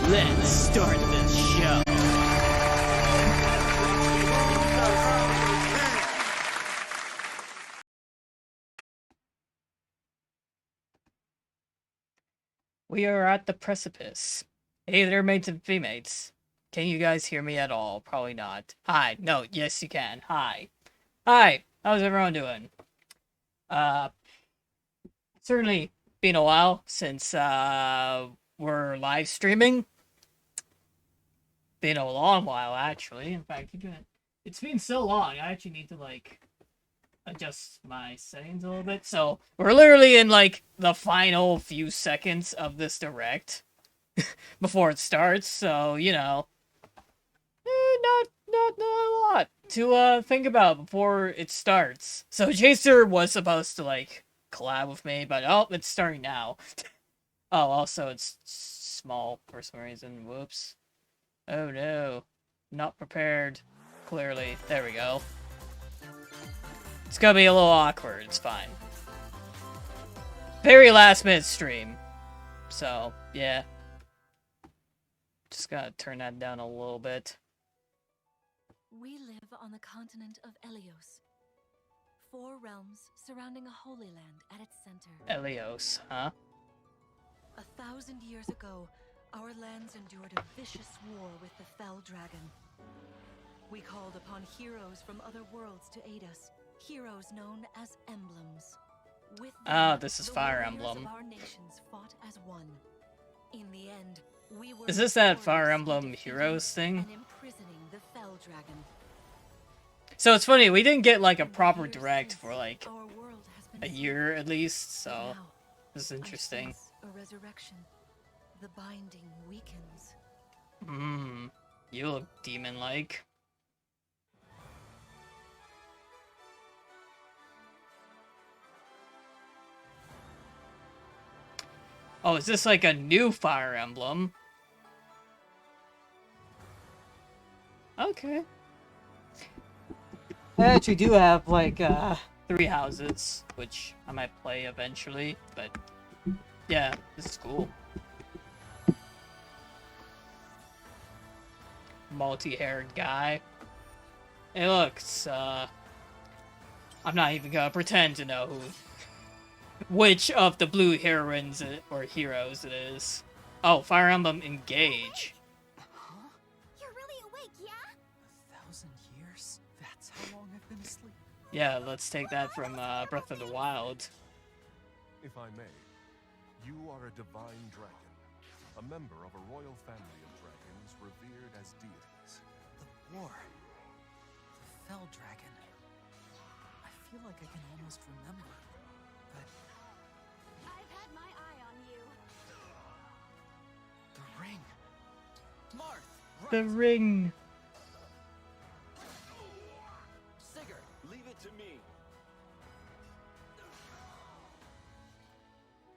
Let's start this show. We are at the precipice. Hey there, mates and femmates. Can you guys hear me at all? Probably not. Hi. No, yes you can. Hi. Hi. How's everyone doing? Certainly been a while since we're live streaming. Been a long while actually. In fact, it's been so long. I actually need to adjust my settings a little bit. So we're literally in the final few seconds of this direct before it starts. So not a lot to think about before it starts. So Chaser was supposed to collab with me, but oh, it's starting now. Oh, also it's small for some reason. Whoops. Oh no, not prepared. Clearly, there we go. It's gonna be a little awkward. It's fine. Very last minute stream, so yeah. Just gotta turn that down a little bit. We live on the continent of Elios. 4 realms surrounding a holy land at its center. Elios, huh? 1,000 years ago, our lands endured a vicious war with the Fell Dragon. We called upon heroes from other worlds to aid us. Heroes known as emblems. With them, this is Fire Emblem. of our nations fought as one. In the end, we were Is this that Fire Emblem Heroes thing? and imprisoning the Fell Dragon. So it's funny, we didn't get a proper direct for Our world has been a year at least, so now, this is I interesting. sense a resurrection. The binding weakens. You look demon-like. Oh, is this a new Fire Emblem? Okay. I actually do have 3 houses, which I might play eventually, but yeah, this is cool. Multi-haired guy. Hey look, it's I'm not even gonna pretend to know which of the blue heroines or heroes it is. Oh, Fire Emblem Engage. Huh? You're really awake, yeah? 1,000 years? That's how long I've been asleep. Yeah, let's take that from Breath of the Wild. If I may, you are a divine dragon, a member of a royal family of dragons revered as deities. The war. The Fell Dragon. I feel like I can almost remember, but I've had my eye on you. the ring. Marth! The ring. Sigurd, leave it to me.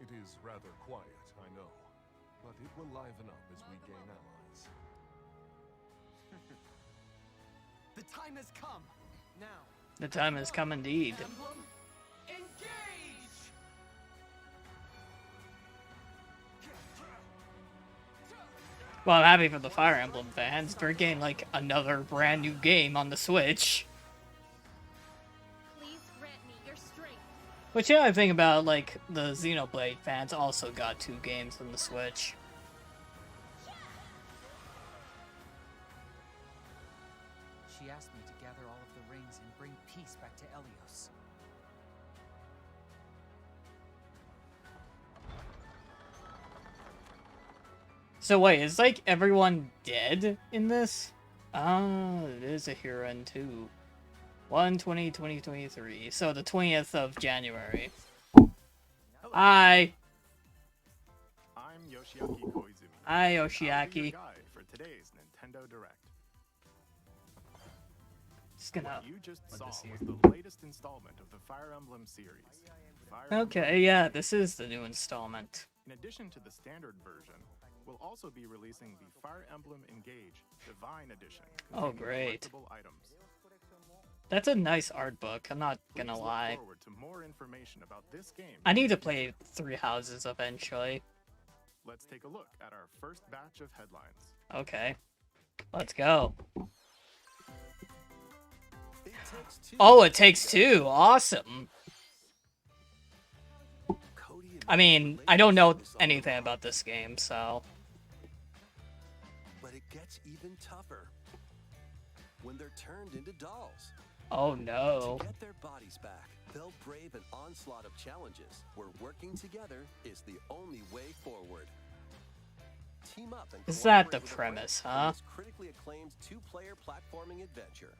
It is rather quiet, I know, but it will liven up as we gain allies. The time has come. Now. The time has come indeed. Emblem, engage! Well, I'm happy for the Fire Emblem fans. They're getting another brand new game on the Switch. Please grant me your strength. Which, I think about, the Xenoblade fans also got 2 games on the Switch. She asked me to gather all of the rings and bring peace back to Elios. So wait, is everyone dead in this? Oh, it is a Huron too. 1/20/2023. So the 20th of January. Hi. I'm Yoshiaki Koizumi. Hi, I'll be Yoshiaki. your guide for today's Nintendo Direct. Just gonna. What you just put saw this was here. the latest installment of the Fire Emblem series. Fire Okay, yeah, this is the new installment. In addition to the standard version, we'll also be releasing the Fire Emblem Engage Divine Edition. Oh, containing great. collectible items. That's a nice art book, I'm not gonna Please look lie. forward to more information about this game. I need to play 3 Houses eventually. let's take a look at our first batch of headlines. Okay. Let's go. It Takes Two. Oh, It Takes Two. Awesome. Cody and I May's mean, I don't know relationship is on the anything rocks, about this game, so... but it gets even tougher when they're turned into dolls. Oh, no. To get their bodies back, they'll brave an onslaught of challenges where working together is the only way forward. Team up and Is that the cooperate with a premise, friend in huh? this critically acclaimed two-player platforming adventure.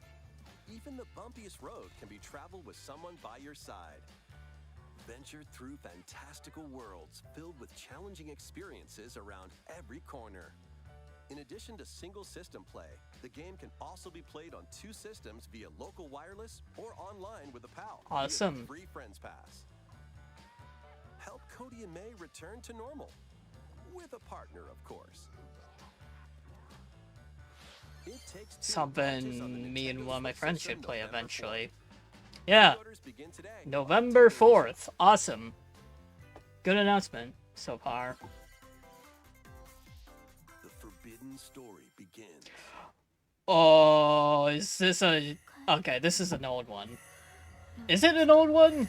Even the bumpiest road can be traveled with someone by your side. Venture through fantastical worlds filled with challenging experiences around every corner. In addition to single system play, the game can also be played on 2 systems via local wireless or online with a pal. via the Awesome. Free Friends Pass. Help Cody and May return to normal. With a partner, of course. It Takes Two launches on the Something me and Nintendo one of my Switch friends system should play November 4th. eventually. Yeah, Pre-orders begin today on November Nintendo 4th. Awesome. Good announcement so far. The forbidden story begins. Oh, is this a... Okay, this is an old one. Is it an old one?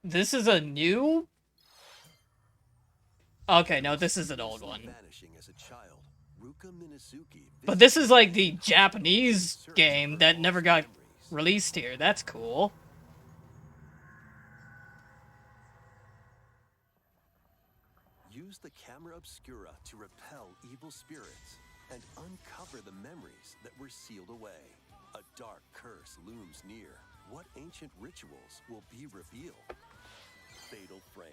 This is a new... Okay, no, this is an old one. Vanishing as a child, Ruka Minazuki But this is like the Japanese game that never got released here. That's cool. Use the camera obscura to repel evil spirits and uncover the memories that were sealed away. A dark curse looms near. What ancient rituals will be revealed? Fatal Frame,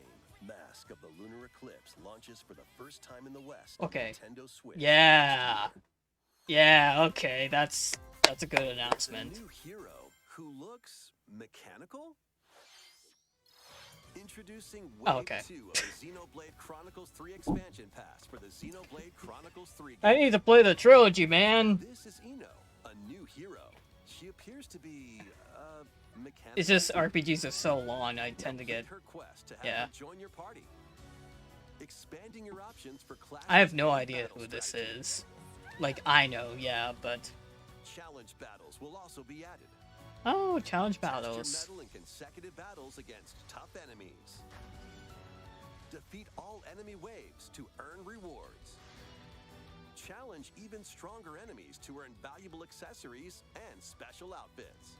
Mask of the Lunar Eclipse launches for the first time in the West on Okay. Nintendo Switch. Yeah. next Yeah, okay, that's a good year. announcement. There's a new hero who looks mechanical? Introducing Wave Okay. 2 of the Xenoblade Chronicles 3 expansion pass for the Xenoblade Chronicles 3 game. I need to play the trilogy, man. This is Ino, a new hero. She appears to be, mechanical. It's just RPGs are so long, I tend to Complete get... her quest to have yeah. her join your party. Expanding your options for classes I have no and idea battle who this strategy. is. Like, I know, yeah, but... Challenge battles will also be added. Oh, challenge Test your battles. mettle in consecutive battles against tough enemies. Defeat all enemy waves to earn rewards. Challenge even stronger enemies to earn valuable accessories and special outfits.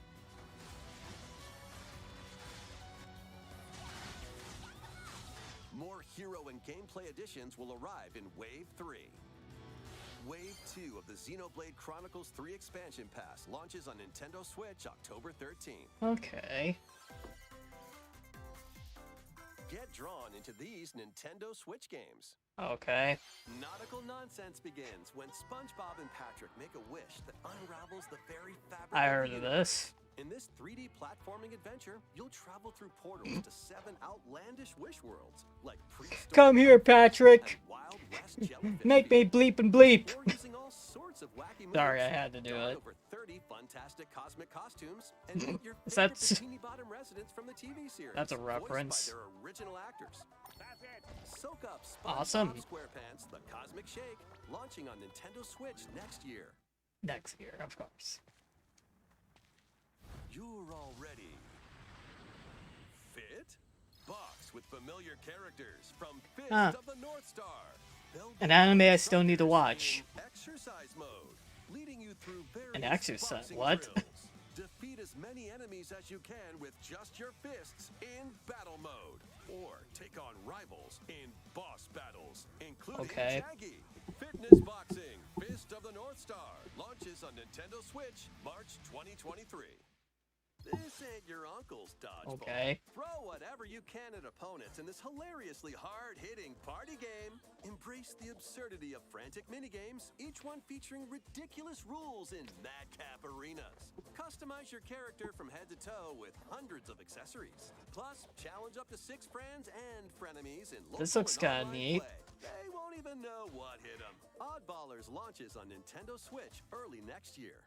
More hero and gameplay additions will arrive in Wave 3. Wave 2 of the Xenoblade Chronicles 3 expansion pass launches on Nintendo Switch October 13th. Okay. Get drawn into these Nintendo Switch games. Okay. Nautical nonsense begins when SpongeBob and Patrick make a wish that unravels the very fabric I of the heard of universe. this. In this 3D platforming adventure, you'll travel through portals to 7 outlandish wish worlds, like prehistoric Come here, and Patrick. Wild West jellyfish Make me species, bleep and bleep. or using all sorts of wacky Sorry, moves. I had to do Don it. over 30 fantastic cosmic costumes and meet your Is favorite that- Bikini Bottom residents from the TV series. That's a voiced reference. by their original actors. Soak up Awesome. SpongeBob SquarePants: The Cosmic Shake, launching on Nintendo Switch next year. Next year, of course. You're already fit? Box with familiar characters from Fist Huh. of the North Star. They'll An be anime I your still need to instructors watch. in exercise mode, leading you through various An exercise- boxing what? drills. Defeat as many enemies as you can with just your fists in battle mode. Or take on rivals in boss battles, including Okay. Shaggy. Fitness Boxing, Fist of the North Star, launches on Nintendo Switch March 2023. This ain't your uncle's dodgeball. Okay. Throw whatever you can at opponents in this hilariously hard-hitting party game. Embrace the absurdity of frantic minigames, each one featuring ridiculous rules in madcap arenas. Customize your character from head to toe with hundreds of accessories. Plus, challenge up to 6 friends and frenemies in local This looks and kinda online neat. play. They won't even know what hit them. Oddballers launches on Nintendo Switch early next year.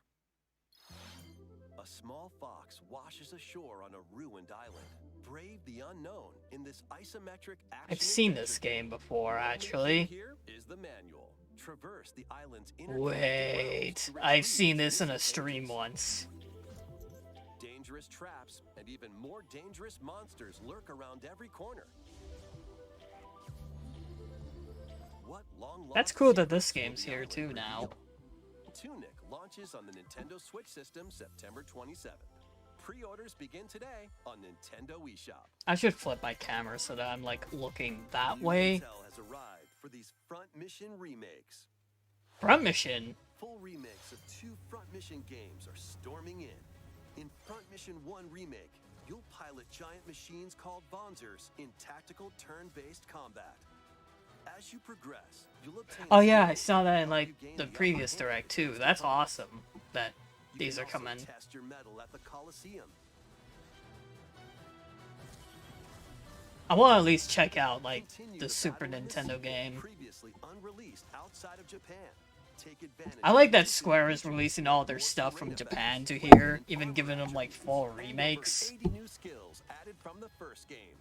A small fox washes ashore on a ruined island. brave the unknown in this isometric action. I've seen this game before, actually. Here is the manual. Traverse the island's inner Wait, I've seen this in a stream once. Dangerous traps and even more dangerous monsters lurk around every corner. What long-lost That's cool that this secrets will game's the here island too now. reveal? Tunic launches on the Nintendo Switch system September 27th. Pre-orders begin today on Nintendo eShop. I should flip my camera so that I'm like looking that New way. intel has arrived for these Front Mission remakes. Front mission. Full remakes of 2 Front Mission games are storming in. In Front Mission 1 Remake, you'll pilot giant machines called Bonzers in tactical turn-based combat. As you progress, you'll obtain... Oh yeah, I skills saw that in help like you gain the upper previous hand direct against too. the That's opponent. awesome that You these can are coming. also test your metal at the Coliseum. I want to at least check out like Continue the to Super battle in a Nintendo sequel game. previously unrelated outside of Japan. Take advantage I like of that this Square is feature. releasing all their More stuff from terrain Japan effects, to here, and even armor giving them like attributes, full and over remakes. 80 new skills added from the first game.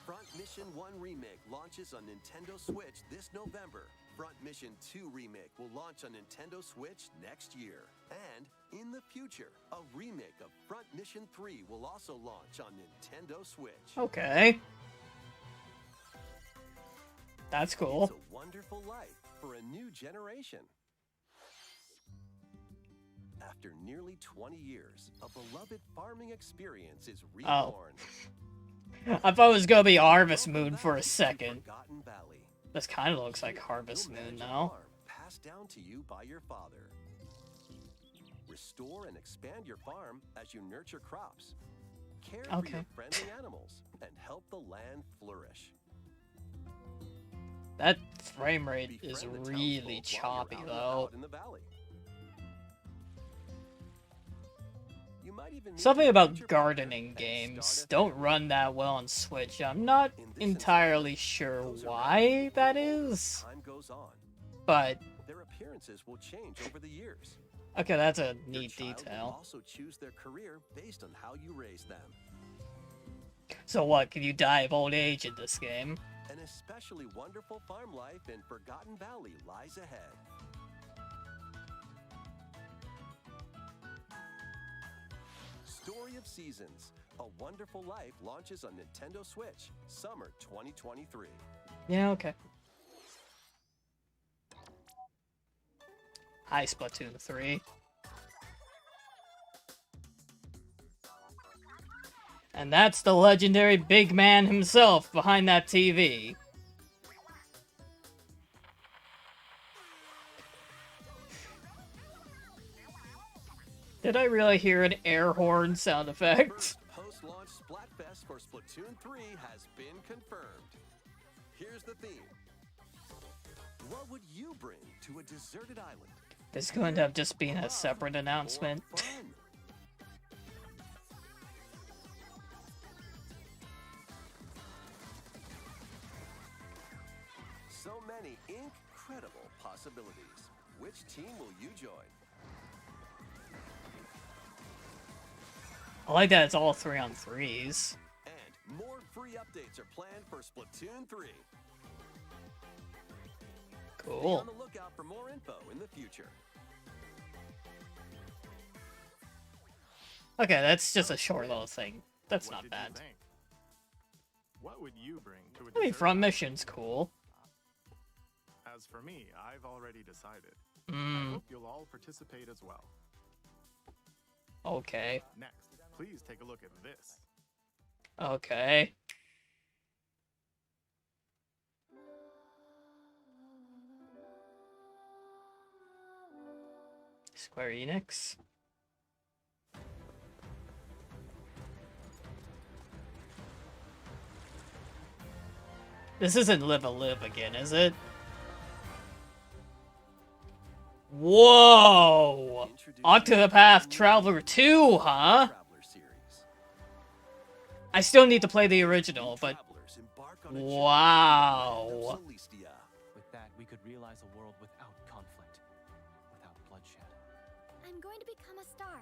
Front Mission 1 Remake launches on Nintendo Switch this November. Front Mission 2 Remake will launch on Nintendo Switch next year. And in the future, a remake of Front Mission 3 will also launch on Nintendo Switch. Okay. That's cool. It's a wonderful life for a new generation. After nearly 20 years, a beloved farming experience is reborn. I thought it was gonna be Harvest Welcome Moon for a back to second. Forgotten Valley. This kind of looks like Here, Harvest you'll Moon manage a now. farm passed down to you by your father. Restore and expand your farm as you nurture crops. Care for Okay. your friendly animals and help the land flourish. That frame rate is Befriend the really townsfolk while choppy you're out and though. about in the valley. You might even meet Something your about future partner gardening and games start a don't family. run that well on Switch. I'm not In this entirely installment, sure those around why you that grow older as is, Time goes on. but Their appearances will change over the years. okay, that's a Your neat child will detail. also choose their career based on how you raise them. So what, can you die of old age in this game? An especially wonderful farm life in Forgotten Valley lies ahead. Story of Seasons, A Wonderful Life launches on Nintendo Switch, summer 2023. Yeah, okay. Hi, Splatoon 3. And that's the legendary big man himself behind that TV. Did I really hear an air horn sound effect? First post-launch Splatfest for Splatoon 3 has been confirmed. Here's the theme. What would you bring to a deserted island? This couldn't have just been a separate announcement. Or fun? So many incredible possibilities. Which team will you join? I like that it's all 3-on-3s. And more free updates are planned for Splatoon 3. Be Cool. on the lookout for more info in the future. Okay, that's just a short little thing. That's What not did you bad. think? What would you bring to a I mean, dessert Front island? Mission's cool. As for me, I've already decided. I Hmm, hope you'll all participate as well. okay. Next, please take a look at this. Okay. Square Enix? This isn't Live a Live again, is it? Whoa! Introducing Octopath the Traveler 2, huh? Traveler series. I still need to play the original, but Travelers embark on a journey to the wow. land of Celestia. With that, we could realize a world without conflict, without bloodshed. I'm going to become a star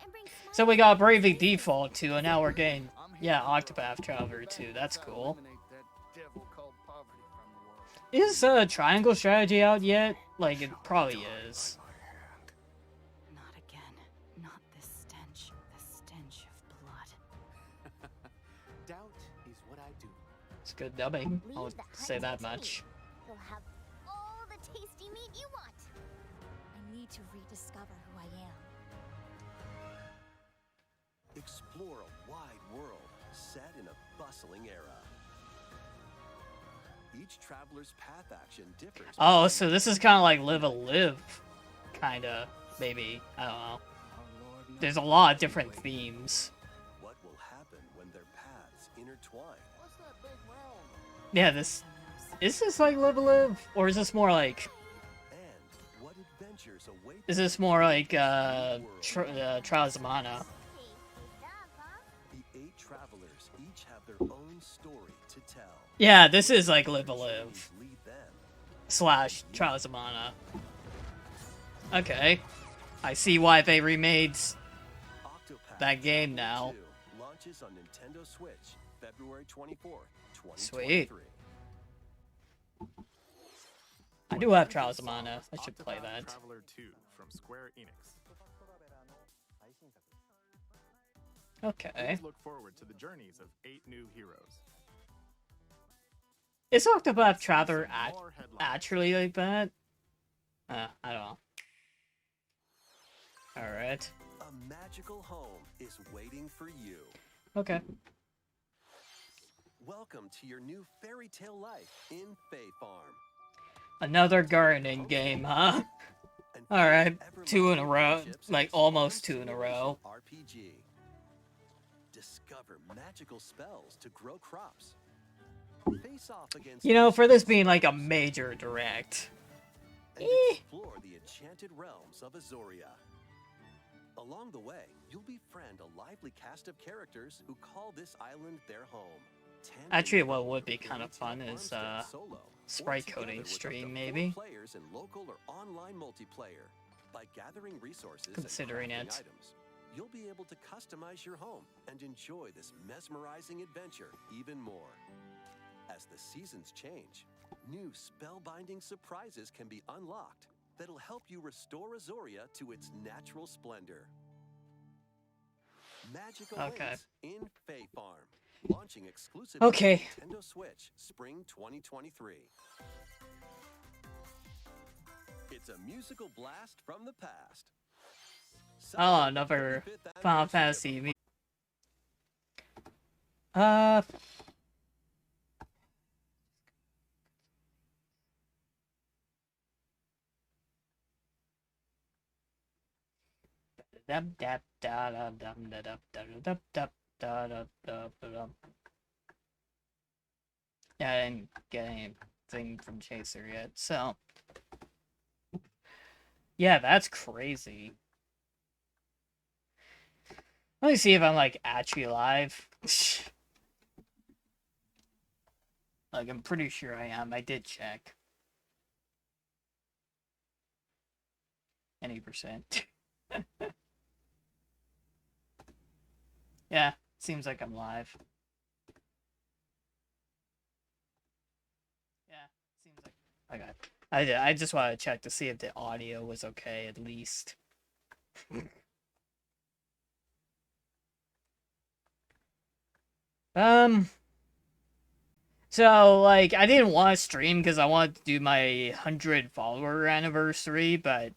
and bring So we got Bravely Default 2, and now we're getting Yeah, Octopath Traveler 2. That's cool. Eliminate that devil called poverty from the world. Is Triangle Strategy out yet? Like, it probably is. Not again. Not this stench. The stench of blood. Doubt is what I do. It's good dubbing. I'll Leave the say hut that to much. me. You'll have all the tasty meat you want. I need to rediscover who I am. Explore a wide world set in a bustling era. Each traveler's path action differs. Oh, so this is kind of like Live a Live. Kinda. Maybe. I don't know. Our Lord knows There's a lot of different themes. What will happen when their paths intertwine? what's that big round? Yeah, this... Is this like Live a Live? Or is this more like... And what adventures await Is this more like, Trials of Mana? Tasty stuff, huh? the 8 travelers each have their own story to tell. Yeah, this is like Live a Live. Journeys lead them. / Trials of Mana. Okay. I see why they remade Octopath that game Traveler now. 2 launches on Nintendo Switch February 24th, 2023. Sweet. I do have Trials of Mana. I should play Octopath that. Traveler 2 from Square Enix. Okay. Please look forward to the journeys of 8 new heroes. Is Octopath Traveler More headlines. actually like that? I don't know. Alright. A magical home is waiting for you. Okay. Welcome to your new fairy tale life in Fae Farm. Another gardening game, huh? And Alright. find 2 in a everlasting row. friendships Like, in almost 2 Science in a row. RPG. Discover magical spells to grow crops. Face off against You know, for this being like a major direct. and explore the enchanted realms of Azoria. Along the way, you'll befriend a lively cast of characters who call this island their home. Actually, what would be kind of Fairy fun Tale is, Farmstead solo, or sprite together coding with up to stream, 4 maybe? Players in local or online multiplayer. By gathering resources and Considering crafting it. items, you'll be able to customize your home and enjoy this mesmerizing adventure even more. As the seasons change, new spellbinding surprises can be unlocked that'll help you restore Azoria to its natural splendor. Magic awaits Okay. in Fae Farm, launching exclusively Okay. on Nintendo Switch Spring 2023. It's a musical blast from the past. Oh, Celebrate the another 35th Final anniversary of Fantasy. the Yeah, I didn't get anything from Chaser yet, so. Yeah, that's crazy. Let me see if I'm, like, actually live. Like, I'm pretty sure I am. I did check. Any percent. Yeah, seems like I'm live. Yeah, seems like. Okay. I just want to check to see if the audio was okay, at least. So, like, I didn't want to stream because I wanted to do my 100 follower anniversary, but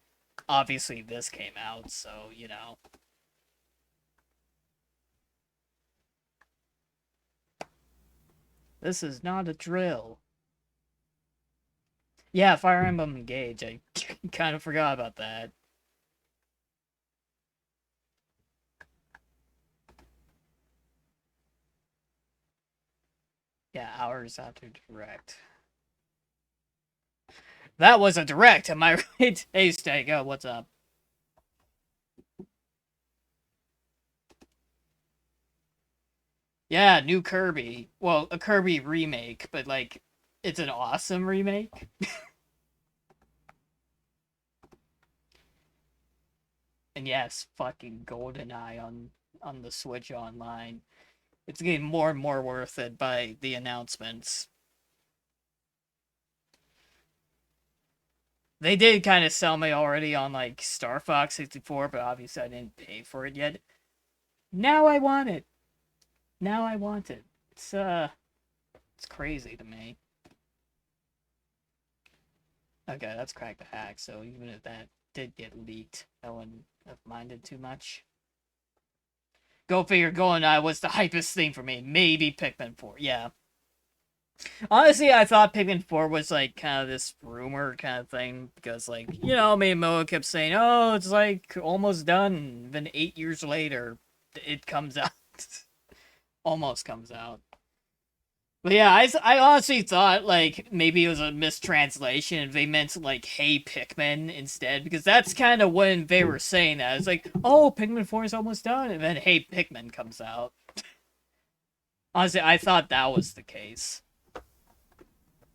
obviously this came out, so, you know. This is not a drill. Yeah, Fire Emblem Engage. I kind of forgot about that. Yeah, hours after direct. That was a direct, am I right? Hey, Stego, what's up? Yeah, new Kirby. Well, a Kirby remake, but, like, it's an awesome remake. And yes, fucking GoldenEye on the Switch Online. It's getting more and more worth it by the announcements. They did kind of sell me already on, like, Star Fox 64, but obviously I didn't pay for it yet. Now I want it. Now I want it. It's crazy to me. Okay, that's cracked the hack, so even if that did get leaked, I wouldn't have minded too much. Go figure, GoldenEye was the hypest thing for me. Maybe Pikmin 4, yeah. Honestly, I thought Pikmin 4 was, like, kind of this rumor kind of thing, because, like, you know, me and Moa kept saying, oh, it's, like, almost done. Then 8 years later, it comes out. Almost comes out. But yeah, I honestly thought, like, maybe it was a mistranslation and they meant, like, hey, Pikmin instead, because that's kind of when they were saying that. It's like, oh, Pikmin 4 is almost done, and then hey, Pikmin comes out. Honestly, I thought that was the case.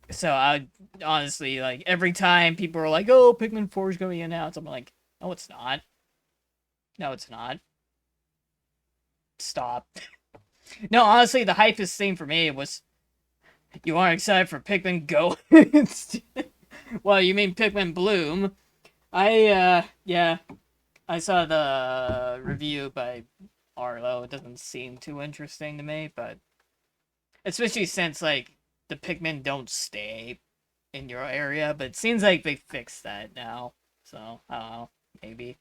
So, I honestly, like, every time people were like, oh, Pikmin 4 is going to be announced, I'm like, no, it's not. No, it's not. Stop. No, honestly, the hypest thing for me was, you aren't excited for Pikmin Go? Well, you mean Pikmin Bloom. Yeah, I saw the review by Arlo. It doesn't seem too interesting to me, but especially since, like, the Pikmin don't stay in your area, but it seems like they fixed that now. So, I don't know, maybe.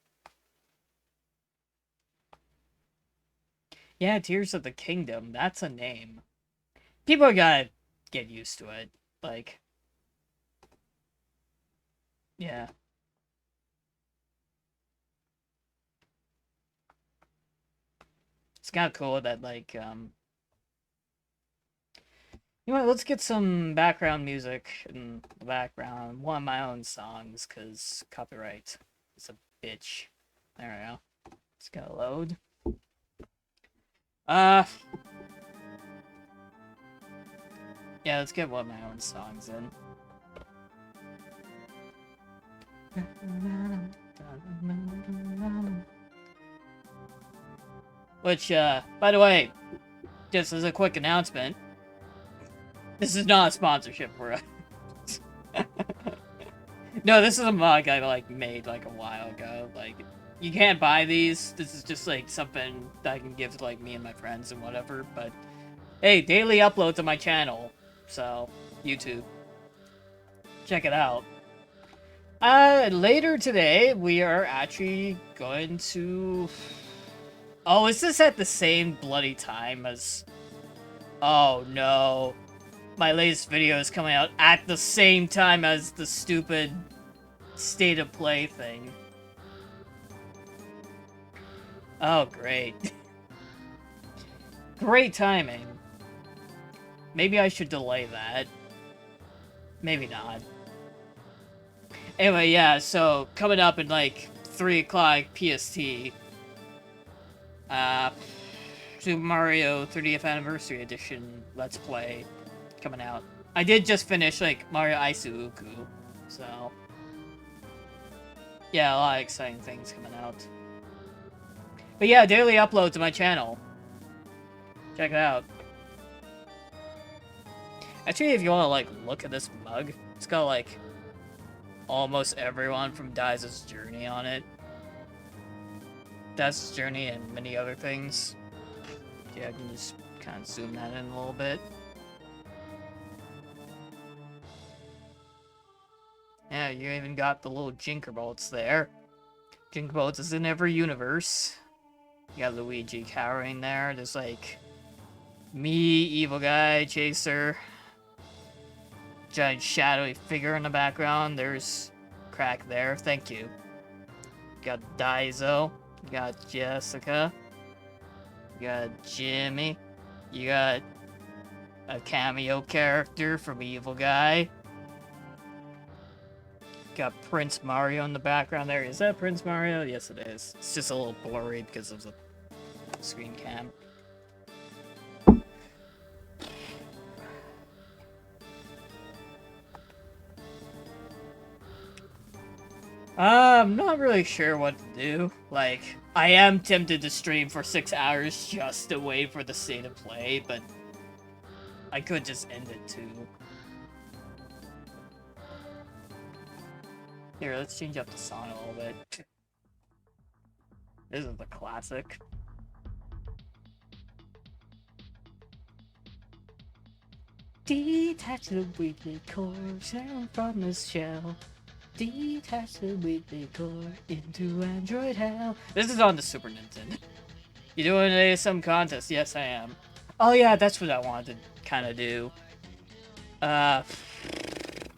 Yeah, Tears of the Kingdom, that's a name. People gotta get used to it. Like, yeah. It's kind of cool that, like, you know what, let's get some background music in the background. One of my own songs, because copyright is a bitch. There we go. It's gonna load. Yeah, let's get one of my own songs in. Which, by the way, just as a quick announcement, this is not a sponsorship for us. No, this is a mug I, like, made, like, a while ago. Like, you can't buy these. This is just, like, something that I can give to, like, me and my friends and whatever. But, hey, daily upload to my channel. So, YouTube. Check it out. Later today, we are actually going to... Oh, is this at the same bloody time as... Oh, no. My latest video is coming out at the same time as the stupid state of play thing. Oh, great. Great timing. Maybe I should delay that. Maybe not. Anyway, yeah, so coming up in like 3 o'clock PST, Super Mario 30th Anniversary Edition Let's Play coming out. I did just finish, like, Mario Isuuku, so... Yeah, a lot of exciting things coming out. But yeah, daily upload to my channel. Check it out. Actually, if you want to, like, look at this mug, it's got, like, almost everyone from Dies' Journey on it. Dies' Journey and many other things. Yeah, I can just kind of zoom that in a little bit. Yeah, you even got the little Jinkerbolts there. Jinkerbolts is in every universe. You got Luigi cowering there. There's, like, me, evil guy, Chaser. Giant shadowy figure in the background. There's Crack there. Thank you. You got Daizo. You got Jessica. You got Jimmy. You got a cameo character from Evil Guy. Got Prince Mario in the background there. Is that Prince Mario? Yes, it is. It's just a little blurry because of the screen cam. I'm not really sure what to do. Like, I am tempted to stream for 6 hours just to wait for the state of play, but I could just end it too. Here, let's change up the song a little bit. This is the classic. Detach the weekly core from the shell. Detach the weekly core into Android hell. This is on the Super Nintendo. You doing an ASM contest? Yes, I am. Oh yeah, that's what I wanted to kind of do. I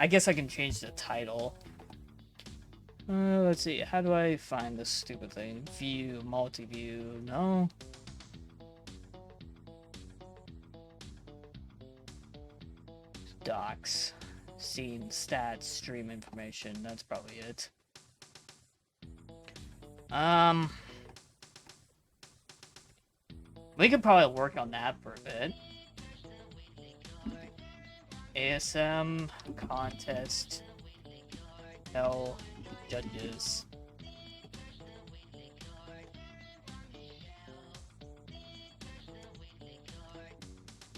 guess I can change the title. Let's see. How do I find this stupid thing? View, multi-view. No. Docs. Scene, stats, stream information. That's probably it. We could probably work on that for a bit. ASM contest. No judges.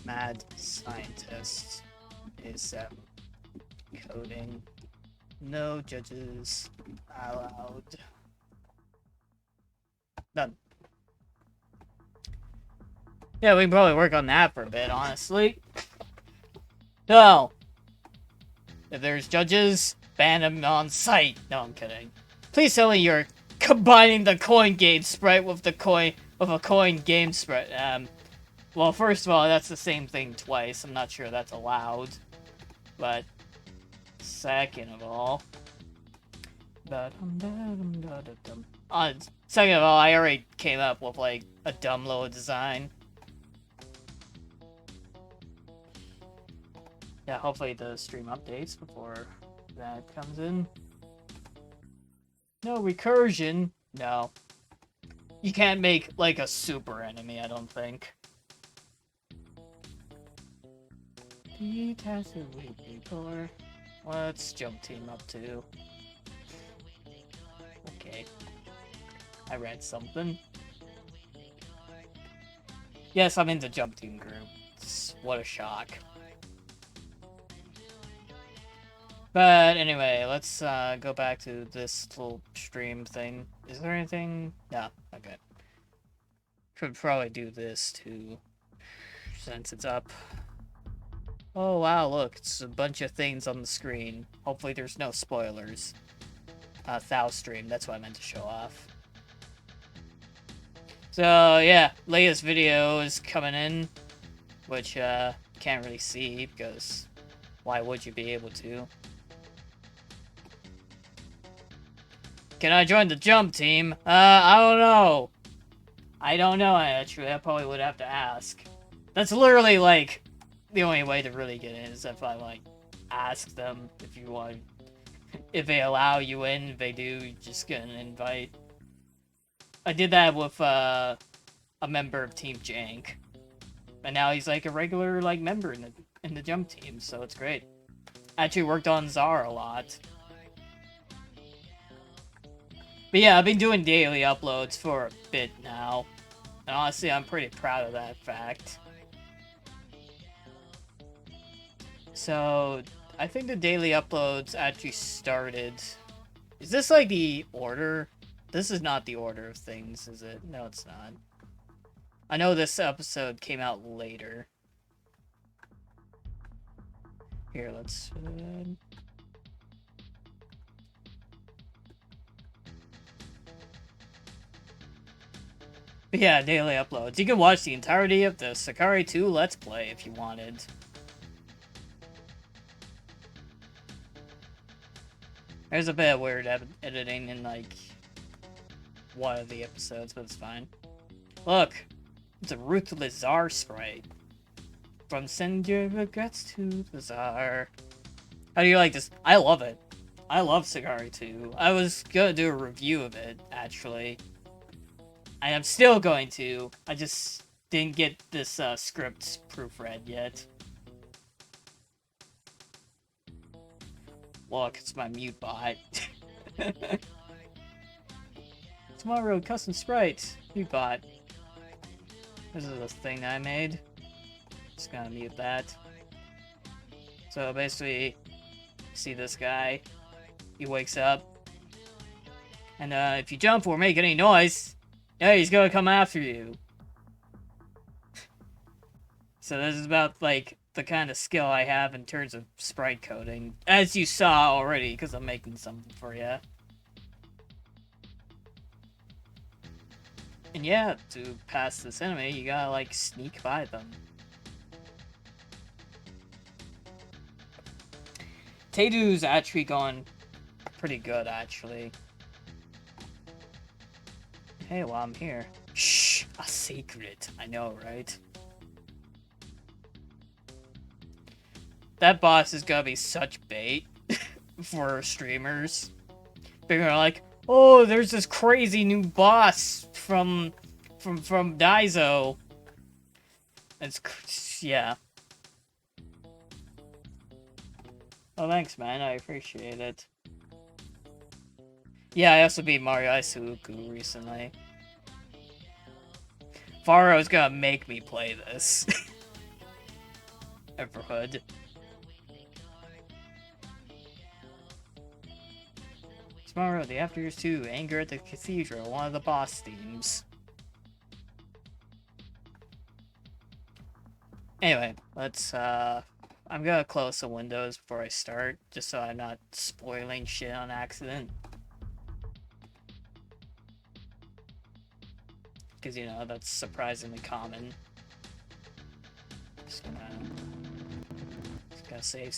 Mad Scientist ASM coding. No judges allowed. Done. Yeah, we can probably work on that for a bit, honestly. No. If there's judges, ban them on site. No, I'm kidding. Please tell me you're combining the coin game sprite with the coin with a coin game sprite. Well, first of all, that's the same thing twice. I'm not sure that's allowed. But second of all, second of all, I already came up with like a dumb little design. Yeah, hopefully the stream updates before that comes in. No recursion. No. You can't make, like, a super enemy, I don't think. Let's jump team up too. Okay. I read something. Yes, I'm in the jump team group. What a shock. But anyway, let's go back to this little stream thing. Is there anything? No. Okay. Should probably do this too, since it's up. Oh wow, look, it's a bunch of things on the screen. Hopefully there's no spoilers. Thou stream, that's what I meant to show off. So yeah, latest video is coming in, which can't really see because why would you be able to? Can I join the jump team? I don't know. I don't know, actually. I probably would have to ask. That's literally, like, the only way to really get in is if I, like, ask them if you want. If they allow you in, if they do, you just get an invite. I did that with, a member of Team Jank. And now he's, like, a regular, like, member in the jump team, so it's great. Actually worked on Czar a lot. But yeah, I've been doing daily uploads for a bit now. And honestly, I'm pretty proud of that fact. So, I think the daily uploads actually started... Is this like the order? This is not the order of things, is it? No, it's not. I know this episode came out later. Here, let's... But yeah, daily uploads. You can watch the entirety of the Sakari 2 Let's Play if you wanted. There's a bit of weird editing in, like, one of the episodes, but it's fine. Look! It's a Ruthless Czar sprite. From Send Your Regrets to the Czar. How do you like this? I love it. I love Sakari 2. I was gonna do a review of it, actually. I am still going to. I just didn't get this script proofread yet. Look, it's my mute bot. Tomorrow, custom sprite. You bought. This is a thing that I made. Just gonna mute that. So basically, see this guy. He wakes up. And if you jump or make any noise, yeah, he's gonna come after you. So this is about, like, the kind of skill I have in terms of sprite coding. As you saw already, because I'm making something for you. And yeah, to pass this enemy, you gotta, like, sneak by them. Teidu's actually going pretty good, actually. Hey, well, I'm here. Shh! A secret. I know, right? That boss is gonna be such bait for streamers. They're gonna like, oh, there's this crazy new boss from Daizo. Yeah. Oh, thanks, man. I appreciate it. Yeah, I also beat Mario Isuku recently. Faro's gonna make me play this. Everhood. Tomorrow, the After Years 2, Anger at the Cathedral, one of the boss themes. Anyway, let's, I'm gonna close the windows before I start, just so I'm not spoiling shit on accident. Because, you know, that's surprisingly common. Just gonna save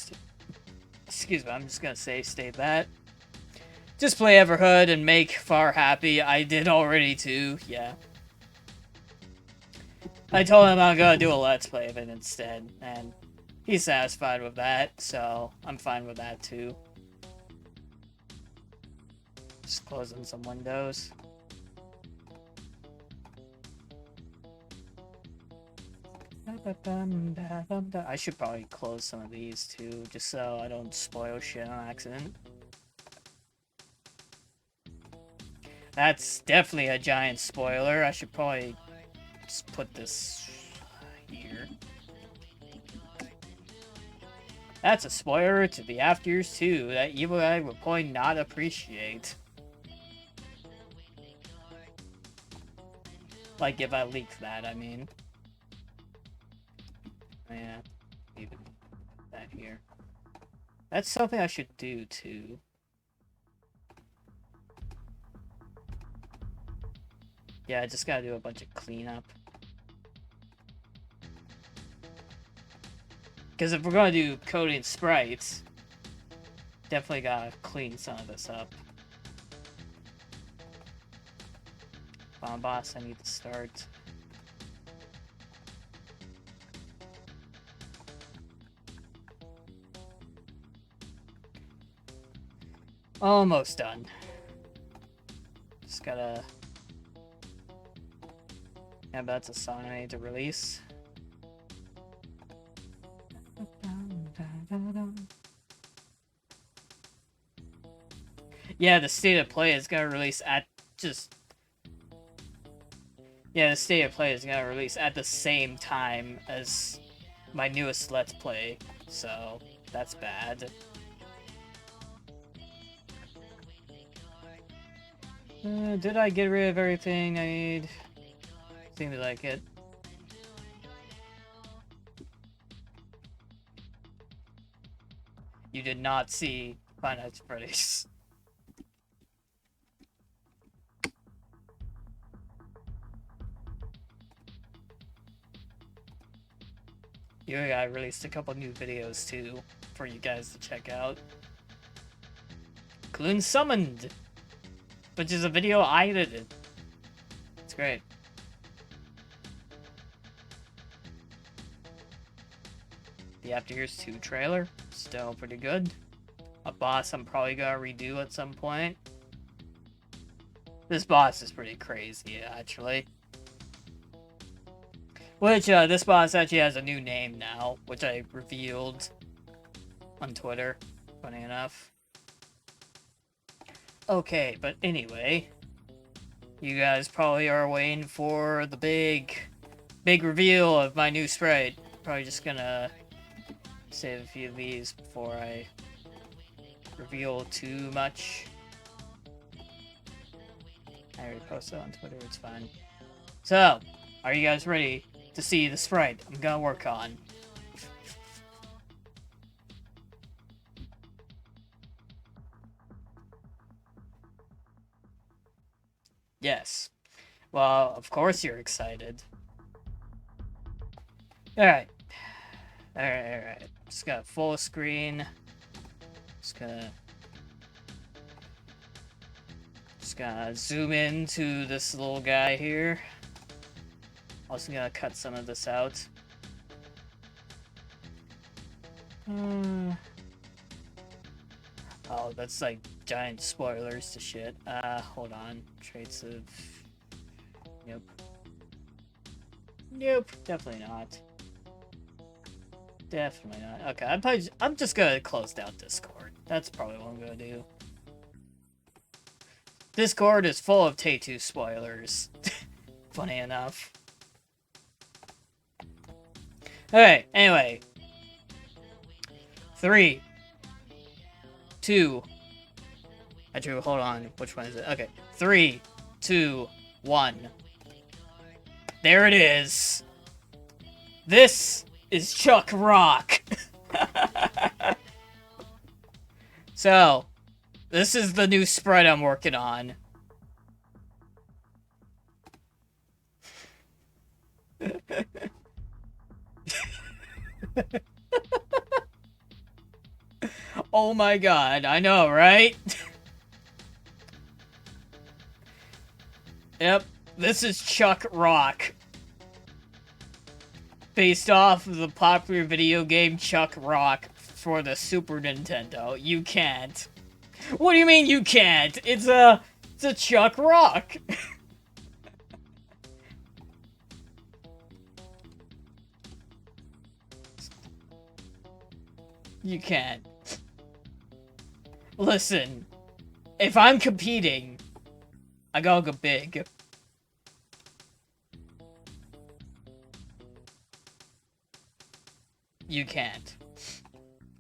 excuse me, I'm just gonna save state that. Just play Everhood and make Far happy. I did already too, yeah. I told him I'm gonna do a Let's Play of it instead, and he's satisfied with that, so I'm fine with that too. Just closing some windows. I should probably close some of these too, just so I don't spoil shit on accident. That's definitely a giant spoiler. I should probably just put this here. That's a spoiler to the After Years 2 that Evil Guy would probably not appreciate. Like, if I leaked that, I mean. Yeah, even that here. That's something I should do, too. Yeah, I just gotta do a bunch of cleanup. Because if we're gonna do coding sprites, definitely gotta clean some of this up. Bomb boss, I need to start. Almost done. Just gotta... Yeah, that's a song I need to release. Yeah, the State of Play is gonna release at just... Yeah, the State of Play is gonna release at the same time as my newest Let's Play, so that's bad. Did I get rid of everything I need? Seems like it. You did not see Five Nights at Freddy's. I released a couple new videos too for you guys to check out. Clune Summoned, which is a video I edited. It's great. The After Years 2 trailer, still pretty good. A boss I'm probably gonna redo at some point. This boss is pretty crazy, actually. Which, this boss actually has a new name now, which I revealed on Twitter, funny enough. Okay, but anyway, you guys probably are waiting for the big reveal of my new sprite. Probably just gonna save a few of these before I reveal too much. I already posted on Twitter, it's fine. So, are you guys ready to see the sprite I'm gonna work on? Yes. Well, of course you're excited. Alright. Alright. Just got full screen. Just gonna zoom into this little guy here. Also gonna cut some of this out. Oh, that's like giant spoilers to shit. Hold on. Traits of... Nope. Nope, definitely not. Definitely not. Okay, I'm just gonna close down Discord. That's probably what I'm gonna do. Discord is full of Tay2 spoilers. Funny enough. Okay, anyway. 3, 2... Actually, hold on. Which one is it? Okay. 3, 2, 1. There it is. This is Chuck Rock. So, this is the new sprite I'm working on. Oh my god, I know, right? Yep, this is Chuck Rock. Based off of the popular video game Chuck Rock for the Super Nintendo. You can't. What do you mean you can't? It's a Chuck Rock. You can't. Listen, if I'm competing, I gotta go big. You can't.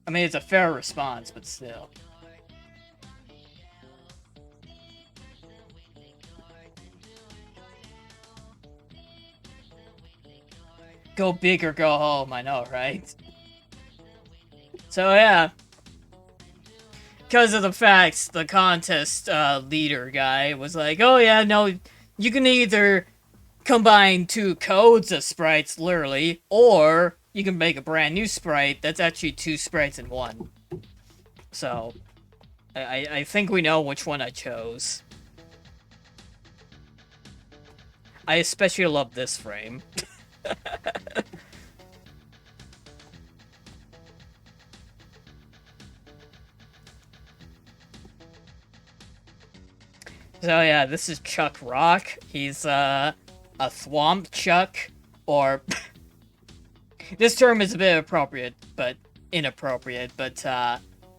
I mean, it's a fair response, but still. Go big or go home, I know, right? So, yeah. Because of the facts, the contest leader guy was like, oh yeah, no, you can either combine 2 codes of sprites, literally, or you can make a brand new sprite that's actually 2 sprites in one. So, I think we know which one I chose. I especially love this frame. So yeah, this is Chuck Rock. He's a thwomp chuck, or this term is a bit appropriate, but inappropriate. But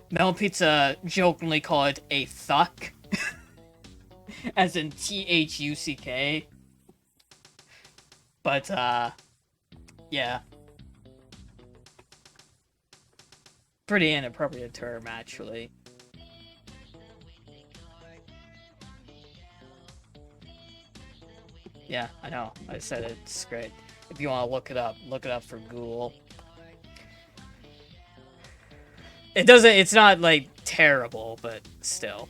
Mel Pizza jokingly call it a thuck, as in THUCK. But yeah, pretty inappropriate term actually. Yeah, I know. I said it. It's great. If you want to look it up for Google. It's not, like, terrible, but still.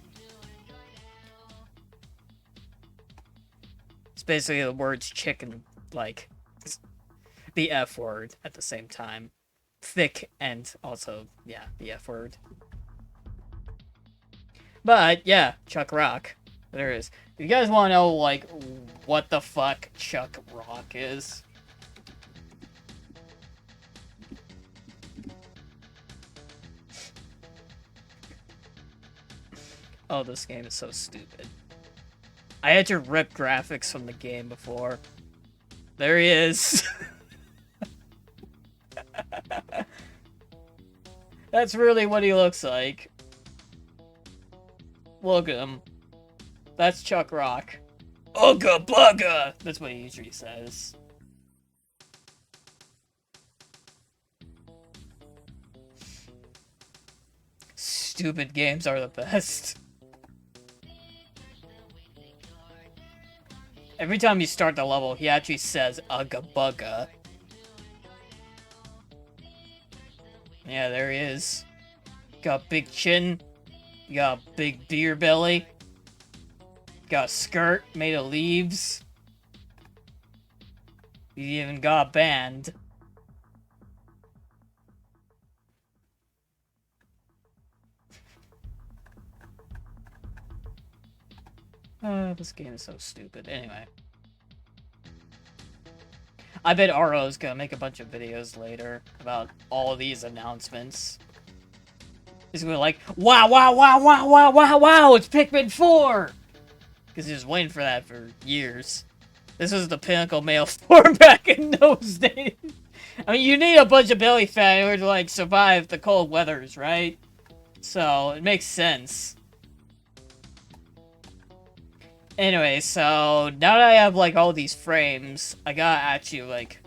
It's basically the words chicken, like, the F word at the same time. Thick and also, yeah, the F word. But, yeah, Chuck Rock. There is. If you guys want to know, like, what the fuck Chuck Rock is... Oh, this game is so stupid. I had to rip graphics from the game before. There he is. That's really what he looks like. Look at him. That's Chuck Rock. Ugga bugga! That's what he usually says. Stupid games are the best. Every time you start the level, he actually says Ugga bugga. Yeah, there he is. Got a big chin. You got a big beer belly. Got a skirt made of leaves. You even got a band. This game is so stupid. Anyway. I bet Aro's gonna make a bunch of videos later about all these announcements. He's gonna be like, wow, wow, wow, wow, wow, wow, wow, it's Pikmin 4! Because he was waiting for that for years. This was the pinnacle male form back in those days. I mean, you need a bunch of belly fat in order to, like, survive the cold weathers, right? So, it makes sense. Anyway, so, now that I have, like, all these frames, I gotta actually, like,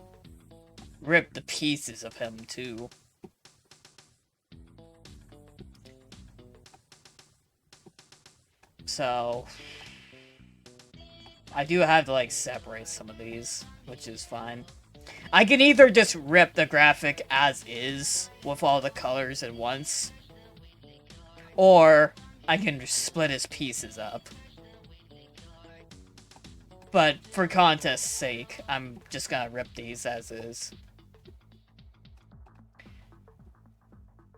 rip the pieces of him, too. So, I do have to, like, separate some of these, which is fine. I can either just rip the graphic as is, with all the colors at once, or I can just split his pieces up. But for contest's sake, I'm just gonna rip these as is.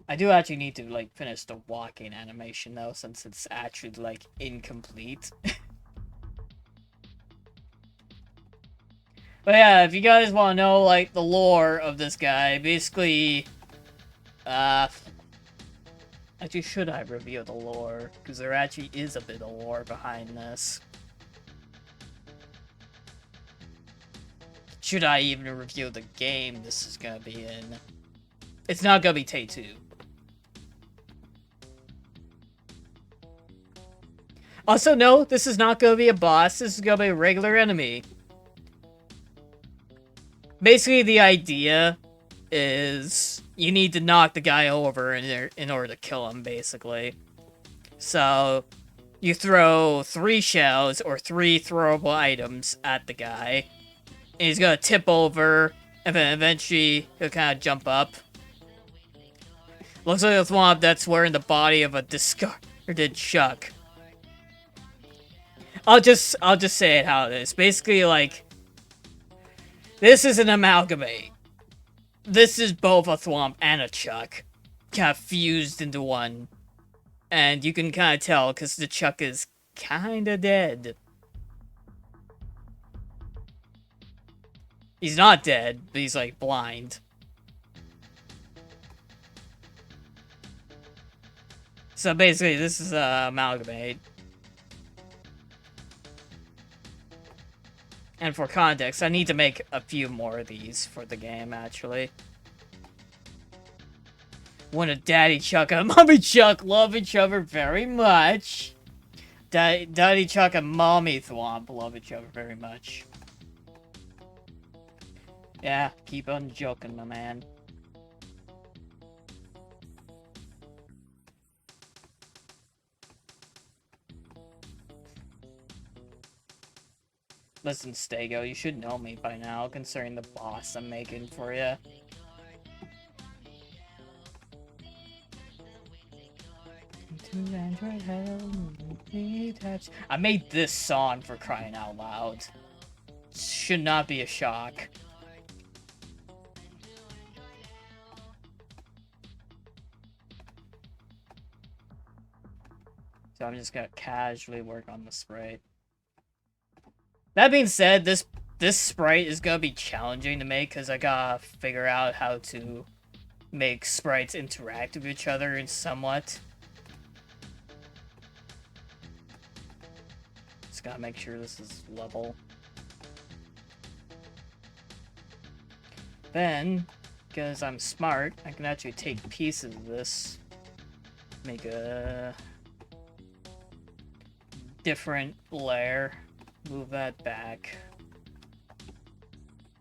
I do actually need to, like, finish the walking animation, though, since it's actually, like, incomplete. But yeah, if you guys want to know, like, the lore of this guy, basically, actually, should I reveal the lore? Because there actually is a bit of lore behind this. Should I even reveal the game this is gonna be in? It's not gonna be Tay-2. Also, no, this is not gonna be a boss, this is gonna be a regular enemy. Basically, the idea is you need to knock the guy over in order to kill him, basically. So, you throw 3 shells or 3 throwable items at the guy. And he's gonna tip over, and then eventually he'll kind of jump up. Looks like a thwomp that's wearing the body of a discarded Chuck. I'll just say it how it is. Basically, like, this is an amalgamate. This is both a thwomp and a Chuck, kind of fused into one. And you can kind of tell because the Chuck is kind of dead. He's not dead, but he's, like, blind. So basically, this is a amalgamate. And for context, I need to make a few more of these for the game, actually. When a Daddy Chuck and Mommy Chuck love each other very much. Daddy Chuck and Mommy Thwomp love each other very much. Yeah, keep on joking, my man. Listen, Stego, you should know me by now, considering the boss I'm making for you. I made this song, for crying out loud. Should not be a shock. So I'm just gonna casually work on the sprite. That being said, this sprite is gonna be challenging to make because I gotta figure out how to make sprites interact with each other in somewhat. Just gotta make sure this is level. Then, because I'm smart, I can actually take pieces of this, make a different layer. Move that back.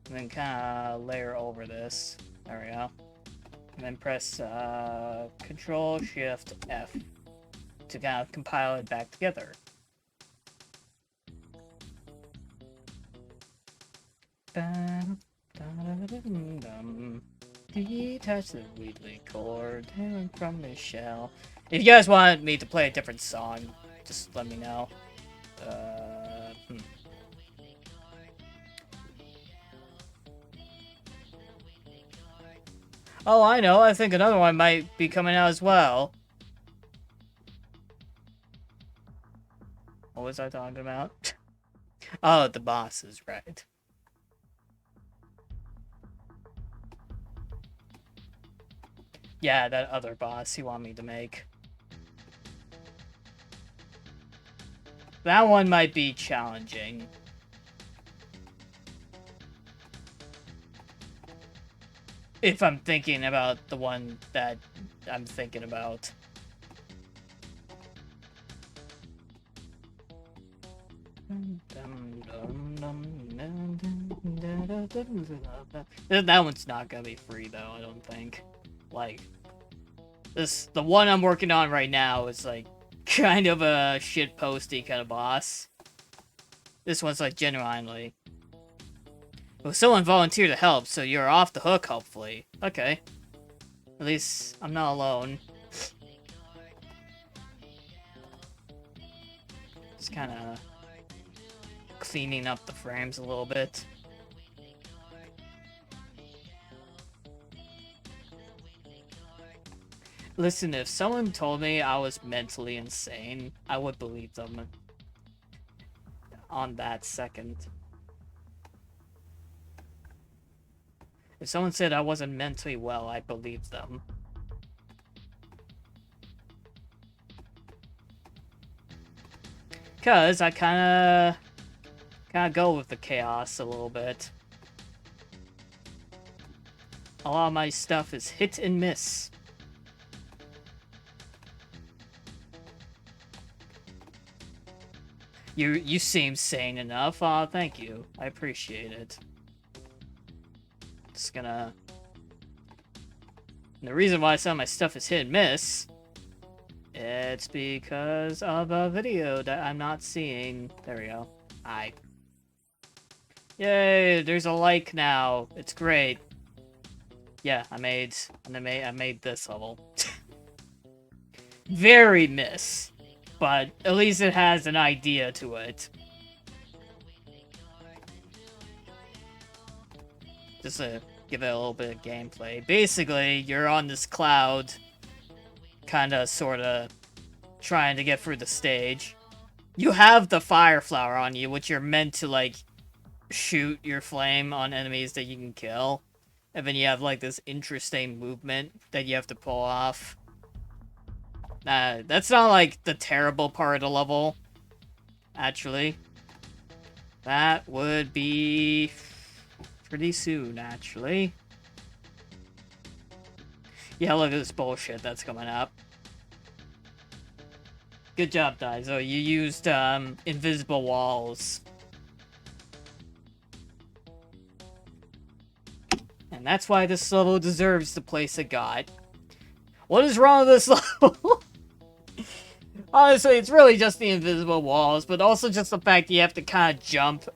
And then kind of layer over this. There we go. And then press Control Shift F to kind of compile it back together. Detach the Wheatley cord from the shell. If you guys want me to play a different song, just let me know. Oh, I know. I think another one might be coming out as well. What was I talking about? Oh, the boss is right. Yeah, that other boss you want me to make. That one might be challenging. If I'm thinking about the one that I'm thinking about. That one's not gonna be free though, I don't think. Like, the one I'm working on right now is like kind of a shitposty kind of boss. This one's like genuinely. Well, someone volunteered to help, so you're off the hook, hopefully. Okay. At least I'm not alone. Just kind of cleaning up the frames a little bit. Listen, if someone told me I was mentally insane, I would believe them on that second. If someone said I wasn't mentally well, I believed them. Cause I kinda go with the chaos a little bit. A lot of my stuff is hit and miss. You seem sane enough. Aw, thank you. I appreciate it. Just gonna... And the reason why some of my stuff is hit and miss, it's because of a video that I'm not seeing. There we go. Yay, there's a like now. It's great. Yeah, I made this level. Very miss. But at least it has an idea to it. Just to give it a little bit of gameplay. Basically, you're on this cloud, kinda, sorta, trying to get through the stage. You have the fire flower on you, which you're meant to, like, shoot your flame on enemies that you can kill. And then you have, like, this interesting movement that you have to pull off. That's not, like, the terrible part of the level, actually. That would be pretty soon, actually. Yeah, look at this bullshit that's coming up. Good job, Daizo. You used, invisible walls. And that's why this level deserves the place it got. What is wrong with this level? Honestly, it's really just the invisible walls, but also just the fact that you have to kind of jump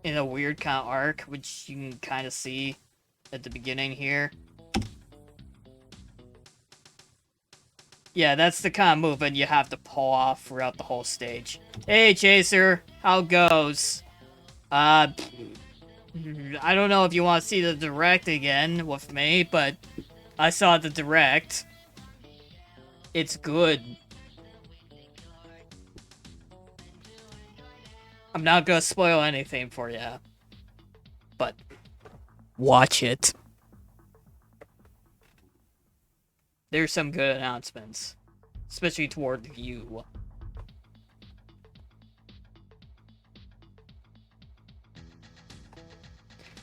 in a weird kind of arc, which you can kind of see at the beginning here. Yeah, that's the kind of movement you have to pull off throughout the whole stage. Hey, Chaser, how goes? I don't know if you want to see the direct again with me, but I saw the direct. It's good. I'm not gonna spoil anything for you, but watch it. There's some good announcements, especially toward you.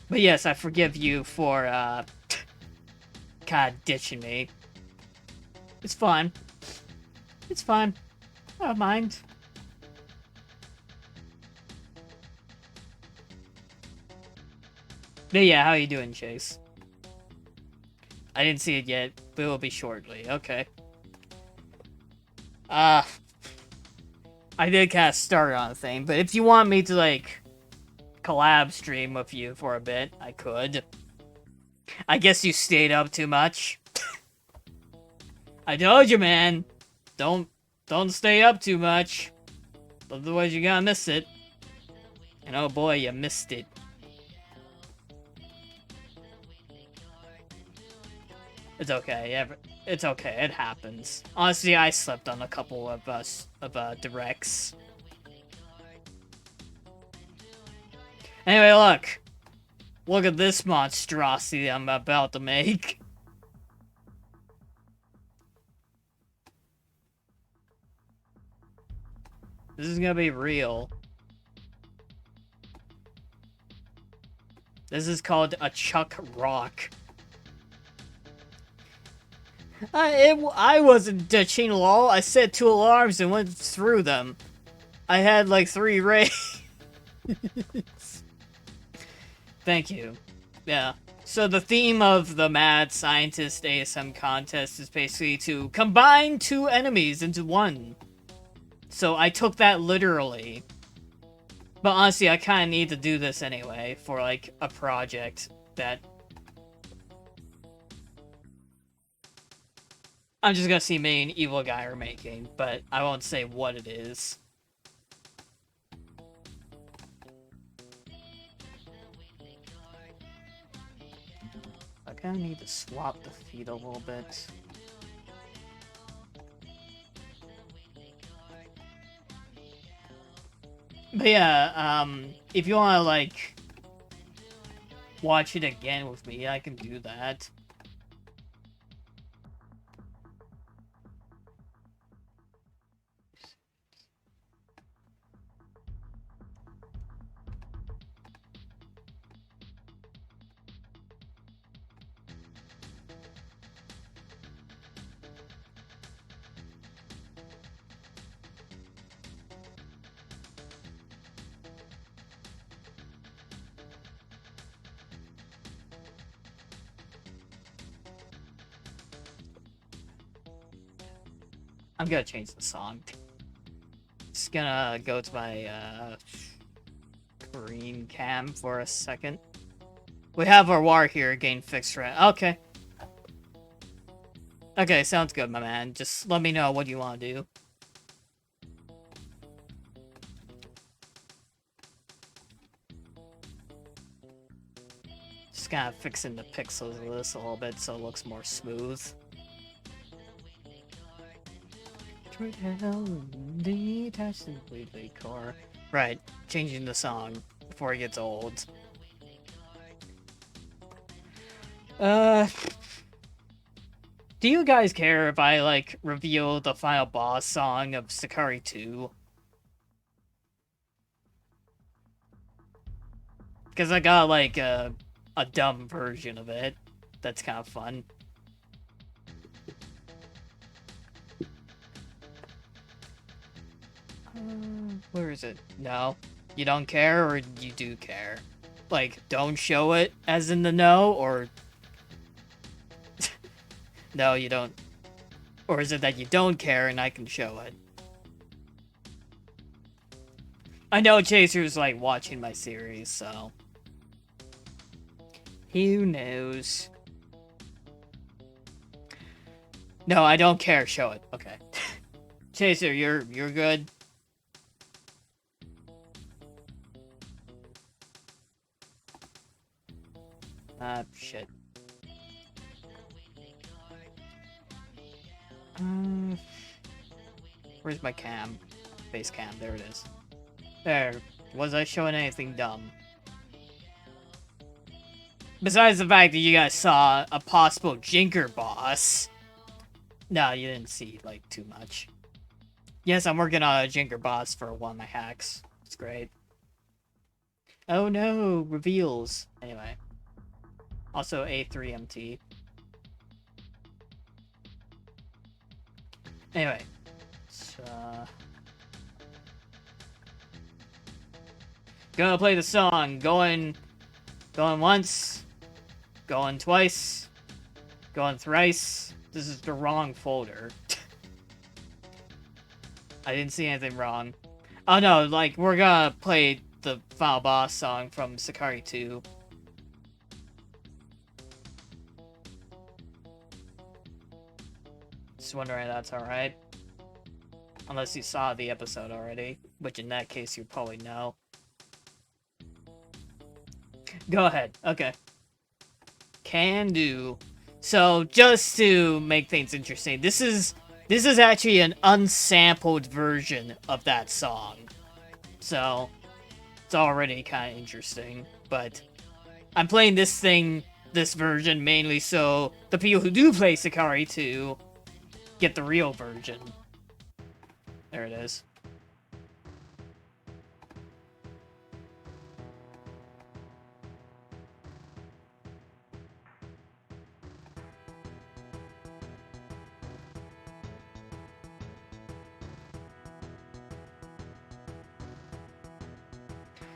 But yes, I forgive you for, kind of ditching me. It's fine. It's fine. I don't mind. But yeah, how you doing, Chase? I didn't see it yet, but it will be shortly. Okay. I did cast start on a thing, but if you want me to, like, collab stream with you for a bit, I could. I guess you stayed up too much. I told you, man. Don't stay up too much. Otherwise you're gonna miss it. And oh boy, you missed it. It's okay. It's okay. It happens. Honestly, I slept on a couple of directs. Anyway, look. Look at this monstrosity I'm about to make. This is gonna be real. This is called a Chuck Rock. I wasn't ditching lol. I set 2 alarms and went through them. I had like 3 rays. Thank you. Yeah. So the theme of the Mad Scientist ASM contest is basically to combine 2 enemies into one. So I took that literally. But honestly, I kind of need to do this anyway for like a project that I'm just gonna see me and Evil Guy are making, but I won't say what it is. I kinda need to swap the feet a little bit. But yeah, if you wanna, like, watch it again with me, I can do that. I'm gonna change the song. Just gonna go to my, green cam for a second. We have our war here getting fixed right. Okay. Okay, sounds good, my man. Just let me know what you want to do. Just kind of fixing the pixels of this a little bit so it looks more smooth. Detached completely core. Right, changing the song before it gets old. Do you guys care if I, like, reveal the final boss song of Sakari 2? Because I got, like, a dumb version of it. That's kind of fun. Where is it? No. You don't care, or you do care? Like, don't show it as in the no, or... No, you don't. Or is it that you don't care and I can show it? I know Chaser's, like, watching my series, so... Who knows? No, I don't care. Show it. Okay. Chaser, you're good? Shit. Where's my cam? Face cam, there it is. There. Was I showing anything dumb? Besides the fact that you guys saw a possible Jinker boss. No, you didn't see, like, too much. Yes, I'm working on a Jinker boss for one of my hacks. It's great. Oh no, reveals. Anyway. Also A3MT. Anyway. So, gonna play the song, going Going once. Going twice. Going thrice. This is the wrong folder. I didn't see anything wrong. Oh no, like, we're gonna play the final boss song from Sakari 2. Just wondering if that's alright. Unless you saw the episode already, which in that case you probably know. Go ahead. Okay. Can do. So, just to make things interesting, this is actually an unsampled version of that song. So, it's already kind of interesting. But I'm playing this version mainly so the people who do play Sakari 2 get the real version. There it is.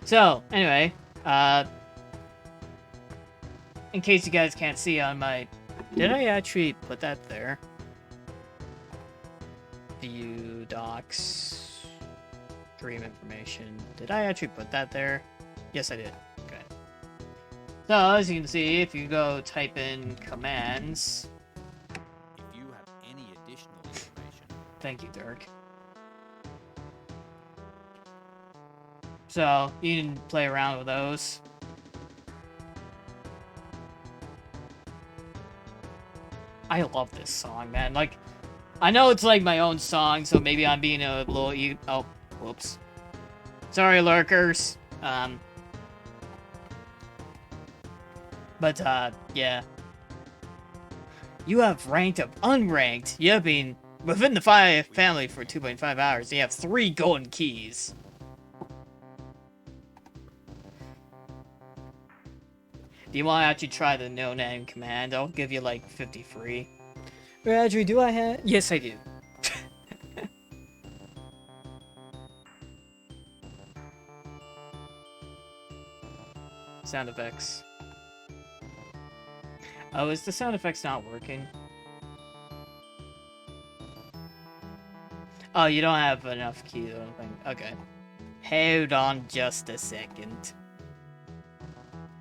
So, anyway, in case you guys can't see on my... Did I actually put that there? View docs, dream information. Did I actually put that there? Yes, I did. Okay. So, as you can see, if you go type in commands... If you have any additional information... Thank you, Dirk. So, you can play around with those. I love this song, man. Like, I know it's like my own song, so maybe I'm being a little... Oh, whoops. Sorry, lurkers. But, yeah. You have ranked up unranked. You have been within the family for 2.5 hours. You have 3 golden keys. Do you want to actually try the no-name command? I'll give you like 50 free. Audrey, do I have... Yes, I do. Sound effects. Oh, is the sound effects not working? Oh, you don't have enough keys, I don't think. Okay. Hold on just a second.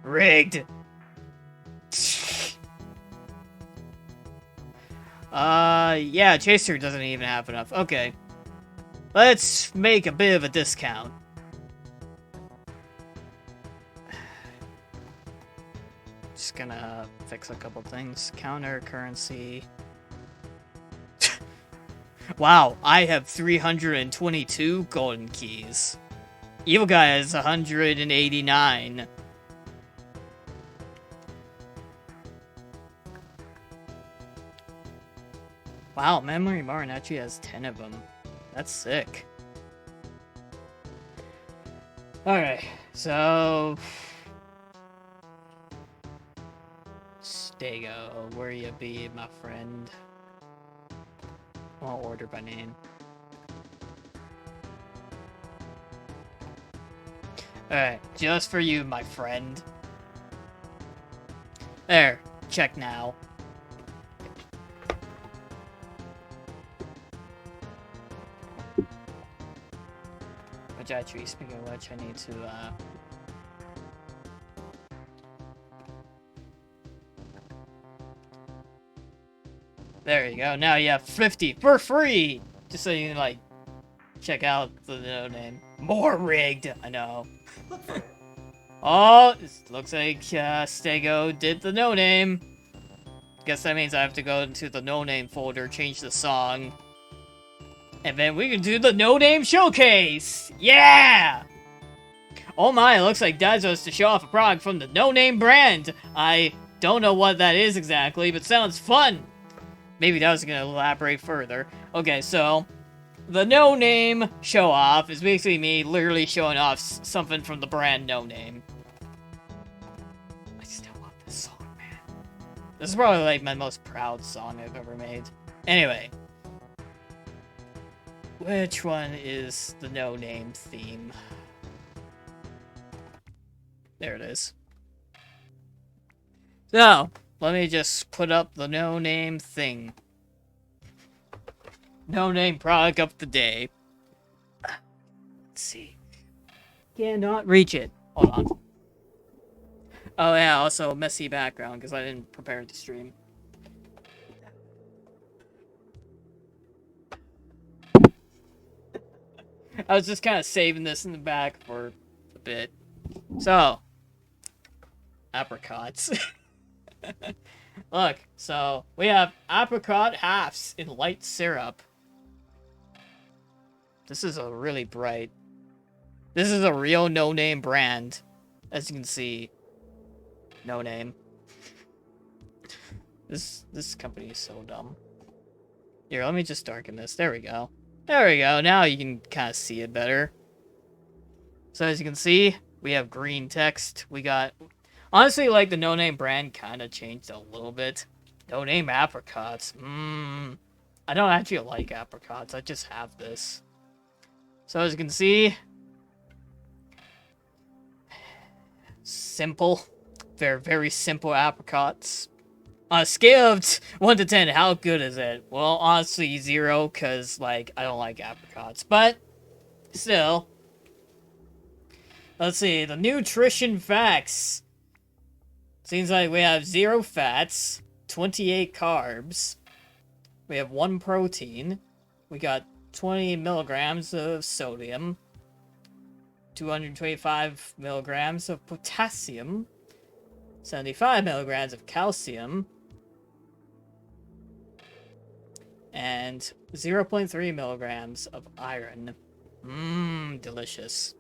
Rigged! Yeah, Chaser doesn't even have enough. Okay. Let's make a bit of a discount. Just gonna fix a couple things. Counter currency. Wow, I have 322 golden keys. Evil Guy has 189. Wow, Memory Martin actually has 10 of them. That's sick. Alright, so... Stego, where you be, my friend? I'll order by name. Alright, just for you, my friend. There, check now. Which actually, speaking of which, I need to, There you go, now you have 50 for free! Just so you can, like, check out the no name. More rigged, I know. Oh, it looks like, Stego did the no name. Guess that means I have to go into the no name folder, change the song. And then we can do the no-name showcase! Yeah! Oh my, it looks like Daz wants to show off a product from the no-name brand. I don't know what that is exactly, but sounds fun. Maybe Daz is going to elaborate further. Okay, so the no-name show-off is basically me literally showing off something from the brand No Name. I still love this song, man. This is probably like my most proud song I've ever made. Anyway. Which one is the no-name theme? There it is. So, let me just put up the no-name thing. No-name product of the day. Let's see. Cannot reach it. Hold on. Oh yeah, also messy background because I didn't prepare the stream. I was just kind of saving this in the back for a bit. So, apricots. Look, so we have apricot halves in light syrup. This is a really bright. This is a real no-name brand, as you can see. No name. This company is so dumb. Here, let me just darken this. There we go. There we go. Now you can kind of see it better. So as you can see, we have green text. We got... Honestly, like, the no-name brand kind of changed a little bit. No-name apricots. I don't actually like apricots. I just have this. So as you can see... Simple. They're very simple apricots. On a scale of 1 to 10, how good is it? Well, honestly, 0, because, like, I don't like apricots. But, still. Let's see, the nutrition facts. Seems like we have 0 fats, 28 carbs. We have 1 protein. We got 20 milligrams of sodium. 225 milligrams of potassium. 75 milligrams of calcium. And 0.3 milligrams of iron. Delicious.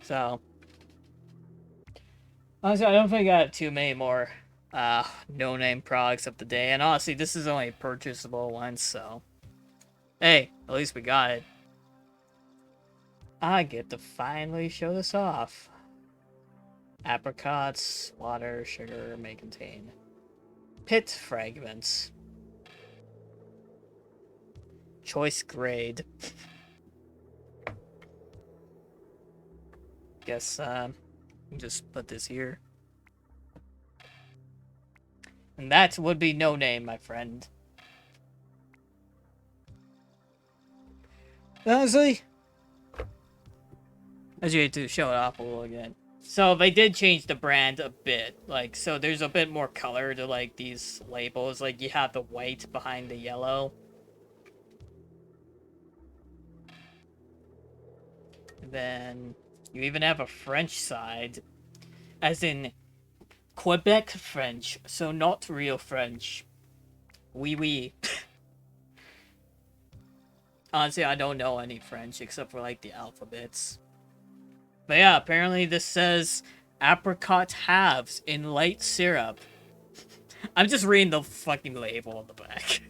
So, honestly, I don't think I have too many more no-name products of the day. And honestly, this is only a purchasable one, so... Hey, at least we got it. I get to finally show this off. Apricots, water, sugar may contain pit fragments. Choice grade. Guess, just put this here. And that would be no name, my friend. Honestly, I just need to show it off a little again. So they did change the brand a bit. Like, so there's a bit more color to, like, these labels. Like, you have the white behind the yellow. And then you even have a French side. As in Quebec French. So not real French. Oui, oui. Honestly, I don't know any French except for, like, the alphabets. But yeah, apparently this says apricot halves in light syrup. I'm just reading the fucking label on the back.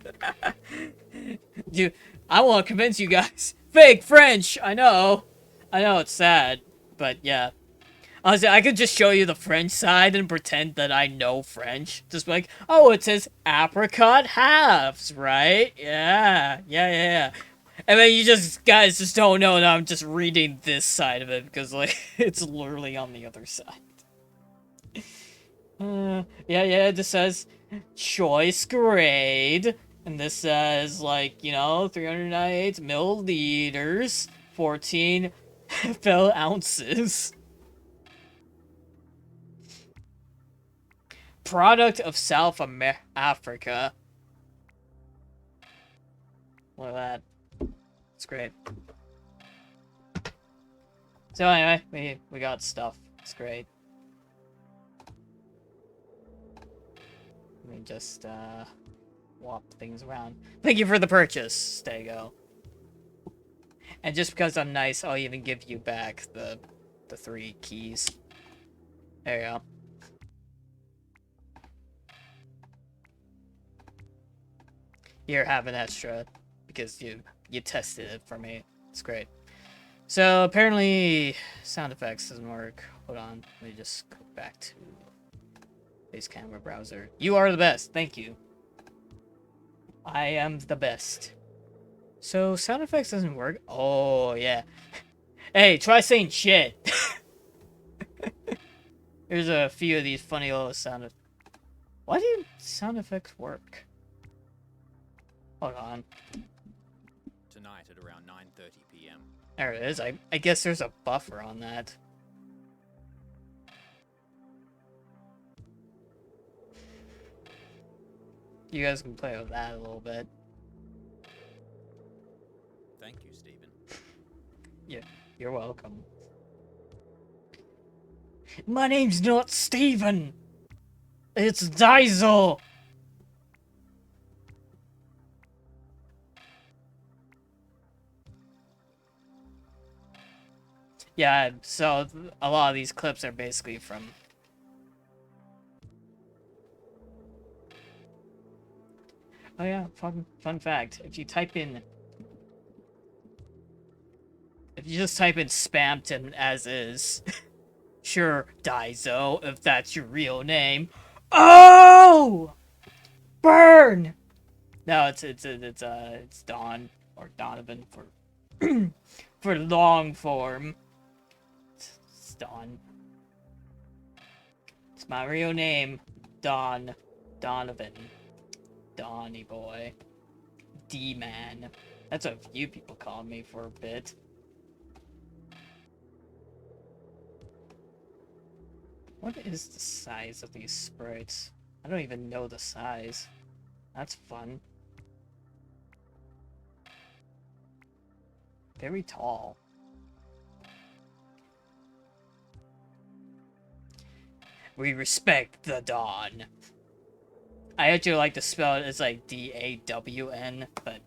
Dude, I want to convince you guys. Fake French! I know it's sad. But yeah. Honestly, I could just show you the French side and pretend that I know French. Just be like, oh, it says apricot halves, right? Yeah. And then you guys just don't know that I'm just reading this side of it because, like, it's literally on the other side. Yeah, this says choice grade. And this says, like, 398 milliliters, 14 fell ounces. Product of South Africa. Look at that. It's great. So anyway, we got stuff. It's great. Let me just walk things around. Thank you for the purchase, Stego. And just because I'm nice, I'll even give you back the 3 keys. There you go. Here, have an extra because you tested it for me. It's great. So apparently sound effects doesn't work. Hold on, let me just go back to face camera browser. You are the best. Thank you. I am the best. So sound effects doesn't work. Oh yeah. Hey, try saying shit. Here's a few of these funny little sound effects. Why do sound effects work? Hold on. Tonight at around 9:30 p.m. There it is. I guess there's a buffer on that. You guys can play with that a little bit. Thank you, Stephen. Yeah, you're welcome. My name's not Steven! It's Diesel! Yeah, so a lot of these clips are basically from... Oh yeah, fun fact. If you type in... If you just type in Spamton as is... Sure, Daizo, if that's your real name. Oh! Burn! No, it's Don or Donovan for for long form. It's Don. It's my real name, Donovan, Donny boy, D-man. That's what a few people called me for a bit. What is the size of these sprites? I don't even know the size. That's fun. Very tall. We respect the Dawn. I actually like to spell it as like D-A-W-N, but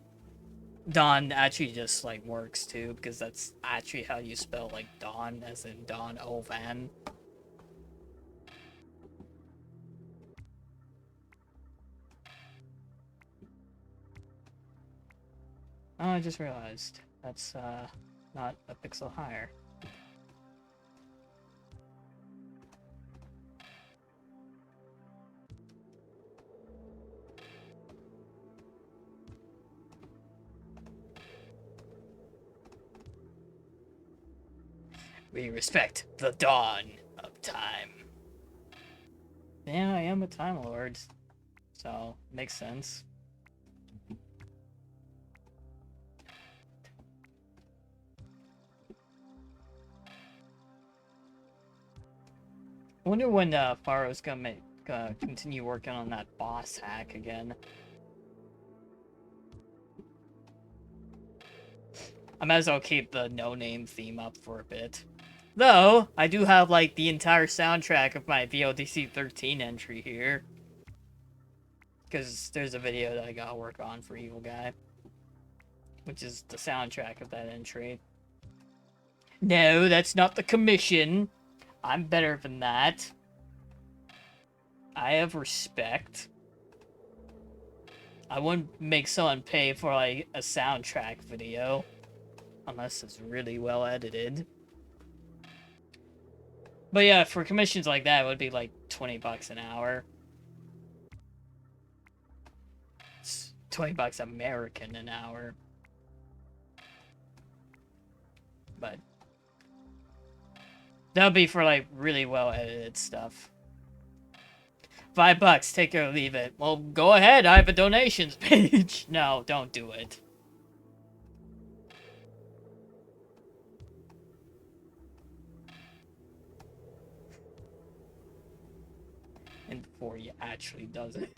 Dawn actually just like works too, because that's actually how you spell like Dawn, as in Dawn Ovan. Oh, I just realized that's not a pixel higher. We respect the dawn of time. Yeah, I am a Time Lord, so makes sense. I wonder when Faro's gonna continue working on that boss hack again. I might as well keep the no-name theme up for a bit. Though, I do have, like, the entire soundtrack of my VODC 13 entry here. Because there's a video that I gotta work on for Evil Guy. Which is the soundtrack of that entry. No, that's not the commission. I'm better than that. I have respect. I wouldn't make someone pay for, like, a soundtrack video. Unless it's really well edited. But yeah, for commissions like that, it would be like $20 an hour. It's $20 American an hour. But that would be for like really well edited stuff. $5, take it or leave it. Well, go ahead, I have a donations page. No, don't do it. And before he actually does it.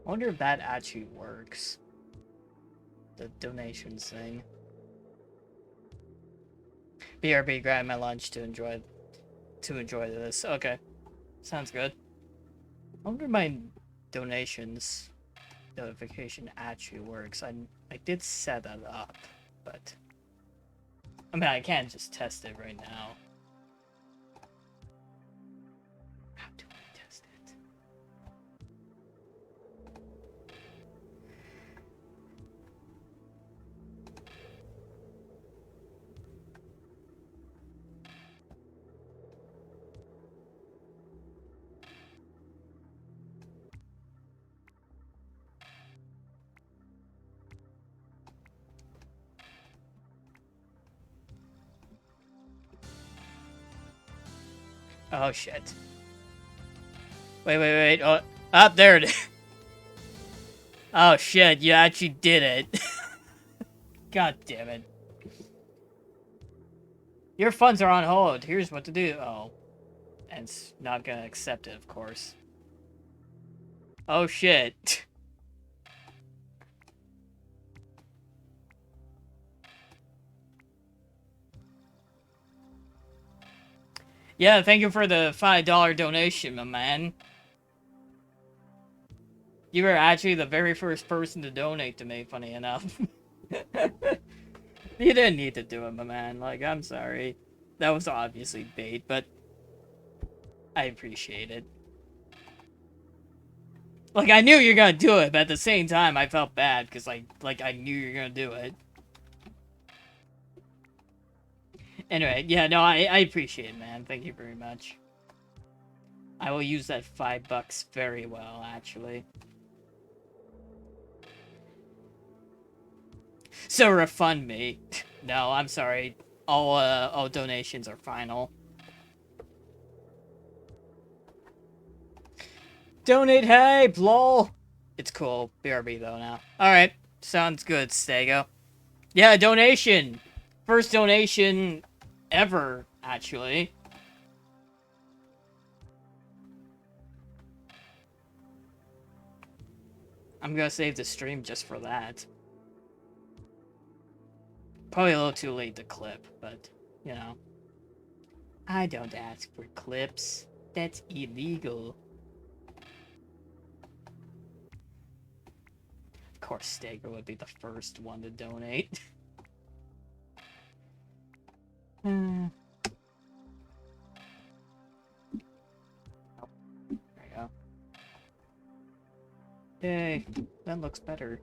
I wonder if that actually works. The donations thing. BRB, grab my lunch to enjoy this. Okay. Sounds good. I wonder if my donations notification actually works. I did set that up, but I mean I can't just test it right now. How do I test it? Oh, shit. Wait, wait, wait. Oh, up there it is. Oh, shit. You actually did it. God damn it. Your funds are on hold. Here's what to do. Oh. And it's not gonna accept it, of course. Oh, shit. Yeah, thank you for the $5 donation, my man. You were actually the very first person to donate to me, funny enough. You didn't need to do it, my man. Like, I'm sorry. That was obviously bait, but I appreciate it. Like, I knew you were gonna do it, but at the same time, I felt bad, because, like, I knew you were gonna do it. Anyway, yeah, no, I appreciate it, man. Thank you very much. I will use that $5 very well, actually. So refund me. No, I'm sorry. All donations are final. Donate hype, lol. It's cool. BRB though now. Alright. Sounds good, Stego. Yeah, donation. First donation ever, actually. I'm gonna save the stream just for that. Probably a little too late to clip, but, you know. I don't ask for clips. That's illegal. Of course, Stego would be the first one to donate. There you go. Yay, that looks better.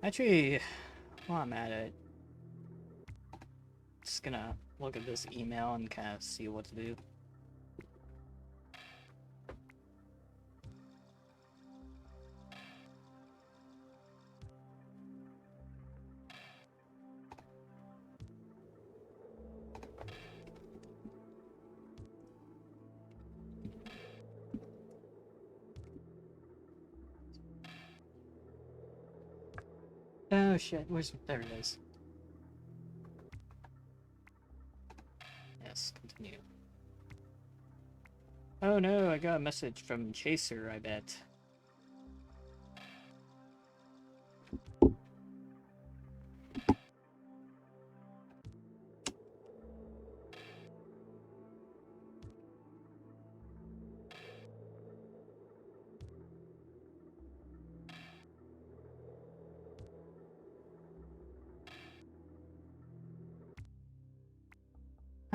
Actually, while I'm at it, just gonna look at this email and kind of see what to do. Oh shit, there it is. Yes, continue. Oh no, I got a message from Chaser, I bet.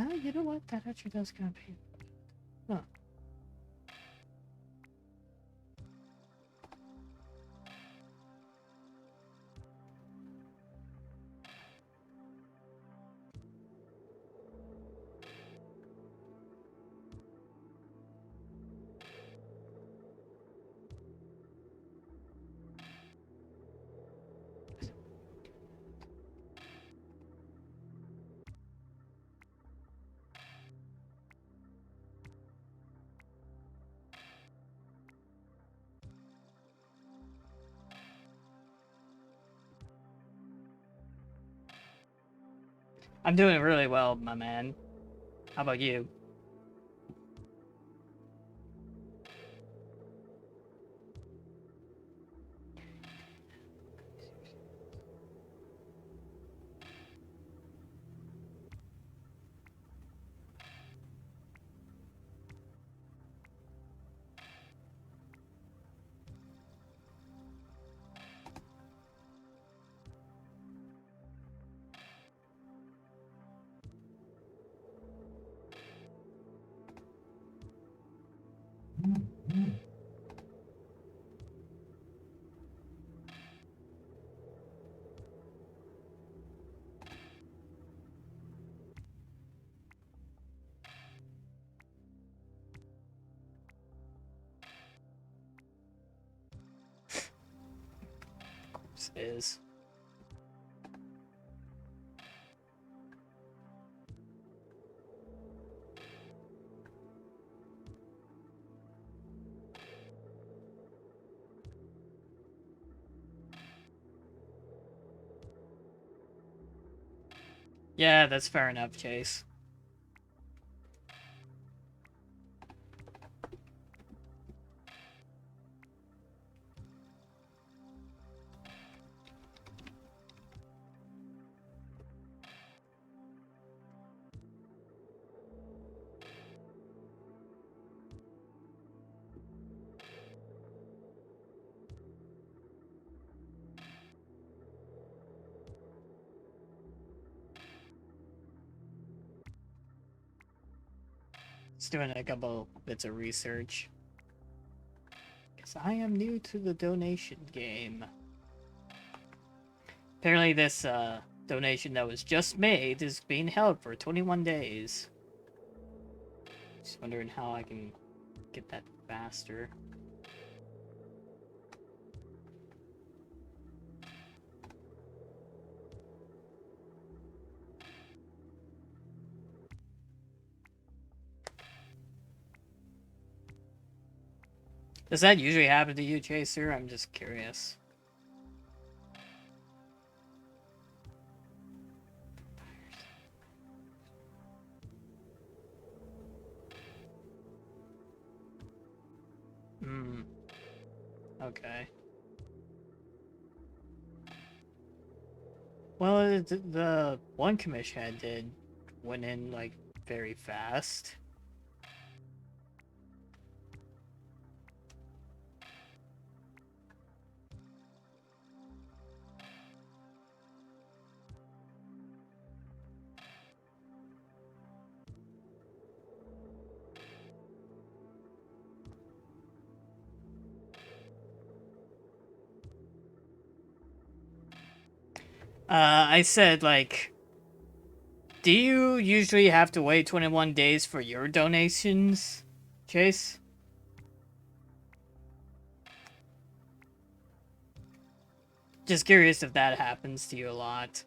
Ah, you know what? That actually does kind of be... Huh. I'm doing really well, my man. How about you? this is. Yeah, that's fair enough, Chase. Just doing a couple bits of research. Because I am new to the donation game. Apparently this donation that was just made is being held for 21 days. Just wondering how I can get that faster. Does that usually happen to you, Chaser? I'm just curious. Hmm. Okay. Well, the one commission I did went in, like, very fast. I said, like, do you usually have to wait 21 days for your donations, Chase? Just curious if that happens to you a lot.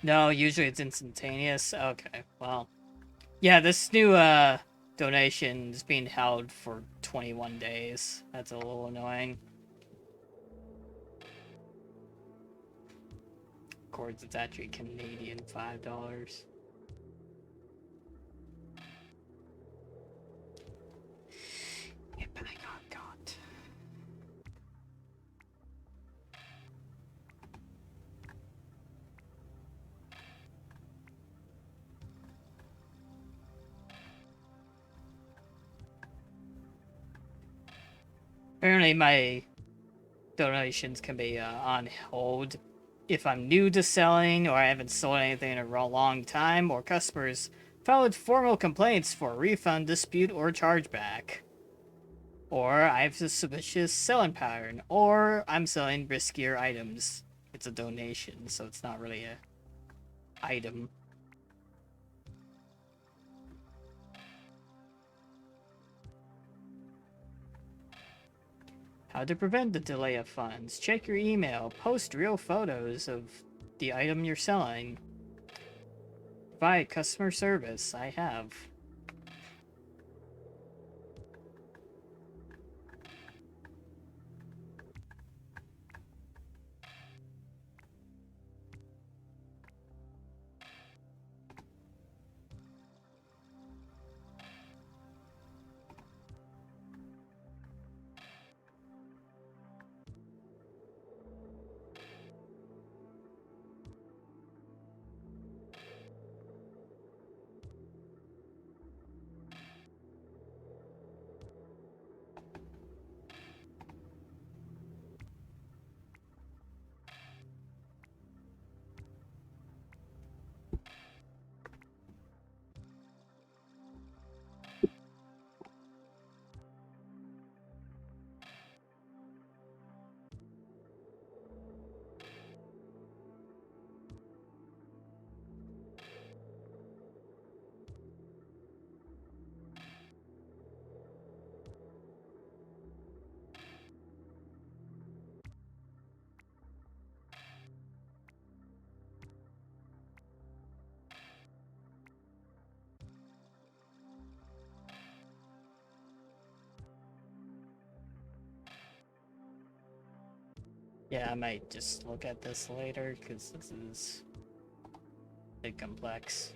No, usually it's instantaneous. Okay, well. Yeah, this new donation is being held for 21 days. That's a little annoying. Of course, it's actually Canadian $5. Yep, I got caught. Apparently, my donations can be on hold if I'm new to selling, or I haven't sold anything in a long time, or customers filed formal complaints for a refund, dispute, or chargeback. Or I have a suspicious selling pattern, or I'm selling riskier items. It's a donation, so it's not really a item. How to prevent the delay of funds. Check your email. Post real photos of the item you're selling. Provide customer service. I have. Yeah, I might just look at this later, because this is a bit complex.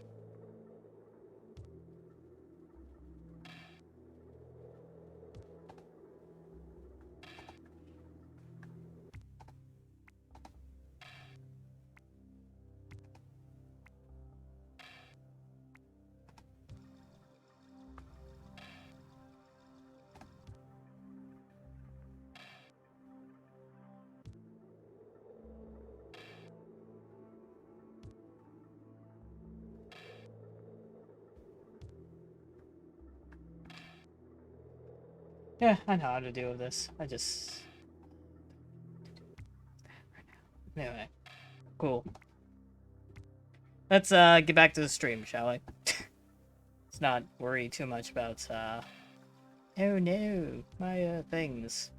Yeah, I know how to deal with this. I just... Anyway, cool. Let's get back to the stream, shall we? Let's not worry too much about, oh no, my, things.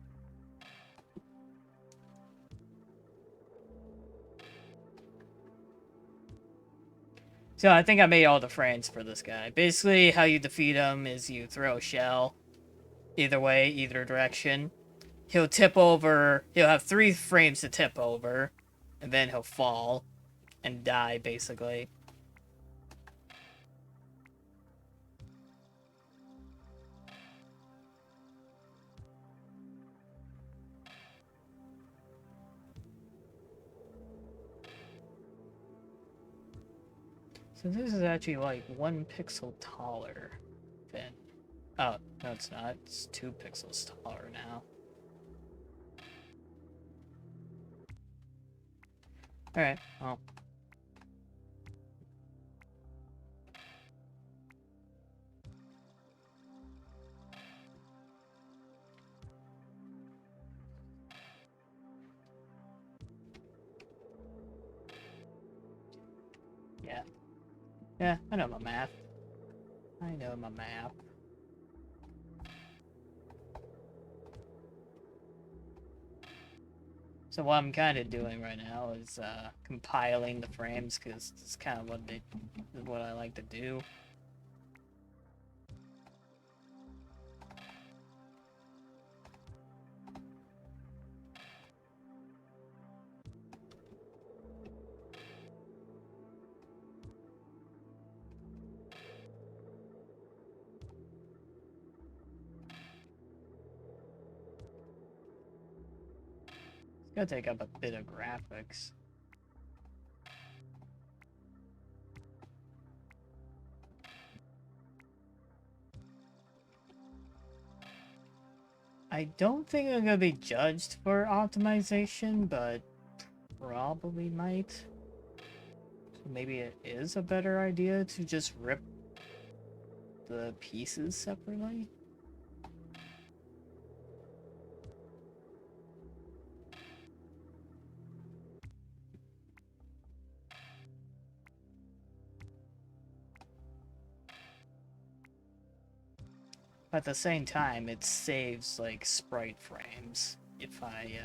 So I think I made all the frames for this guy. Basically, how you defeat him is you throw a shell. Either way, either direction. He'll tip over. He'll have 3 frames to tip over. And then he'll fall. And die, basically. So this is actually like 1 pixel taller than... Oh, no it's not. It's 2 pixels taller now. Alright, well. Yeah. Yeah, I know my math. I know my math. So what I'm kind of doing right now is compiling the frames, because it's kind of what I like to do. It's gonna take up a bit of graphics. I don't think I'm gonna be judged for optimization, but probably might. So maybe it is a better idea to just rip the pieces separately. At the same time, it saves, like, sprite frames if I,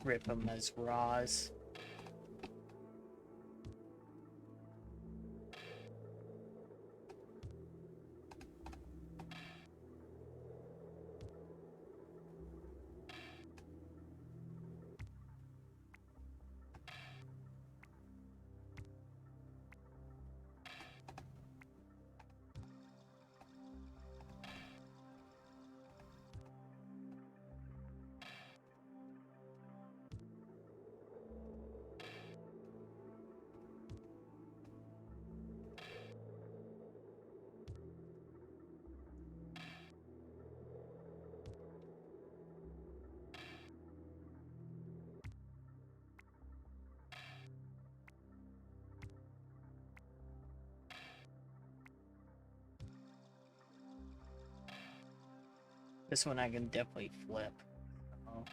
rip them as raws. This one I can definitely flip. So.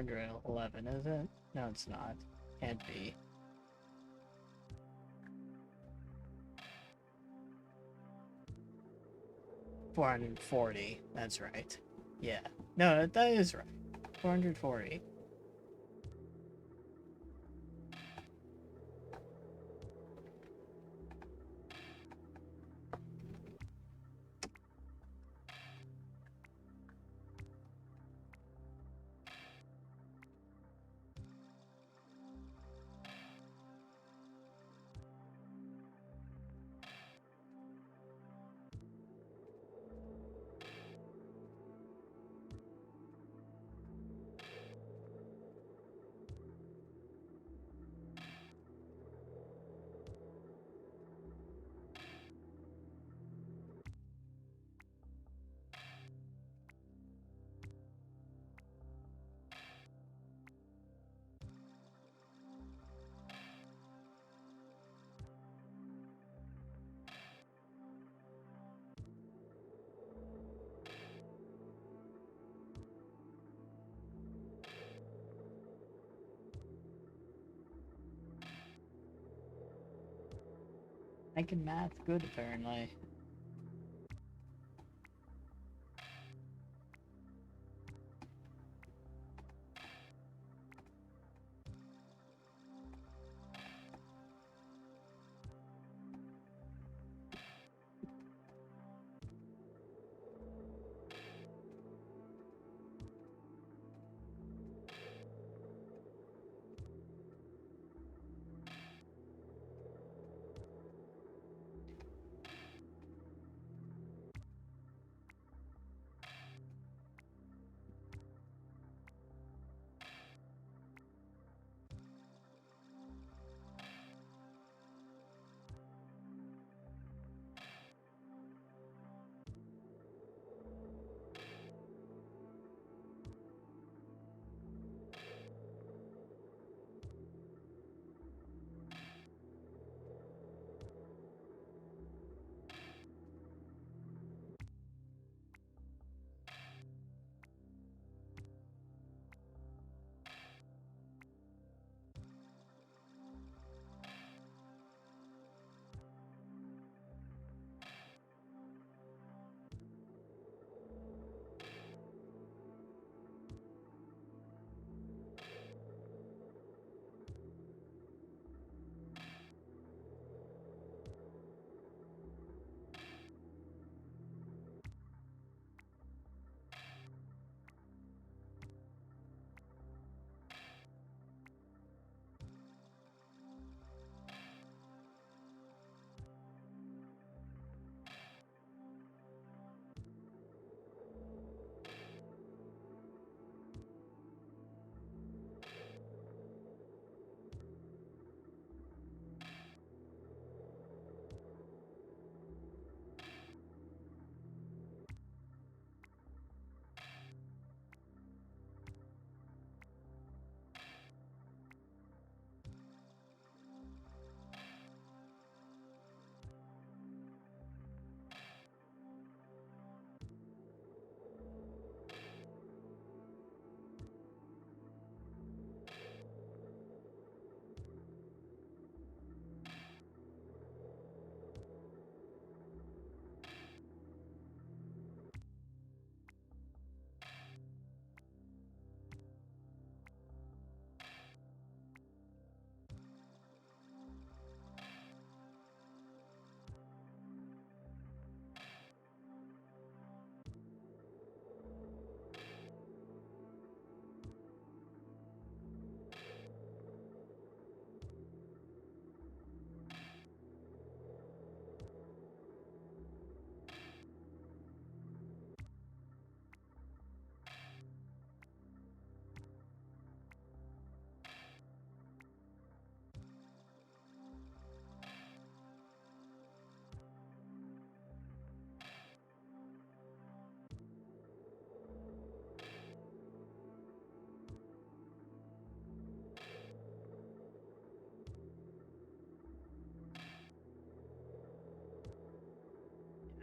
411, is it? No, it's not. Can't be. $440. That's right. Yeah. No, that is right. 440. I can math good, apparently.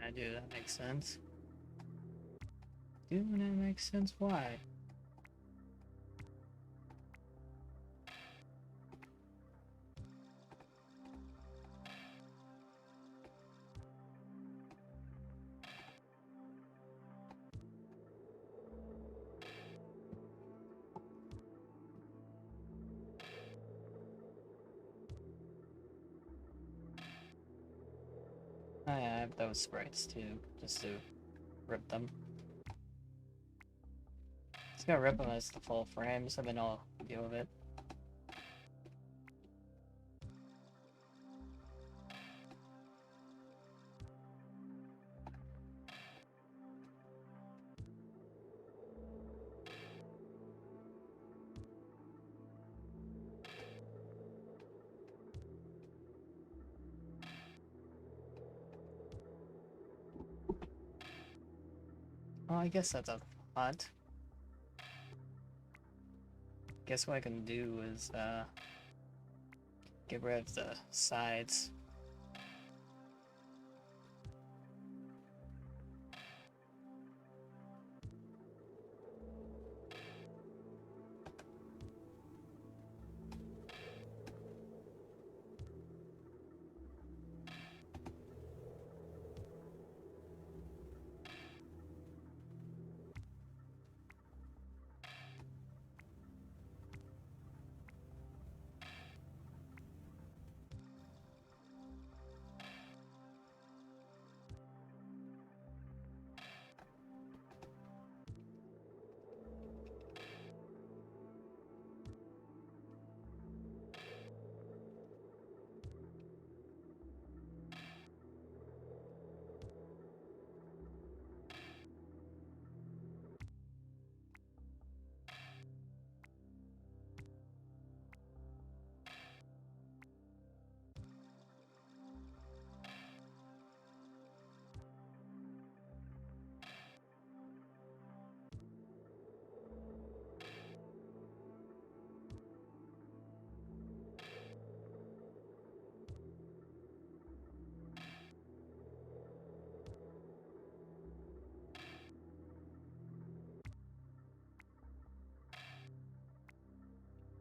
I do, that makes sense. Do that makes sense? Why? I have those sprites too, just to rip them. Just gonna rip them as the full frames, and then I'll deal with it. Oh, I guess that's a lot. Guess what I can do is, get rid of the sides.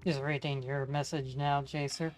Just reading your message now, Jacer.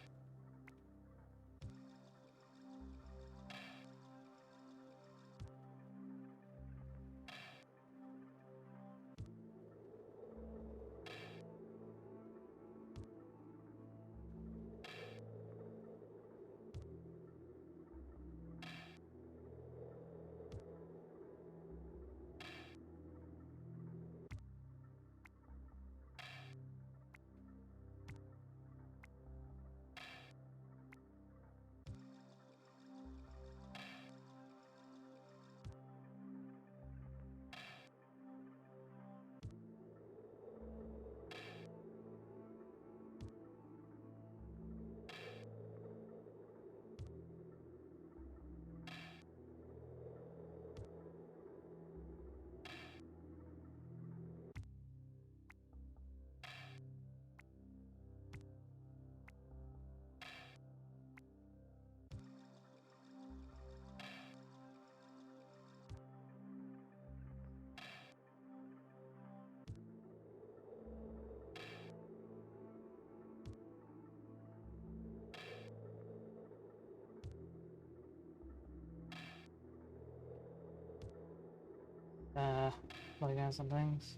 Look at some things.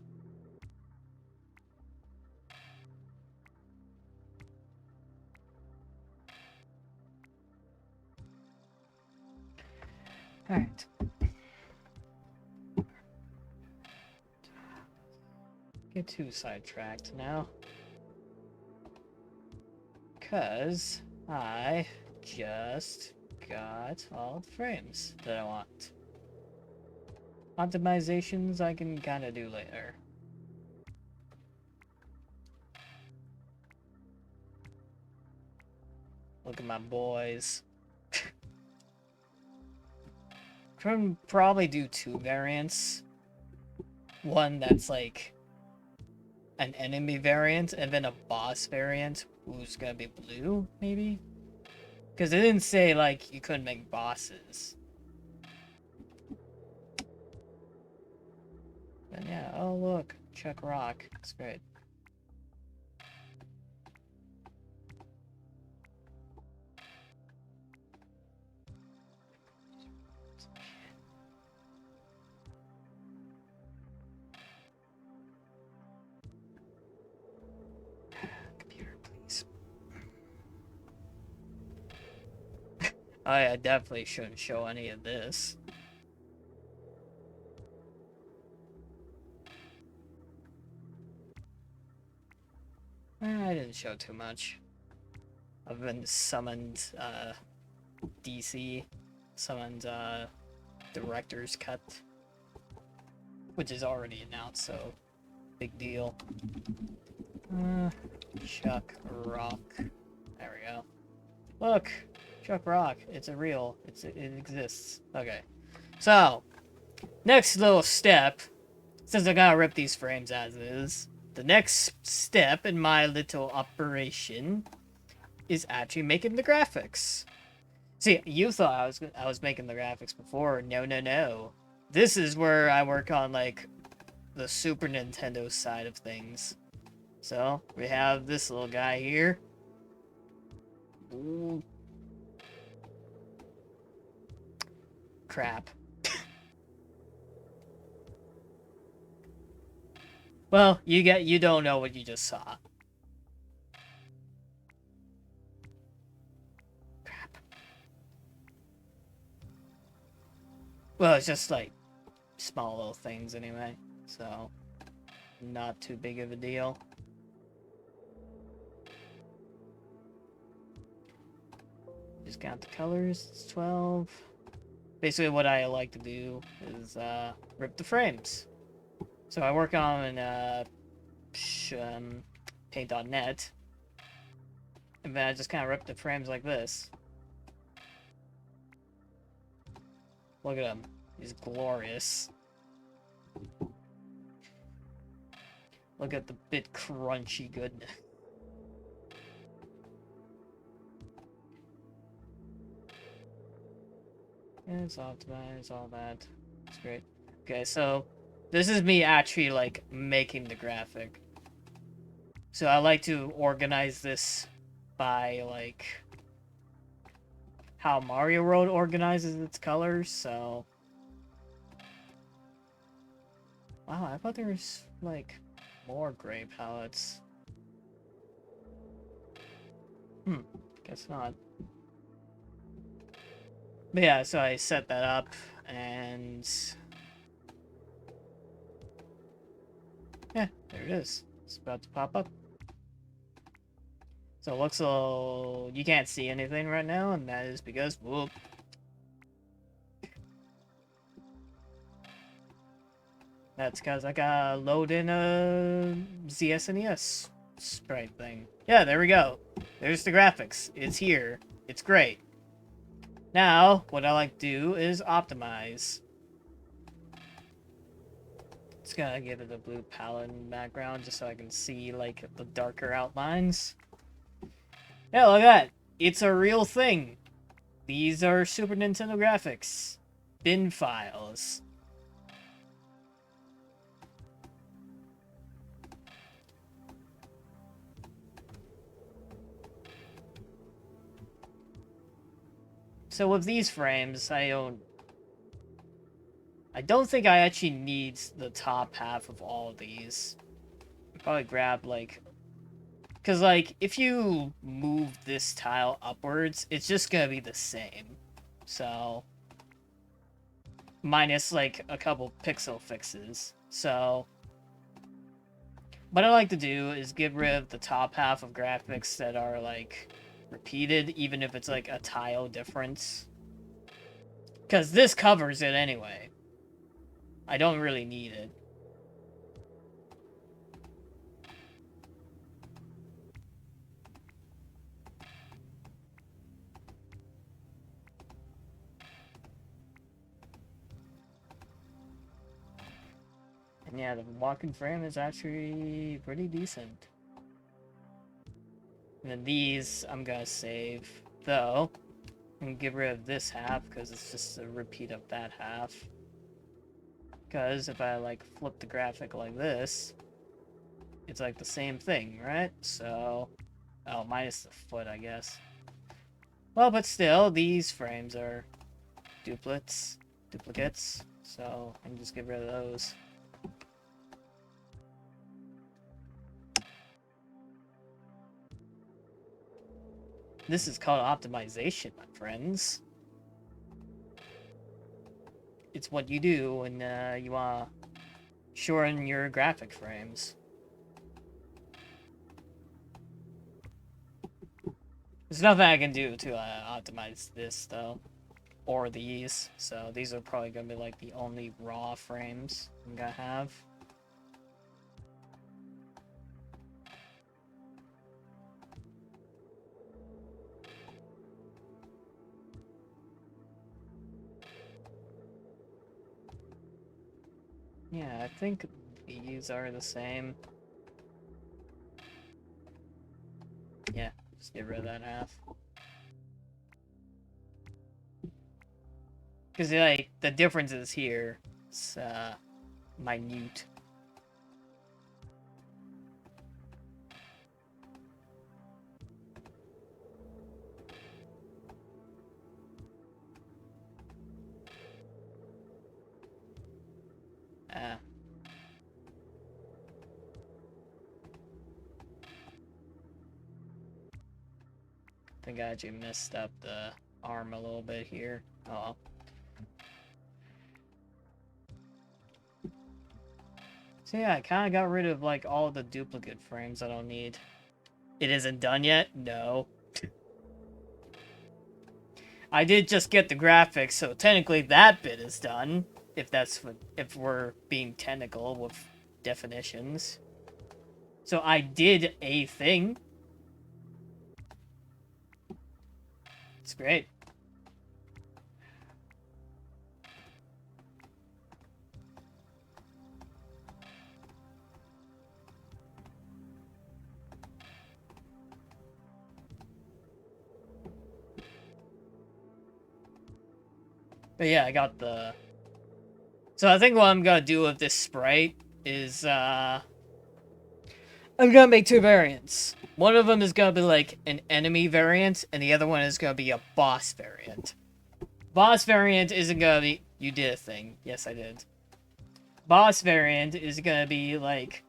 Alright. Get too sidetracked now. Cause I just got all the frames that I want. Optimizations I can kind of do later. Look at my boys. Can probably do two variants. One that's like an enemy variant, and then a boss variant who's gonna be blue, maybe? Because it didn't say like you couldn't make bosses. But yeah, oh look, Chuck Rock. It's great. Computer, please. I definitely shouldn't show any of this. I didn't show too much. I've been summoned, DC. Summoned, Director's Cut. Which is already announced, so big deal. Chuck Rock. There we go. Look! Chuck Rock. It's a real. It exists. Okay. So, next little step, since I gotta rip these frames as is, the next step in my little operation is actually making the graphics. See, you thought I was making the graphics before. No, no, no. This is where I work on, like, the Super Nintendo side of things. So, we have this little guy here. Ooh. Crap. Well, you don't know what you just saw. Crap. Well, it's just like small little things anyway, so not too big of a deal. Just count the colors. It's 12. Basically, what I like to do is rip the frames. So I work on paint.net, and then I just kind of rip the frames like this. Look at him. He's glorious. Look at the bit crunchy goodness. Yeah, it's optimized, all that. It's great. Okay, so this is me actually, like, making the graphic. So I like to organize this by, like, how Mario World organizes its colors, so... Wow, I thought there was, like, more gray palettes. Guess not. But yeah, so I set that up, and... yeah, there it is. It's about to pop up. So it looks a little... you can't see anything right now, and that is because... whoop. That's because I gotta load in a ZSNES sprite thing. Yeah, there we go. There's the graphics. It's here. It's great. Now, what I like to do is optimize. Just gonna give it a blue palette in the background just so I can see, like, the darker outlines. Yeah, look at that. It's a real thing. These are Super Nintendo graphics. Bin files. So with these frames, I don't think I actually need the top half of all of these. I'll probably grab, like... because, like, if you move this tile upwards, it's just gonna be the same. So... minus, like, a couple pixel fixes. So... what I like to do is get rid of the top half of graphics that are, like... repeated, even if it's like a tile difference. Because this covers it anyway. I don't really need it. And yeah, the walking frame is actually pretty decent. And then these, I'm gonna save. Though, I'm gonna get rid of this half, because it's just a repeat of that half. Because if I, like, flip the graphic like this, it's, like, the same thing, right? So, oh, minus the foot, I guess. Well, but still, these frames are duplicates, so I can just get rid of those. This is called optimization, my friends. it's what you do when you want to shorten your graphic frames. There's nothing I can do to optimize this, though. Or these. So these are probably going to be, like, the only raw frames I'm going to have. Yeah, I think these are the same. Yeah, just get rid of that half. Because, like, the difference is here. It's, minute. Ah. I think I actually messed up the arm a little bit here. Oh well. So yeah, I kind of got rid of, like, all the duplicate frames I don't need. It isn't done yet? No. I did just get the graphics, so technically that bit is done. If we're being technical with definitions. So I did a thing. It's great. But yeah, I got the... So I think what I'm gonna do with this sprite is, I'm gonna make two variants. One of them is gonna be, like, an enemy variant, and the other one is gonna be a boss variant. Boss variant isn't gonna be... You did a thing. Yes, I did. Boss variant is gonna be, like...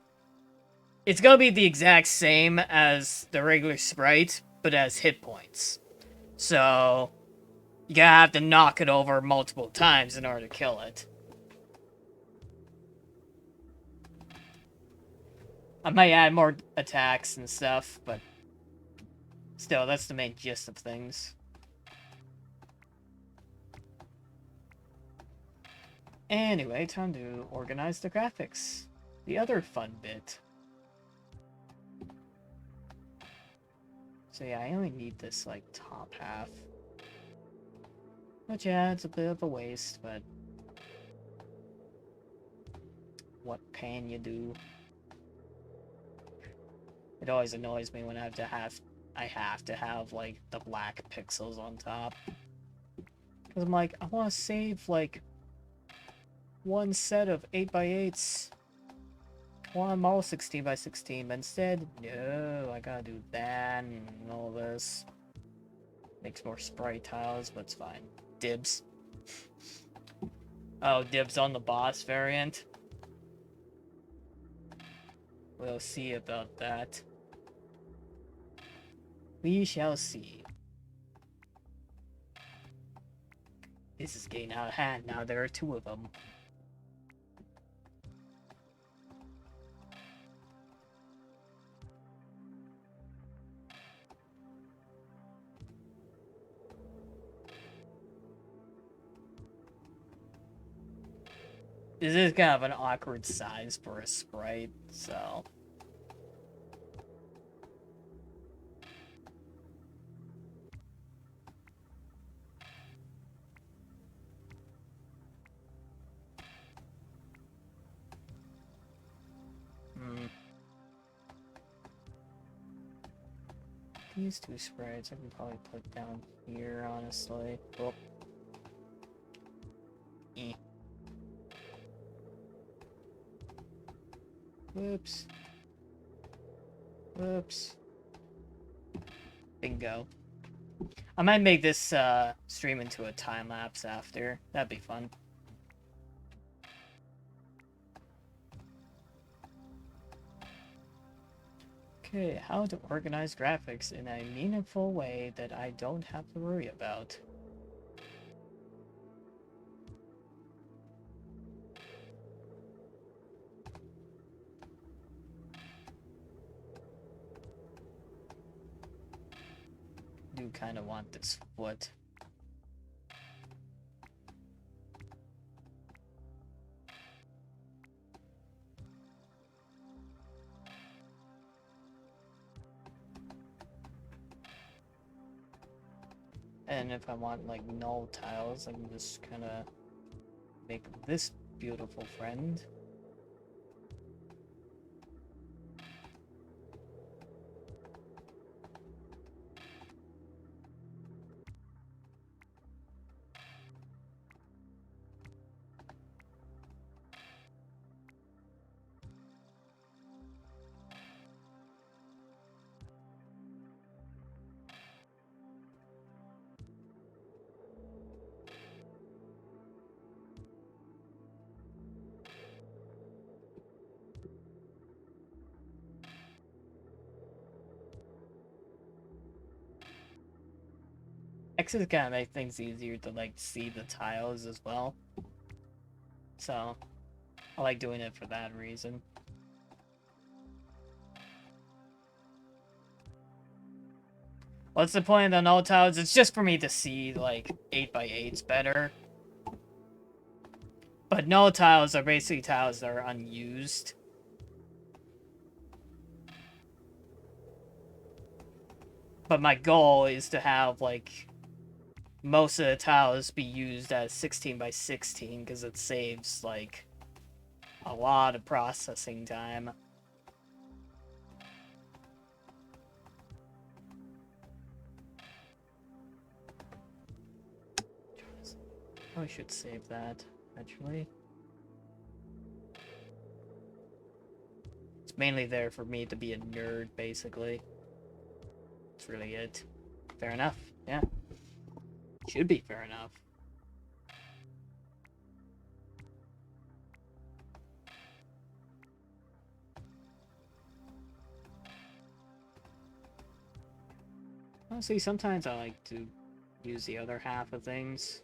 It's gonna be the exact same as the regular sprite, but as hit points. So... You gotta have to knock it over multiple times in order to kill it. I might add more attacks and stuff, but... Still, that's the main gist of things. Anyway, time to organize the graphics. The other fun bit. So yeah, I only need this, like, top half. Which, yeah, it's a bit of a waste, but... What can you do? It always annoys me when I have to have, like, the black pixels on top. Because I'm like, I want to save, like, one set of 8x8s. I want them all 16x16, but instead, no, I gotta do that and all this. Makes more sprite tiles, but it's fine. Dibs. Oh, dibs on the boss variant. We'll see about that. We shall see. This is getting out of hand now. There are two of them. This is kind of an awkward size for a sprite, so... These two sprites I can probably put down here, honestly. Oh. Whoops. Whoops. Bingo. I might make this stream into a time-lapse after. That'd be fun. Okay, how to organize graphics in a meaningful way that I don't have to worry about. kind of want this foot. And if I want like null tiles, I can just kind of make this beautiful friend. X's kind of make things easier to like see the tiles as well. So I like doing it for that reason. What's the point of the null tiles? It's just for me to see like 8x8s better. But null tiles are basically tiles that are unused. But my goal is to have like most of the tiles be used as 16x16 because it saves like a lot of processing time. I should save that, actually. It's mainly there for me to be a nerd, basically. That's really it. Fair enough, yeah. Should be fair enough. Honestly, sometimes I like to use the other half of things.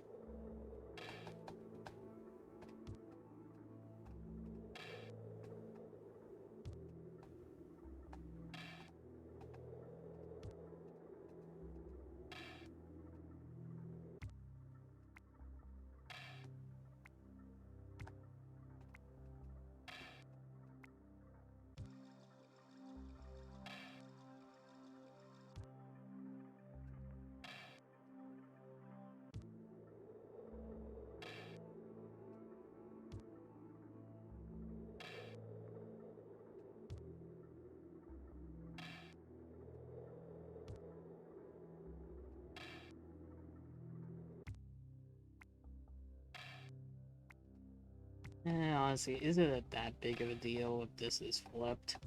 Honestly, is it that big of a deal if this is flipped?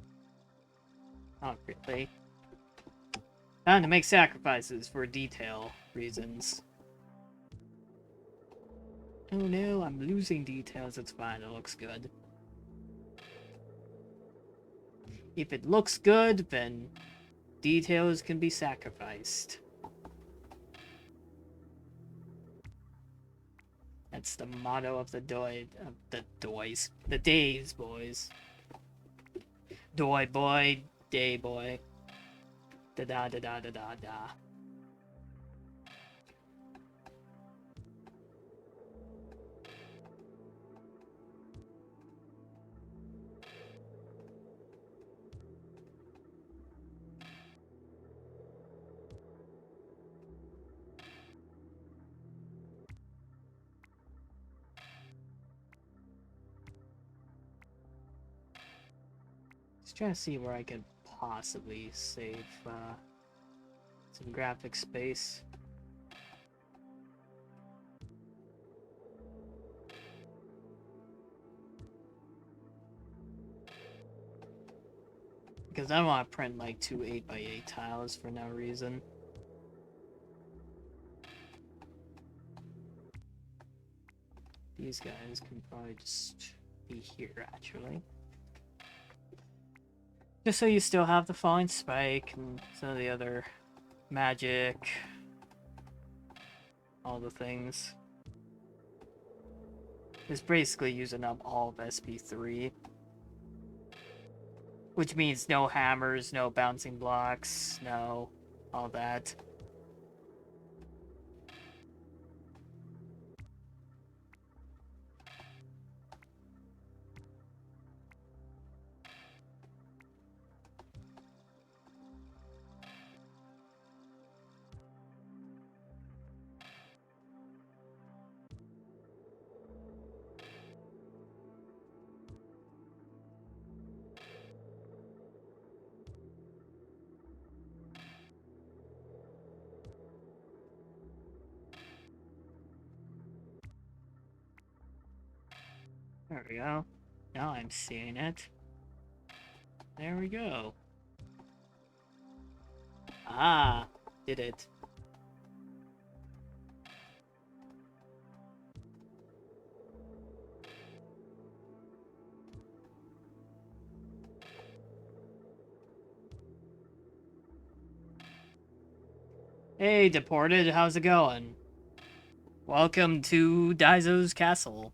Not really. Time to make sacrifices for detail reasons. Oh no, I'm losing details. It's fine, it looks good. If it looks good, then details can be sacrificed. That's the motto of the days, boys. Doi boy, day boy. Da da da da da da da. Just trying to see where I could possibly save some graphic space. Because I don't want to print like two 8x8 tiles for no reason. These guys can probably just be here, actually. Just so you still have the falling spike and some of the other magic. All the things. It's basically using up all of SP3. Which means no hammers, no bouncing blocks, no all that. we go. Now I'm seeing it. There we go. Ah, did it. Hey, Deported, how's it going? Welcome to Daizo's Castle.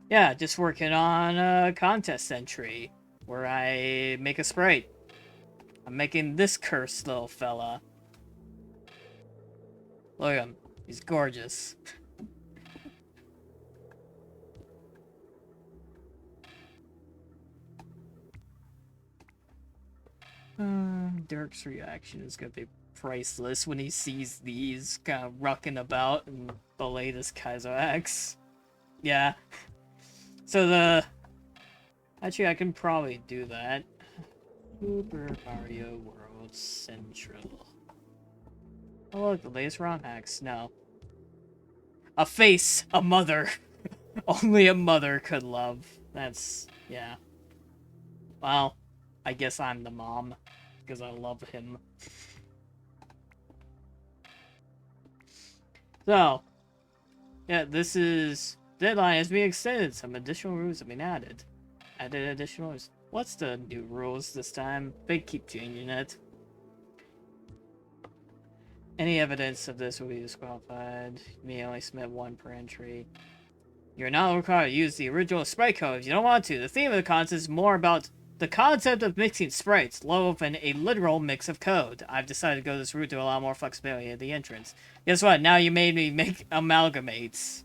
Yeah, just working on a contest entry where I make a sprite. I'm making this cursed little fella. Look at him. He's gorgeous. Dirk's reaction is gonna be priceless when he sees these kind of rucking about in the latest Kaizo X. Yeah. So actually, I can probably do that. Super Mario World Central. Oh look, the latest ROM hacks. No. A face, a mother. Only a mother could love. That's, yeah. Well, I guess I'm the mom, because I love him. So, yeah, this is... Deadline has been extended. Some additional rules have been added. Added additional rules. What's the new rules this time? They keep changing it. Any evidence of this will be disqualified. You may only submit one per entry. You're not required to use the original sprite code if you don't want to. The theme of the contest is more about the concept of mixing sprites, lower than a literal mix of code. I've decided to go this route to allow more flexibility at the entrance. Guess what? Now you made me make amalgamates.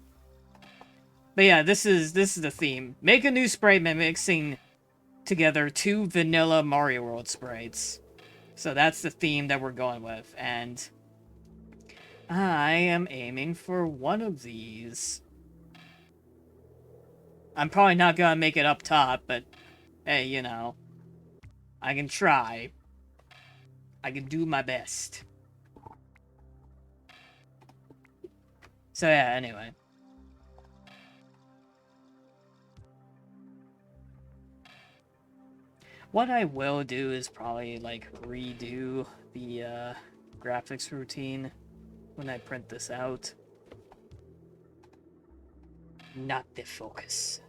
But yeah, this is the theme. Make a new sprite by mixing together two vanilla Mario World sprites. So that's the theme that we're going with, and I am aiming for one of these. I'm probably not gonna make it up top, but hey, you know, I can try. I can do my best. So yeah, anyway. What I will do is probably, like, redo the, graphics routine when I print this out. Not the focus.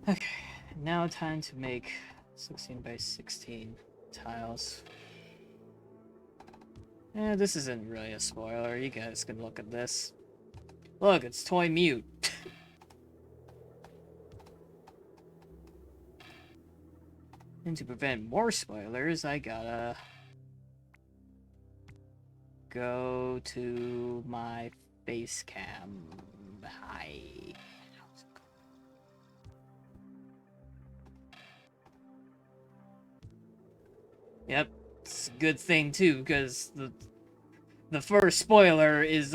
Okay, now time to make 16 by 16 tiles. This isn't really a spoiler. You guys can look at this. Look, it's Toy Mute. And to prevent more spoilers, I gotta go to my face cam. Hi. How's it going? Yep, it's a good thing too, because the first spoiler is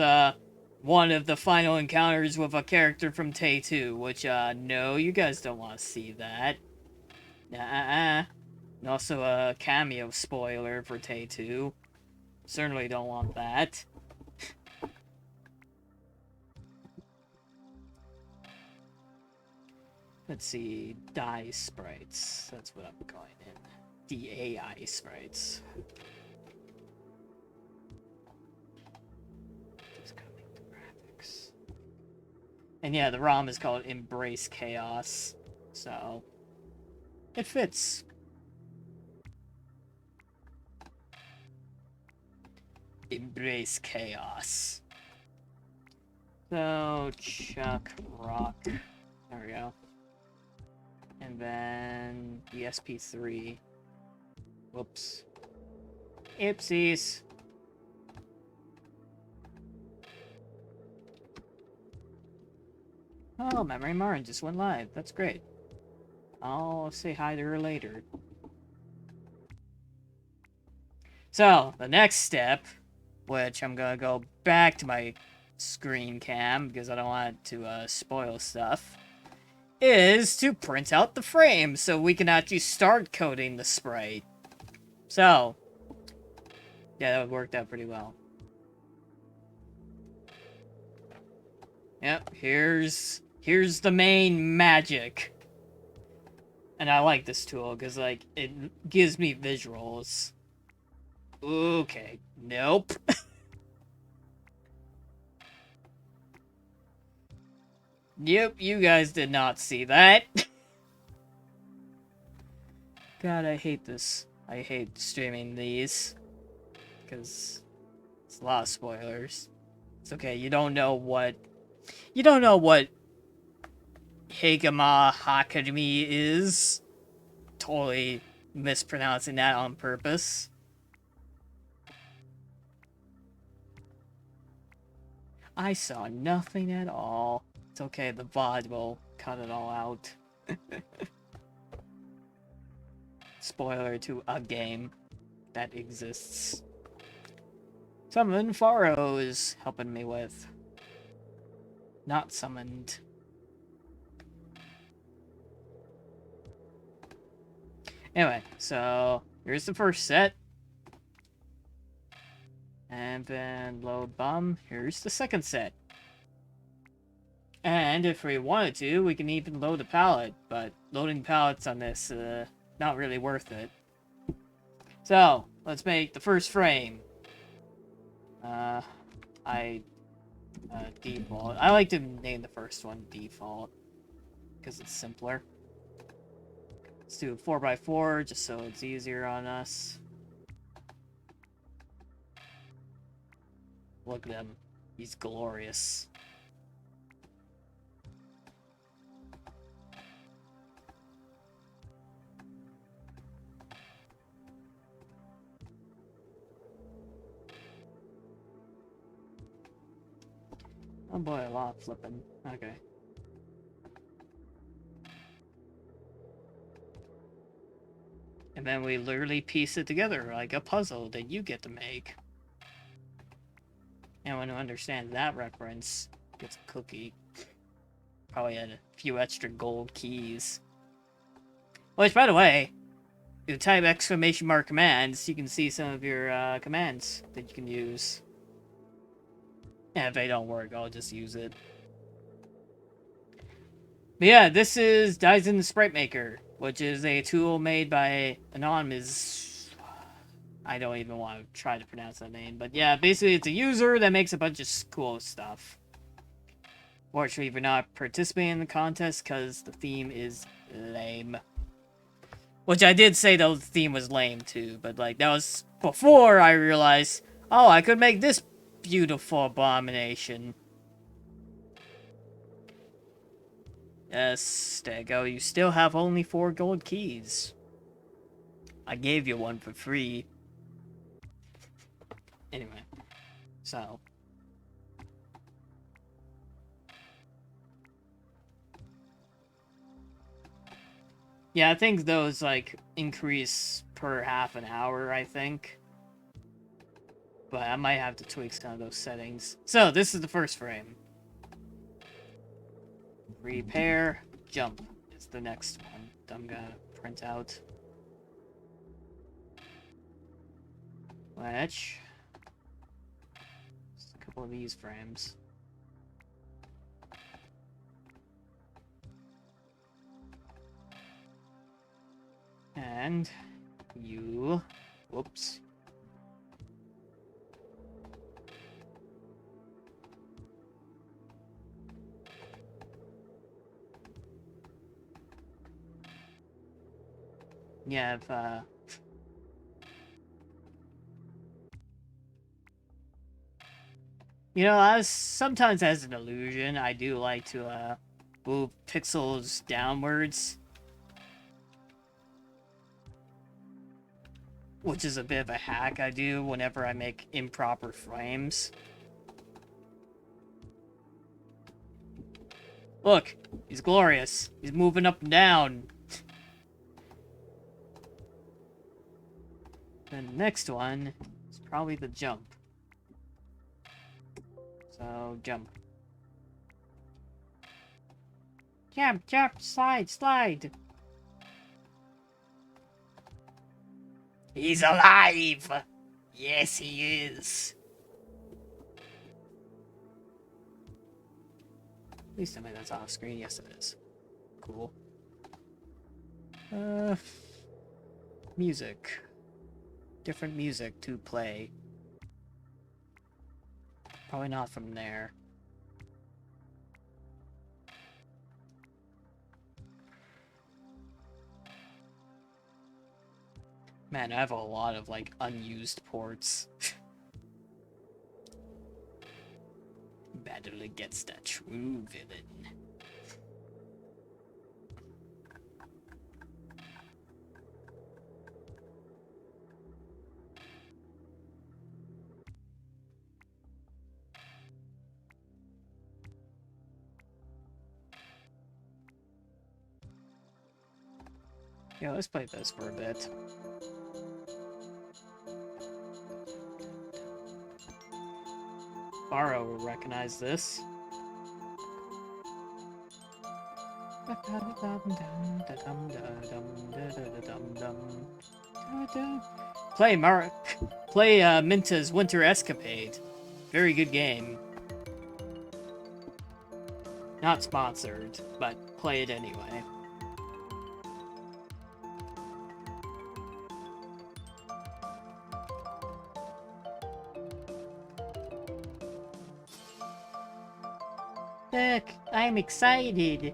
one of the final encounters with a character from Tay 2, which no, you guys don't want to see that. And also a cameo spoiler for Tay 2. Certainly don't want that. Let's see, die sprites. That's what I'm going in. DAI sprites. Just coming to graphics. And yeah, the ROM is called Embrace Chaos, so it fits. Embrace Chaos. So, Chuck Rock. There we go. And then the SP3. Whoops. Oopsies. Oh, Memory Martin just went live. That's great. I'll say hi to her later. So, the next step, which I'm gonna go back to my screen cam because I don't want to spoil stuff, is to print out the frame so we can actually start coding the sprite. So, yeah, that worked out pretty well. Yep, here's the main magic. And I like this tool because, like, it gives me visuals. Okay, nope. Yep, you guys did not see that. God, I hate this. I hate streaming these. Because it's a lot of spoilers. It's okay, you don't know what Higama Hakademi is. Totally mispronouncing that on purpose. I saw nothing at all. It's okay, the VOD will cut it all out. Spoiler to a game that exists. Summon Faro is helping me with. Not summoned. Anyway, so here's the first set. And then load bum. Here's the second set. And if we wanted to, we can even load a palette, but loading palettes on this, not really worth it. So, let's make the first frame. Default. I like to name the first one default, because it's simpler. Let's do 4x4, just so it's easier on us. Look at him. He's glorious. Oh boy, a lot of flipping. Okay. And then we literally piece it together like a puzzle that you get to make. Anyone who understands that reference gets a cookie. Probably had a few extra gold keys. Which, by the way, if you type !! commands, you can see some of your commands that you can use. And if they don't work, I'll just use it. But yeah, this is Dyson Sprite Maker, which is a tool made by Anonymous. I don't even want to try to pronounce that name. But yeah, basically it's a user that makes a bunch of cool stuff. Fortunately, we're not participating in the contest because the theme is lame. Which I did say the theme was lame too, but like that was before I realized, oh, I could make this beautiful abomination. Yes, there you go. You still have only 4 gold keys. I gave you one for free. Anyway, so. Yeah, I think those, like, increase per half an hour, I think. But I might have to tweak some of those settings. So, this is the first frame. Repair, jump is the next one that I'm gonna print out. Which... just a couple of these frames. And you... whoops. Yeah, if, you know, sometimes as an illusion, I do like to, move pixels downwards. Which is a bit of a hack I do whenever I make improper frames. Look, he's glorious. He's moving up and down. The next one is probably the jump. So, jump. Jump, jump, slide, slide. He's alive! Yes, he is. Please tell me that's off screen. Yes, it is. Cool. Music. Different music to play. Probably not from there. Man, I have a lot of, like, unused ports. Battle against a true villain. Yeah, let's play this for a bit. Barrow will recognize this. Play Minta's Winter Escapade. Very good game. Not sponsored, but play it anyway. Look, I'm excited.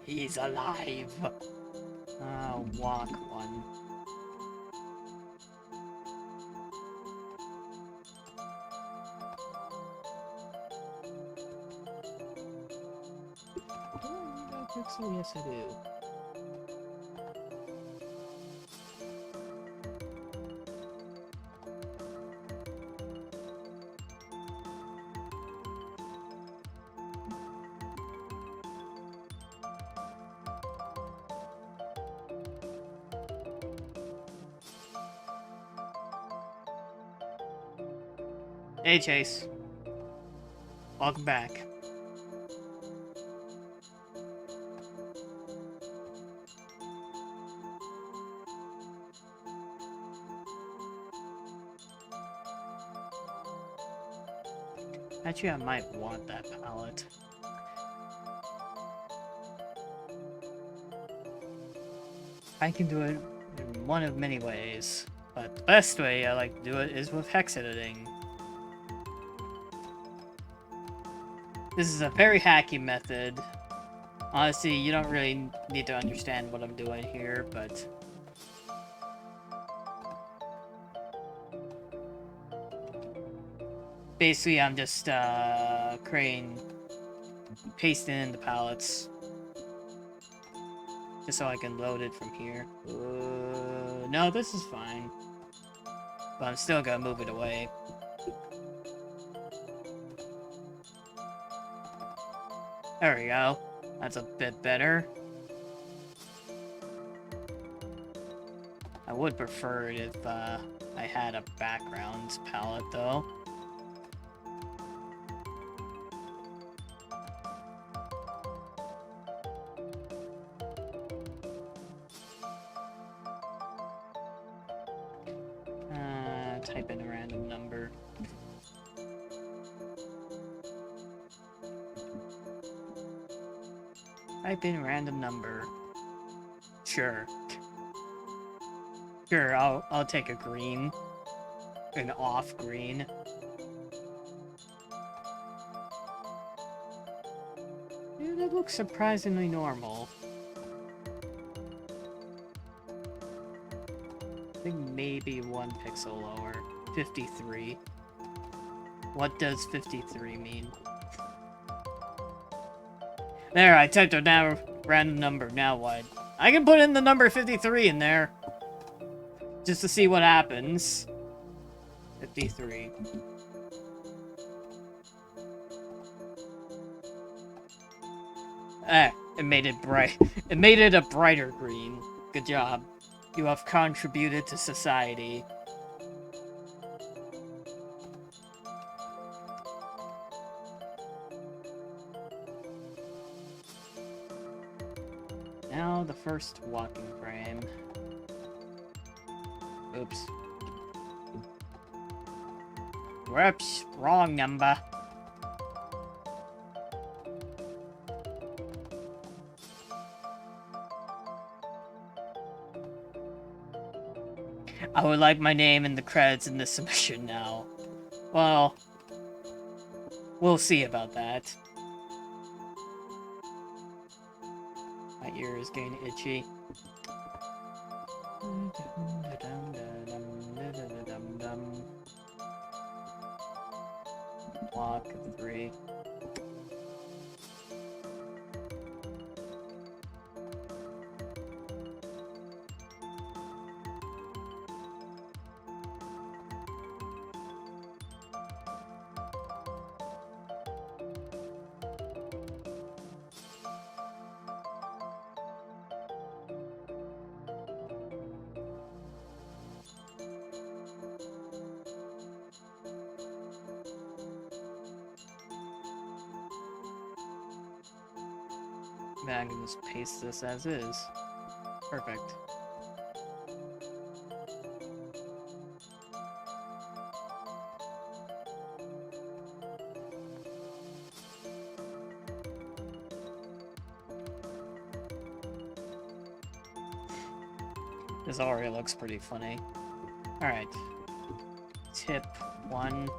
He's alive. Walk one. Pixel? Yes, I do. Hey, Chase. Welcome back. Actually, I might want that palette. I can do it in one of many ways, but the best way I like to do it is with hex editing. This is a very hacky method. Honestly, you don't really need to understand what I'm doing here, but... basically, I'm just, pasting in the palettes. Just so I can load it from here. No, this is fine. But I'm still gonna move it away. There we go. That's a bit better. I would prefer it if I had a background palette, though. Type in a random number. Type in random number. Sure. Sure, I'll take a green. An off green. Yeah, that looks surprisingly normal. I think maybe 1 pixel lower. 53. What does 53 mean? There, I typed a now random number. Now what? I can put in the number 53 in there. Just to see what happens. 53. It made it bright. It made it a brighter green. Good job. You have contributed to society. Now the first walking frame. Oops. Whoops, wrong number. I would like my name in the credits in this submission now. Well, we'll see about that. My ear is getting itchy. Walk 3. Man, I can just paste this as is. Perfect. This already looks pretty funny. Alright. Tip 1.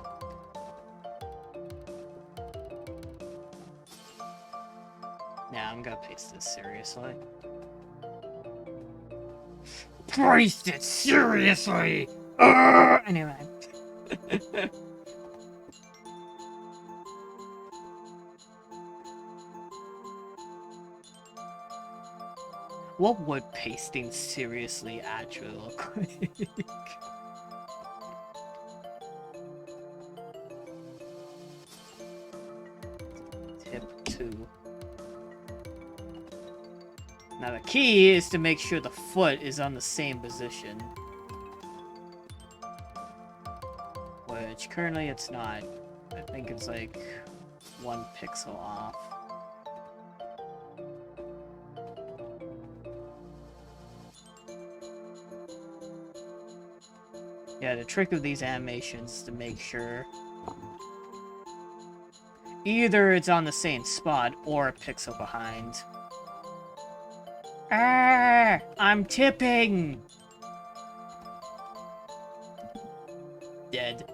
Nah, I'm gonna paste this seriously. Paste it seriously! Anyway. What would pasting seriously actually look like? Tip 2. Now the key is to make sure the foot is on the same position. Which currently it's not. I think it's like 1 pixel off. Yeah, the trick of these animations is to make sure either it's on the same spot or a pixel behind. Ah, I'm tipping! Dead.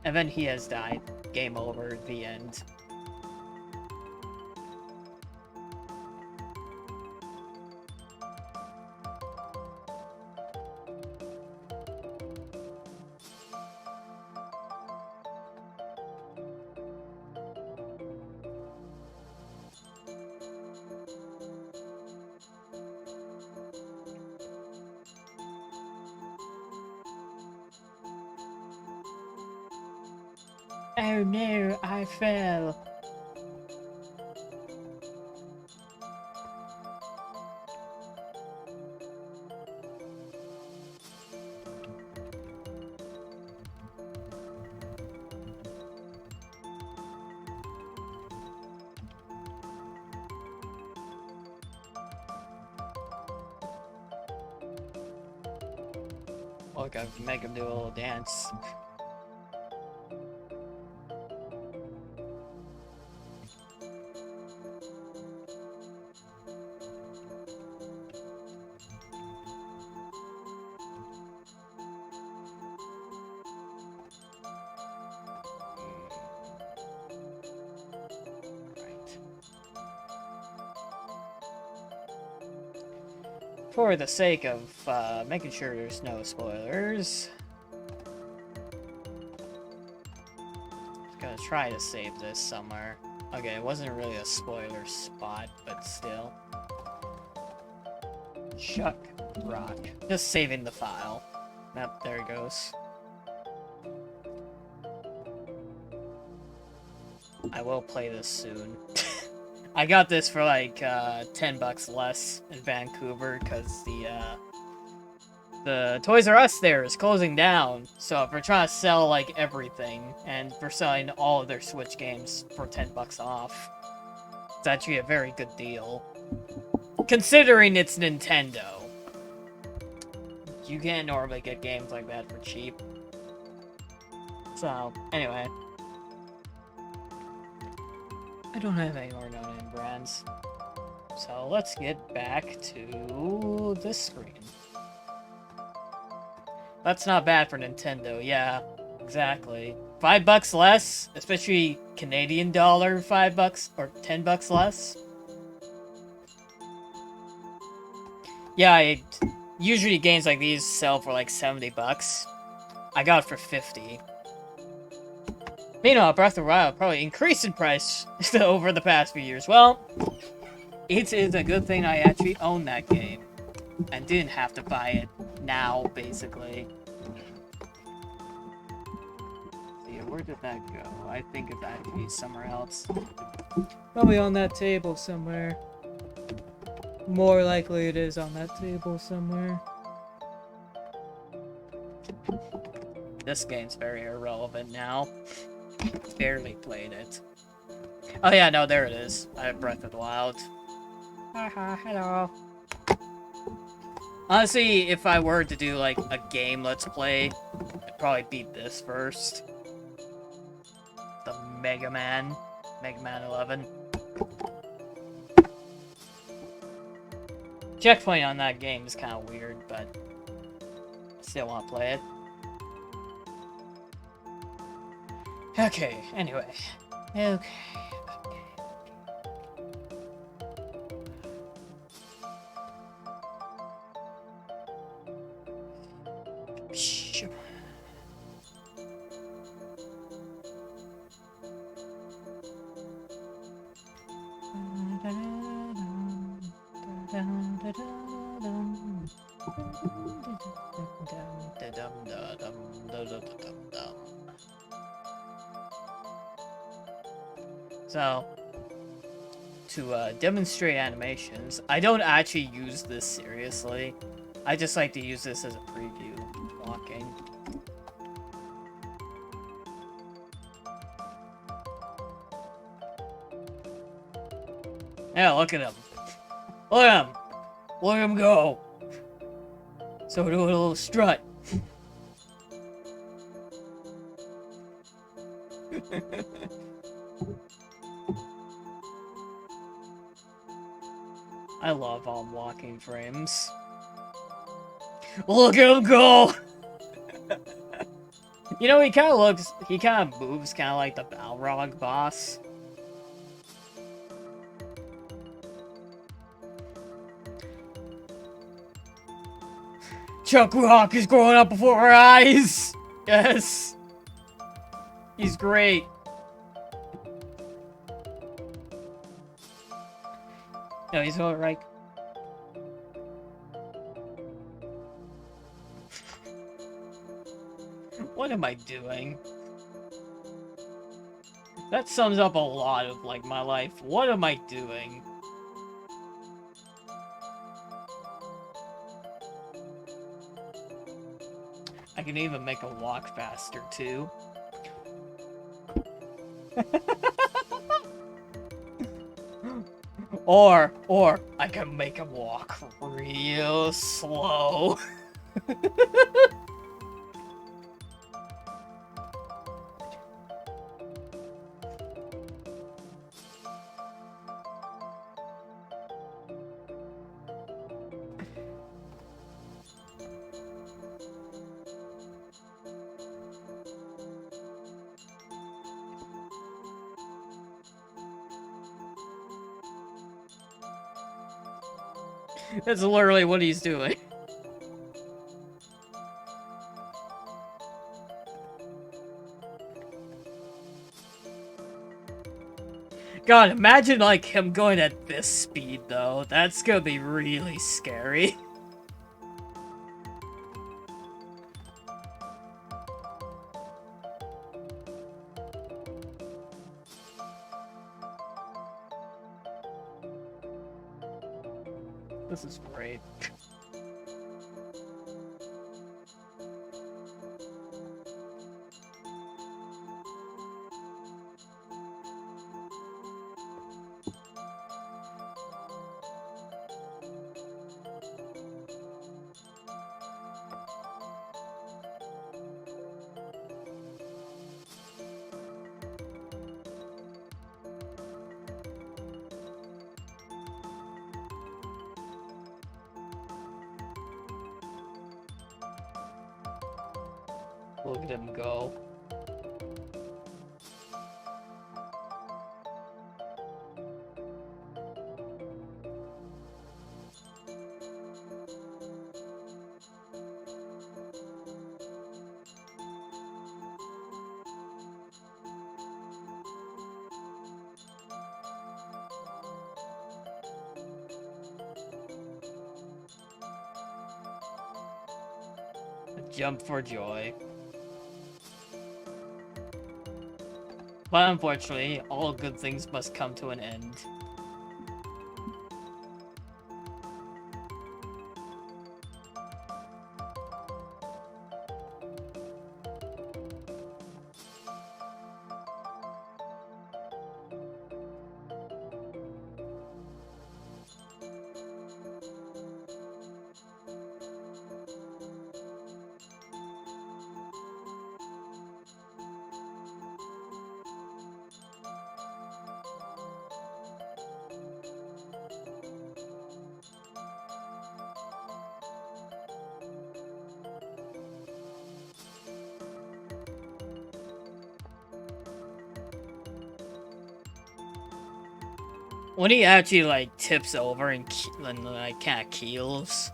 And then he has died. Game over. The end. Oh no, I fell. Look, I can make him do a little dance. For the sake of making sure there's no spoilers, just gonna try to save this somewhere. Okay, it wasn't really a spoiler spot, but still. Chuck Rock. Just saving the file. Yep, there it goes. I will play this soon. I got this for like $10 less in Vancouver because the Toys R Us there is closing down. So if we're trying to sell like everything, and we're selling all of their Switch games for $10 off, it's actually a very good deal. Considering it's Nintendo. You can't normally get games like that for cheap. So, anyway. I don't have any more no-name brands. So let's get back to this screen. That's not bad for Nintendo, yeah, exactly. $5 less, especially Canadian dollar $5 or $10 less. Yeah, usually games like these sell for like $70. I got it for 50. Meanwhile, Breath of the Wild probably increased in price over the past few years. Well, it is a good thing I actually own that game and didn't have to buy it now, basically. See, where did that go? I think it's actually somewhere else. Probably on that table somewhere. More likely it is on that table somewhere. This game's very irrelevant now. Barely played it. Oh yeah, no, there it is. I have Breath of the Wild. Haha, hello. Honestly, if I were to do like a game let's play, I'd probably beat this first. The Mega Man 11. Checkpoint on that game is kind of weird, but I still want to play it. Okay, anyway. Okay. Sure. So, to demonstrate animations, I don't actually use this seriously. I just like to use this as a preview walking. Yeah, look at him. Look at him. Look at him go. So do a little strut. I love all walking frames. Look at him go! You know, he kind of moves kind of like the Balrog boss. Chuck Rock is growing up before our eyes! Yes! He's great. No, he's alright. What am I doing? That sums up a lot of, like, my life. What am I doing? I can even make him walk faster, too. Or I can make him walk real slow. That's literally what he's doing. God, imagine, like, him going at this speed, though. That's gonna be really scary. This is great. Look at him go. Jump for joy. But unfortunately, all good things must come to an end. When he actually, like, tips over and, like, kind of keels,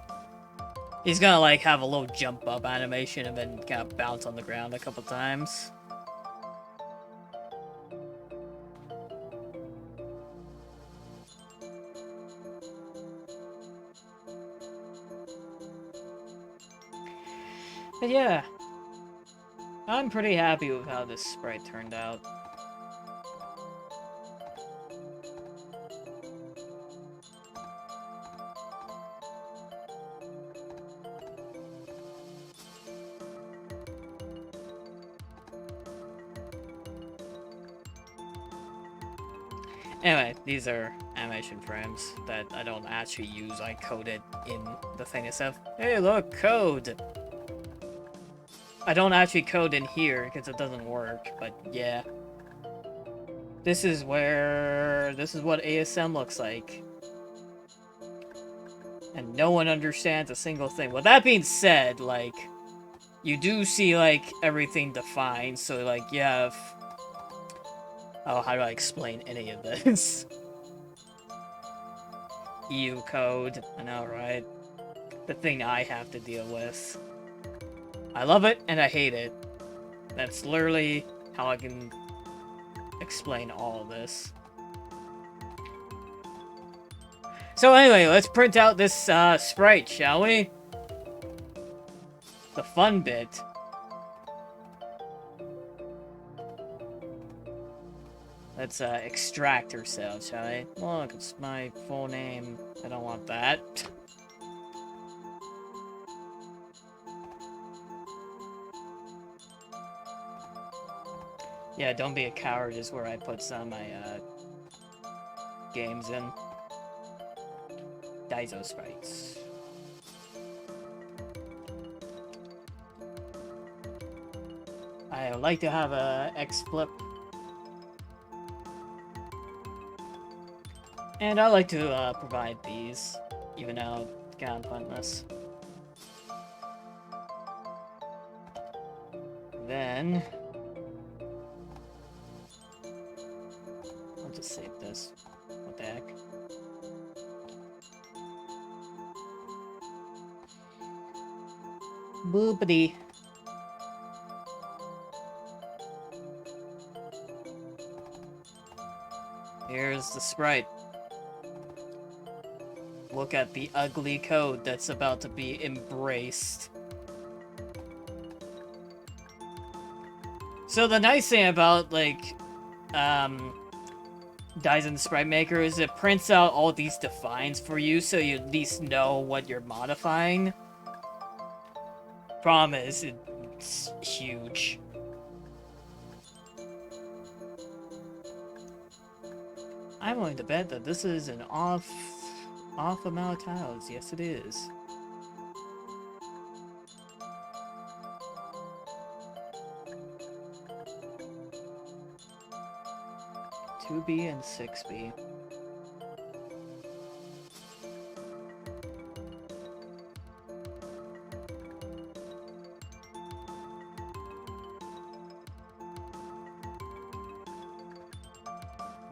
he's gonna, like, have a little jump up animation and then kind of bounce on the ground a couple times. But yeah, I'm pretty happy with how this sprite turned out. Anyway, these are animation frames that I don't actually use. I code it in the thing itself. Hey, look, code! I don't actually code in here because it doesn't work, but yeah. This is what ASM looks like. And no one understands a single thing. With that being said, like, you do see, like, everything defined, so, like, you have... Oh, how do I explain any of this? EU code, I know, right? The thing I have to deal with. I love it, and I hate it. That's literally how I can explain all of this. So anyway, let's print out this sprite, shall we? The fun bit. Let's extract ourselves, shall we? Look, it's my full name. I don't want that. Yeah, don't be a coward is where I put some of my games in. Daiso sprites. I would like to have a X-flip. And I like to provide these, even though it's kind of pointless. Then... I'll just save this. What the heck? Boopity. Here's the sprite. Look at the ugly code that's about to be embraced. So the nice thing about, like, Dyson Sprite Maker is it prints out all these defines for you so you at least know what you're modifying. Problem is, it's huge. I'm willing to bet that this is an off amount of tiles. Yes, it is. Two B and 6B.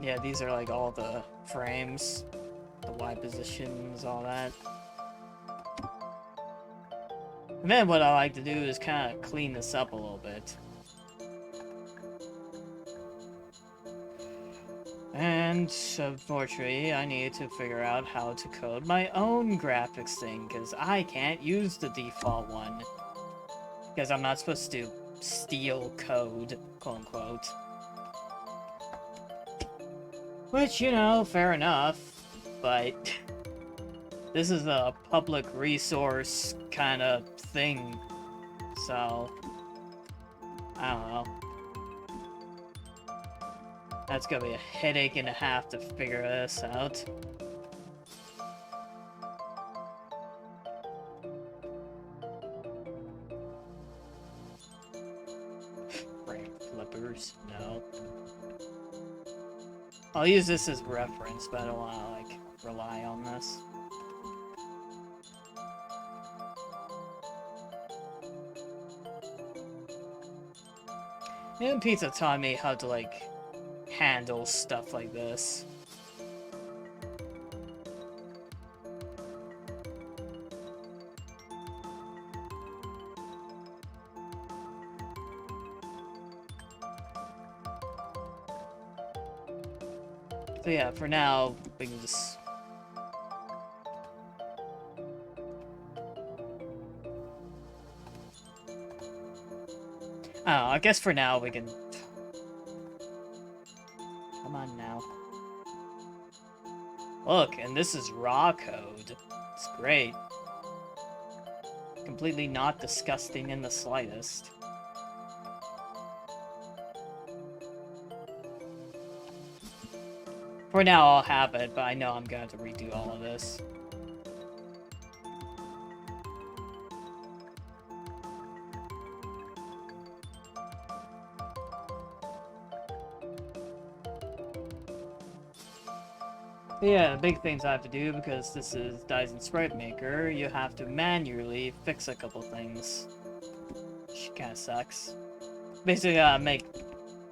Yeah, these are like all the frames, the Y positions, all that. And then what I like to do is kind of clean this up a little bit. And unfortunately, I need to figure out how to code my own graphics thing, because I can't use the default one. Because I'm not supposed to steal code, quote unquote. Which, you know, fair enough, but this is a public resource kind of thing, so I don't know. That's gonna be a headache and a half to figure this out. Frame flippers, no. I'll use this as reference, but I don't want to, like, rely on this. And Pizza taught me how to, like, handle stuff like this. So yeah, for now, we can just... I don't know, I guess for now we can... Come on now. Look, and this is raw code. It's great. Completely not disgusting in the slightest. For now, I'll have it, but I know I'm going to have to redo all of this. But yeah, the big things I have to do, because this is Dyson Sprite Maker, you have to manually fix a couple things. Which kinda sucks. Basically, make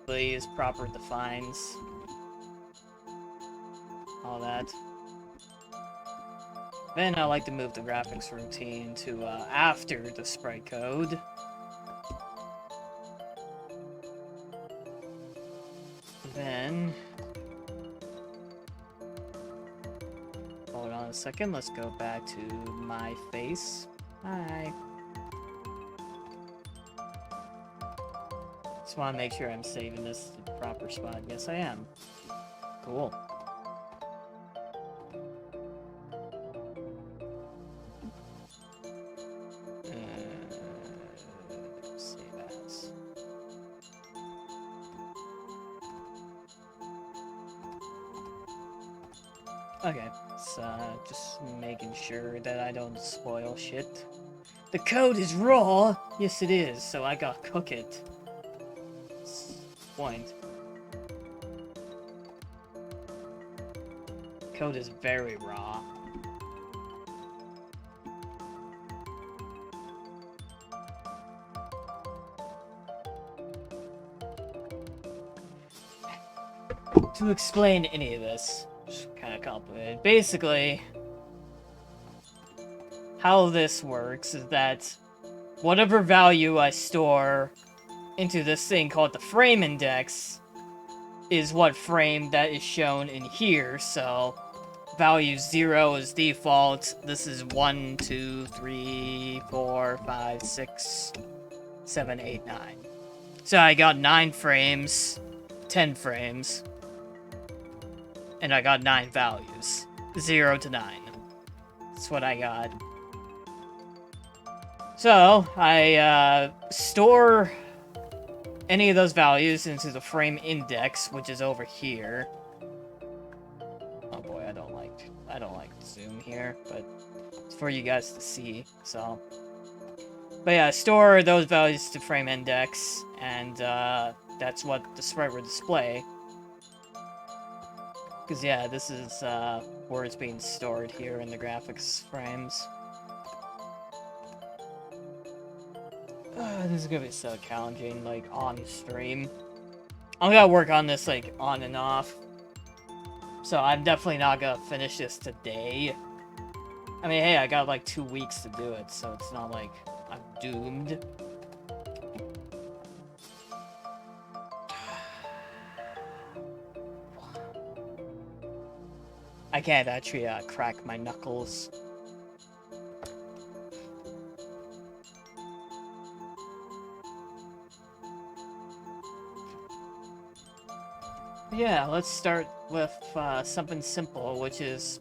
these proper defines. All that. Then I like to move the graphics routine to after the sprite code. Then hold on a second, let's go back to my face. Hi. Just want to make sure I'm saving this to the proper spot. Yes, I am. Cool. Save as. Okay, so just making sure that I don't spoil shit. The code is raw! Yes, it is, so I gotta cook it. That's the point. Code is very raw. To explain any of this, it's kind of complicated. Basically, how this works is that whatever value I store into this thing called the frame index is what frame that is shown in here, so value 0 is default. This is 1, 2, 3, 4, 5, 6, 7, 8, 9. So I got 9 frames, 10 frames. and I got 9 values. 0 to 9. That's what I got. So, I store any of those values into the frame index, which is over here. Oh boy, I don't like zoom here, but it's for you guys to see, so. But yeah, store those values to frame index, and that's what the sprite will display. Because yeah, this is where it's being stored here in the graphics frames. This is gonna be so challenging, like, on stream. I'm gonna work on this, like, on and off. So I'm definitely not gonna finish this today. I mean, hey, I got, like, 2 weeks to do it, so it's not like I'm doomed. I can't actually, crack my knuckles. Yeah, let's start with something simple, which is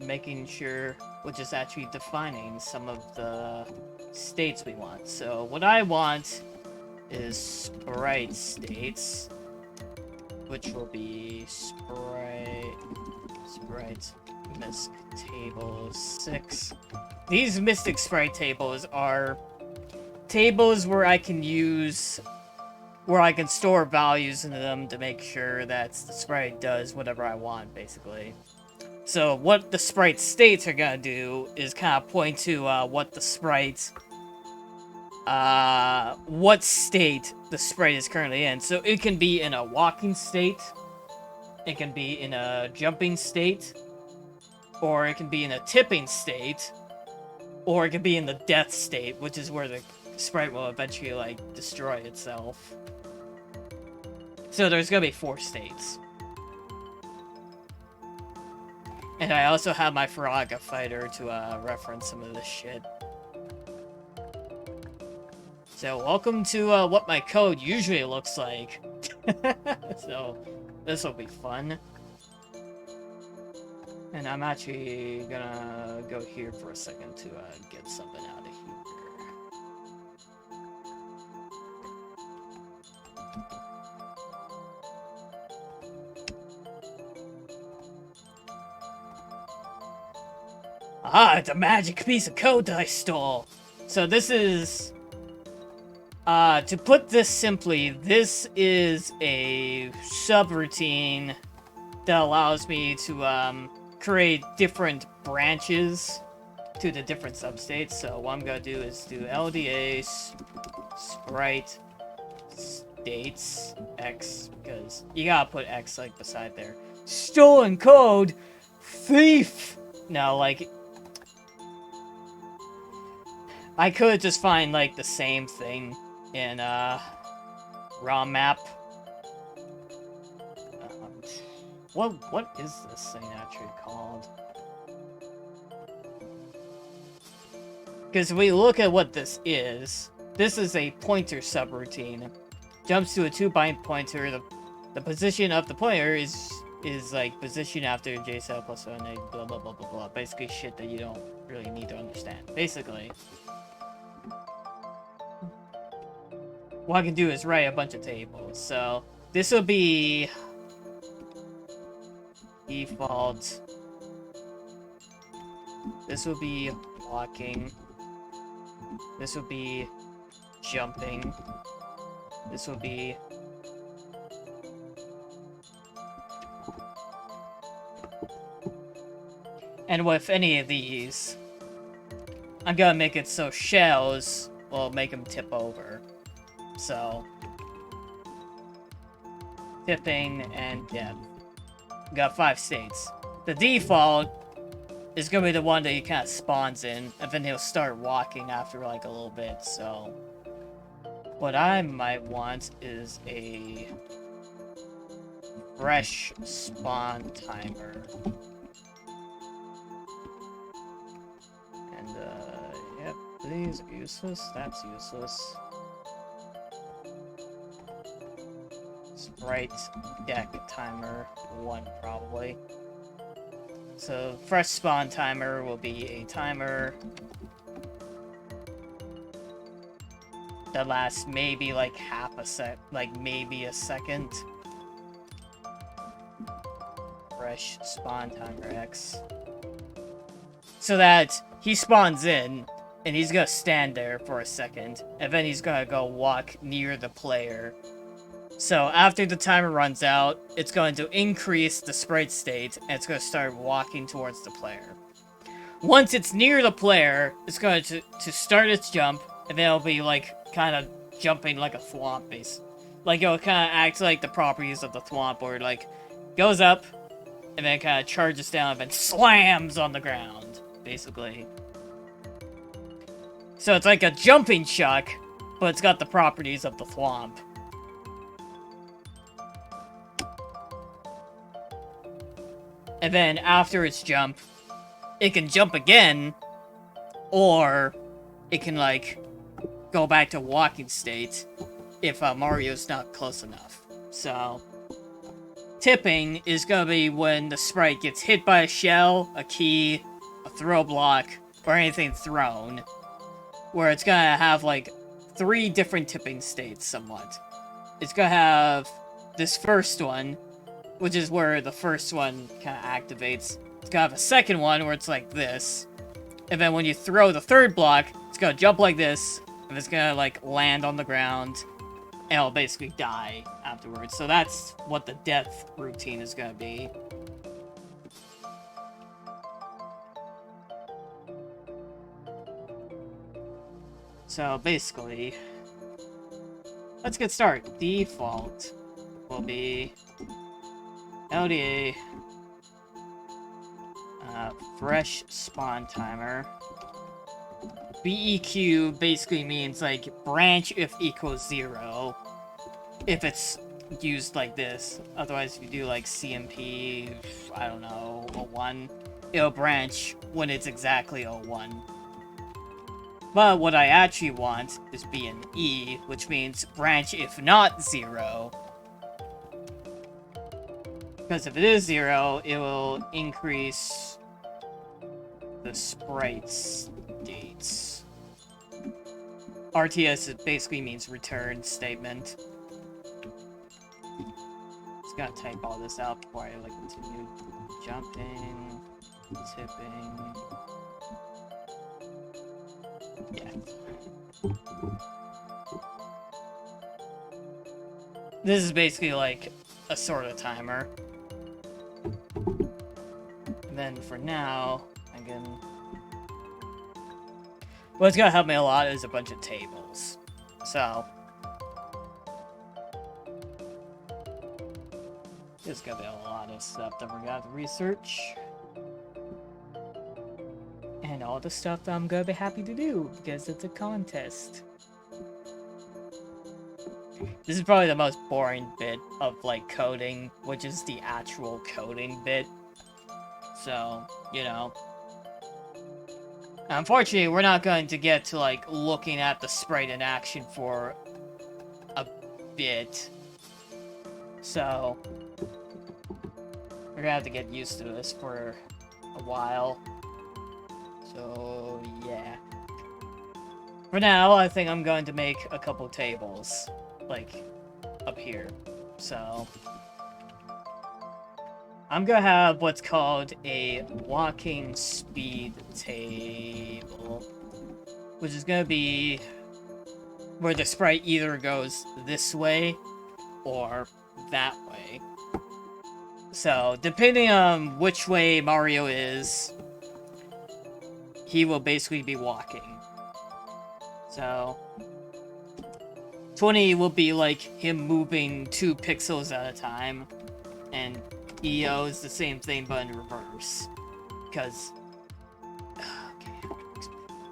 actually defining some of the states we want. So what I want is sprite states, which will be sprite misc table 6. These mystic sprite tables are tables where I can store values into them to make sure that the sprite does whatever I want, basically. So what the sprite states are gonna do is kind of point to what state the sprite is currently in. So it can be in a walking state, it can be in a jumping state, or it can be in a tipping state, or it can be in the death state, which is where the sprite will eventually, like, destroy itself. So there's gonna be 4 states. And I also have my Faraga fighter to reference some of this shit. So welcome to what my code usually looks like. So this will be fun. And I'm actually gonna go here for a second to get something out of here. Ah, it's a magic piece of code that I stole. So this is, to put this simply, this is a subroutine that allows me to create different branches to the different substates. So what I'm gonna do is do LDA sprite states X, because you gotta put X, like, beside there. Stolen code, thief. No, like, I could just find, like, the same thing in ROM map. What is this thing actually called? Because if we look at what this is a pointer subroutine. Jumps to a 2-byte pointer. The position of the pointer is like position after JSL plus 1, blah blah blah blah blah. Basically shit that you don't really need to understand. Basically, what I can do is write a bunch of tables. So this will be default. This will be walking. This will be jumping. This will be and with any of these, I'm gonna make it so shells will make them tip over. So tipping and depth. Got 5 states. The default is gonna be the one that he kind of spawns in, and then he'll start walking after like a little bit. So what I might want is a fresh spawn timer. And yep, these are useless. That's useless. Sprite deck timer 1 probably. So fresh spawn timer will be a timer that lasts maybe like half a maybe a second. Fresh spawn timer X. So that he spawns in, and he's gonna stand there for a second, and then he's gonna go walk near the player. So after the timer runs out, it's going to increase the sprite state, and it's going to start walking towards the player. Once it's near the player, it's going to start its jump, and then it'll be like kind of jumping like a thwomp base. Like it'll kind of act like the properties of the thwomp, where it like goes up, and then kind of charges down, and then slams on the ground, basically. So it's like a jumping shock, but it's got the properties of the thwomp. And then after its jump, it can jump again, or it can like go back to walking state if Mario's not close enough. So tipping is gonna be when the sprite gets hit by a shell, a key, a throw block, or anything thrown, where it's gonna have like 3 different tipping states somewhat. It's gonna have this first one, which is where the first one kind of activates. It's gonna have a second one where it's like this. And then when you throw the third block, it's gonna jump like this, and it's gonna like land on the ground, and it'll basically die afterwards. So that's what the death routine is gonna be. So basically, let's get started. Default will be LDA, fresh spawn timer. BEQ basically means like branch if equals 0, if it's used like this. Otherwise, if you do like CMP, I don't know, 01, it'll branch when it's exactly 01. But what I actually want is B and E, which means branch if not 0. Because if it is 0, it will increase the sprite states. RTS basically means return statement. Just gotta type all this out before I like continue jumping, tipping. Yeah. This is basically like a sort of timer. And then for now, I can... What's gonna help me a lot is a bunch of tables. So... there's gonna be a lot of stuff that we're gonna have to research. And all the stuff that I'm gonna be happy to do, because it's a contest. This is probably the most boring bit of, like, coding, which is the actual coding bit. So, you know. Unfortunately, we're not going to get to, like, looking at the sprite in action for a bit. So, we're gonna have to get used to this for a while. So, yeah. For now, I think I'm going to make a couple tables, like, up here. So, I'm gonna have what's called a walking speed table, which is gonna be where the sprite either goes this way or that way. So, depending on which way Mario is, he will basically be walking. So, 20 will be like him moving 2 pixels at a time, and EO is the same thing but in reverse. Because, okay.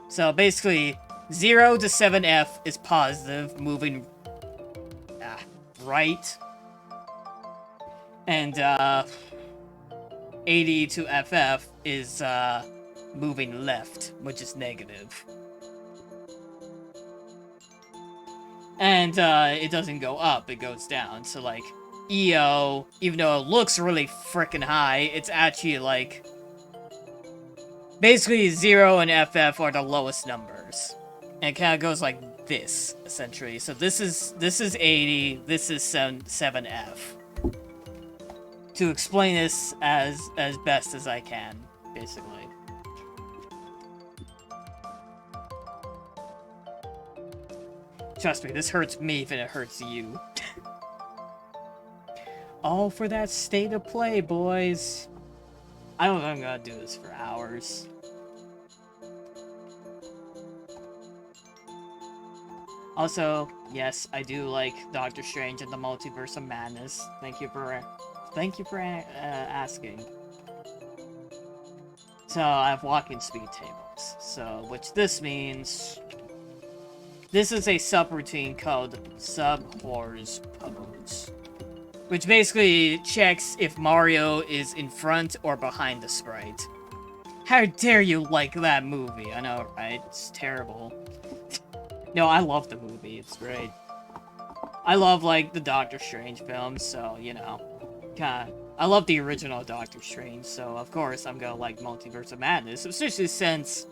So basically, 0 to 7F is positive, moving right, and 80 to FF is moving left, which is negative. And it doesn't go up, it goes down. So like EO, even though it looks really freaking high, it's actually like Basically, 0 and FF are the lowest numbers. And it kind of goes like this, essentially. So this is 80, this is 7F. To explain this as best as I can, basically. Trust me, this hurts me if it hurts you. All for that state of play, boys. I don't know if I'm gonna do this for hours. Also, yes, I do like Doctor Strange and the Multiverse of Madness. Thank you for asking. So I have walking speed tables. So, which this means, this is a subroutine called Sub-Horse Pose, which basically checks if Mario is in front or behind the sprite. How dare you like that movie? I know, right? It's terrible. No, I love the movie. It's great. I love, like, the Doctor Strange films, so, you know. I love the original Doctor Strange, so of course I'm gonna like Multiverse of Madness, especially since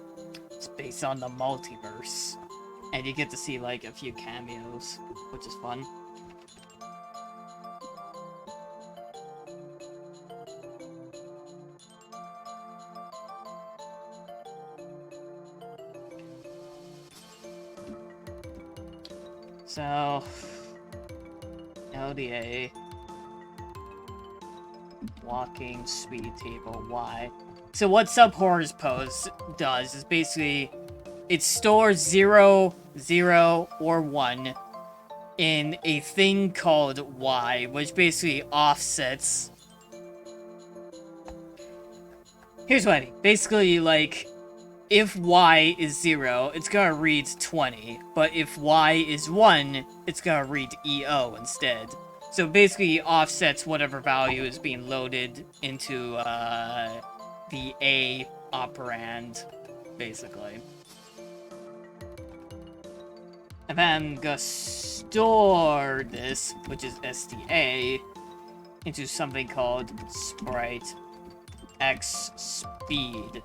it's based on the multiverse. And you get to see, like, a few cameos, which is fun. So, LDA, walking speed table, Y. So what Sub-Horrors Pose does is basically, it stores 0, 0, or 1 in a thing called Y, which basically offsets. Here's what I mean. Basically, like, if Y is 0, it's gonna read 20, but if Y is 1, it's gonna read EO instead. So basically offsets whatever value is being loaded into the A operand, basically. And then I'm gonna store this, which is STA, into something called sprite X speed.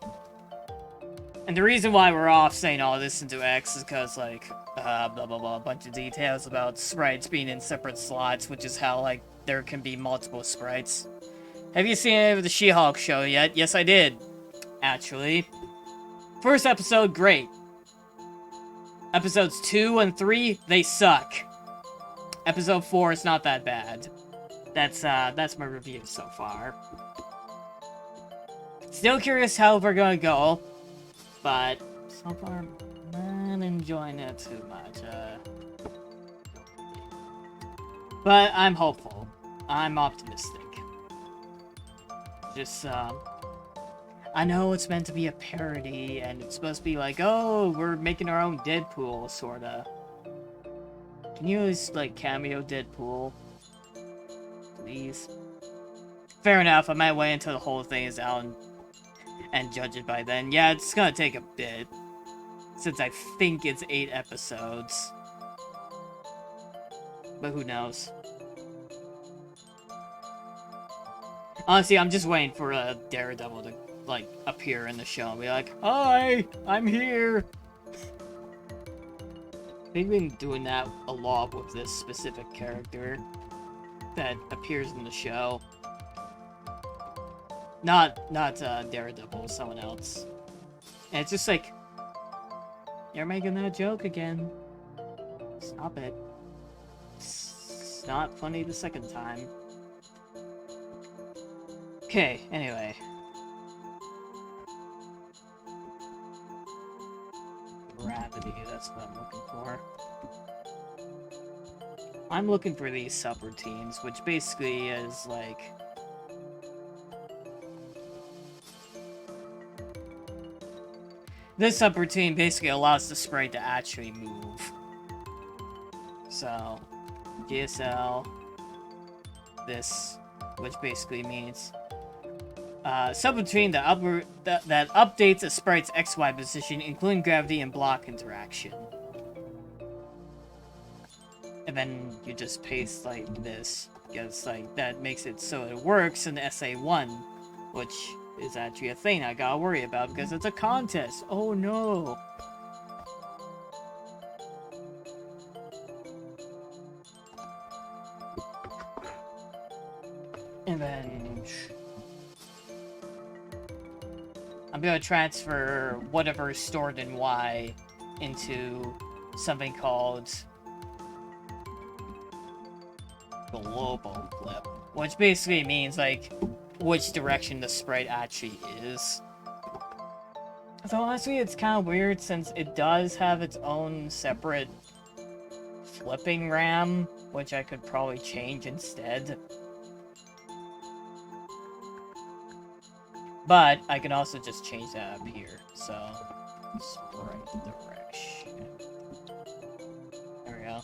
And the reason why we're offsetting all this into X is because, like, blah blah blah, a bunch of details about sprites being in separate slots, which is how, like, there can be multiple sprites. Have you seen any of the She-Hulk show yet? Yes, I did, actually. First episode, great. Episodes 2 and 3, they suck. Episode 4 is not that bad. That's my review so far. Still curious how we're gonna go, but so far, I'm not enjoying it too much. But I'm hopeful. I'm optimistic. Just, I know it's meant to be a parody, and it's supposed to be like, oh, we're making our own Deadpool, sorta. Can you use, like, cameo Deadpool? Please? Fair enough, I might wait until the whole thing is out and judge it by then. Yeah, it's gonna take a bit, since I think it's 8 episodes. But who knows? Honestly, I'm just waiting for a Daredevil to, like, appear in the show and be like, hi, I'm here! They've been doing that a lot with this specific character that appears in the show. Not Daredevil, someone else. And it's just like, you're making that joke again. Stop it. It's not funny the second time. Okay, anyway. Gravity, that's what I'm looking for. I'm looking for these subroutines, which basically is like... This subroutine basically allows the sprite to actually move. So, GSL, this, which basically means subroutine that updates a sprite's XY position, including gravity and block interaction. And then you just paste like this, because like that makes it so it works in SA1, which is actually a thing I gotta worry about because it's a contest. Oh no. And then I'm gonna transfer whatever is stored in Y into something called global flip, which basically means like which direction the sprite actually is. So honestly, it's kind of weird since it does have its own separate flipping RAM, which I could probably change instead. But I can also just change that up here. So sprite direction. There we go.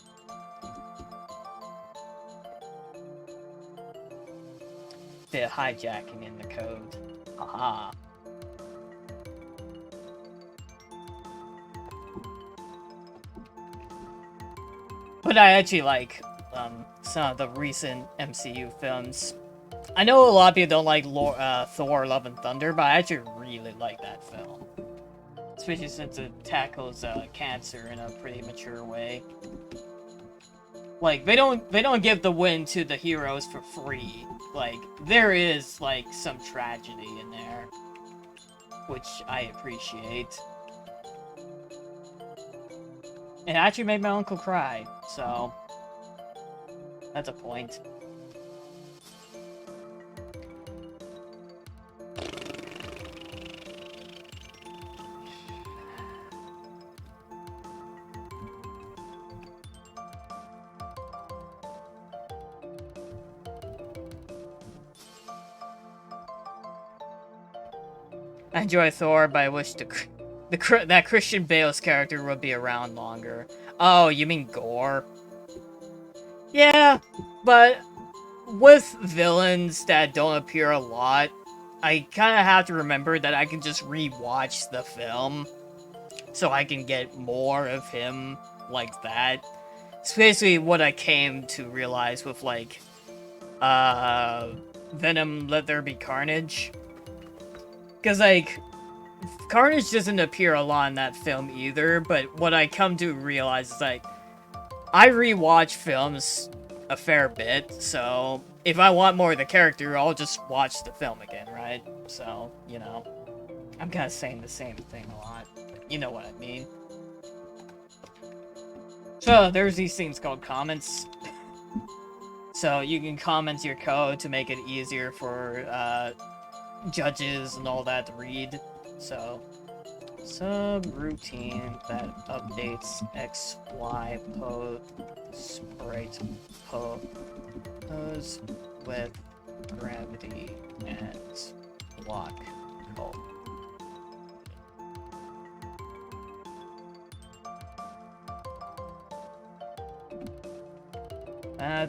Bit of hijacking in the code. Haha. But I actually like some of the recent MCU films. I know a lot of people don't like Thor: Love and Thunder, but I actually really like that film. Especially since it tackles cancer in a pretty mature way. Like they don't give the win to the heroes for free. Like there is like some tragedy in there, which I appreciate. It actually made my uncle cry, so that's a point. I enjoy Thor, but I wish that Christian Bale's character would be around longer. Oh, you mean Gore? Yeah, but with villains that don't appear a lot, I kind of have to remember that I can just re-watch the film, so I can get more of him like that. It's basically what I came to realize with, like, Venom Let There Be Carnage. Because, like, Carnage doesn't appear a lot in that film either, but what I come to realize is, like, I rewatch films a fair bit, so if I want more of the character, I'll just watch the film again, right? So, you know, I'm kind of saying the same thing a lot. You know what I mean. So, there's these things called comments. So, you can comment your code to make it easier for, judges and all that to read. So, subroutine that updates XY sprite pose with gravity and block code.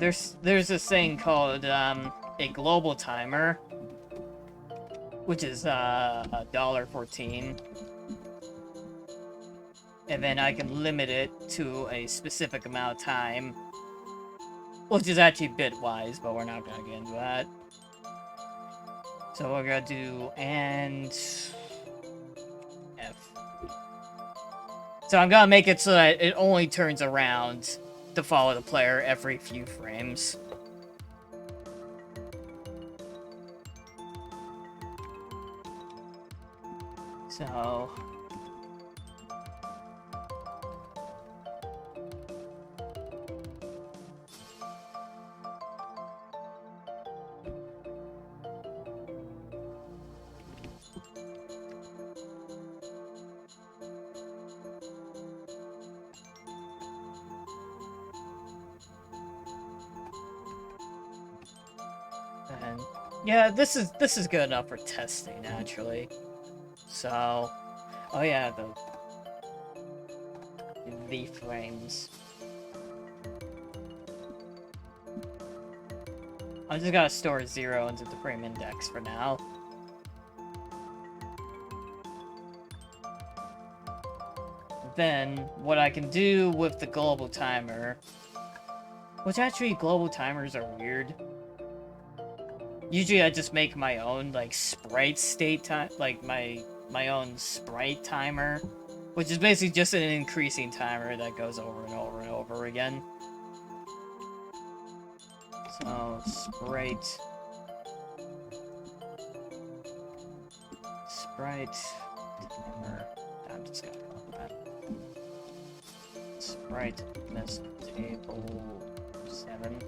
There's this thing called a global timer, which is $1.14, and then I can limit it to a specific amount of time, which is actually bitwise, but we're not gonna get into that. So we're gonna do and F. So I'm gonna make it so that it only turns around to follow the player every few frames. So and yeah, this is good enough for testing actually. So, oh yeah, the frames. I just gotta store 0 into the frame index for now. Then, what I can do with the global timer, which actually global timers are weird. Usually I just make my own, like, sprite state time, like, my own sprite timer, which is basically just an increasing timer that goes over and over and over again. So, sprite timer. I'm just gonna call that. Sprite miss table 7.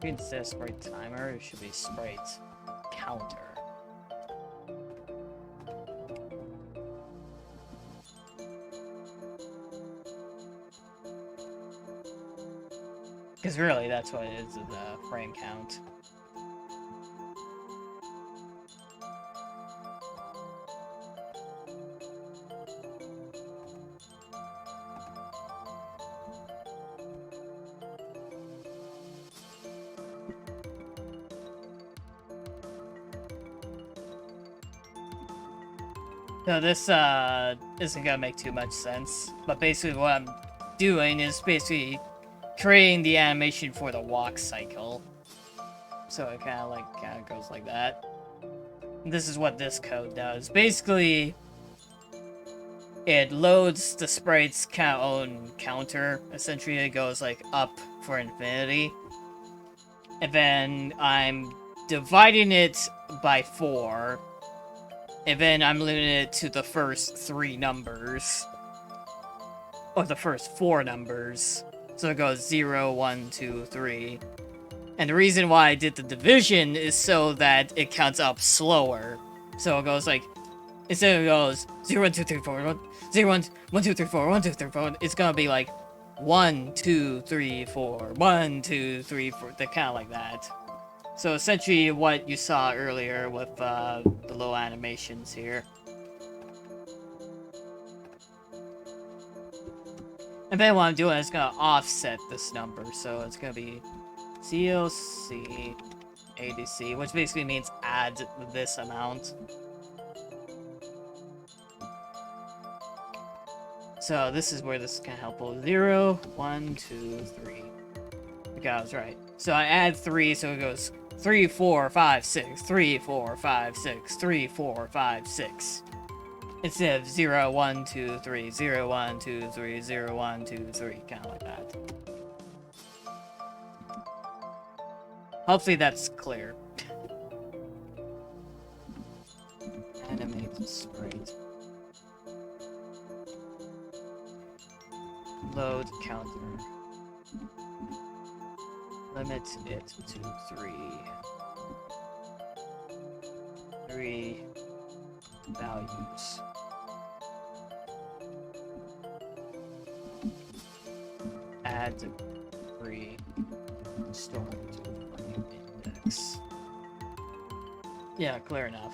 Instead of sprite timer, it should be sprite counter. Because really, that's what it is, the frame count. So this isn't gonna make too much sense, but basically what I'm doing is basically creating the animation for the walk cycle. So it kind of goes like that. And this is what this code does. Basically, it loads the sprite's own counter. Essentially, it goes like up for infinity, and then I'm dividing it by 4. And then I'm limiting it to the first 3 numbers. Or the first 4 numbers. So it goes 0, 1, 2, 3. And the reason why I did the division is so that it counts up slower. So it goes like, instead of it goes 0, 1, 2, 3, 4, 1, 0, 1, 1, 2, 3, 4, 1, 2, 3, 4, it's gonna be like 1, 2, 3, 4, 1, 2, 3, 4, they're kind of like that. So essentially what you saw earlier with the little animations here. And then what I'm doing is gonna offset this number, so it's gonna be COC ADC, which basically means add this amount. So this is where this is kind of helpful. 0, 1, 2, 3. Okay, I was right. So I add 3, so it goes 3, 4, 5, 6, 3, 4, 5, 6, 3, 4, 5, 6. Instead of 0, 1, 2, 3, 0, 1, 2, 3, 0, 1, 2, 3, kind of like that. Hopefully that's clear. Animate the sprite. Load counter. Limit it to 3. 3 values. Add 3. Store to frame index. Yeah, clear enough.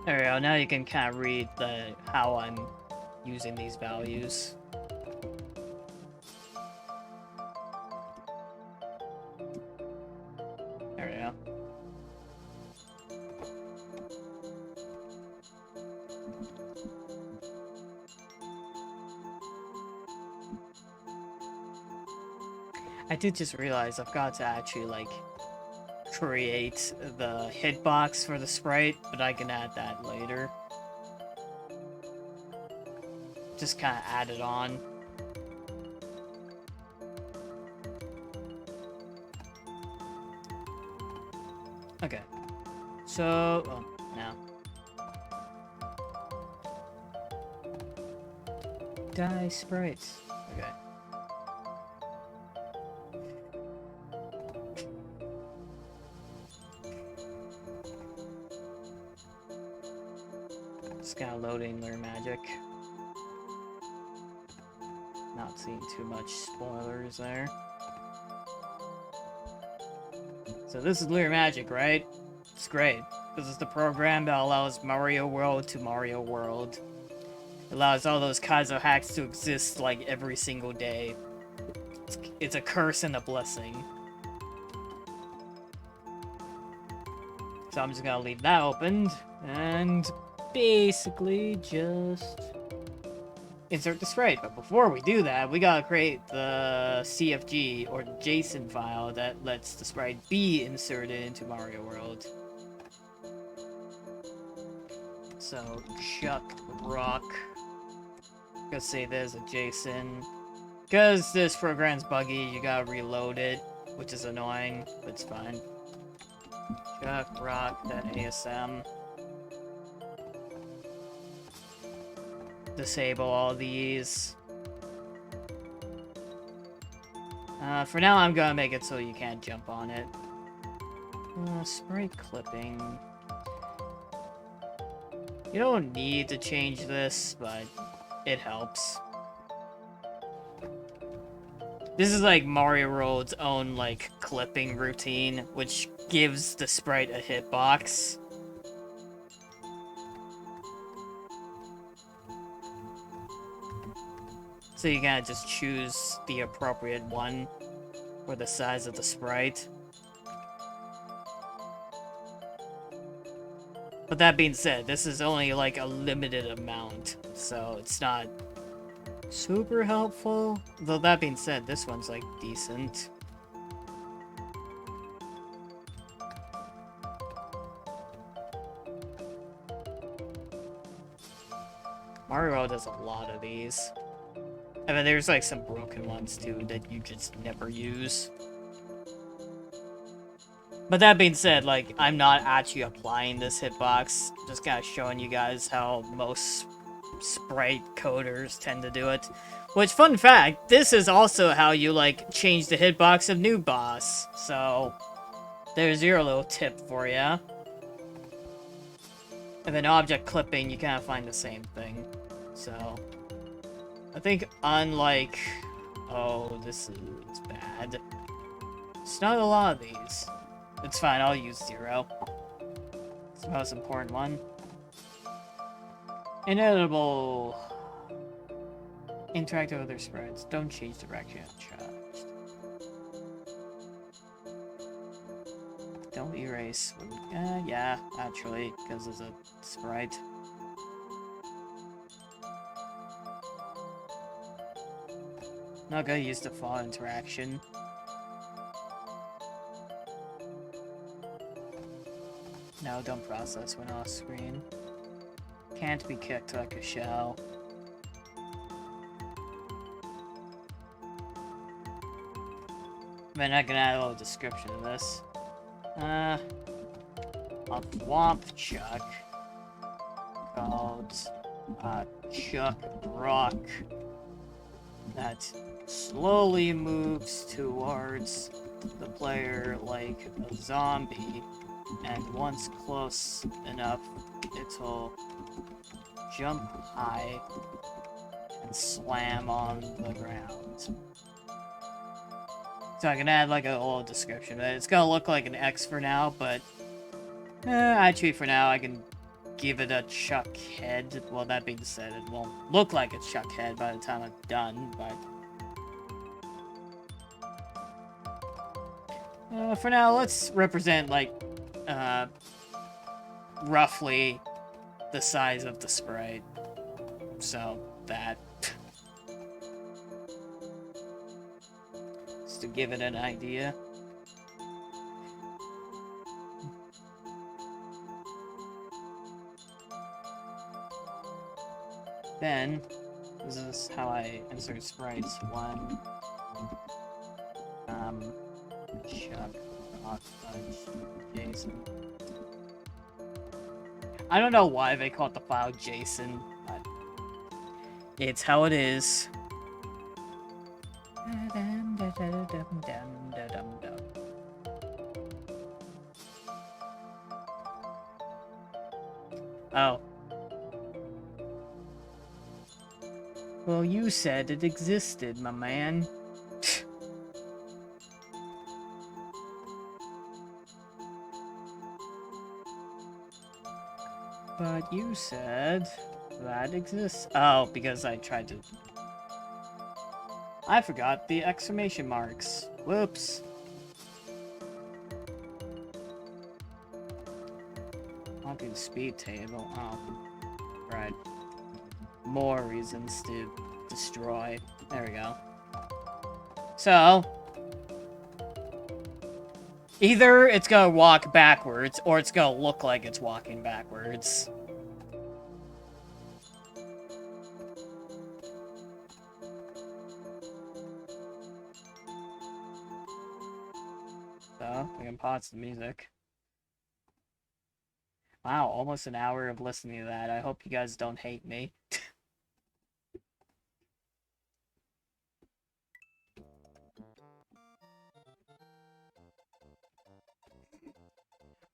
There we go, now you can kind of read how I'm using these values. There we go. I did just realize I've got to actually, like, create the hitbox for the sprite, but I can add that later. Just kind of add it on. Okay. So, oh, now. Die sprites. Okay. Just kind of loading their magic. Not seeing too much spoilers there. So this is Lunar Magic, right? It's great. This is the program that allows Mario World to Mario World. It allows all those kinds of hacks to exist, like, every single day. It's a curse and a blessing. So I'm just gonna leave that opened, and basically just insert the sprite. But before we do that, we gotta create the CFG, or JSON file, that lets the sprite be inserted into Mario World. So, chuck rock. I'm gonna save this as a JSON. Because this program's buggy, you gotta reload it, which is annoying, but it's fine. Chuck rock.asm. Disable all these. For now, I'm gonna make it so you can't jump on it. Sprite clipping. You don't need to change this, but it helps. This is like Mario World's own, like, clipping routine, which gives the sprite a hitbox. So you gotta just choose the appropriate one for the size of the sprite. But that being said, this is only like a limited amount, so it's not super helpful. Though that being said, this one's like decent. Mario World does a lot of these. I mean, there's like some broken ones too that you just never use. But that being said, like, I'm not actually applying this hitbox. Just kind of showing you guys how most sprite coders tend to do it. Which, fun fact, this is also how you, like, change the hitbox of New Boss. So, there's your little tip for ya. And then object clipping, you kind of find the same thing. So, I think unlike... Oh, this is bad. It's not a lot of these. It's fine, I'll use 0. It's the most important one. Ineditable. Interact with other sprites. Don't change direction. Don't erase. Yeah, actually, because it's a sprite. Not gonna use default interaction. No, don't process when off screen. Can't be kicked like a shell. I'm not gonna add a little description to this. A Thwomp Chuck called Chuck Rock that slowly moves towards the player like a zombie, and once close enough, it'll jump high and slam on the ground. So I can add like a little description. It's gonna look like an X for now, but actually for now I can give it a Chuck head. Well, that being said, it won't look like a Chuck head by the time I'm done, but... For now, let's represent, like, roughly the size of the sprite. So, that. Just to give it an idea. Then, this is how I insert sprites. One, Chuck, Rock, Jason. I don't know why they call it the file Jason, but it's how it is. Oh. Well, you said it existed, my man. But you said that exists. Oh, because I tried to... I forgot the exclamation marks. Whoops. I'll do the speed table. Oh, right. More reasons to destroy. There we go. So, either it's gonna walk backwards, or it's gonna look like it's walking backwards. So, we can pause the music. Wow, almost an hour of listening to that. I hope you guys don't hate me.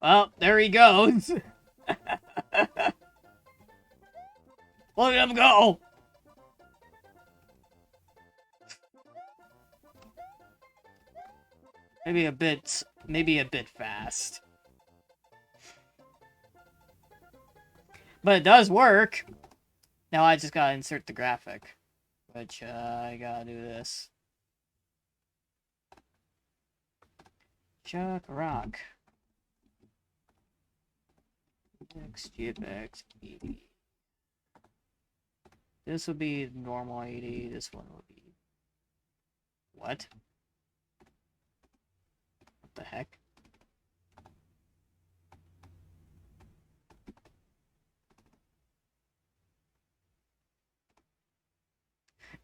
Well, there he goes. Look at him go. Maybe a bit fast. But it does work. Now I just gotta insert the graphic, which I gotta do this. Chuck Rock. XGFX 80. This would be normal 80. This one would be... What? What the heck?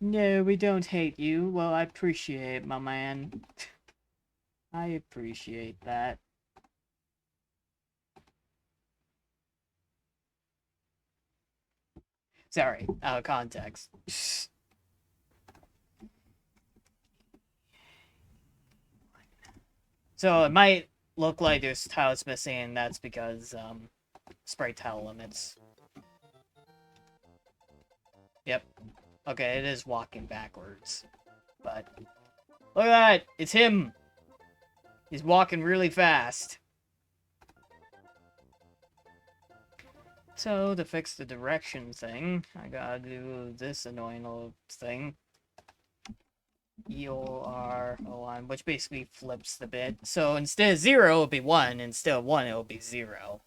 No, we don't hate you. Well, I appreciate it, my man. I appreciate that. Sorry, out of context. So it might look like there's tiles missing, and that's because sprite tile limits. Yep. Okay, it is walking backwards. But look at that! It's him! He's walking really fast. So, to fix the direction thing, I gotta do this annoying little thing. EOR01, which basically flips the bit. So, instead of 0, it'll be 1. Instead of 1, it'll be 0.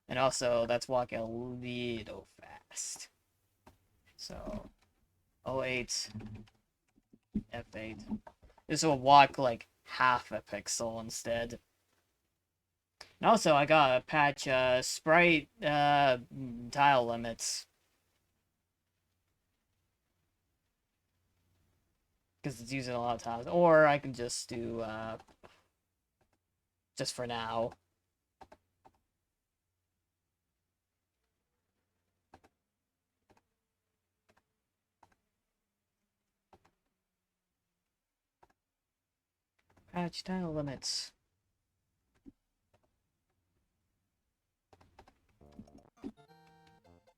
And also, that's walking a little fast. So, 08, F8. This will walk like half a pixel instead. And also, I gotta patch sprite tile limits. Because it's using a lot of tiles. Or I can just do, just for now. Patch tile limits.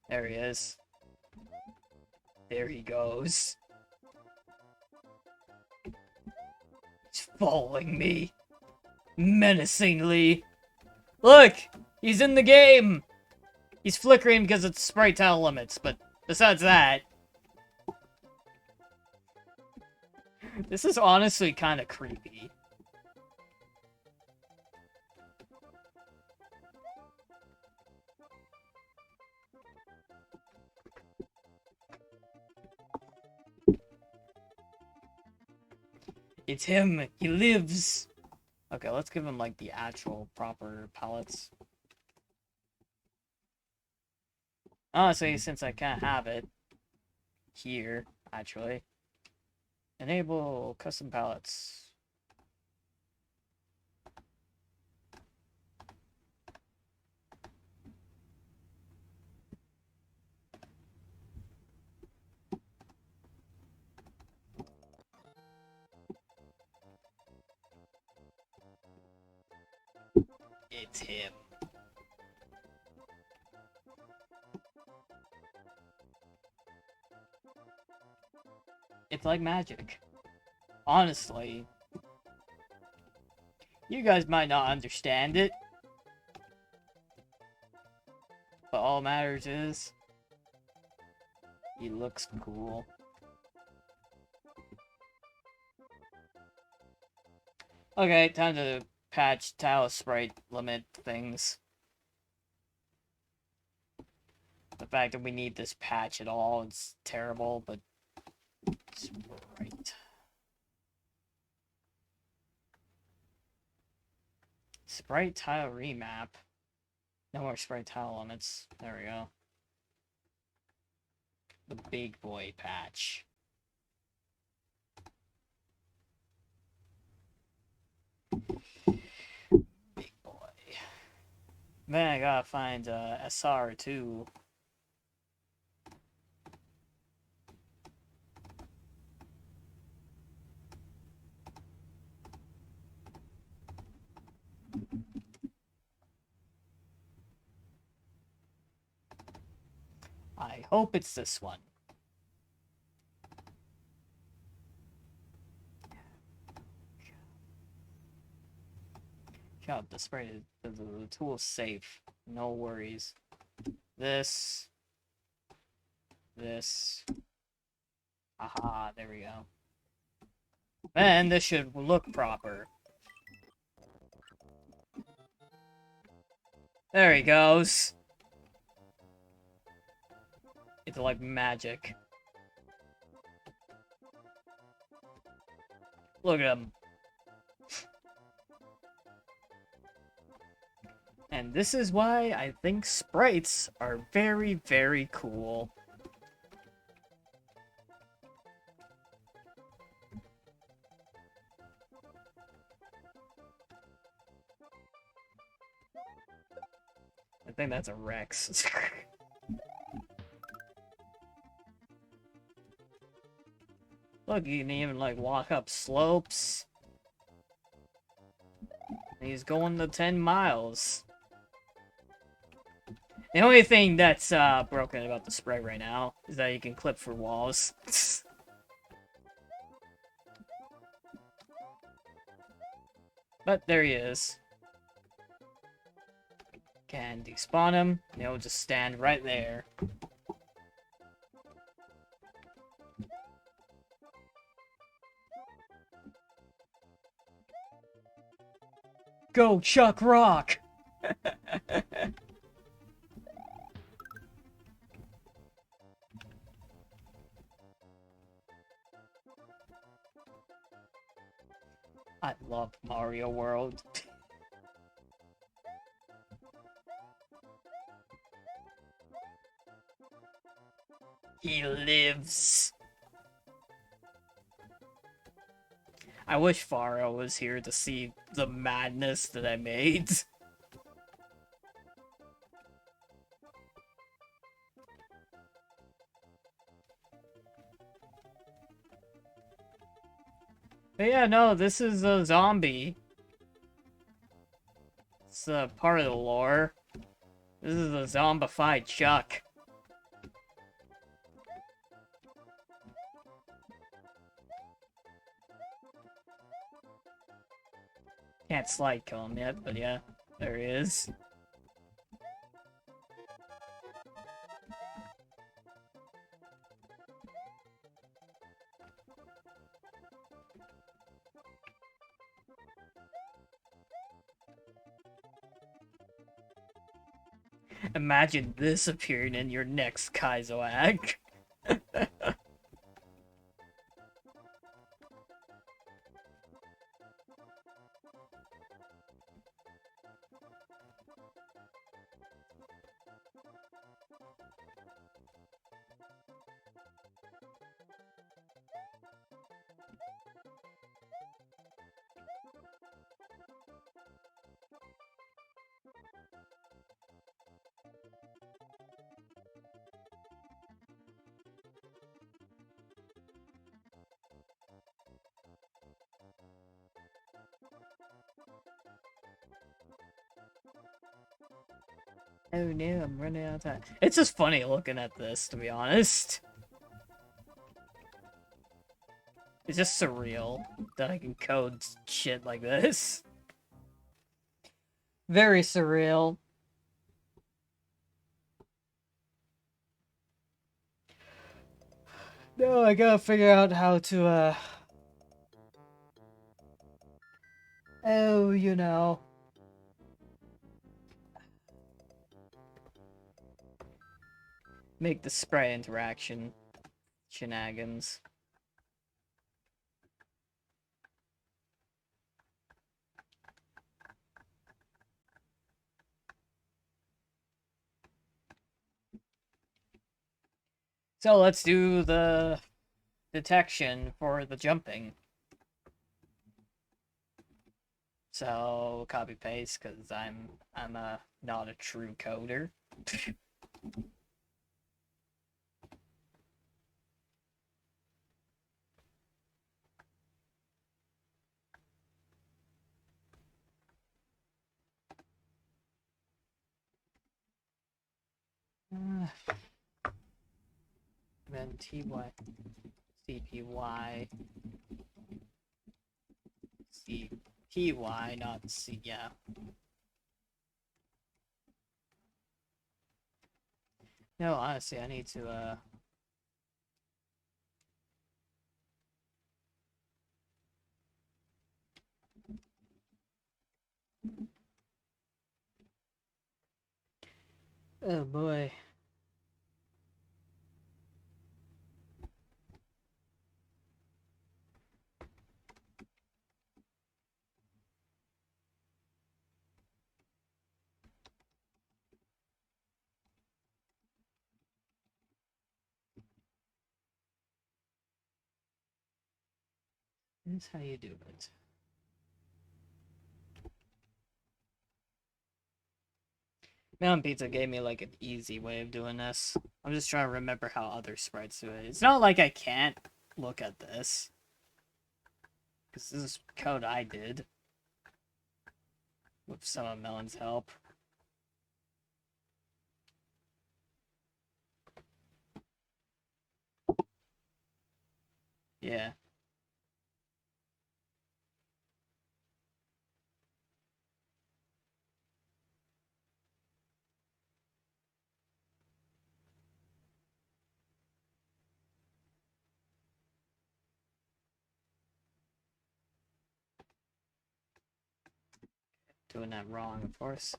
There he is. There he goes. He's following me. Menacingly. Look! He's in the game! He's flickering because it's sprite tile limits, but besides that... This is honestly kind of creepy. It's him. He lives. Okay, let's give him like the actual proper palettes. Honestly, since I can't have it here, actually. Enable custom palettes. It's him. It's like magic. Honestly. You guys might not understand it. But all matters is he looks cool. Okay, time to patch tile sprite limit things. The fact that we need this patch at all is terrible, but it's right. Sprite tile remap. No more sprite tile limits. There we go. The big boy patch. Big boy. Man, I gotta find SR too. I hope it's this one. God, the spray, the tool's safe. No worries. This. Aha, there we go. Then this should look proper. There he goes. It's like magic. Look at him. And this is why I think sprites are very, very cool. I think that's a Rex. Look, you can even, like, walk up slopes. And he's going to 10 miles. The only thing that's broken about the spray right now is that you can clip for walls. But there he is. Can despawn him, and he'll just stand right there. Go, Chuck Rock! I love Mario World. He lives. I wish Faro was here to see the madness that I made. But yeah, no, this is a zombie. It's a part of the lore. This is a zombified Chuck. Can't slide kill him yet, but yeah, there he is. Imagine this appearing in your next Kaizoag. Oh no, I'm running out of time. It's just funny looking at this, to be honest. It's just surreal that I can code shit like this. Very surreal. No, I gotta figure out how to, oh, you know. Make the spray interaction shenanigans. So let's do the detection for the jumping. So copy paste because I'm not a true coder. Then TY CPY CPY not C, yeah. No, honestly, I need to oh boy. That's how you do it. Mountain Pizza gave me like an easy way of doing this. I'm just trying to remember how other sprites do it. It's not like I can't look at this. Because this is code I did. With some of Melon's help. Yeah. Doing that wrong, of course.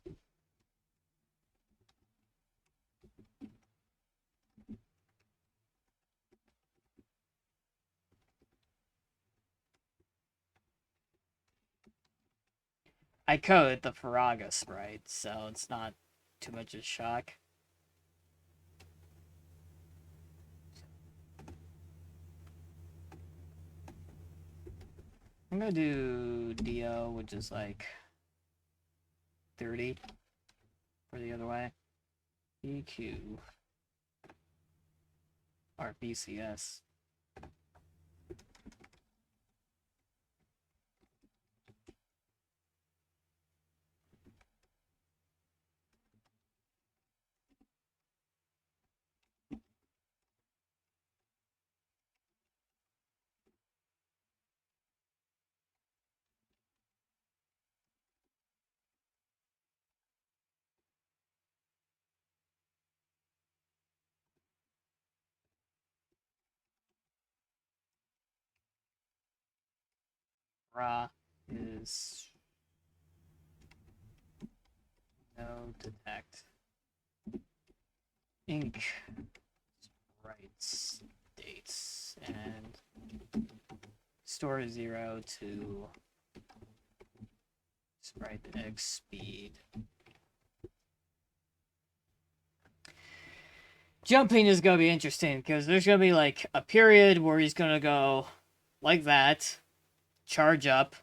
I code the Faraga sprite, so it's not too much of a shock. I'm gonna do DO, which is like 30 for the other way. EQ. Or BCS. Raw is no detect ink writes dates and store 0 to sprite x speed. Jumping is gonna be interesting because there's gonna be like a period where he's gonna go like that, charge up,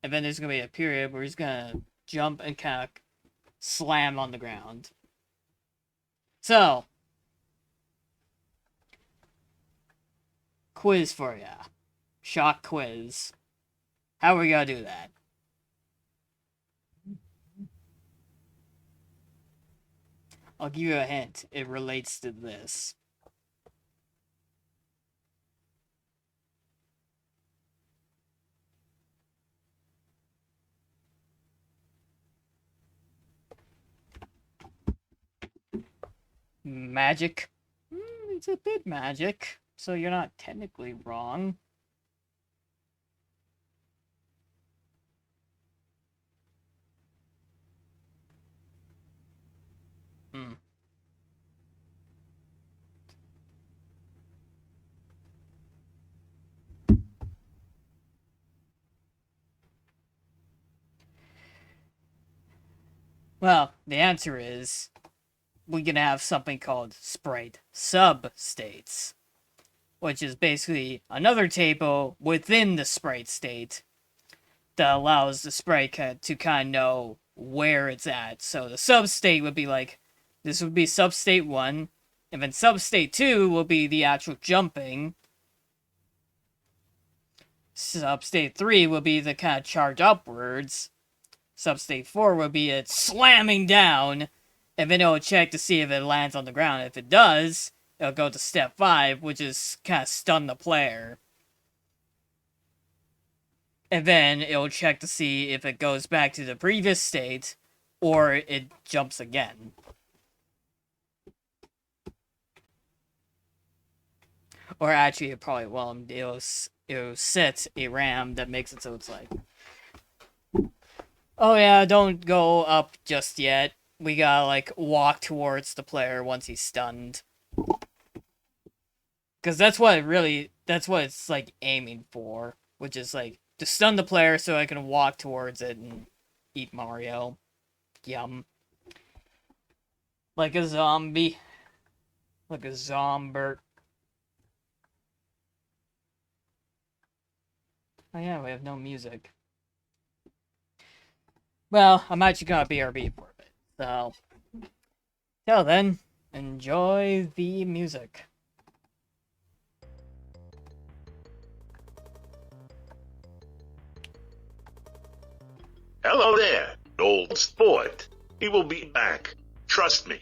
and then there's gonna be a period where he's gonna jump and kind of slam on the ground. So, quiz for ya. Shock quiz. How are we gonna do that? I'll give you a hint. It relates to this. Magic. It's a bit magic, so you're not technically wrong. Hmm. Well, the answer is we can have something called sprite substates, which is basically another table within the sprite state that allows the sprite to kind of know where it's at. So the substate would be like, this would be substate 1, and then substate 2 will be the actual jumping. Substate 3 will be the kind of charge upwards. Substate 4 will be it slamming down, and then it'll check to see if it lands on the ground. If it does, it'll go to step 5, which is kind of stun the player. And then it'll check to see if it goes back to the previous state, or it jumps again. Or actually, it probably won't. It'll set a RAM that makes it so it's like, oh yeah, don't go up just yet. We gotta, like, walk towards the player once he's stunned. Because that's what it's, like, aiming for. Which is, like, to stun the player so I can walk towards it and eat Mario. Yum. Like a zombie. Like a zombert. Oh yeah, we have no music. Well, I'm actually gonna BRB for a bit, so... Till then, enjoy the music. Hello there, old sport. He will be back. Trust me.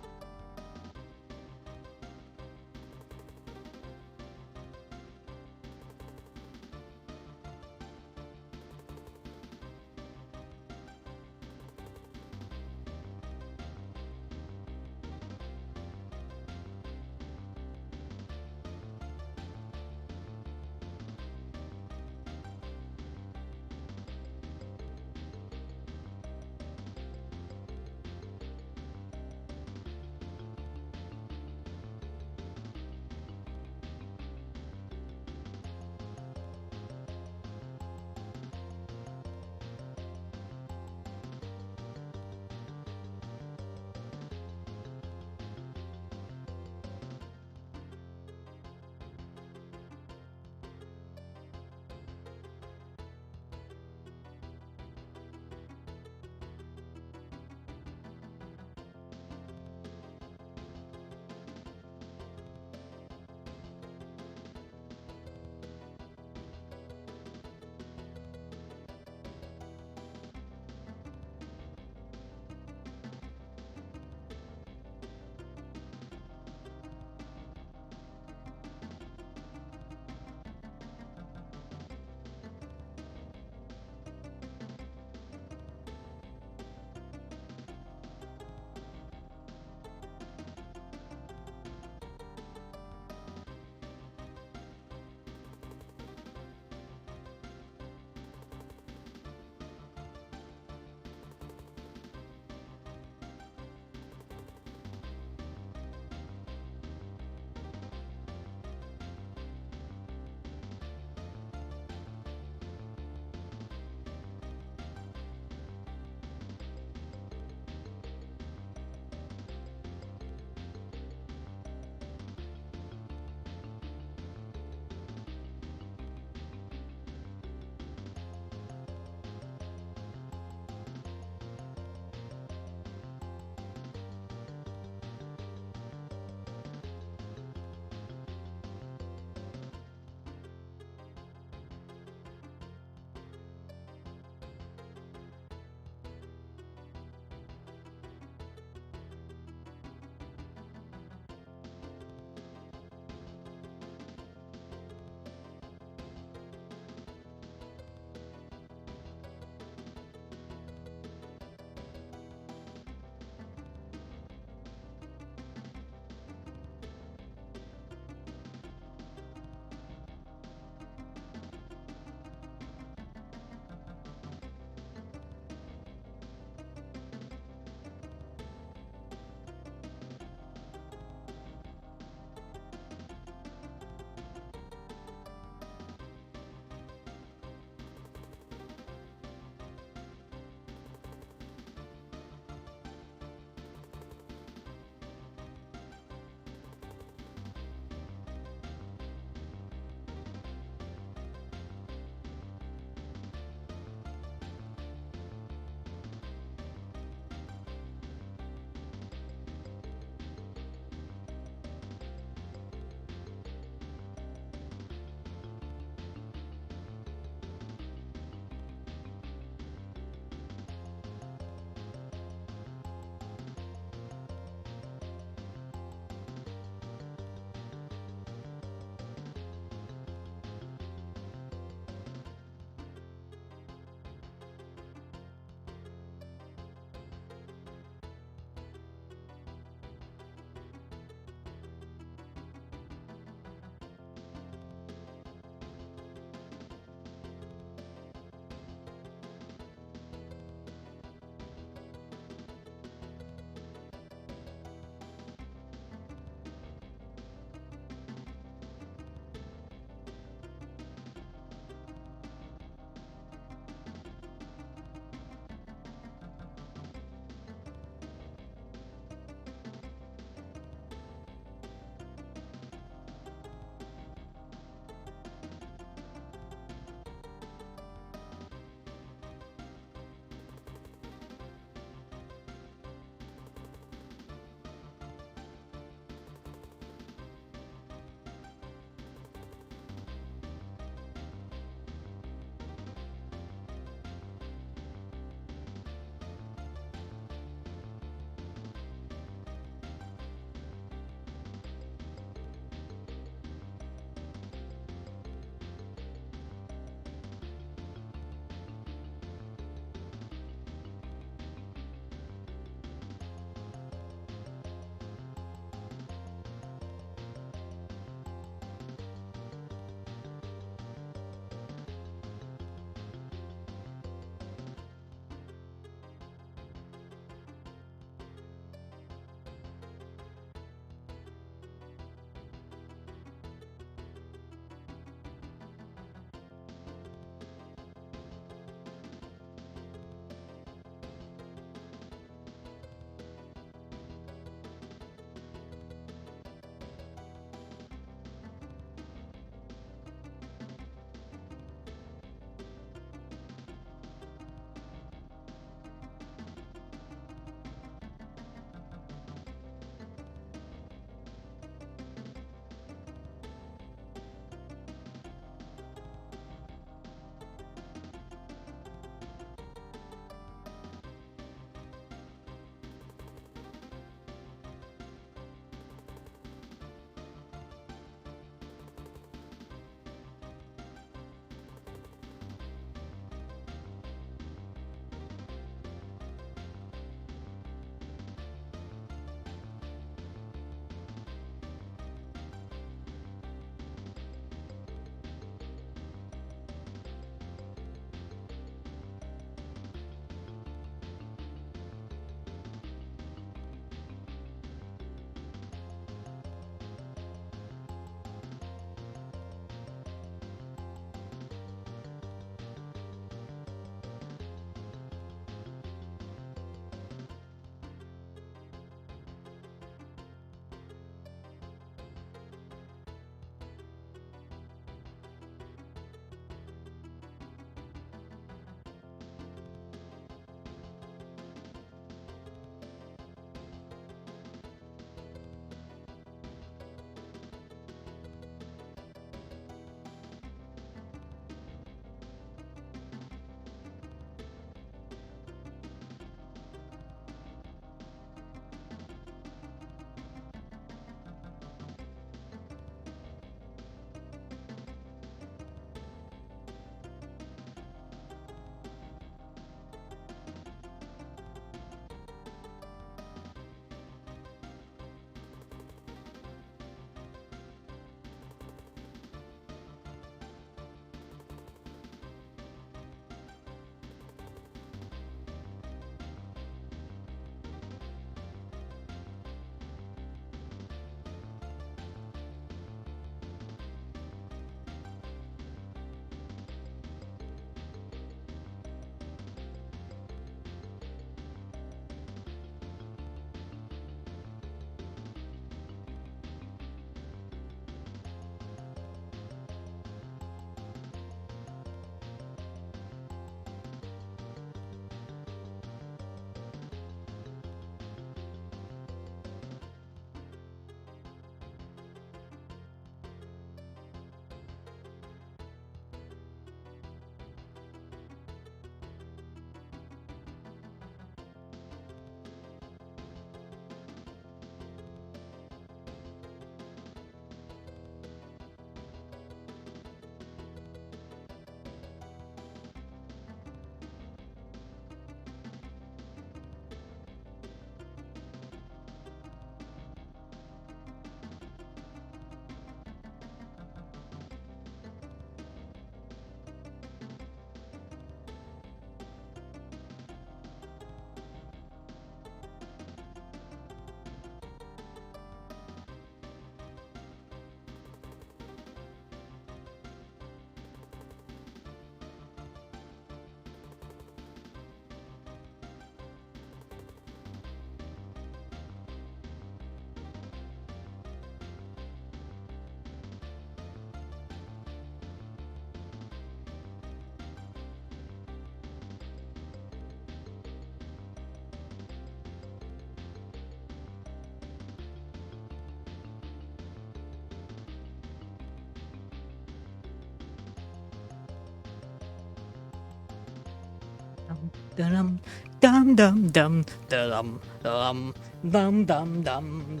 Dum dum dum dum dum dum dum dum dum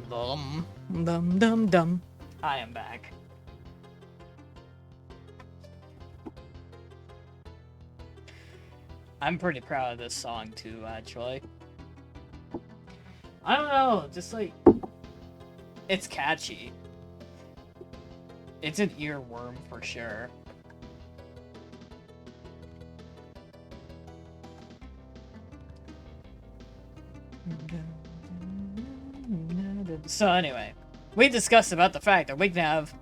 dum dum dum dum. I am back. I'm pretty proud of this song too, actually. I don't know, just like it's catchy. It's an earworm for sure. So anyway, we discussed about the fact that we can have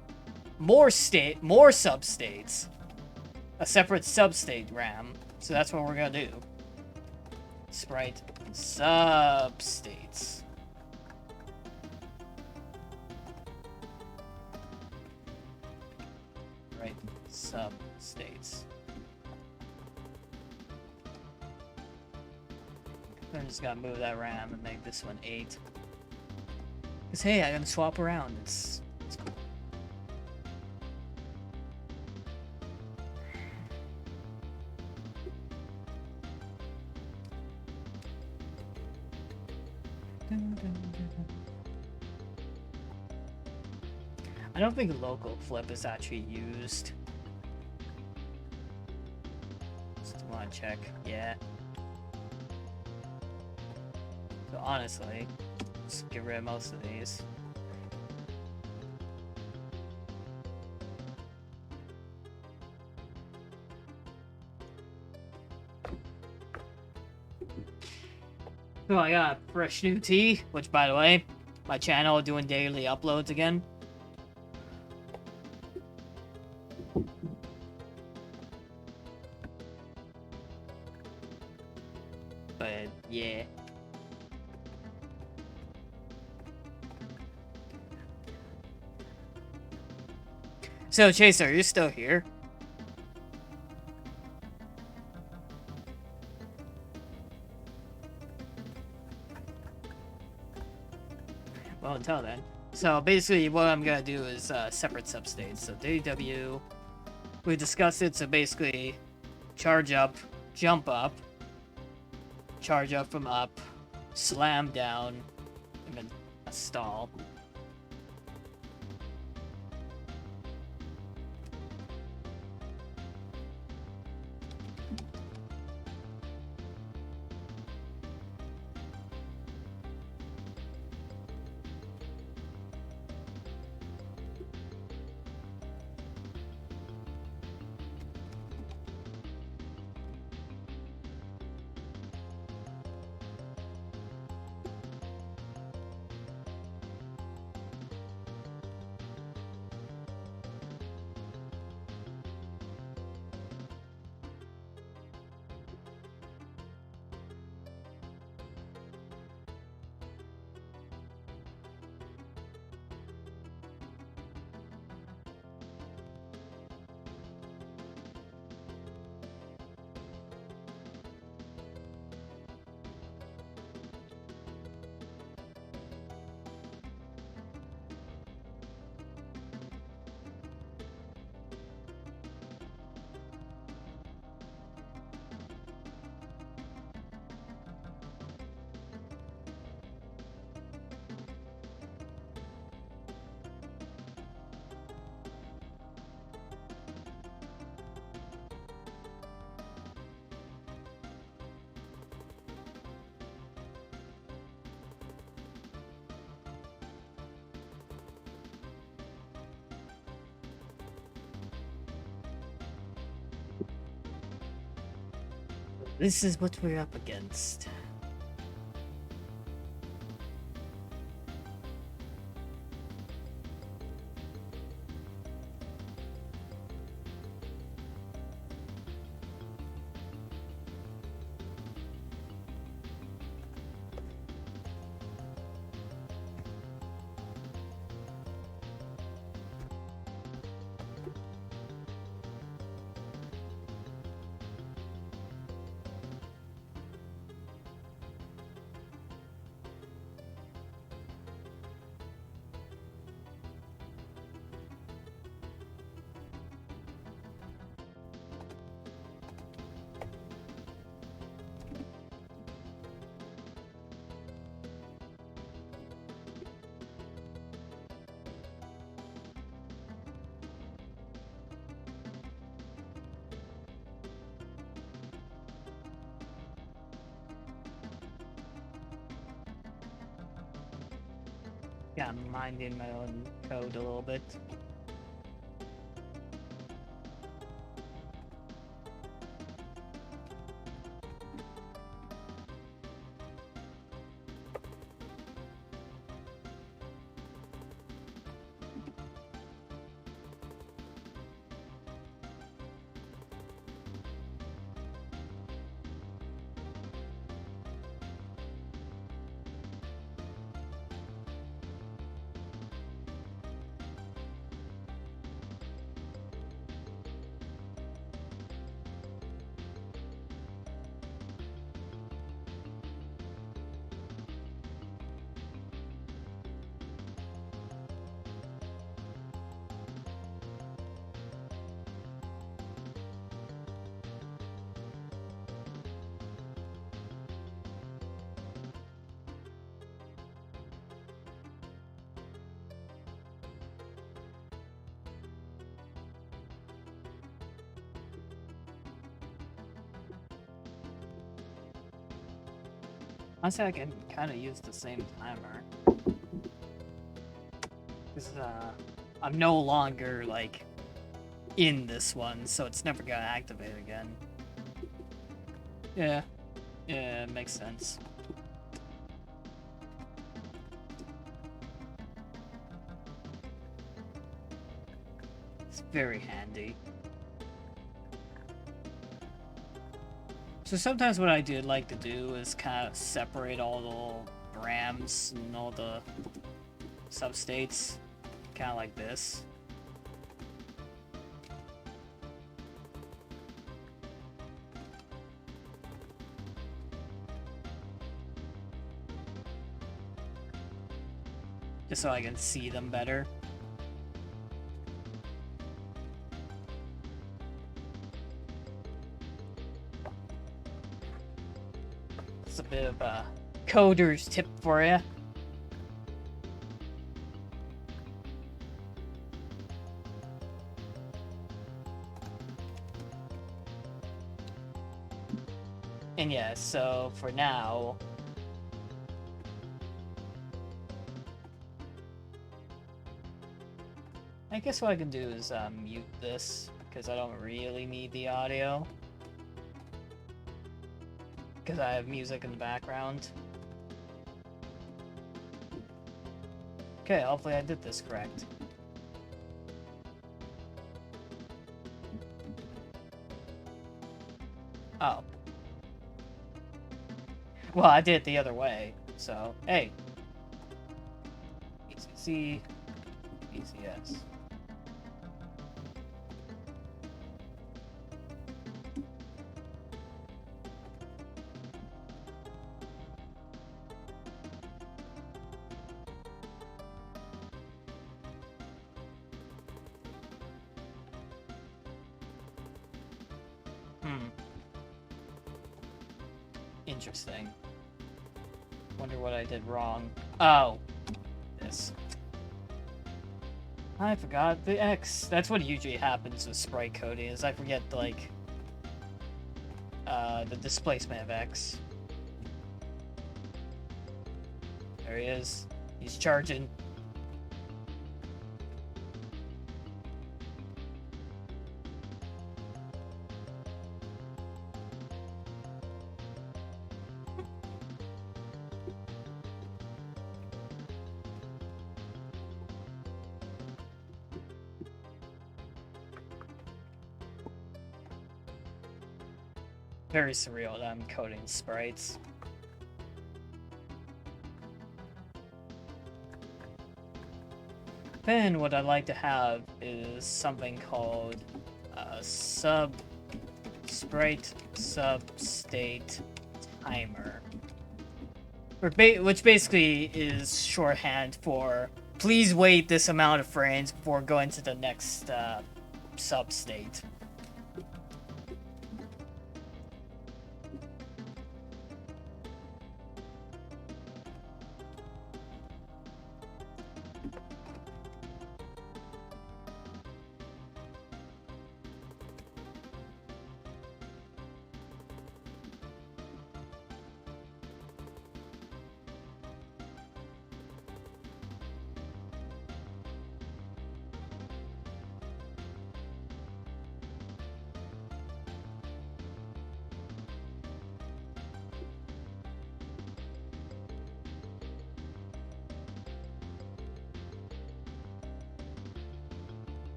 more substates, a separate substate RAM. So that's what we're gonna do. Sprite substates. Right, substates. I'm just gonna move that RAM and make this one 8. Cause hey, I gotta swap around. It's cool. I don't think local flip is actually used. Just wanna check. Yeah. So honestly, just get rid of most of these. So I got fresh new tea, which by the way, my channel doing daily uploads again. But yeah. So Chaser, you're still here? Well, until then. So basically what I'm gonna do is separate substates. So DW, we discussed it, so basically charge up, jump up, charge up from up, slam down, and then a stall. This is what we're up against. Yeah, I'm minding my own code a little bit. Honestly, I can kind of use the same timer. Because, I'm no longer, like, in this one, so it's never gonna activate again. Yeah. Yeah, it makes sense. It's very handy. So sometimes what I do like to do is kind of separate all the little params and all the substates, kind of like this. Just so I can see them better. It's a bit of a coder's tip for you. And yeah, so for now, I guess what I can do is mute this, because I don't really need the audio. Because I have music in the background. Okay, hopefully I did this correct. Oh. Well, I did it the other way, so, hey. ECC, ECS. Interesting. Wonder what I did wrong. Oh. This. I forgot the X. That's what usually happens with sprite coding, is I forget, like, the displacement of X. There he is. He's charging. Very surreal that I'm coding sprites. Then what I'd like to have is something called sprite substate timer, which basically is shorthand for please wait this amount of frames before going to the next substate.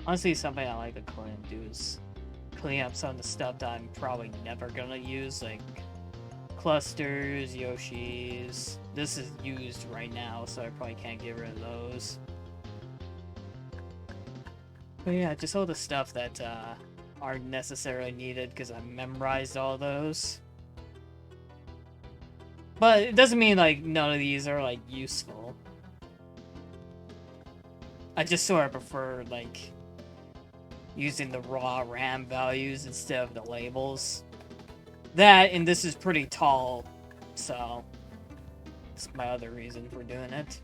Honestly, something I like to clean and do is clean up some of the stuff that I'm probably never gonna use, like clusters, Yoshis. This is used right now, so I probably can't get rid of those. But yeah, just all the stuff that aren't necessarily needed because I memorized all those. But it doesn't mean like none of these are like useful. I just sort of prefer like using the raw RAM values instead of the labels. That, and this is pretty tall, so that's my other reason for doing it.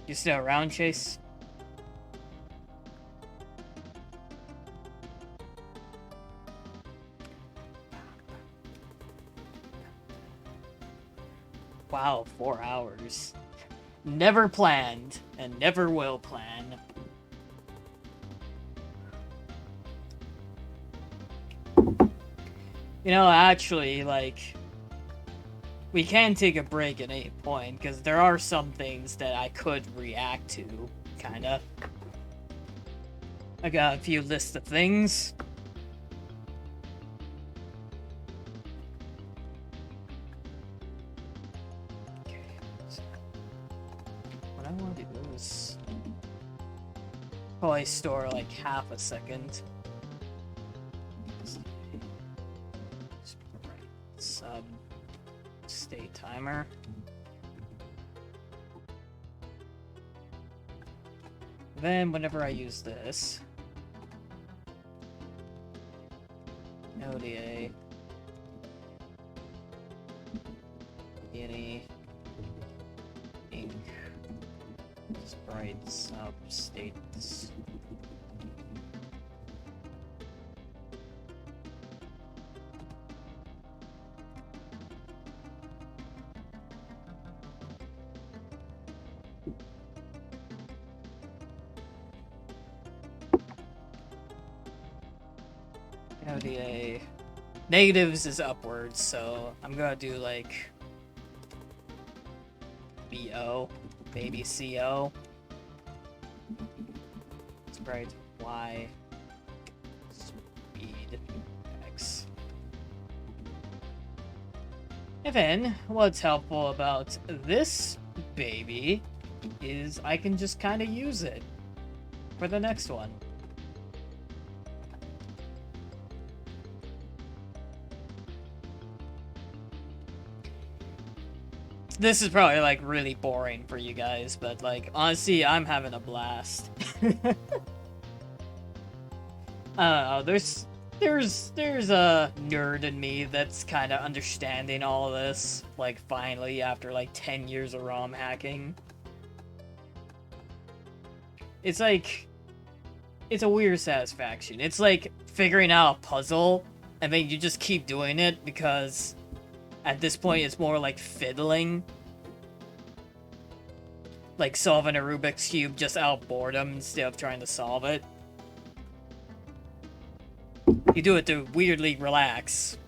You still around, Chase? Wow, 4 hours. Never planned, and never will plan. You know, actually, like, we can take a break at any point, because there are some things that I could react to, kinda. I got a few lists of things. Okay, so what I want to do is probably store like half a second. Sub state timer. Then whenever I use this, ODA, any ink, sprite sub states. ODA. Negatives is upwards, so I'm gonna do like BO, maybe CO. Sprite Y, speed X. And then, what's helpful about this baby is I can just kind of use it for the next one. This is probably like really boring for you guys, but like honestly, I'm having a blast. I don't know, there's a nerd in me that's kind of understanding all of this, like finally after like 10 years of ROM hacking. It's like, it's a weird satisfaction. It's like figuring out a puzzle and then you just keep doing it because at this point it's more like fiddling. Like solving a Rubik's Cube just out of boredom instead of trying to solve it. You do it to weirdly relax.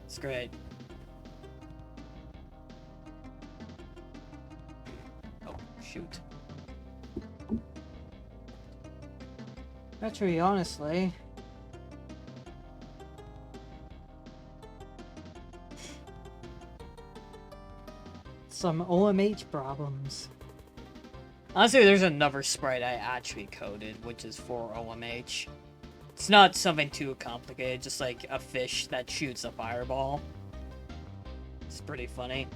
It's great. Oh, shoot. Actually, honestly... some OMH problems. Honestly, there's another sprite I actually coded, which is for OMH. It's not something too complicated, just like a fish that shoots a fireball. It's pretty funny.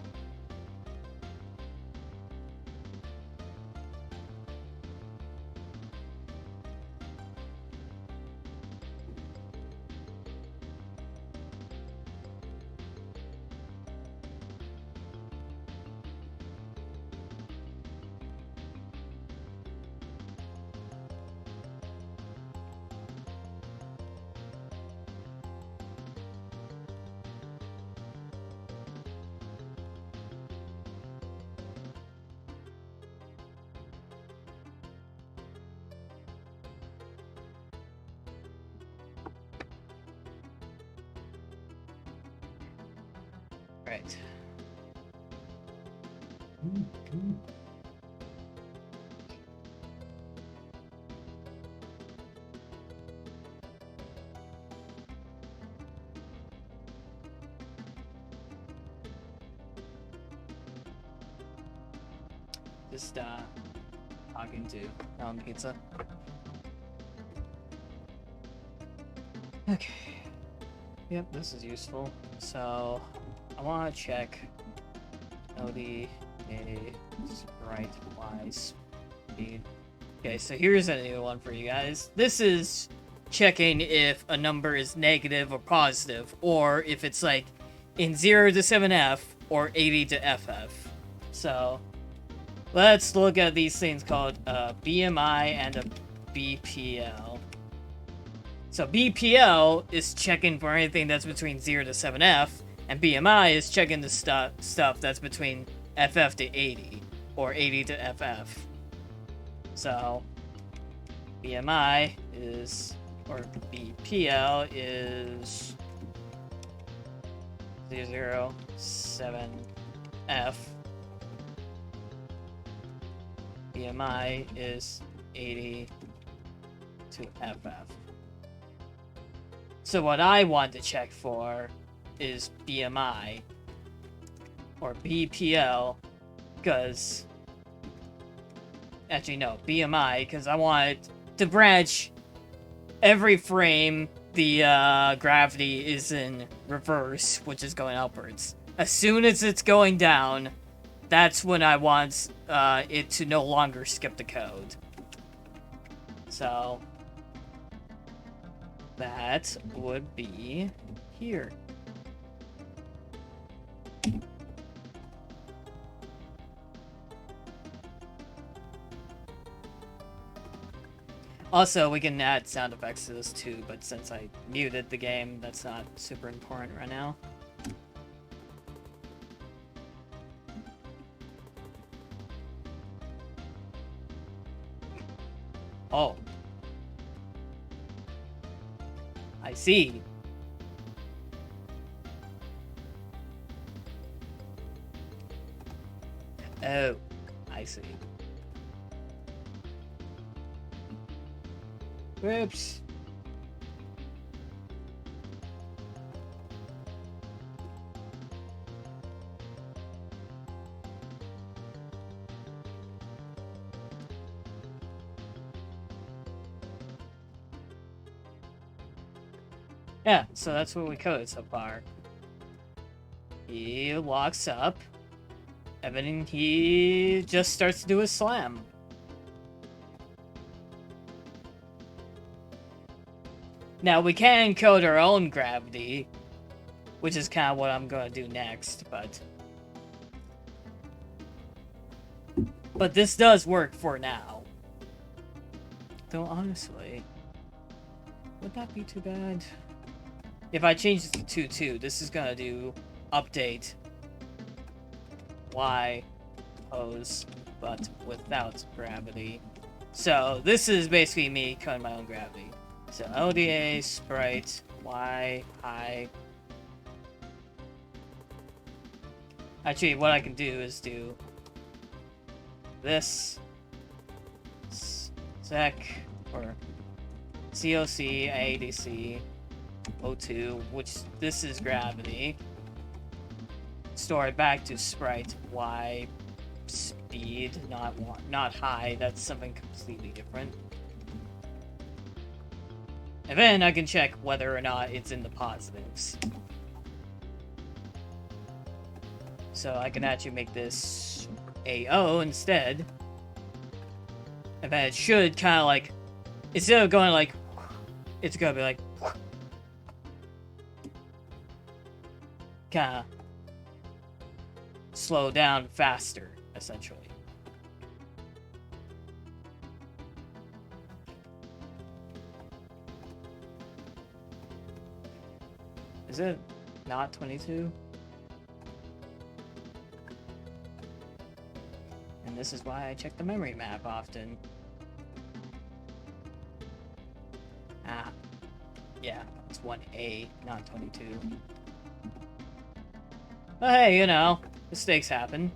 Alright. Just talking to Alan Pizza. Okay. Yep, this is useful. So I want to check LDA sprite Y speed. Okay, so here's a new one for you guys. This is checking if a number is negative or positive, or if it's like in 0 to 7F or 80 to FF. So let's look at these things called BMI and a BPL. So BPL is checking for anything that's between 0 to 7F, and BMI is checking the stuff that's between FF to 80, or 80 to FF. So BMI is, or BPL is 007F. BMI is 80 to FF. So what I want to check for is BMI or BPL, because actually no, BMI, because I want it to branch every frame the gravity is in reverse, which is going upwards. As soon as it's going down, that's when I want it to no longer skip the code. So that would be here. Also, we can add sound effects to this too, but since I muted the game, that's not super important right now. Oh. I see. Oh, I see. Whoops. Yeah, so that's what we coded so far. He locks up, and then he just starts to do a slam. Now, we can code our own gravity, which is kind of what I'm going to do next, but this does work for now. Though, honestly, would that be too bad? If I change this to 2-2, this is going to do update Y pose, but without gravity. So, this is basically me coding my own gravity. So LDA sprite Y high. Actually, what I can do is do this sec or COC ADC O2, which this is gravity. Store it back to sprite Y speed, not high. That's something completely different. And then I can check whether or not it's in the positives. So I can actually make this AO instead. And then it should kind of like, instead of going like, it's gonna be like, kind of slow down faster, essentially. Is it not 22? And this is why I check the memory map often. Ah. Yeah, it's 1A, not 22. But hey, you know, mistakes happen.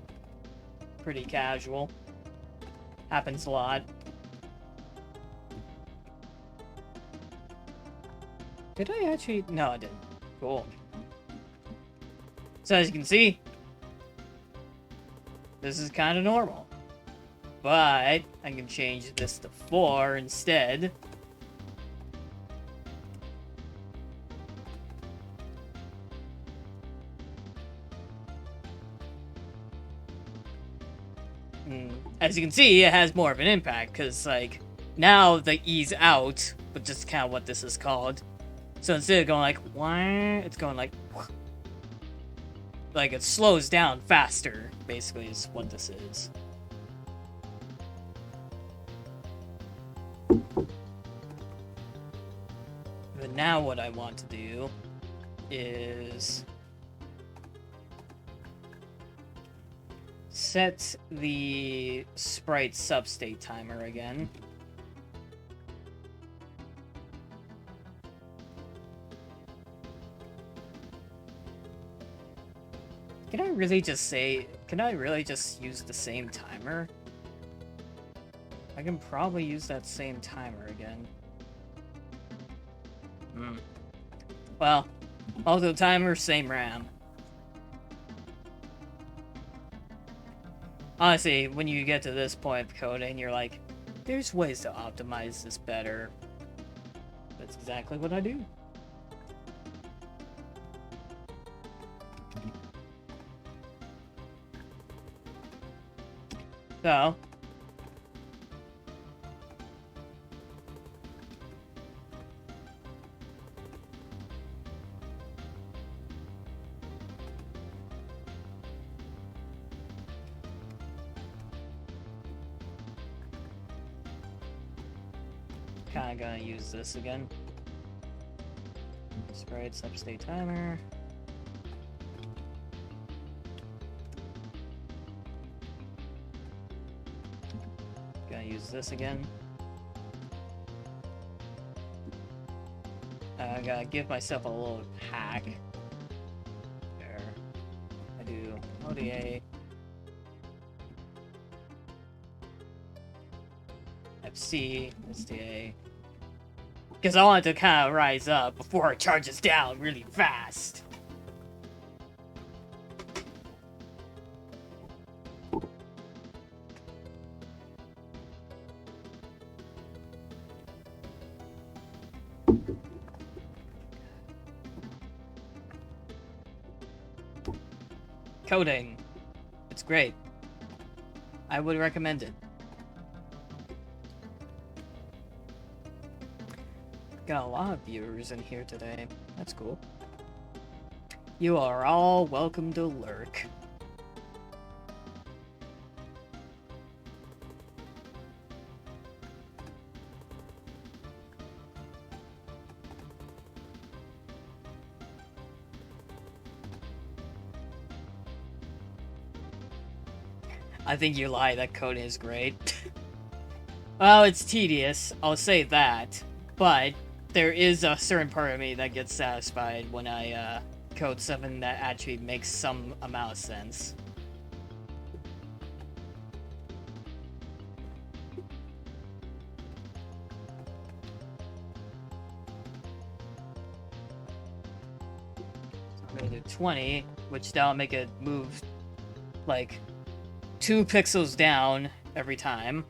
Pretty casual. Happens a lot. Did I actually? No, I didn't. Cool. So as you can see, this is kind of normal. But I can change this to 4 instead. As you can see, it has more of an impact, because, like, now the ease out, but just kind of what this is called. So instead of going like, wah, it's going like it slows down faster, basically, is what this is. But now what I want to do is set the sprite substate timer again. Can I really just use the same timer? I can probably use that same timer again. Well, auto timer, same RAM. Honestly, when you get to this point of coding, you're like, there's ways to optimize this better. That's exactly what I do. So, kinda gonna use this again. Sprite substate timer. Gonna use this again. I gotta give myself a little hack. There. I do ODA. FC, SDA. Because I want it to kind of rise up before it charges down really fast. Coding. It's great. I would recommend it. Got a lot of viewers in here today. That's cool. You are all welcome to lurk. I think you lie, that code is great. Well, it's tedious, I'll say that, but there is a certain part of me that gets satisfied when I code something that actually makes some amount of sense. So I'm gonna do 20, which that'll make it move like 2 pixels down every time.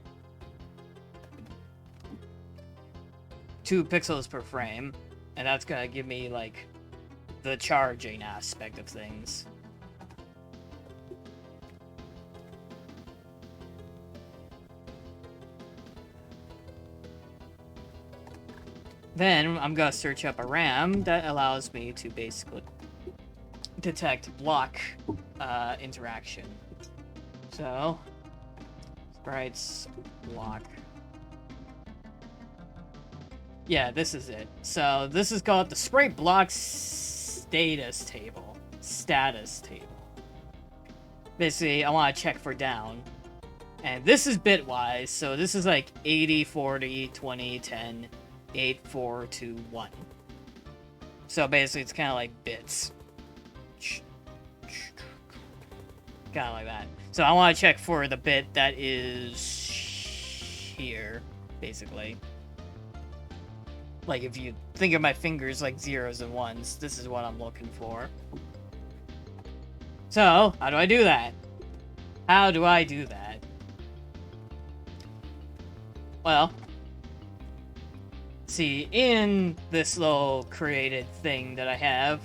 2 pixels per frame, and that's gonna give me like the charging aspect of things. Then I'm gonna search up a RAM that allows me to basically detect block interaction. So, sprites block. Yeah, this is it. So this is called the sprite block status table. Status table. Basically, I want to check for down. And this is bitwise, so this is like 80, 40, 20, 10, 8, 4, 2, 1. So basically, it's kind of like bits. Kind of like that. So I want to check for the bit that is here, basically. Like, if you think of my fingers like zeros and ones, this is what I'm looking for. So, how do I do that? How do I do that? Well, see, in this little created thing that I have,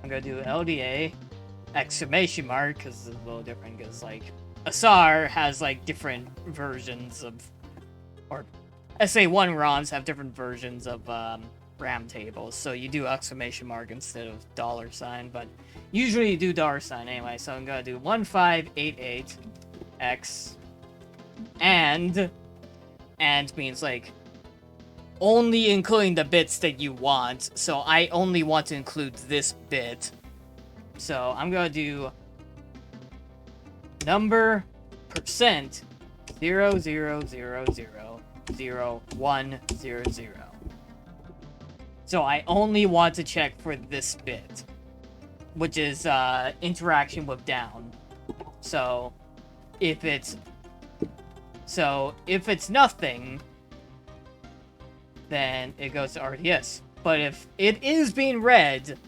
I'm gonna do LDA, exclamation mark, because it's a little different, because, like, Asar has, like, different versions of, or SA1 ROMs have different versions of, RAM tables, so you do exclamation mark instead of $, but usually you do $. Anyway, so I'm gonna do 1588X, and means, like, only including the bits that you want, so I only want to include this bit. So I'm gonna do number percent 000000100. So I only want to check for this bit, which is interaction with down. So if it's nothing, then it goes to RTS. But if it is being read,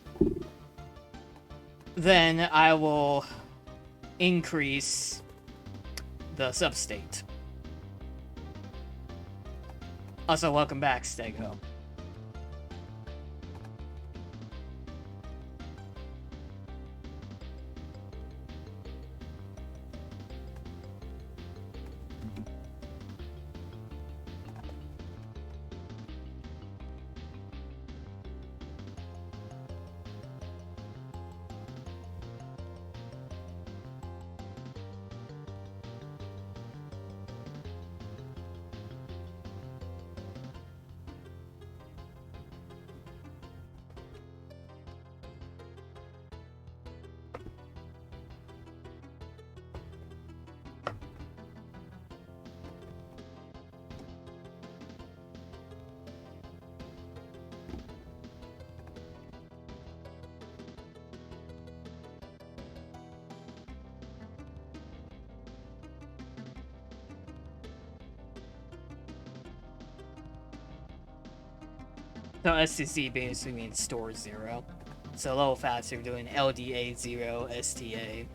then I will increase the substate. Also, welcome back, Stego. So SCC basically means store 0. So a little faster, doing LDA 0 STA.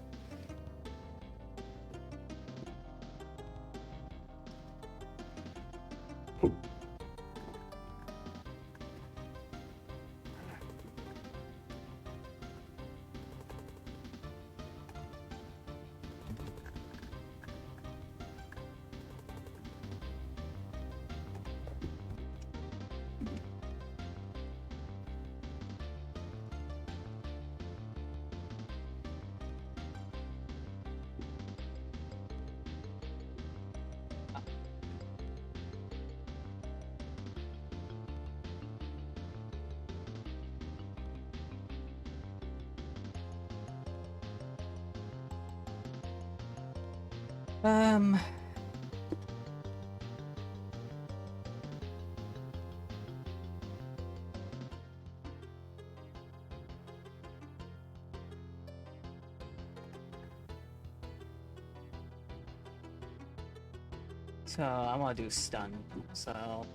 So I'm gonna do stun. So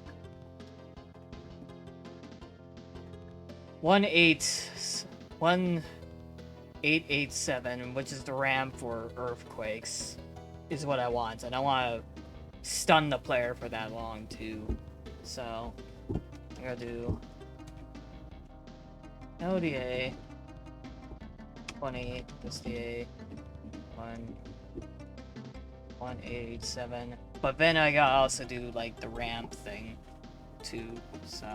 1887, which is the RAM for earthquakes, is what I want, and I want to stun the player for that long too. So I'm gonna do LDA 20 SDA 1887. But then I gotta also do, like, the ramp thing, too, so...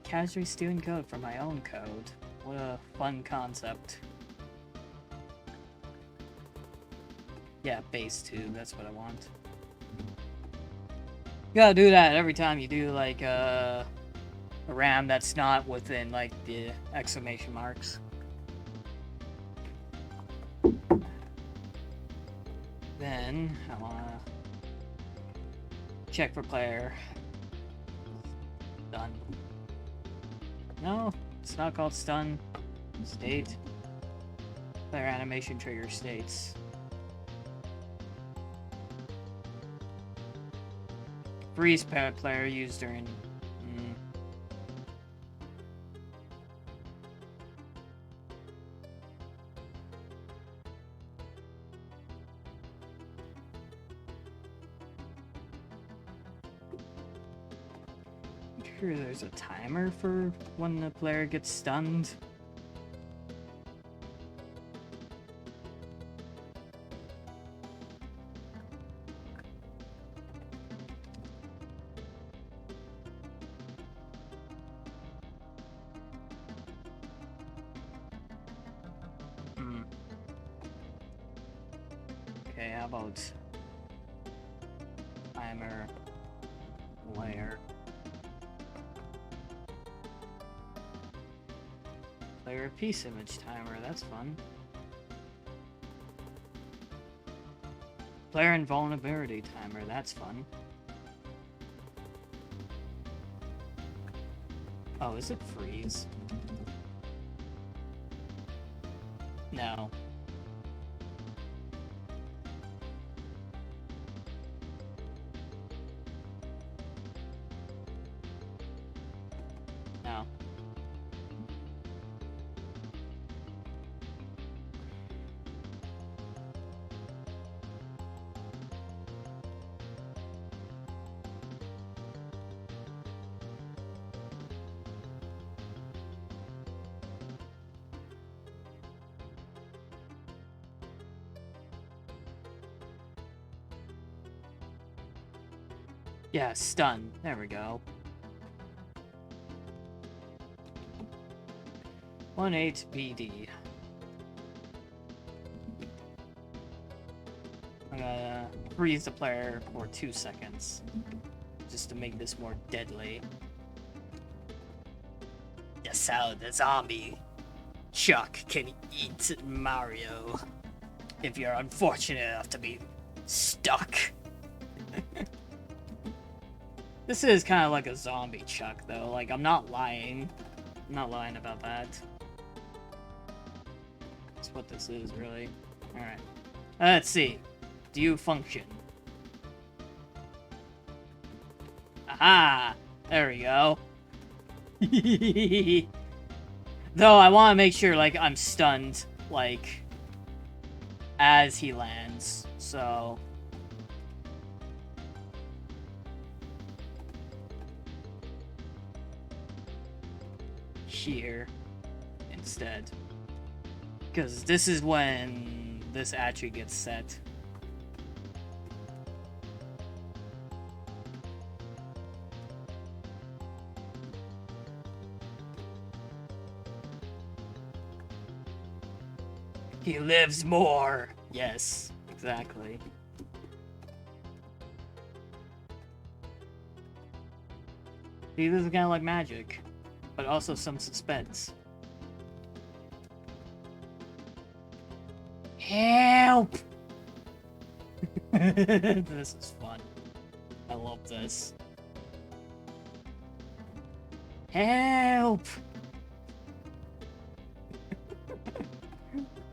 Casually stealing code from my own code. What a fun concept. Yeah, base 2, that's what I want. You gotta do that every time you do, like, a RAM that's not within, like, the exclamation marks. Then, I wanna check for player. Done. No? It's not called stun. State. Player animation trigger states. Freeze player used during. Sure, there's a timer for when the player gets stunned. Okay, how about timer layer? Player piece image timer, that's fun. Player invulnerability timer, that's fun. Oh, is it freeze? No. No. Yeah, stun. There we go. 1-8 BD. I'm gonna freeze the player for 2 seconds. Just to make this more deadly. That's how the zombie Chuck can eat Mario. If you're unfortunate enough to be stuck. This is kind of like a zombie Chuck, though. Like, I'm not lying. I'm not lying about that. That's what this is, really. Alright. Let's see. Do you function? Aha! There we go. Though, I want to make sure, like, I'm stunned, like, as he lands. So... here instead, because this is when this actually gets set. He lives more. Yes, exactly. See, this is kind of like magic. But also some suspense. Help! This is fun. I love this. Help!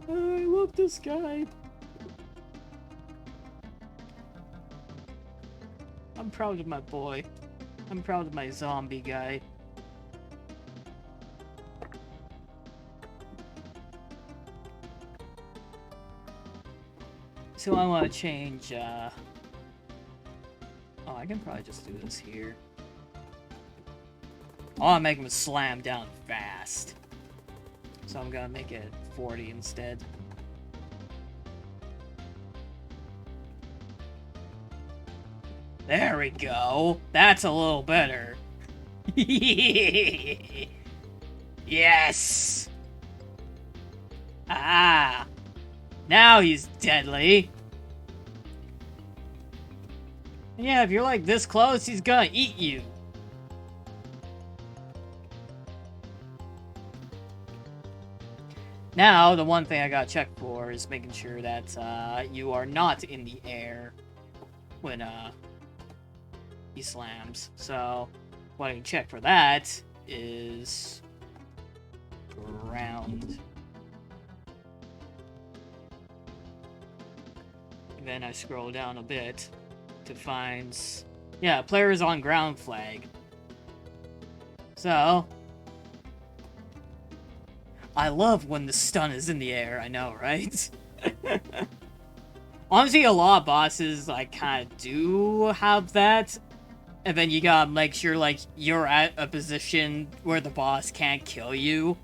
I love this guy. I'm proud of my boy. I'm proud of my zombie guy. So I want to change, oh, I can probably just do this here. I want to make him slam down fast. So I'm gonna make it 40 instead. There we go. That's a little better. Yes! Ah! Now he's deadly. And yeah, if you're like this close, he's gonna eat you. Now, the one thing I gotta check for is making sure that you are not in the air when he slams. So, what I can check for that is ground. And then I scroll down a bit to find... Yeah, players on ground flag. So... I love when the stun is in the air, I know, right? Honestly, a lot of bosses, like, kind of do have that. And then you gotta make sure, like, you're at a position where the boss can't kill you.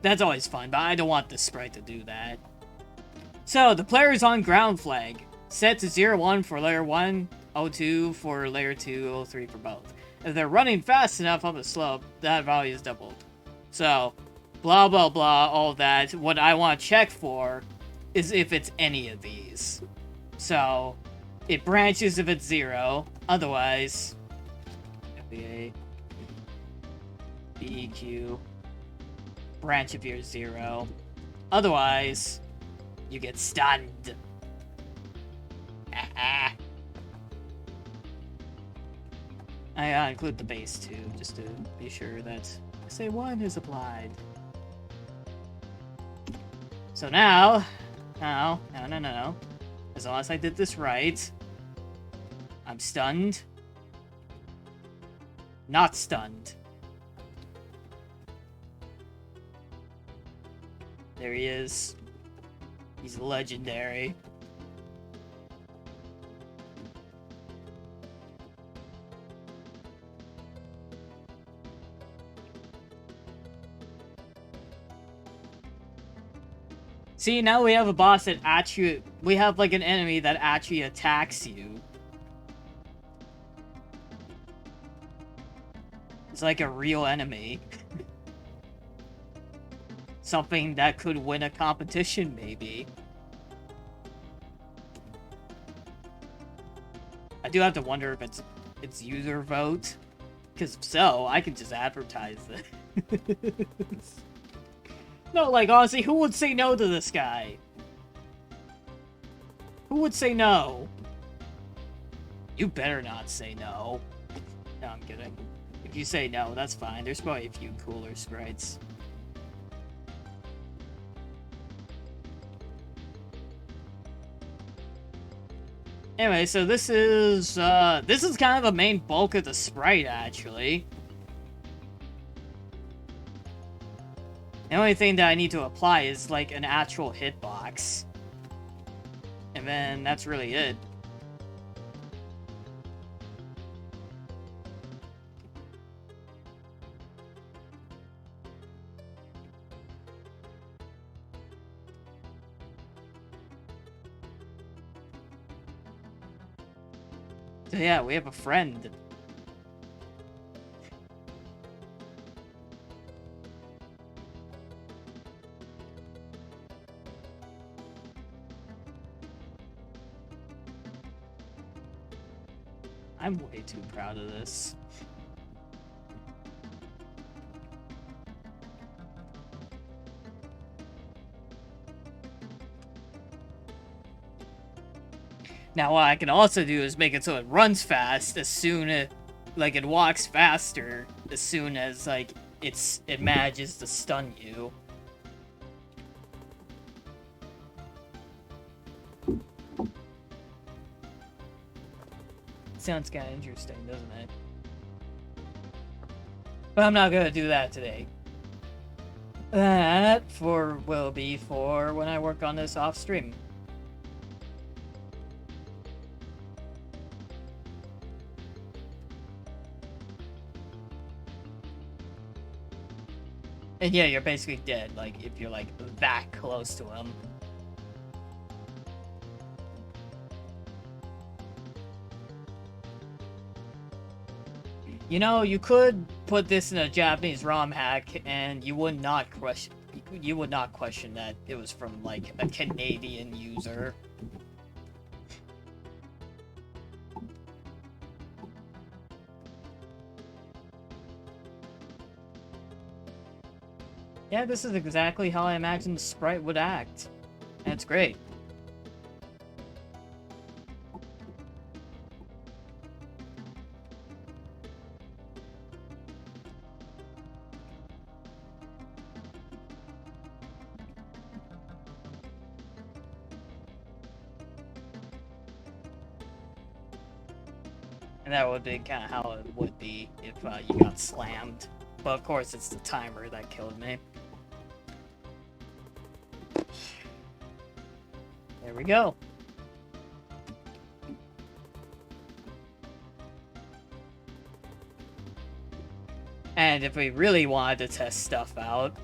That's always fun, but I don't want this sprite to do that. So, the player is on ground flag. Set to 0-1 for layer 1, 0-2 for layer 2, 0-3 for both. If they're running fast enough up a slope, that value is doubled. So, blah blah blah, all that. What I want to check for is if it's any of these. So, it branches if it's 0. Otherwise, FBA, BEQ, branch if you're 0. Otherwise, you get stunned. I include the base too, just to be sure that SA1 is applied. So now, no. As long as I did this right, I'm stunned. Not stunned. There he is. He's legendary. See, now we have a boss that actually... We have, like, an enemy that actually attacks you. It's like a real enemy. Something that could win a competition, maybe. I do have to wonder if it's user vote. Because if so, I can just advertise it. No, like, honestly, who would say no to this guy? Who would say no? You better not say no. No, I'm kidding. If you say no, that's fine. There's probably a few cooler sprites. Anyway, so this is kind of the main bulk of the sprite, actually. The only thing that I need to apply is, like, an actual hitbox. And then that's really it. So yeah, we have a friend. I'm way too proud of this. Now what I can also do is make it so it runs fast as soon as, like, it walks faster as soon as, like, it manages to stun you. Sounds kind of interesting, doesn't it? But I'm not gonna do that today. That will be for when I work on this off stream. And yeah, you're basically dead, like, if you're, like, that close to him. You know, you could put this in a Japanese ROM hack, and you would not question that it was from, like, a Canadian user. Yeah, this is exactly how I imagined the sprite would act. And it's great. And that would be kind of how it would be if you got slammed. But of course, it's the timer that killed me. There we go. And if we really wanted to test stuff out,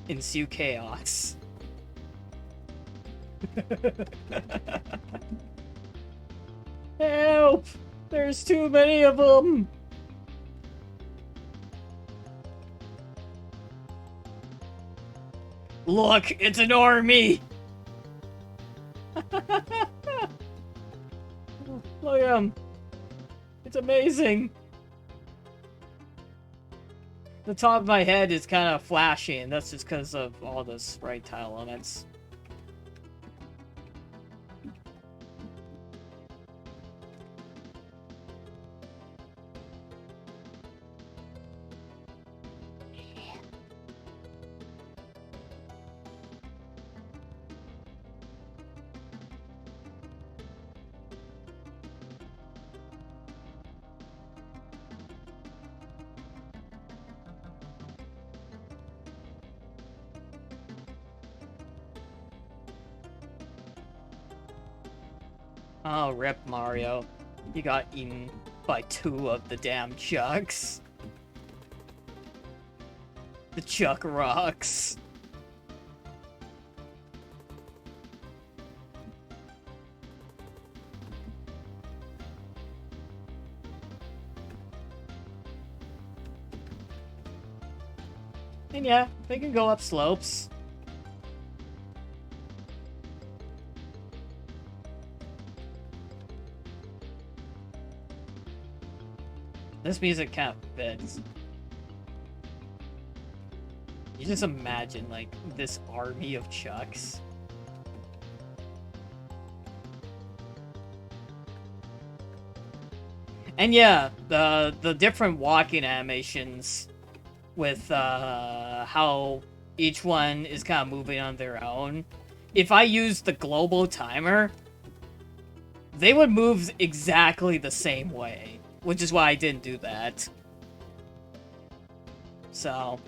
ensue chaos. Help! There's too many of them! Look, it's an army! Look at him! It's amazing! The top of my head is kind of flashy, and that's just because of all the sprite tile limits. Oh, rip Mario. You got eaten by 2 of the damn Chucks. The Chuck rocks. And yeah, they can go up slopes. This music kind of fits. You just imagine, like, this army of Chucks. And yeah, the different walking animations with how each one is kind of moving on their own. If I used the global timer, they would move exactly the same way. Which is why I didn't do that. So,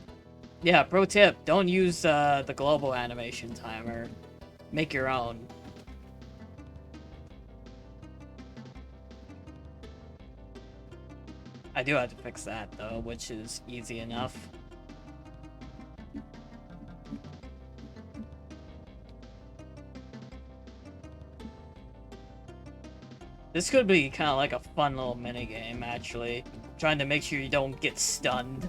yeah, pro tip, don't use the global animation timer. Make your own. I do have to fix that, though, which is easy enough. This could be kind of like a fun little minigame, actually. Trying to make sure you don't get stunned.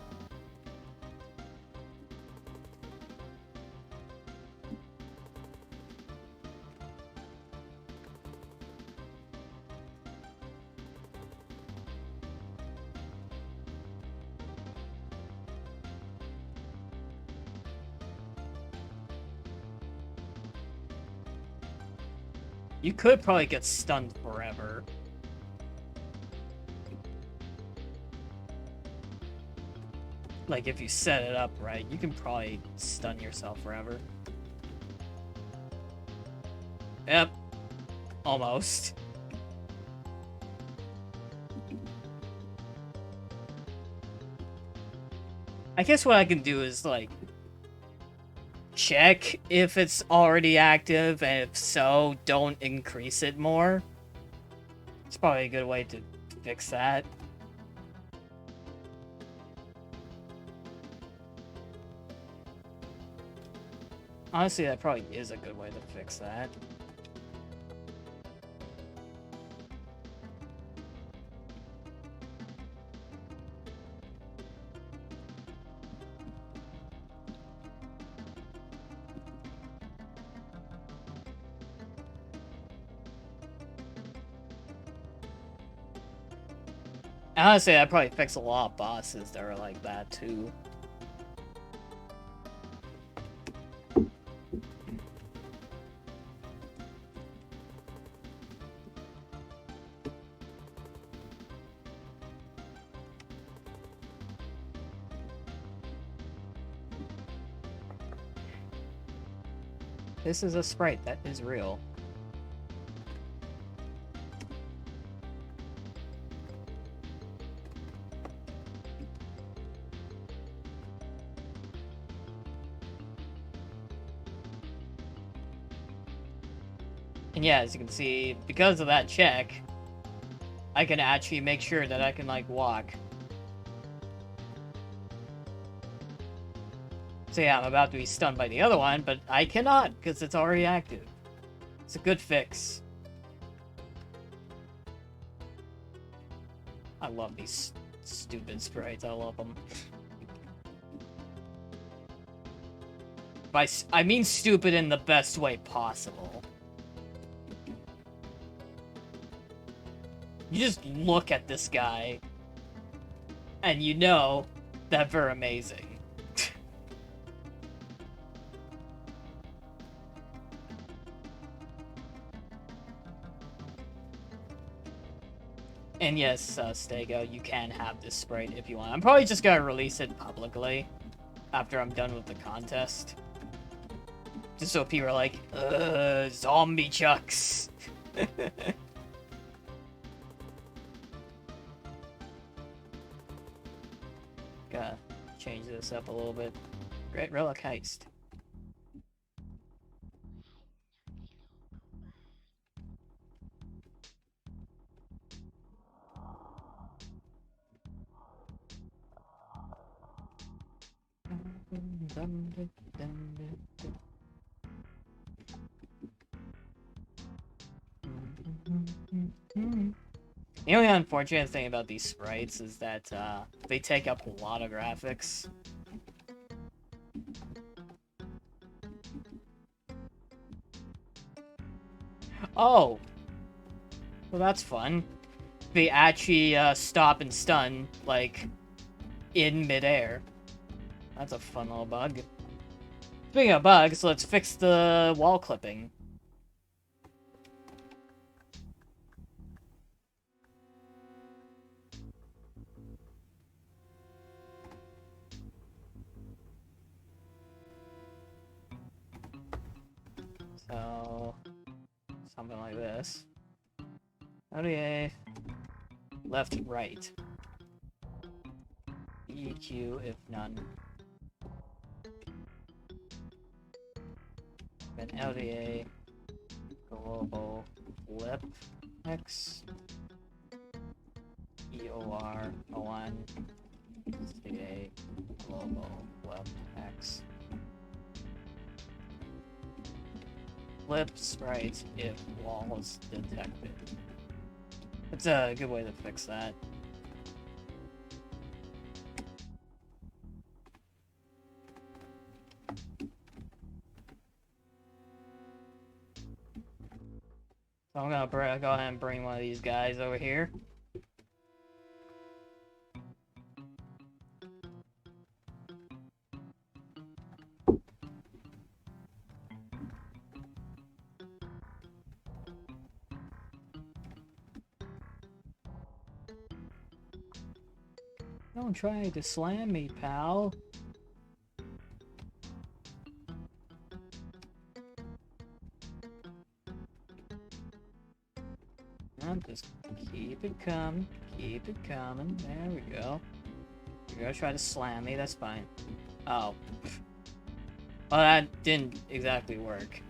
You could probably get stunned forever. Like, if you set it up right, you can probably stun yourself forever. Yep. Almost. I guess what I can do is, like, check if it's already active, and if so, don't increase it more. It's probably a good way to fix that. Honestly, that probably is a good way to fix that. Honestly, I'd probably fix a lot of bosses that are like that, too. This is a sprite that is real. And yeah, as you can see, because of that check, I can actually make sure that I can, like, walk. So yeah, I'm about to be stunned by the other one, but I cannot, because it's already active. It's a good fix. I love these stupid sprites, I love them. I mean stupid in the best way possible. You just look at this guy, and you know that they're amazing. And yes, Stego, you can have this sprite if you want. I'm probably just gonna release it publicly after I'm done with the contest. Just so people are like, zombie chucks. Gotta change this up a little bit. Great Relic Heist. The only unfortunate thing about these sprites is that they take up a lot of graphics. Oh! Well, that's fun. They actually stop and stun, like, in midair. That's a fun little bug. Speaking of bugs, let's fix the wall clipping. So, something like this. ODA, left, right. EQ if none. Then LDA, global, flip, X, EOR, O1, CA, global, flip, X. Flip sprites if walls detected. It's a good way to fix that. So I'm gonna go ahead and bring one of these guys over here. Don't try to slam me, pal. Just keep it coming, keep it coming. There we go. You're gonna try to slam me, that's fine. Oh. Well, that didn't exactly work.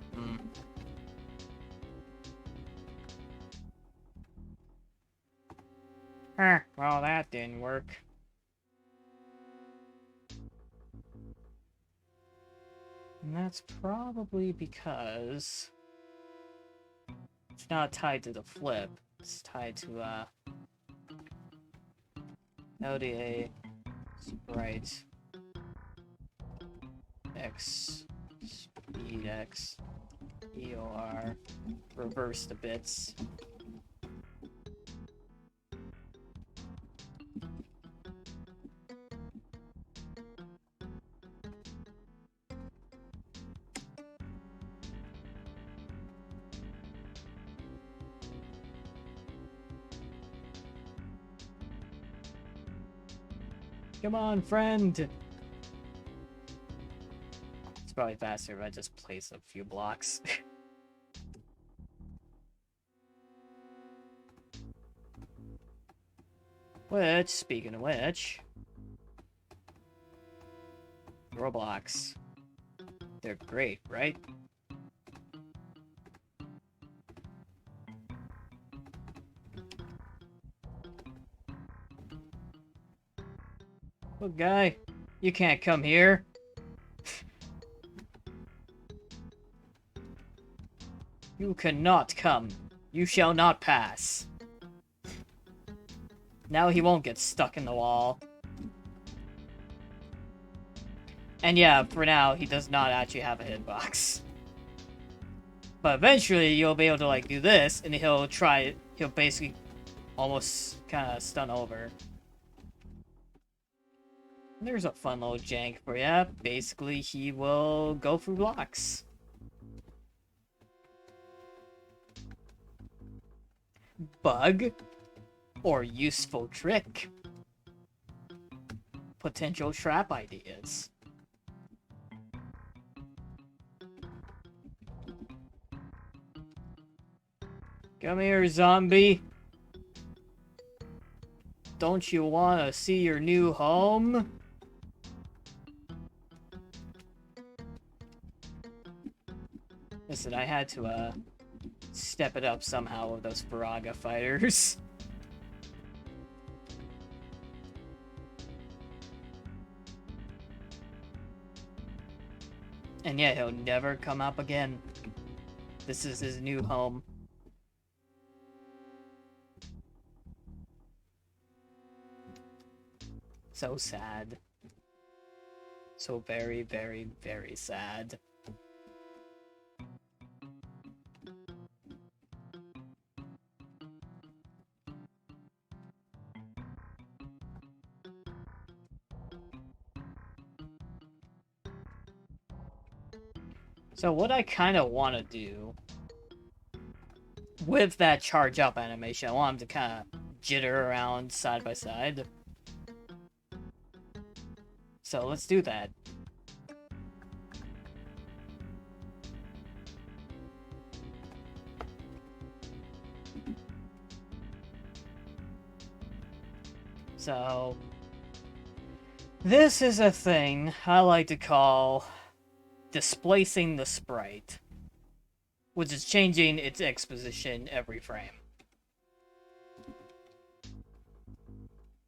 Well, that didn't work. And that's probably because it's not tied to the flip. It's tied to, LDA, sprite, X, speed X, EOR, reverse the bits. Come on, friend! Let's probably faster if I just place a few blocks. Which, speaking of which, Roblox. They're great, right? Look, guy, you can't come here. You cannot come. You shall not pass. Now he won't get stuck in the wall. And yeah, for now, he does not actually have a hitbox. But eventually, you'll be able to, like, do this, and he'll basically almost kind of stun over. There's a fun little jank for ya. Basically, he will go through blocks. Bug or useful trick. Potential trap ideas. Come here, zombie. Don't you want to see your new home? Listen, I had to, step it up somehow with those Faraga fighters. And yeah, he'll never come up again. This is his new home. So sad. So very, very, very sad. So what I kind of want to do with that charge up animation, I want him to kind of jitter around side by side. So let's do that. So this is a thing I like to call displacing the sprite, which is changing its exposition every frame.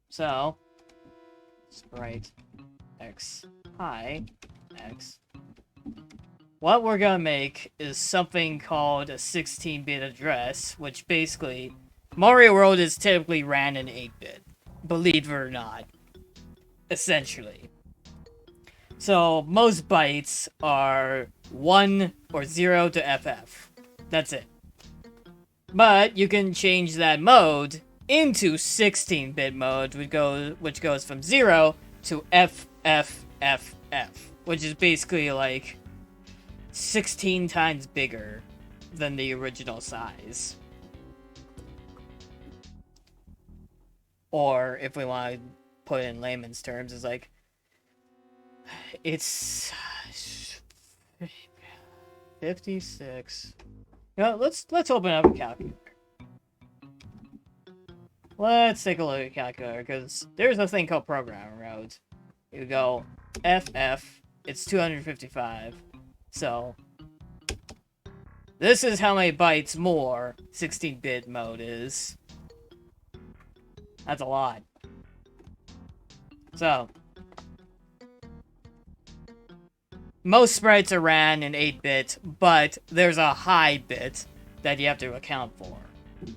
So, sprite x high x. What we're gonna make is something called a 16-bit address, which basically, Mario World is typically ran in 8-bit, believe it or not, essentially. So, most bytes are 1 or 0 to FF. That's it. But you can change that mode into 16-bit mode, which goes from 0 to FFFF, which is basically like 16 times bigger than the original size. Or, if we want to put it in layman's terms, it's like, it's 56. You know, let's open up a calculator. Let's take a look at a calculator, because there's a thing called programming modes. You go FF, it's 255. So this is how many bytes more 16-bit mode is. That's a lot. So most sprites are ran in 8-bit, but there's a high bit that you have to account for.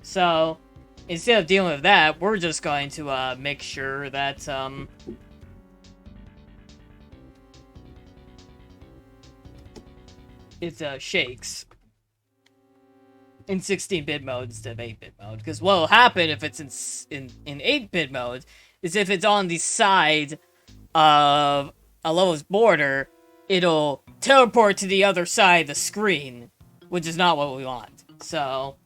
So, instead of dealing with that, we're just going to make sure that it shakes in 16-bit mode instead of 8-bit mode. Because what will happen if it's in 8-bit mode is if it's on the side of a lowest border, it'll teleport to the other side of the screen, which is not what we want. So,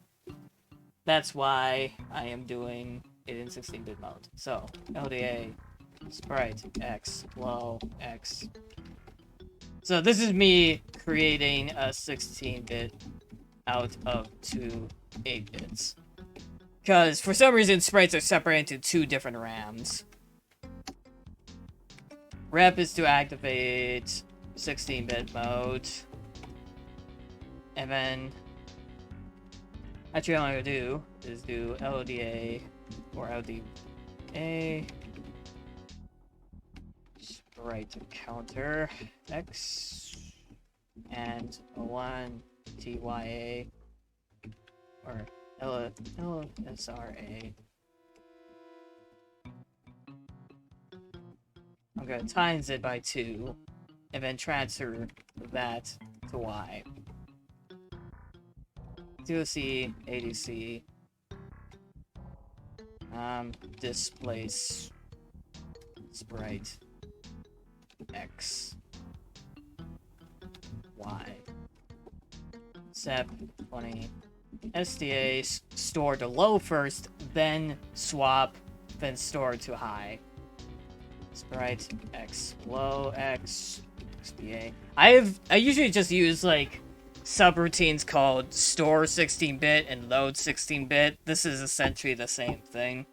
that's why I am doing it in 16-bit mode. So, LDA, sprite, x, low, x, So this is me creating a 16-bit out of two 8-bits. Because for some reason sprites are separated into two different RAMs. Rep is to activate 16-bit mode. And then actually all I'm gonna do is do LODA or LDA sprite counter X and 1 TYA or LSRA. I'm gonna times it by 2 and then transfer that to Y. DOC, ADC, displace sprite X, Y, SEP 20, SDA, store to low first, then swap, then store to high. Sprite X, low X, SDA. I usually just use like subroutines called store 16-bit and load 16-bit. This is essentially the same thing.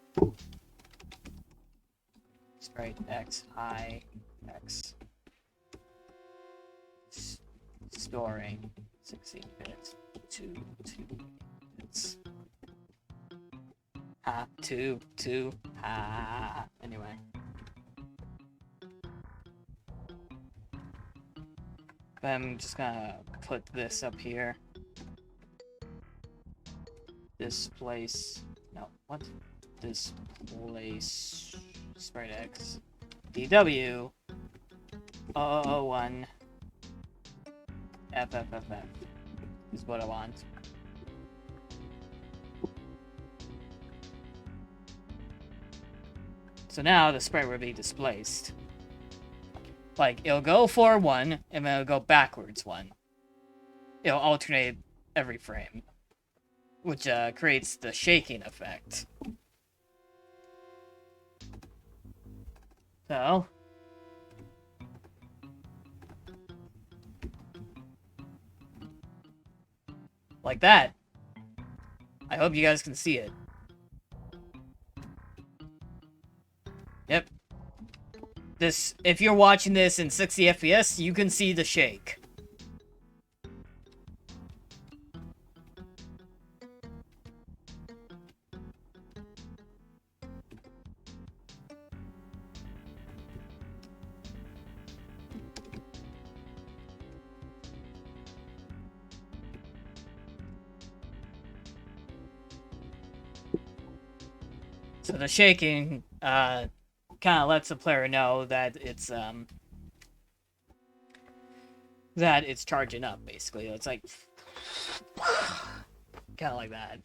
Sprite X, high X. Storing 16-bit to 2 bits. Ha, 2, ha. Anyway. I'm just gonna put this up here. Displace. No, what? Displace. Sprite X. DW. 001. FFFF. Is what I want. So now the sprite will be displaced. Like, it'll go forward 1, and then it'll go backwards 1. It'll alternate every frame. Which, creates the shaking effect. So... like that. I hope you guys can see it. Yep. This, if you're watching this in 60 FPS, you can see the shake. So the shaking, kind of lets the player know that it's charging up, basically. It's like, kind of like that.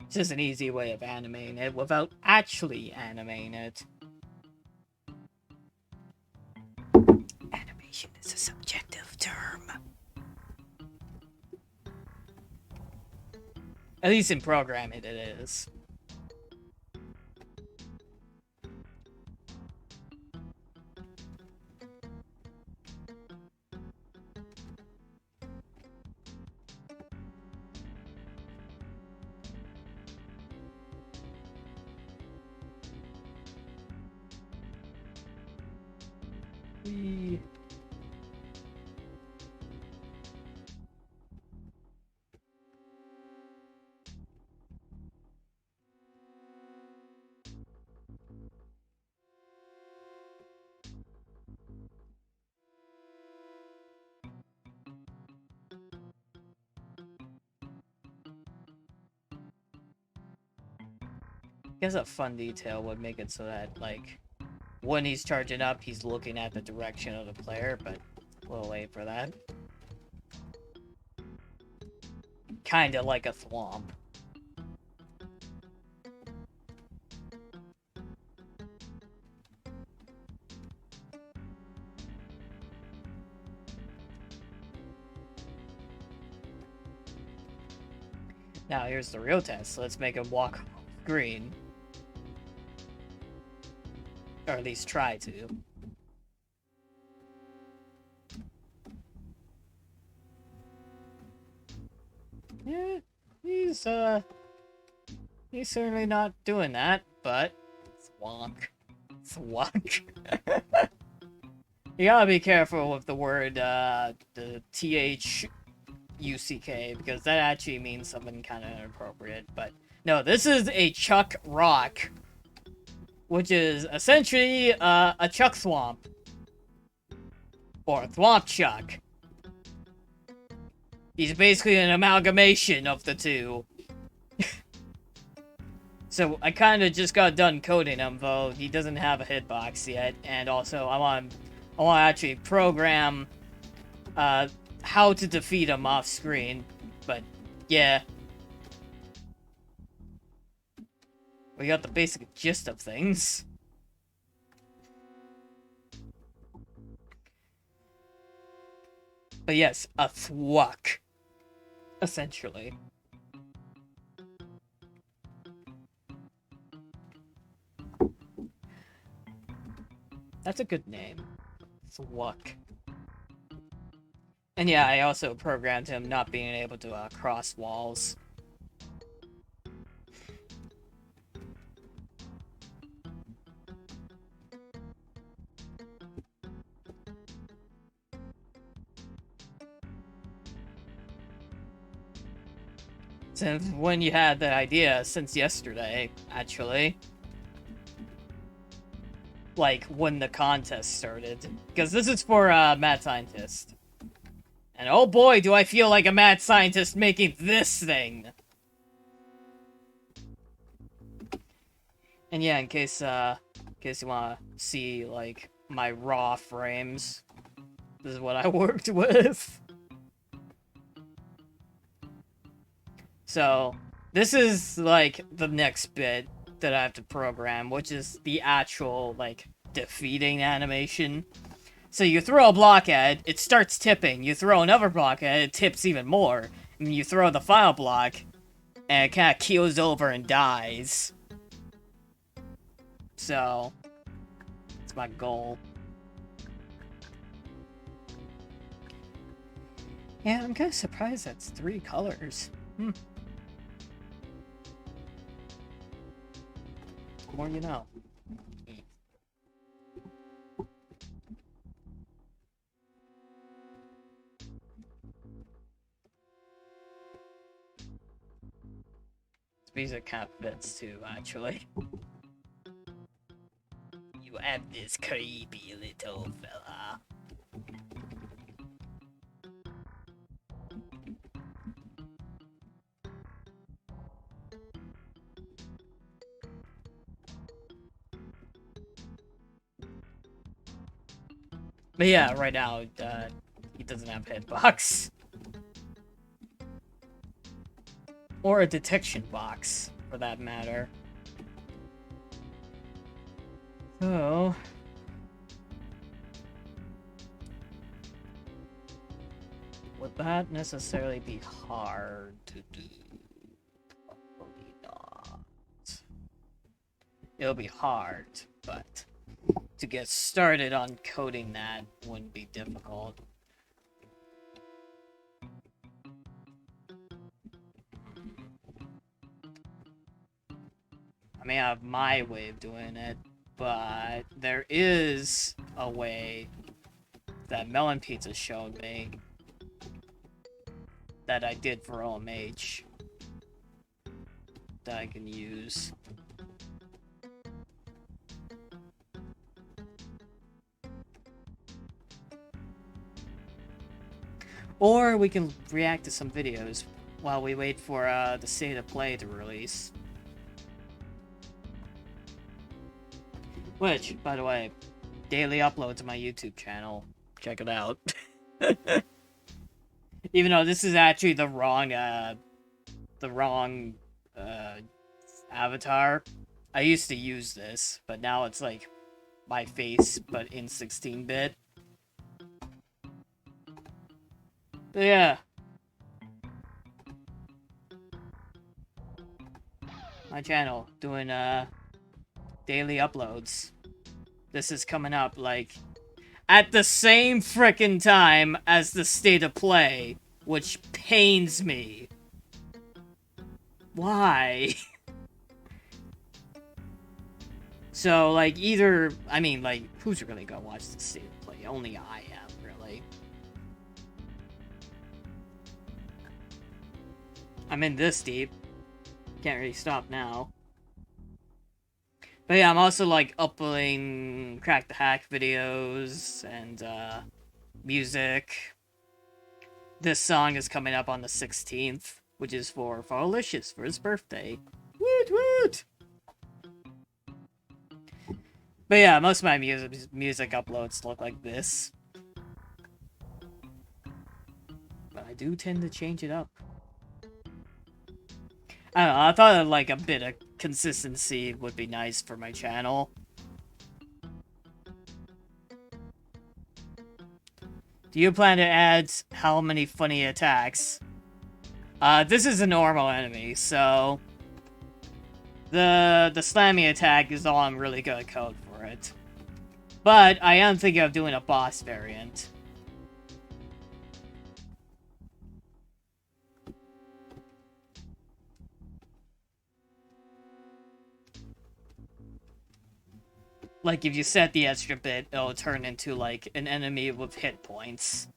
It's just an easy way of animating it without actually animating it. Animation is a subjective term. At least in programming, it is. I guess a fun detail would make it so that, like, when he's charging up, he's looking at the direction of the player, but we'll wait for that. Kinda like a thwomp. Now here's the real test. Let's make him walk green. Or at least try to. Yeah, he's certainly not doing that, but thwonk. Thwonk. You gotta be careful with the word, the THUCK, because that actually means something kind of inappropriate, but no, this is a Chuck Rock, which is essentially, a Chuck Thwomp. Or Thwomp Chuck. He's basically an amalgamation of the two. So I kind of just got done coding him, though he doesn't have a hitbox yet, and also I want to actually program how to defeat him off screen. But yeah, we got the basic gist of things. But yes, a thwuck, essentially. That's a good name. Thwuck. And yeah, I also programmed him not being able to cross walls. Since when you had that idea, since yesterday, actually. Like, when the contest started. Because this is for, Mad Scientist. And oh boy, do I feel like a mad scientist making this thing! And yeah, in case you wanna see, like, my raw frames, this is what I worked with. So, this is, like, the next bit that I have to program, which is the actual, like, defeating animation. So you throw a block at it, it starts tipping. You throw another block at it, it tips even more. And you throw the final block, and it kind of keels over and dies. So, it's my goal. Yeah, I'm kind of surprised that's 3 colors. The more you know. This music kind of fits too, actually. You have this creepy little fella. But yeah, right now, he doesn't have a hitbox. Or a detection box, for that matter. So... would that necessarily be hard to do? Probably not. It'll be hard, but to get started on coding that wouldn't be difficult. I may have my way of doing it, but there is a way that Melon Pizza showed me that I did for OMH that I can use. Or we can react to some videos while we wait for the State of Play to release. Which, by the way, daily upload to my YouTube channel. Check it out. Even though this is actually the wrong avatar. I used to use this, but now it's like my face, but in 16-bit. But yeah. My channel, doing, daily uploads. This is coming up, like, at the same frickin' time as the state of play, which pains me. Why? So, like, either... I mean, like, who's really gonna watch the state of play? Only I am, really. I'm in this deep. Can't really stop now. But yeah, I'm also, like, uploading Crack the Hack videos and, music. This song is coming up on the 16th, which is for Falicious for his birthday. Woot woot! But yeah, most of my music uploads look like this. But I do tend to change it up. I don't know, I thought like a bit of consistency would be nice for my channel. Do you plan to add how many funny attacks? This is a normal enemy, so... The slammy attack is all I'm really gonna code for it. But I am thinking of doing a boss variant. Like, if you set the extra bit, it'll turn into, like, an enemy with hit points.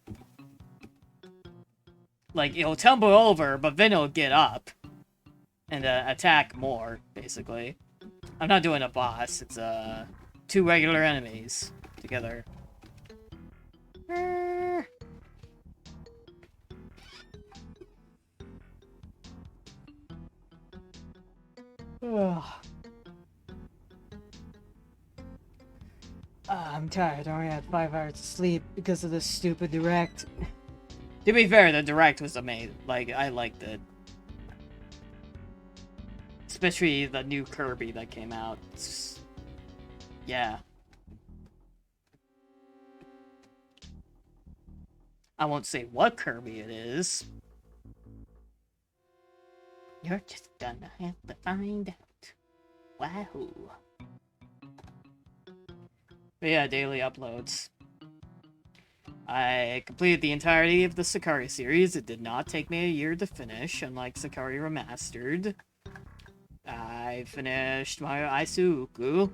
Like, it'll tumble over, but then it'll get up. And, attack more, basically. I'm not doing a boss, it's, two regular enemies together. I'm tired. I only had 5 hours of sleep because of this stupid direct. To be fair, the direct was amazing. Like, I liked it. Especially the new Kirby that came out. Yeah. I won't say what Kirby it is. You're just gonna have to find out. Wahoo. But yeah, daily uploads. I completed the entirety of the Sakari series. It did not take me a year to finish, unlike Sakari Remastered. I finished my Isuku.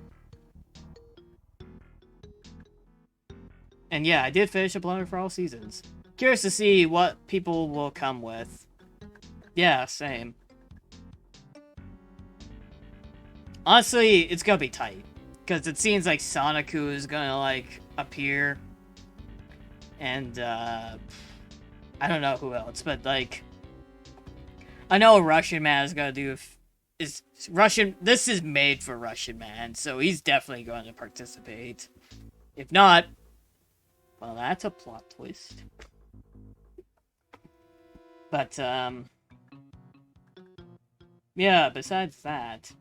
And yeah, I did finish Uploading for all seasons. Curious to see what people will come with. Yeah, same. Honestly, it's gonna be tight. Because it seems like Soniku is gonna, like, appear. And, I don't know who else, but, like... I know Russian Man is gonna do... This is made for Russian Man, so he's definitely going to participate. If not... Well, that's a plot twist. But, yeah, besides that...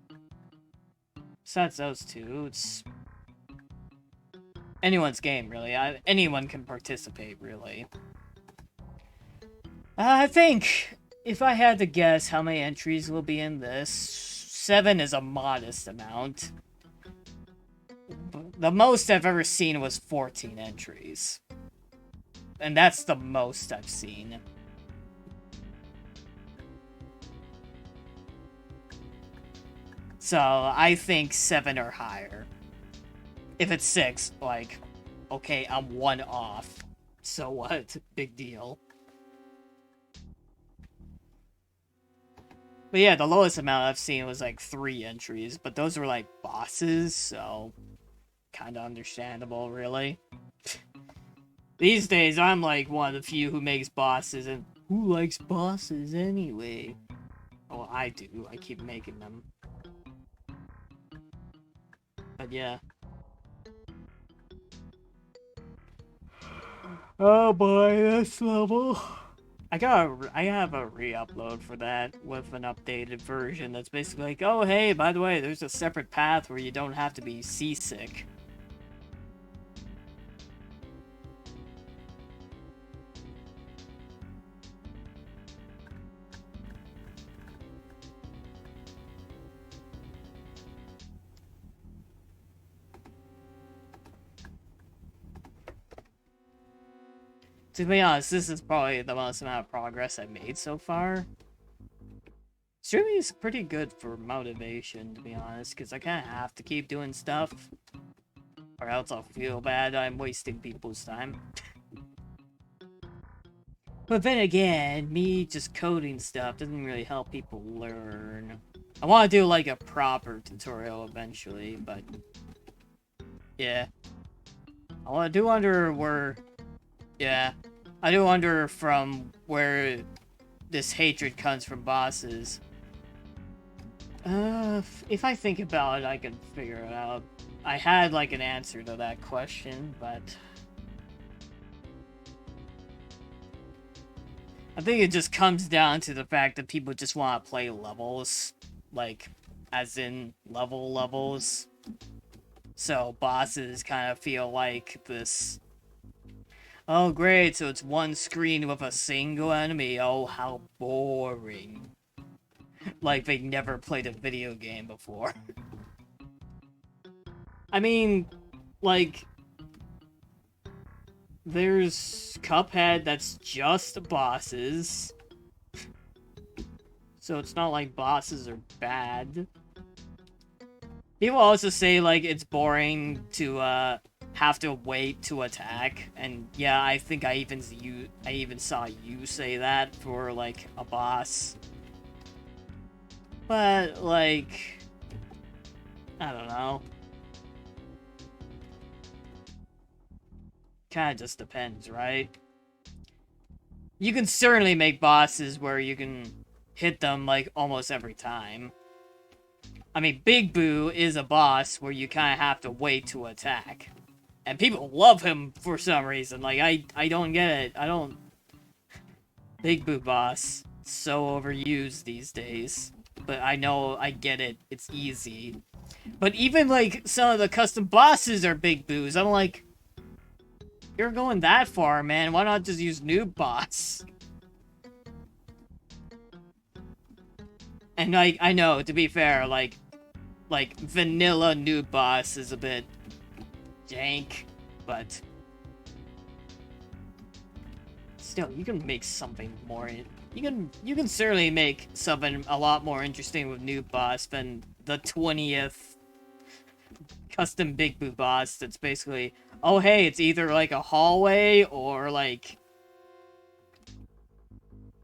Besides those two, it's... anyone's game, really. Anyone can participate, really. I think, if I had to guess how many entries will be in this, 7 is a modest amount. The most I've ever seen was 14 entries. And that's the most I've seen. So, I think 7 or higher. If it's 6, like, okay, I'm 1 off. So what? Big deal. But yeah, the lowest amount I've seen was like 3 entries, but those were like bosses, so kinda understandable, really. These days, I'm like one of the few who makes bosses, and who likes bosses anyway? Well, I do. I keep making them. But yeah. Oh boy, this level. I have a re-upload for that with an updated version that's basically like, oh hey, by the way, there's a separate path where you don't have to be seasick. To be honest, this is probably the most amount of progress I've made so far. Streaming is pretty good for motivation, to be honest, because I kind of have to keep doing stuff, or else I'll feel bad I'm wasting people's time. But then again, me just coding stuff doesn't really help people learn. I want to do, like, a proper tutorial eventually, but... yeah. I do wonder where... yeah. I do wonder from where this hatred comes from bosses. If I think about it, I can figure it out. I had, like, an answer to that question, but... I think it just comes down to the fact that people just want to play levels. Like, as in levels. So, bosses kind of feel like this... oh, great, so it's one screen with a single enemy. Oh, how boring. Like they never played a video game before. I mean, like... there's Cuphead that's just bosses. So it's not like bosses are bad. People also say, like, it's boring to, have to wait to attack. And, yeah, I think I even saw you say that for, like, a boss. But, like... I don't know. Kinda just depends, right? You can certainly make bosses where you can hit them, like, almost every time. I mean, Big Boo is a boss where you kind of have to wait to attack. And people love him for some reason. Like, I don't get it. I don't... Big Boo boss. So overused these days. But I know, I get it. It's easy. But even, like, some of the custom bosses are Big Boos. I'm like... you're going that far, man. Why not just use Noob Boss? And, like, I know, to be fair, like, vanilla Noob Boss is a bit jank, but still, you can make something more. You can certainly make something a lot more interesting with Noob Boss than the 20th custom Big Boo boss. That's basically, oh hey, it's either like a hallway or like,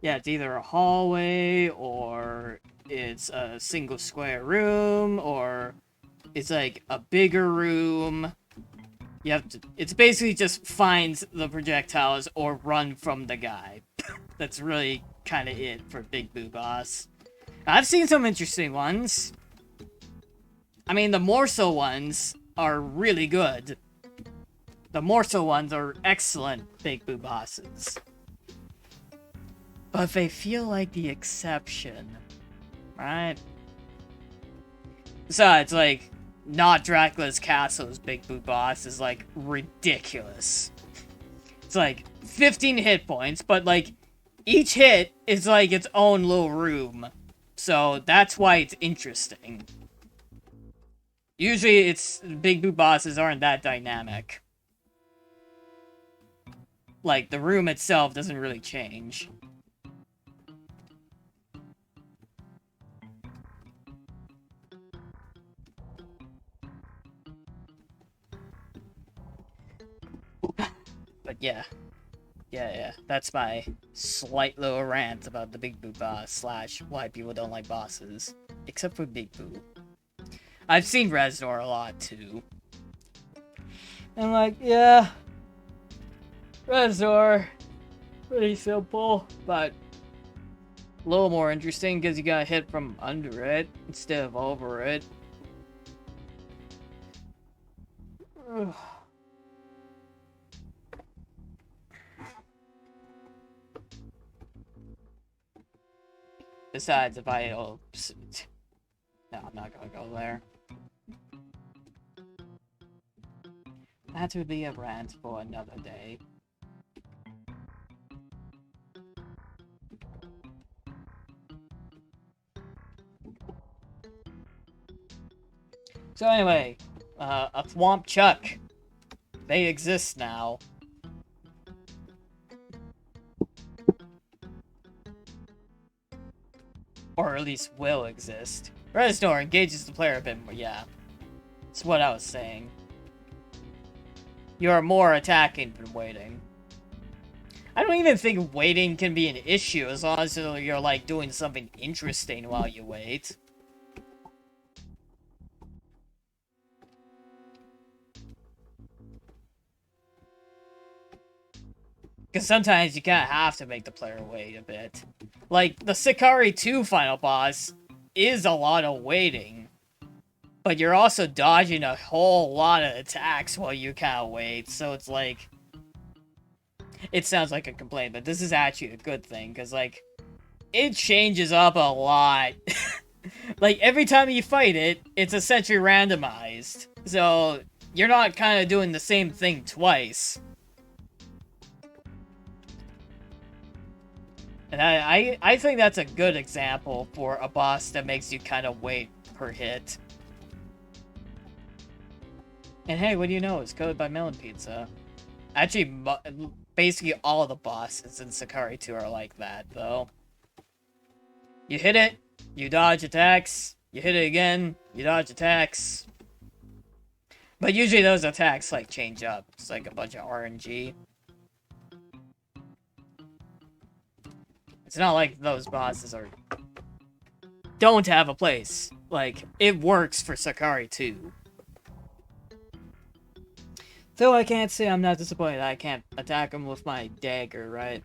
yeah, it's either a hallway or it's a single square room or it's like a bigger room. You have to, it's basically just find the projectiles or run from the guy. That's really kind of it for Big Boo Boss. I've seen some interesting ones. I mean, the Morso ones are really good. The Morso ones are excellent Big Boo bosses. But they feel like the exception, right? Besides, like, not Dracula's Castle's Big Boo boss is, like, ridiculous. It's, like, 15 hit points, but, like, each hit is, like, its own little room. So, that's why it's interesting. Usually, Big Boo bosses aren't that dynamic. Like, the room itself doesn't really change. But yeah. Yeah. That's my slight little rant about the Big Boo boss slash why people don't like bosses. Except for Big Boo. I've seen Reznor a lot too. And like, yeah. Reznor. Pretty simple, but a little more interesting because you gotta hit from under it instead of over it. Ugh. Besides, if no, I'm not gonna go there. That would be a rant for another day. So anyway, a Thwomp Chuck. They exist now. Or at least will exist. Red door engages the player a bit more, yeah. That's what I was saying. You are more attacking than waiting. I don't even think waiting can be an issue as long as you're like doing something interesting while you wait. Because sometimes you kind of have to make the player wait a bit. Like, the Sakari 2 final boss is a lot of waiting. But you're also dodging a whole lot of attacks while you kind of wait. So it's like... It sounds like a complaint, but this is actually a good thing. Because, like, it changes up a lot. Like, every time you fight it, it's essentially randomized. So, you're not kind of doing the same thing twice. And I think that's a good example for a boss that makes you kind of wait per hit. And hey, what do you know? It's coded by Melon Pizza. Actually, basically all the bosses in Sakari 2 are like that, though. You hit it, you dodge attacks, you hit it again, you dodge attacks. But usually those attacks, like, change up. It's like a bunch of RNG. It's not like those bosses don't have a place. Like, it works for Sakari 2. Though I can't say I'm not disappointed I can't attack him with my dagger, right?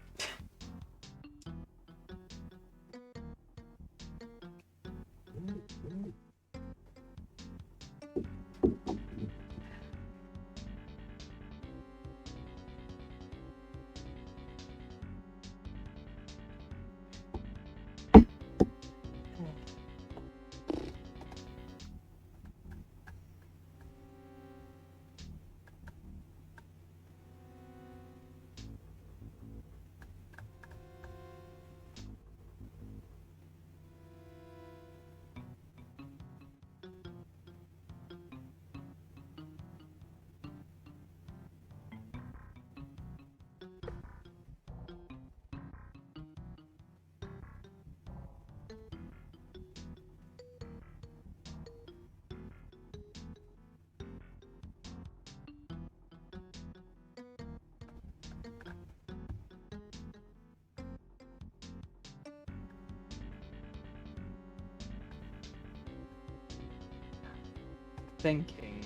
Thinking.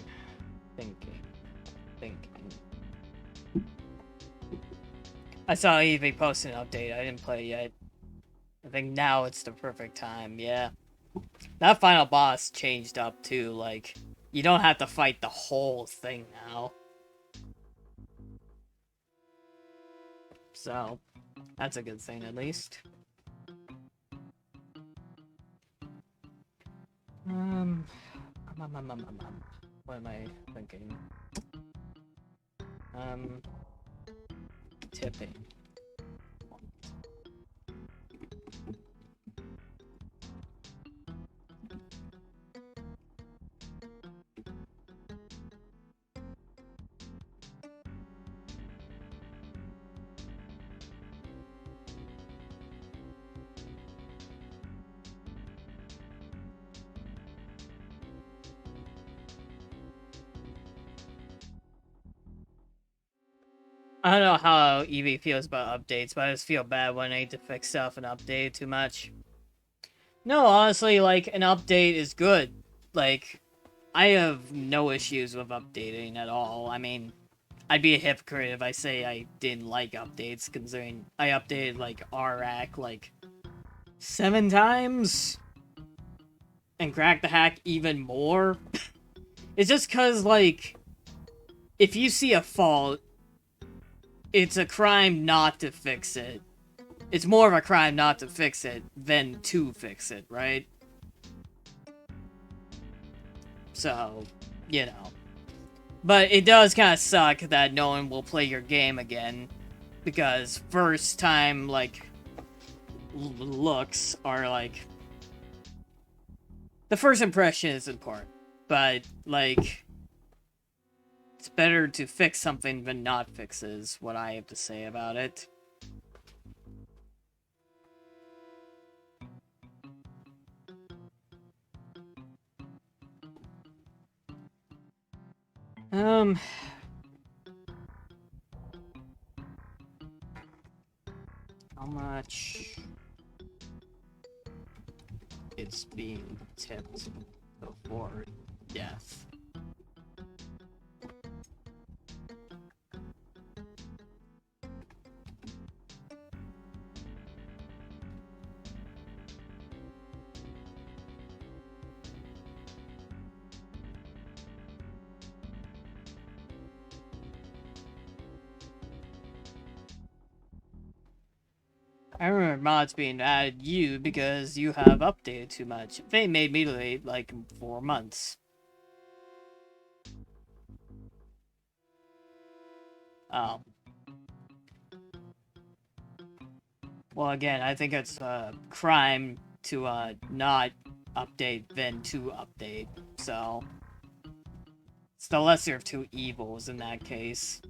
I saw Evie post an update. I didn't play it yet. I think now it's the perfect time, yeah. That final boss changed up too, like, you don't have to fight the whole thing now. So, that's a good thing at least. What am I thinking? Tipping. I don't know how Evie feels about updates, but I just feel bad when I need to fix stuff and update too much. No, honestly, like, an update is good. Like, I have no issues with updating at all. I mean, I'd be a hypocrite if I say I didn't like updates, considering I updated, like, RAC, like, 7 times? And cracked the hack even more? It's just cause, like, if you see a fault, it's a crime not to fix it. It's more of a crime not to fix it than to fix it, right? So, you know. But it does kind of suck that no one will play your game again. Because first time, like, looks are, like... The first impression is important. But, like... It's better to fix something than not fix is what I have to say about it. Um, how much it's being tipped before death? I remember mods being added you because you have updated too much. They made me late like 4 months. Oh. Well, again, I think it's a crime to not update than to update. So it's the lesser of two evils in that case.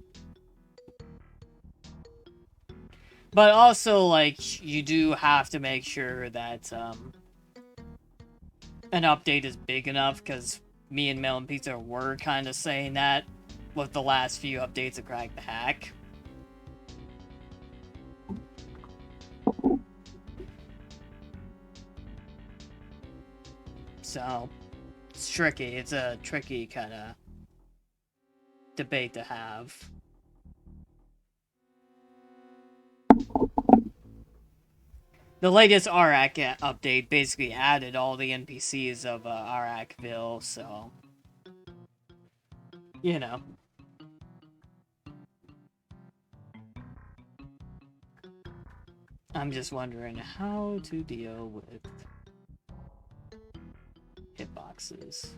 But also, like, you do have to make sure that an update is big enough, because me and Melon Pizza were kind of saying that with the last few updates of Crack the Hack. So, it's tricky. It's a tricky kind of debate to have. The latest Arak update basically added all the NPCs of Arakville, so... You know. I'm just wondering how to deal with hitboxes.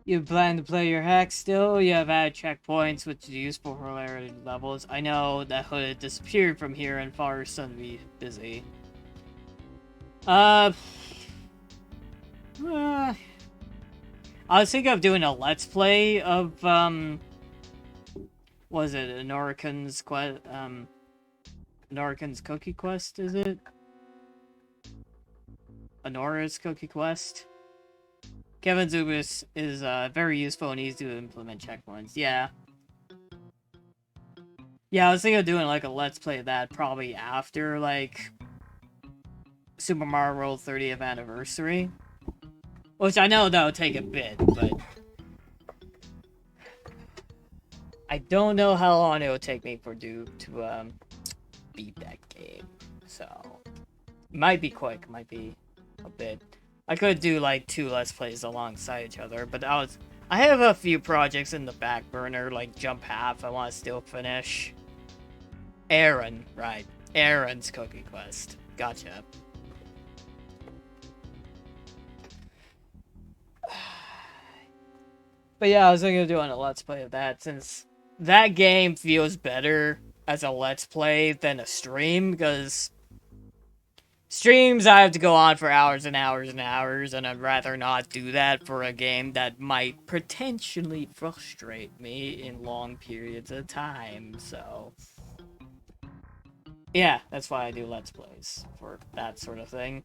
You plan to play your hack still? You have added checkpoints which is useful for later levels. I know that Hood disappeared from here and Far's son be busy. I was thinking of doing a let's play of, was it Anorican's quest, Anorican's Cookie Quest, is it? Anora's Cookie Quest? Kevin Zubis is very useful and easy to implement checkpoints. Yeah. Yeah, I was thinking of doing like a let's play of that probably after like Super Mario World 30th anniversary. Which I know that would take a bit, but I don't know how long it would take me for to beat that game. So might be quick, might be a bit. I could do like 2 let's plays alongside each other, but I have a few projects in the back burner, like Jump Half I want to still finish. Aaron, right. Aaron's Cookie Quest. Gotcha. But yeah, I was thinking of doing a let's play of that, since that game feels better as a let's play than a stream, because streams I have to go on for hours and hours and hours, and I'd rather not do that for a game that might potentially frustrate me in long periods of time, so... Yeah, that's why I do let's plays, for that sort of thing.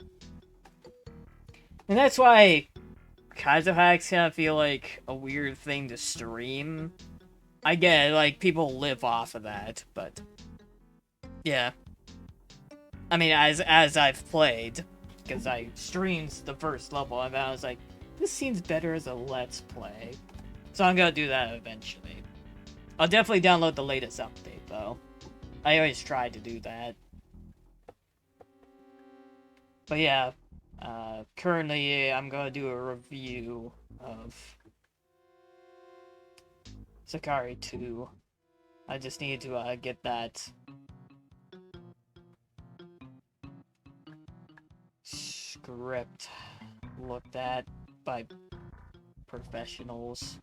And that's why Kaizo Hacks kind of feel like a weird thing to stream. I get it, like, people live off of that, but... Yeah. I mean, as I've played, because I streamed the first level, and I was like, this seems better as a let's play. So I'm gonna do that eventually. I'll definitely download the latest update, though. I always try to do that. But yeah, currently I'm gonna do a review of Sakari 2. I just need to get that script looked at by professionals.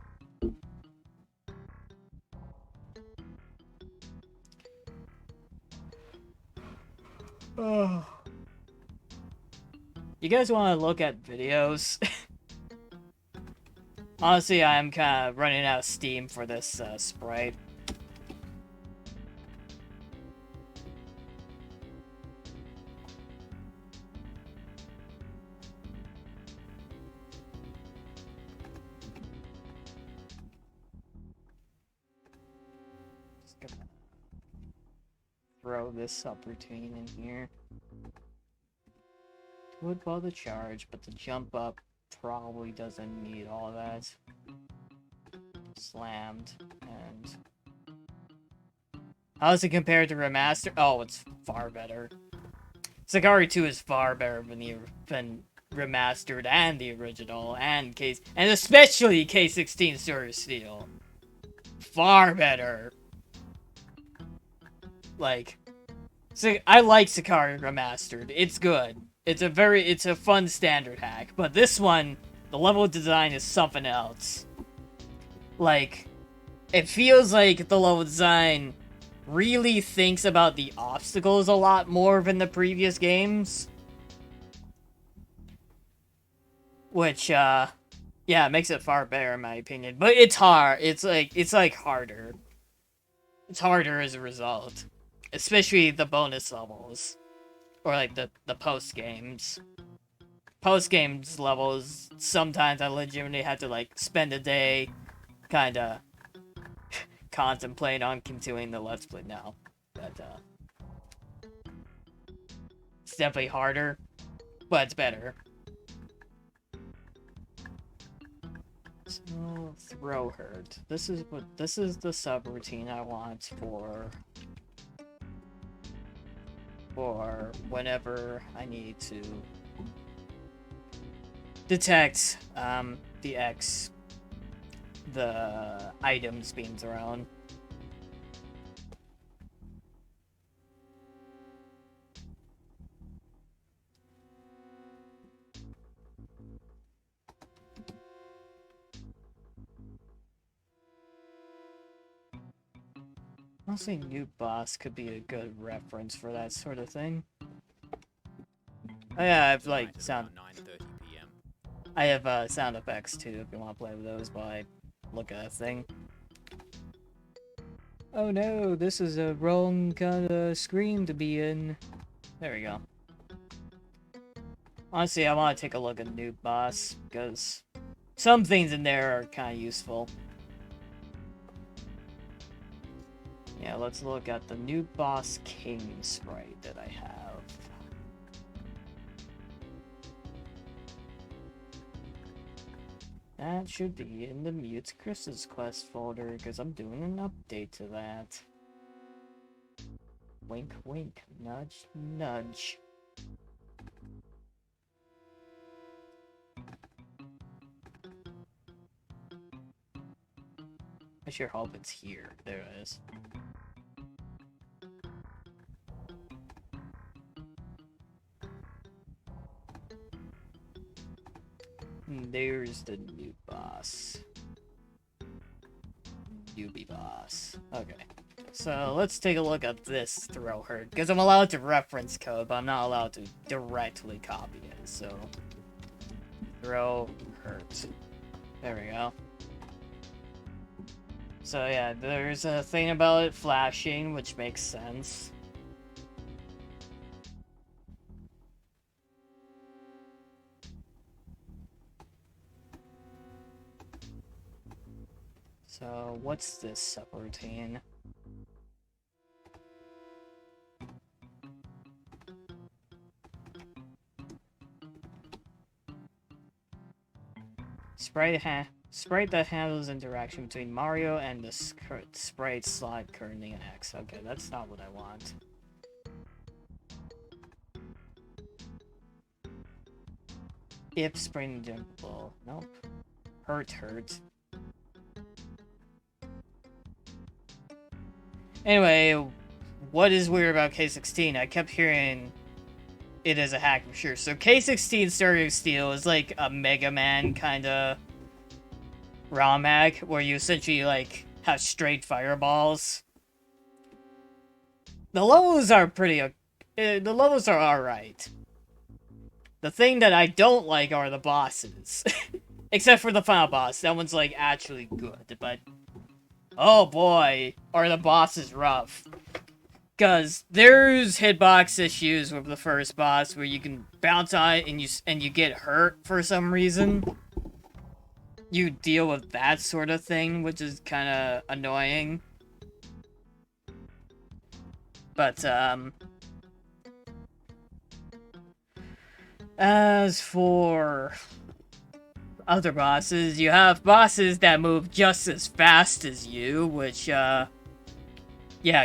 Oh. You guys want to look at videos? Honestly, I'm kind of running out of steam for this sprite. Just gonna throw this subroutine in here. Would bother charge, but the jump up probably doesn't need all that. Slammed, and how does it compare to remaster? Oh, it's far better. Sakari 2 is far better than remastered and the original and especially K16 Sword of Steel. Far better. Like, I like Sakari remastered. It's good. It's a fun standard hack, but this one, the level design is something else. Like, it feels like the level design really thinks about the obstacles a lot more than the previous games. Which, yeah, it makes it far better in my opinion. But it's hard. It's like harder. It's harder as a result. Especially the bonus levels. Or like the post games. Post games levels, sometimes I legitimately had to like spend a day kinda contemplate on continuing the Let's Play now. But it's definitely harder, but it's better. So throw hurt. This is the subroutine I want for whenever I need to detect the items being thrown. Honestly, new boss could be a good reference for that sort of thing. Oh yeah, I have like sound. I have sound effects too if you want to play with those while I look at a thing. Oh no, this is a wrong kind of screen to be in. There we go. Honestly, I want to take a look at new boss because some things in there are kind of useful. Yeah, let's look at the new boss king sprite that I have. That should be in the Mute Chris's quest folder, because I'm doing an update to that. Wink, wink, nudge, nudge. I sure hope it's here. There it is. There's the new boss. Newbie boss. Okay. So let's take a look at this throw hurt, because I'm allowed to reference code, but I'm not allowed to directly copy it, so... Throw hurt. There we go. So yeah, there's a thing about it flashing, which makes sense. So, what's this subroutine? Sprite Sprite that handles interaction between Mario and the sprite slot currently in X. Okay, that's not what I want. If spring jumble. Nope. Hurt. Anyway, what is weird about K16? I kept hearing it as a hack for sure. So K16 Story of Steel is like a Mega Man kind of ROM hack where you essentially like have straight fireballs. The levels are the levels are alright. The thing that I don't like are the bosses. Except for the final boss. That one's like actually good, but oh boy, are the bosses rough. Because there's hitbox issues with the first boss where you can bounce on it and you get hurt for some reason. You deal with that sort of thing, which is kind of annoying. But, as for other bosses, you have bosses that move just as fast as you, which, yeah,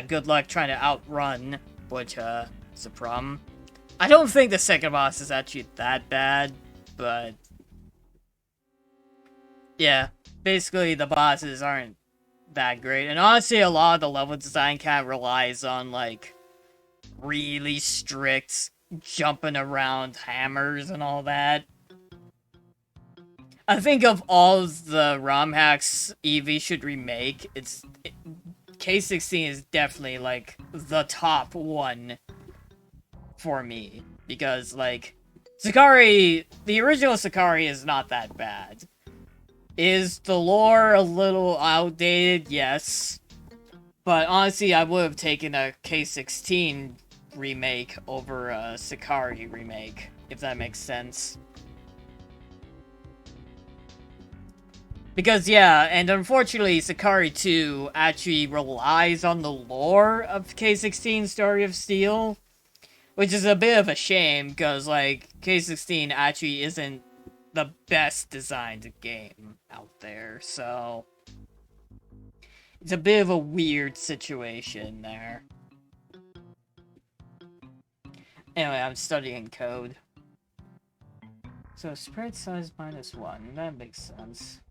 good luck trying to outrun, which, is a problem. I don't think the second boss is actually that bad, but yeah, basically the bosses aren't that great. And honestly, a lot of the level design kind of relies on, like, really strict jumping around hammers and all that. I think of all of the ROM hacks Eevee should remake, K16 is definitely, like, the top one for me. Because, like, Sakari, the original Sakari is not that bad. Is the lore a little outdated? Yes. But honestly, I would have taken a K16 remake over a Sakari remake, if that makes sense. Because, yeah, and unfortunately, Sakari 2 actually relies on the lore of K16 Story of Steel, which is a bit of a shame, because, like, K16 actually isn't the best designed game out there, so it's a bit of a weird situation there. Anyway, I'm studying code. So, sprite size -1, that makes sense.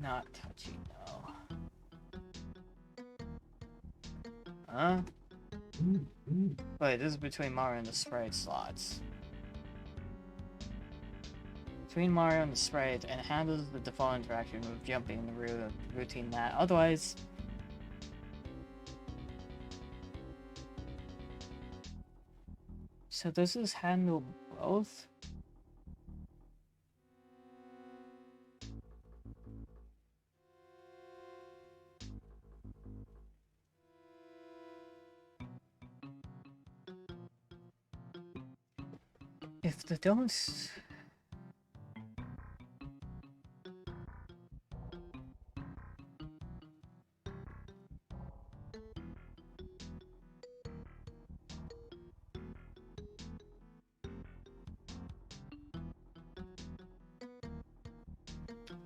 Not touchy, no. Huh? Wait, this is between Mario and the sprite slots. Between Mario and the sprite, and handles the default interaction with jumping in the routine that. Otherwise... So does this handle both? If the don't...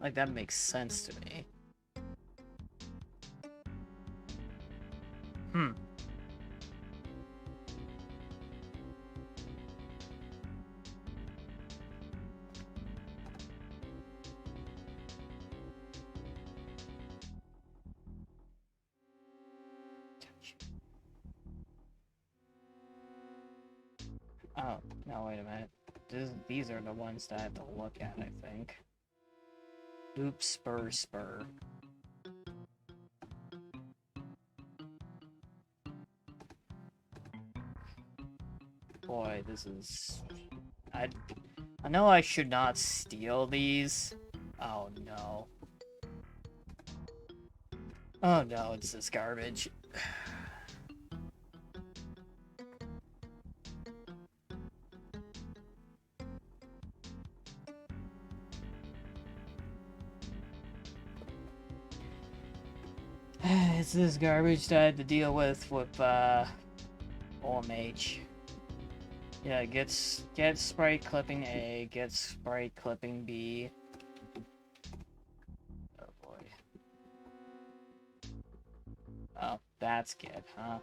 Like, that makes sense to me. Oh, no, wait a minute. These are the ones that I have to look at, I think. Loop, spur. Boy, this is... I know I should not steal these. Oh, no. Oh, no, it's this garbage. It's this garbage that I had to deal with OMH. Yeah, get sprite clipping A, get sprite clipping B. Oh boy. Oh, that's good, huh?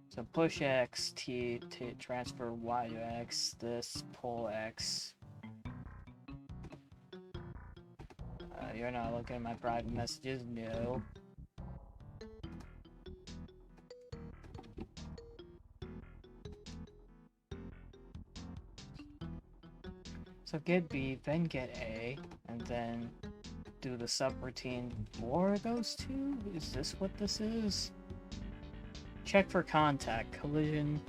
So push X, T to transfer Y to X, this pull X. You're not looking at my private messages? No. So get B, then get A, and then do the subroutine for those two? Is this what this is? Check for contact, collision.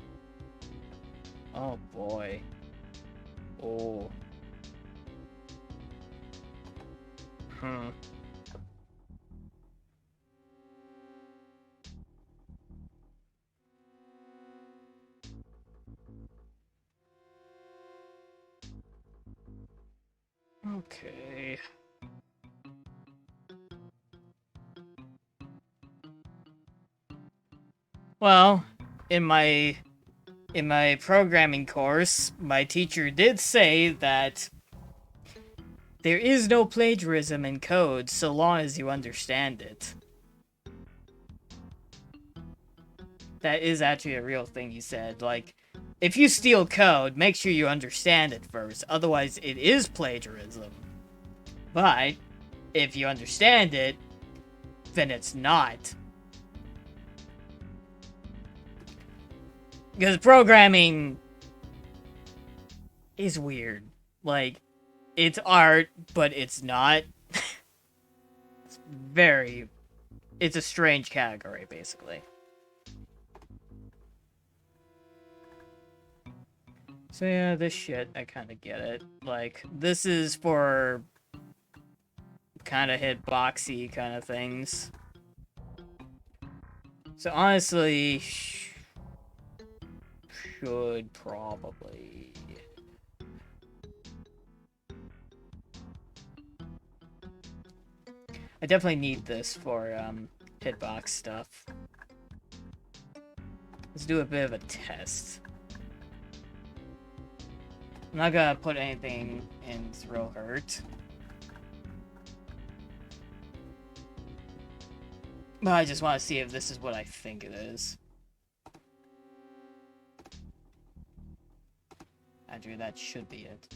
Oh boy. Oh. Hmm. Okay. Well, in my programming course, my teacher did say that there is no plagiarism in code so long as you understand it. That is actually a real thing he said. Like, if you steal code, make sure you understand it first. Otherwise, it is plagiarism. But, if you understand it, then it's not. Because programming is weird. Like, it's art, but it's not. It's a strange category, basically. So yeah, this shit, I kind of get it. Like, this is for kind of hitboxy kind of things. So honestly, should probably... I definitely need this for hitbox stuff. Let's do a bit of a test. I'm not gonna put anything in throw hurt. But I just want to see if this is what I think it is. Actually, that should be it.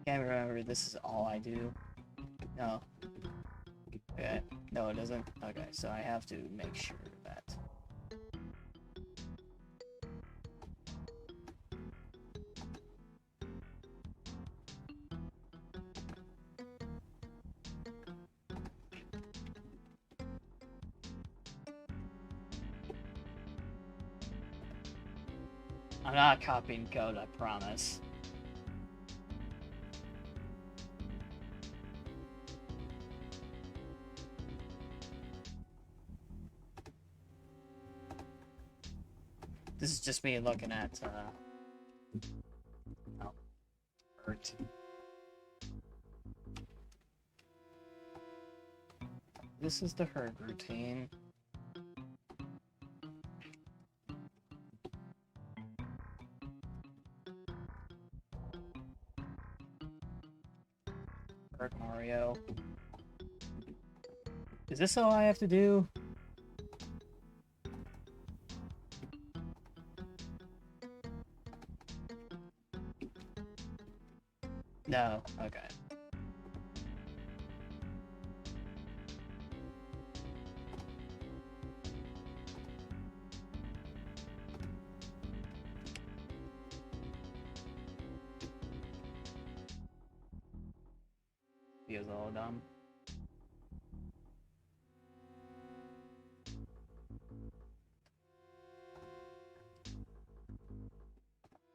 Can't remember, this is all I do. No. Okay. No, it doesn't. Okay, so I have to make sure that... I'm not copying code, I promise. This is just me looking at, oh, hurt. This is the herd routine. Hurt Mario. Is this all I have to do? No, okay. Feels all dumb.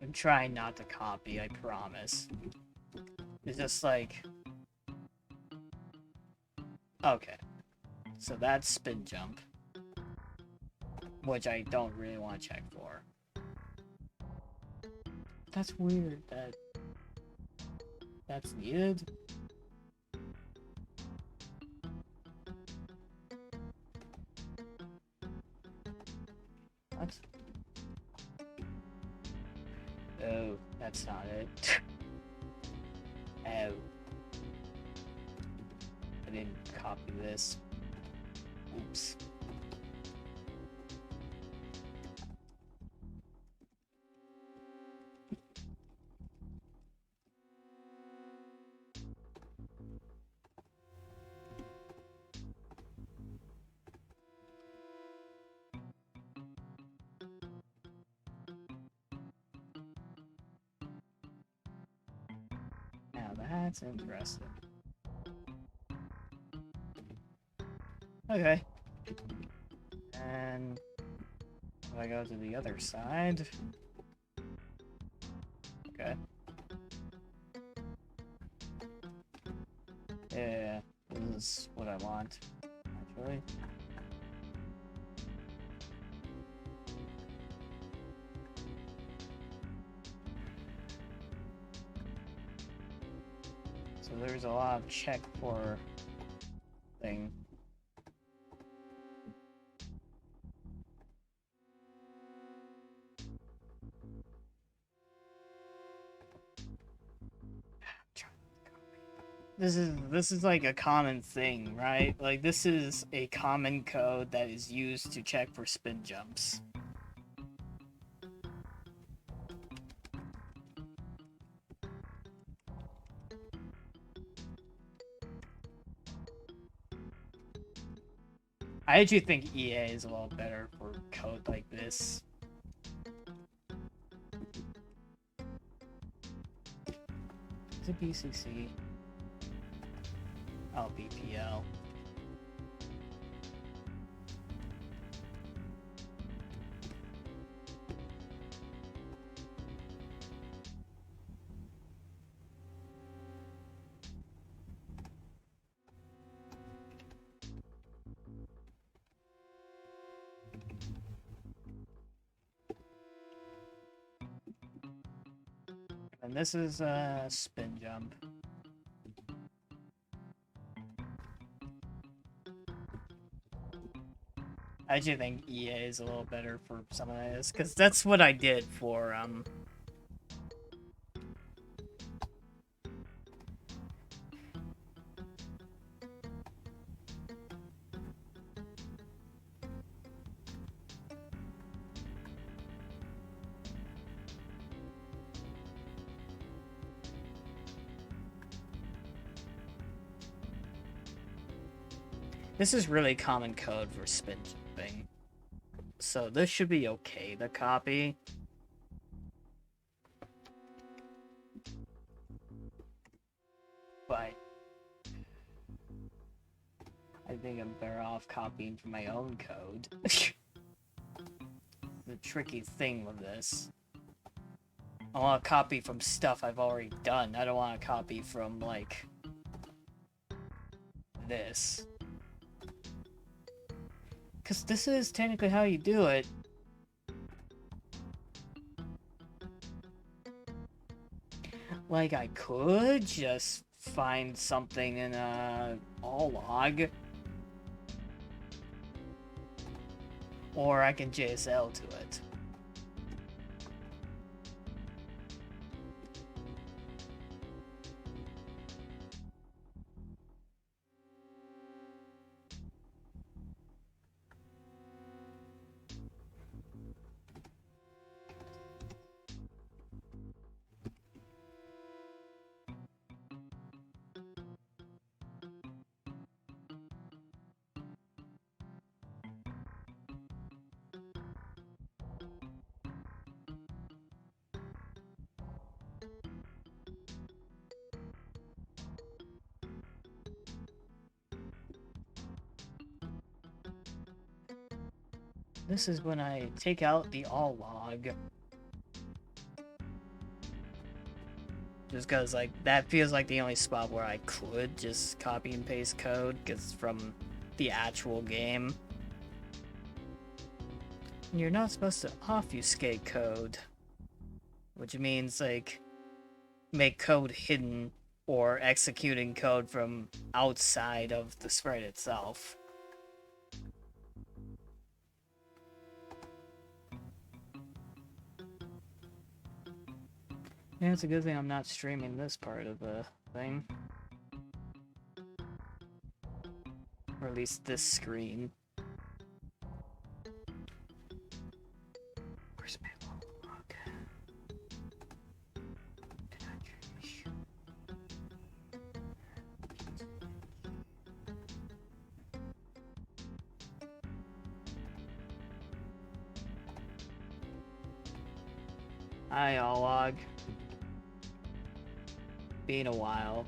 I'm trying not to copy, I promise. It's just like... Okay. So that's spin jump. which I don't really want to check for. That's weird that that's needed. What? Oh, that's not it. Oh. I didn't copy this. Oops. Now that's interesting. Okay. And if I go to the other side. Okay. Yeah, this is what I want, actually. So there's a lot of check for thing. This is like a common thing, right? Like this is a common code that is used to check for spin jumps. I actually think EA is a little better for code like this. Is it BCC? Oh, BPL. And this is a spin jump. I actually think EA is a little better for some of this, because that's what I did for, This is really common code for spin jumping. So this should be okay to copy. But I think I'm better off copying from my own code. The tricky thing with this. I want to copy from stuff I've already done. I don't want to copy from, like, this. Because this is technically how you do it. Like, I could just find something in a all log. Or I can JSL to it. This is when I take out the all log. Just because, like, that feels like the only spot where I could just copy and paste code, because from the actual game. You're not supposed to obfuscate code, which means, like, make code hidden or executing code from outside of the sprite itself. Yeah, it's a good thing I'm not streaming this part of the thing. Or at least this screen. Where's my log? Hi, Allog. Been a while.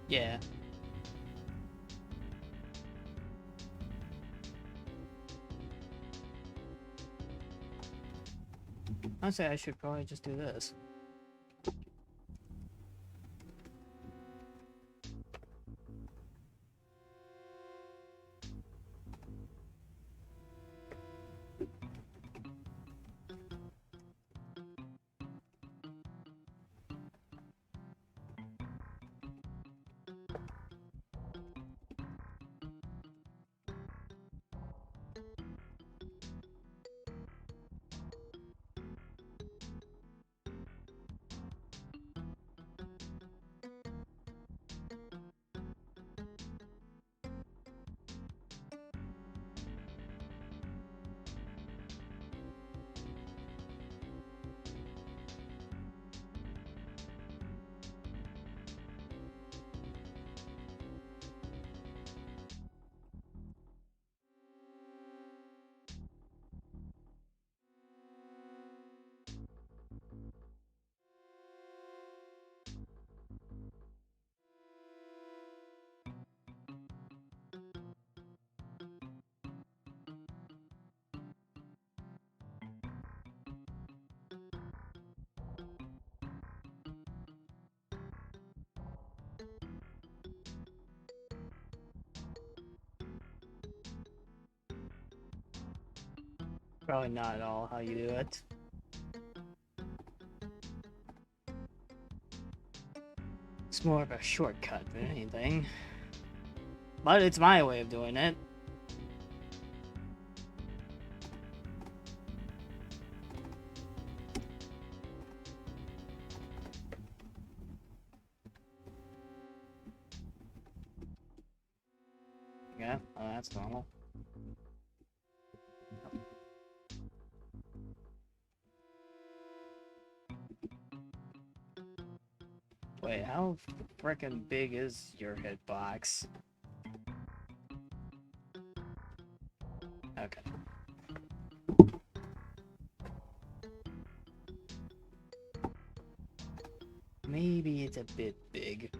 Yeah. Honestly, I should probably just do this. Probably not at all how you do it. It's more of a shortcut than anything. But it's my way of doing it. Yeah, well, that's normal. Wait, how frickin' big is your hitbox? Okay. Maybe it's a bit big.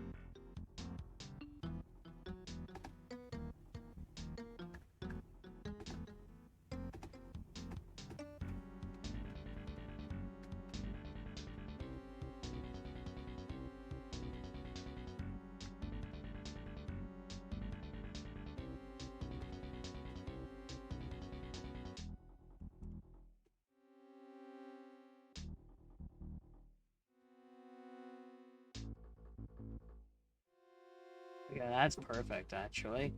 Yeah, that's perfect, actually.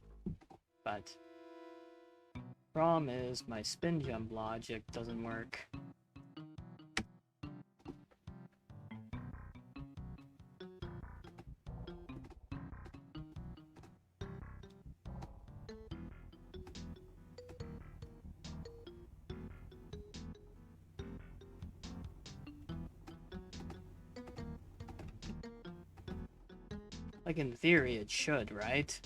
But problem is, my spin jump logic doesn't work. Like, in theory, it should, right?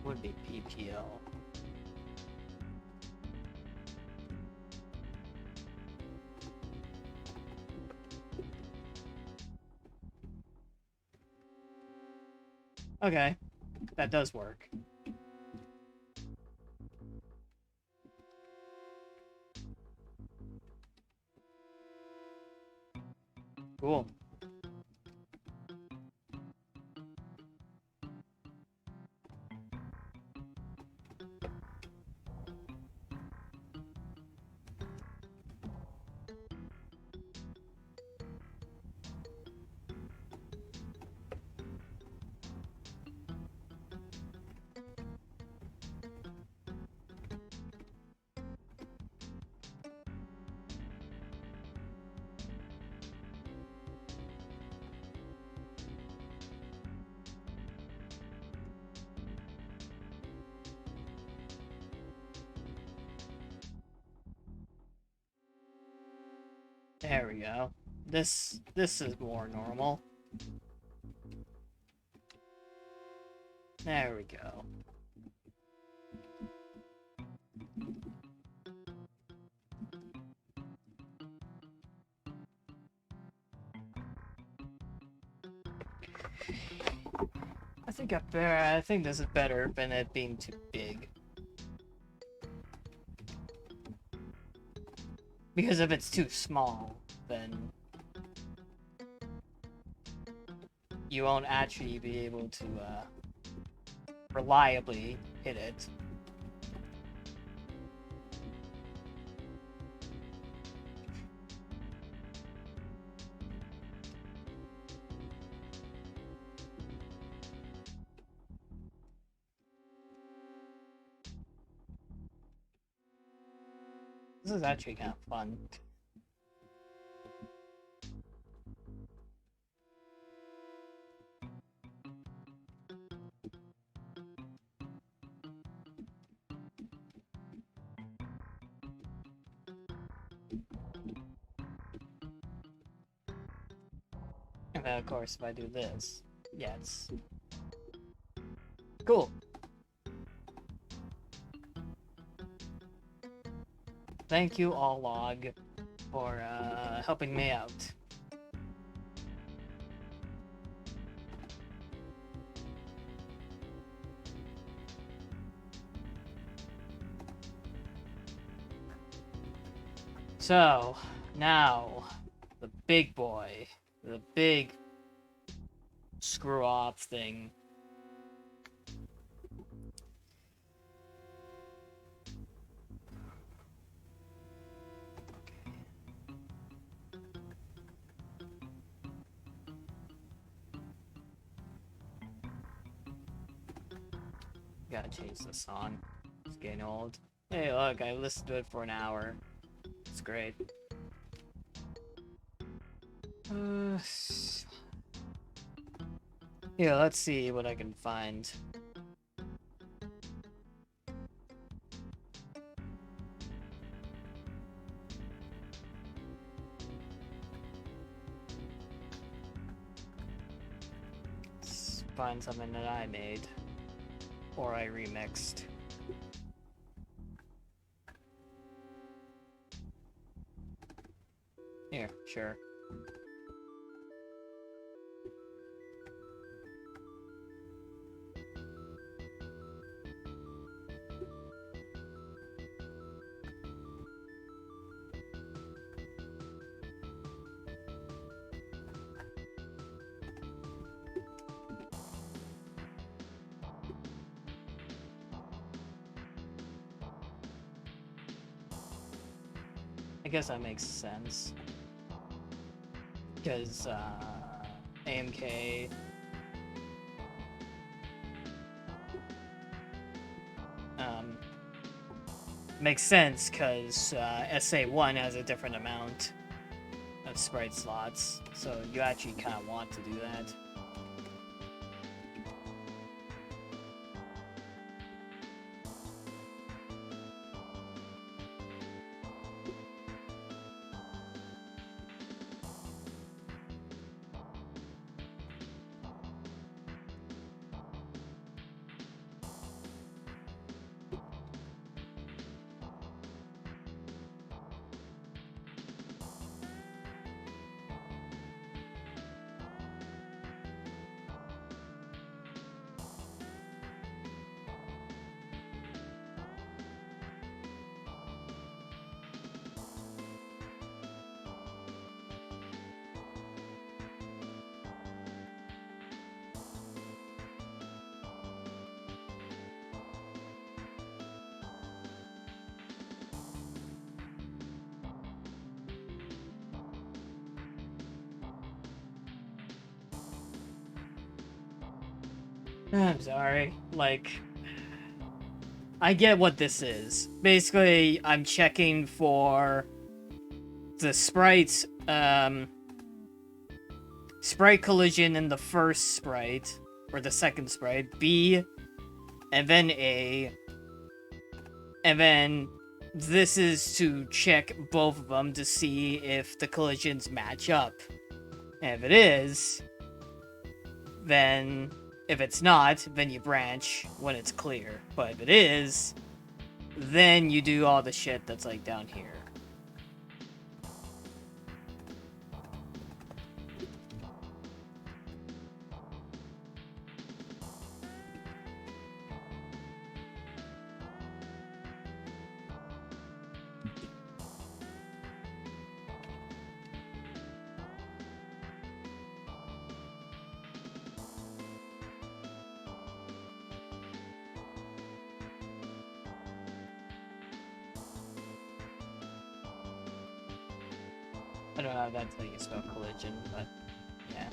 Would be PPL. Okay, that does work. Cool. There we go. This is more normal. There we go. I think this is better than it being too big. Because if it's too small, then you won't actually be able to reliably hit it. This is actually kind of fun. And then, of course, if I do this, yeah, it's cool. Thank you, Allog, for helping me out. So, now, the big boy, the big screw-off thing. Gotta change the song. It's getting old. Hey, look, I listened to it for an hour. It's great. Yeah, let's see what I can find. Let's find something that I made. Or I remixed. Here, sure. I guess that makes sense. Because, AMK... makes sense, because, SA1 has a different amount of sprite slots, so you actually kind of want to do that. I'm sorry. Like, I get what this is. Basically, I'm checking for the sprites, sprite collision in the first sprite, or the second sprite, B, and then A, and then this is to check both of them to see if the collisions match up. And if it is, then if it's not, then you branch when it's clear. But if it is, then you do all the shit that's like down here. I don't know if that's how you spell collision, but yeah.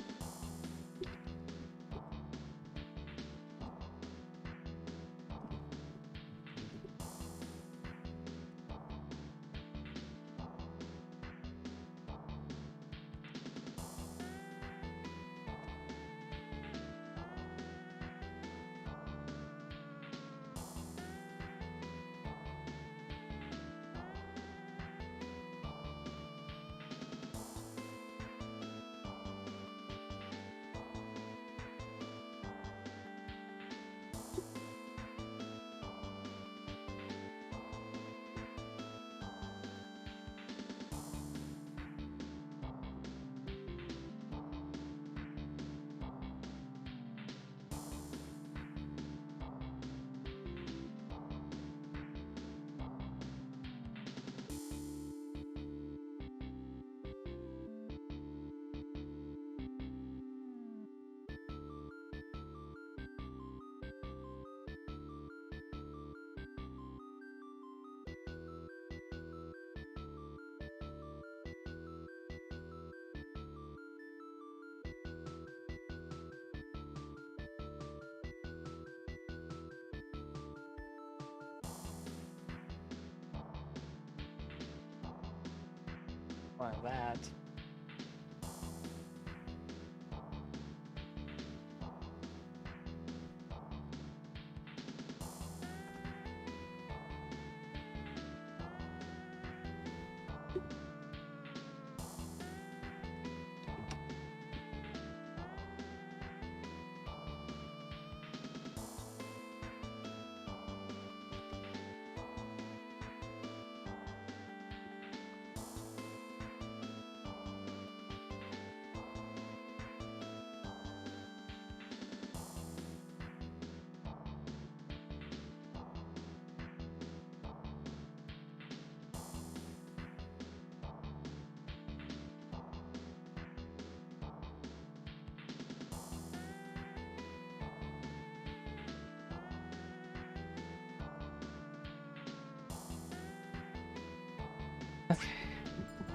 Like that.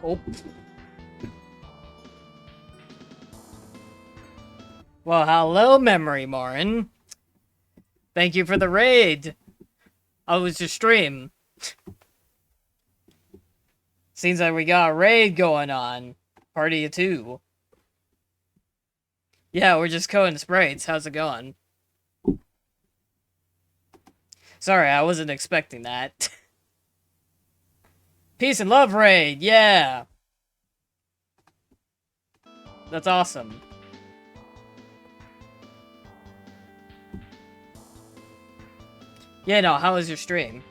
Oh. Well, hello, Memory Morin. Thank you for the raid. How was your stream? Seems like we got a raid going on. Party of 2. Yeah, we're just coding sprites. How's it going? Sorry, I wasn't expecting that. Peace and love raid, yeah! That's awesome. Yeah, no, how was your stream?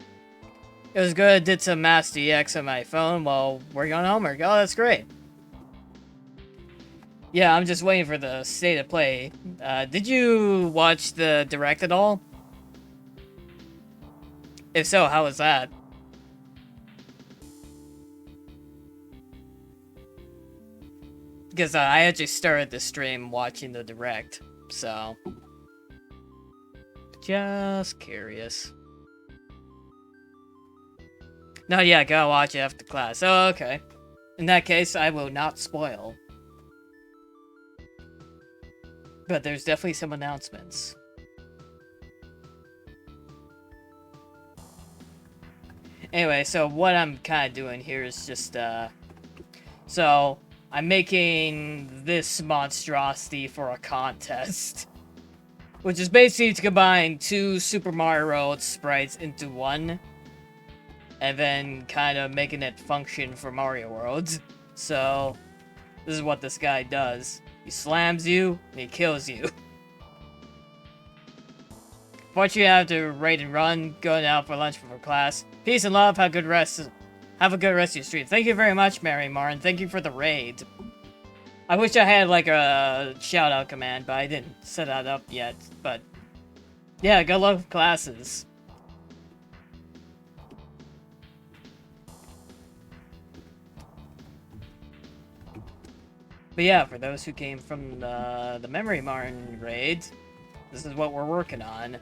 It was good, did some Mass DX on my phone while working on homework. Oh, that's great. Yeah, I'm just waiting for the state of play. Did you watch the direct at all? If so, how was that? Because I actually started the stream watching the direct, so... Just curious. No, yeah, gotta watch it after class. Oh, okay. In that case, I will not spoil. But there's definitely some announcements. Anyway, so what I'm kind of doing here is just, so I'm making this monstrosity for a contest. Which is basically to combine 2 Super Mario World sprites into one. And then kind of making it function for Mario World. So, this is what this guy does. He slams you, and he kills you. But you have to raid and run, going out for lunch before class. Peace and love, have a good rest of your street. Thank you very much, Mary Martin. Thank you for the raid. I wish I had like a shout out command, but I didn't set that up yet. But yeah, good luck with classes. But yeah, for those who came from the Memory Martin raid, this is what we're working on.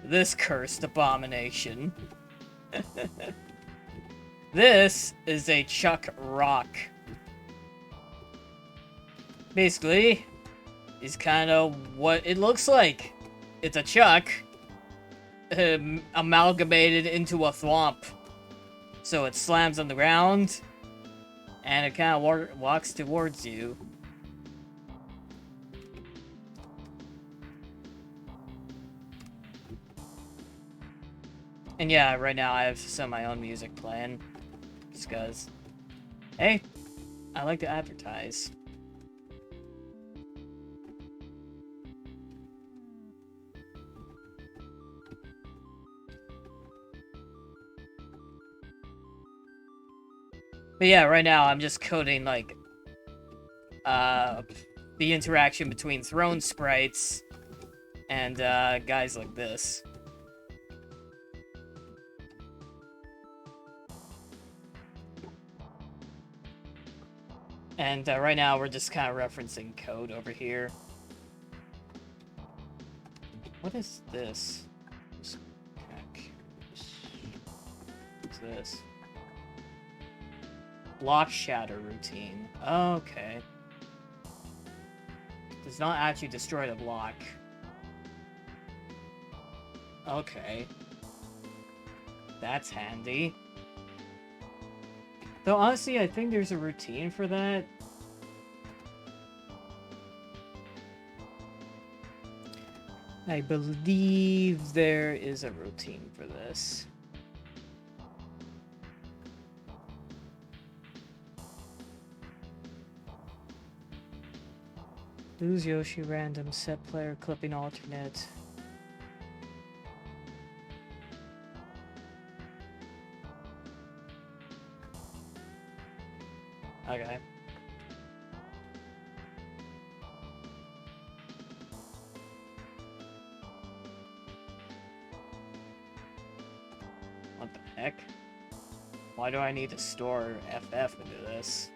This cursed abomination. This is a Chuck Rock. Basically, is kind of what it looks like. It's a Chuck amalgamated into a thwomp. So it slams on the ground, and it kind of walks towards you. And yeah, right now I have some of my own music playing. Just because, hey, I like to advertise. But yeah, right now I'm just coding, like, the interaction between throne sprites and, guys like this. And, right now we're just kind of referencing code over here. What is this? What's this? Block shatter routine. Okay. Does not actually destroy the block. Okay. That's handy. Though honestly, I think there's a routine for that. I believe there is a routine for this. Lose Yoshi random set player clipping alternate. Okay. What the heck? Why do I need to store FF into this?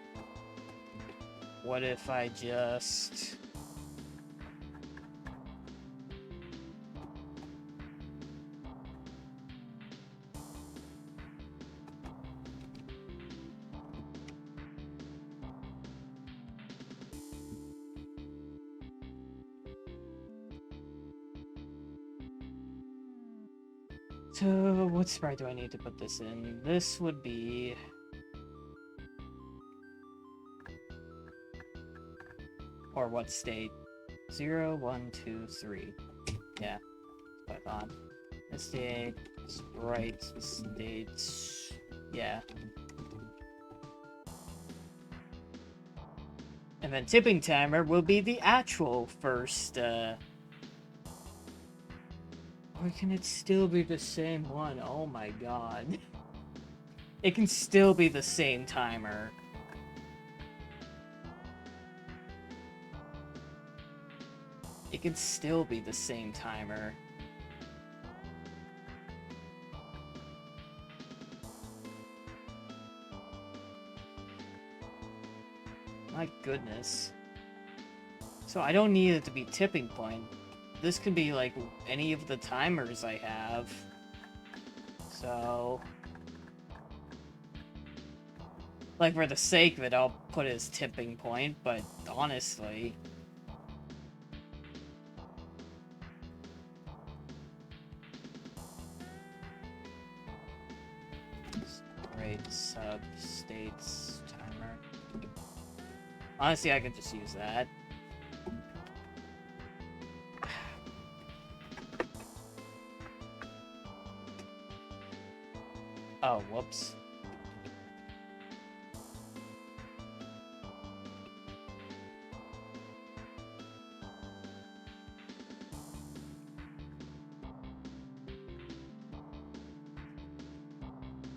What if I just... So, what sprite do I need to put this in? This would be... Or what state? 0, 1, 2, 3. Yeah, that's what I thought. State, sprite, states... Yeah. And then tipping timer will be the actual first, Or can it still be the same one? Oh my god. It can still be the same timer. It can still be the same timer. My goodness. So I don't need it to be tipping point. This can be like any of the timers I have. So... Like for the sake of it, I'll put it as tipping point, but honestly... states timer. Honestly, I could just use that. Oh, whoops.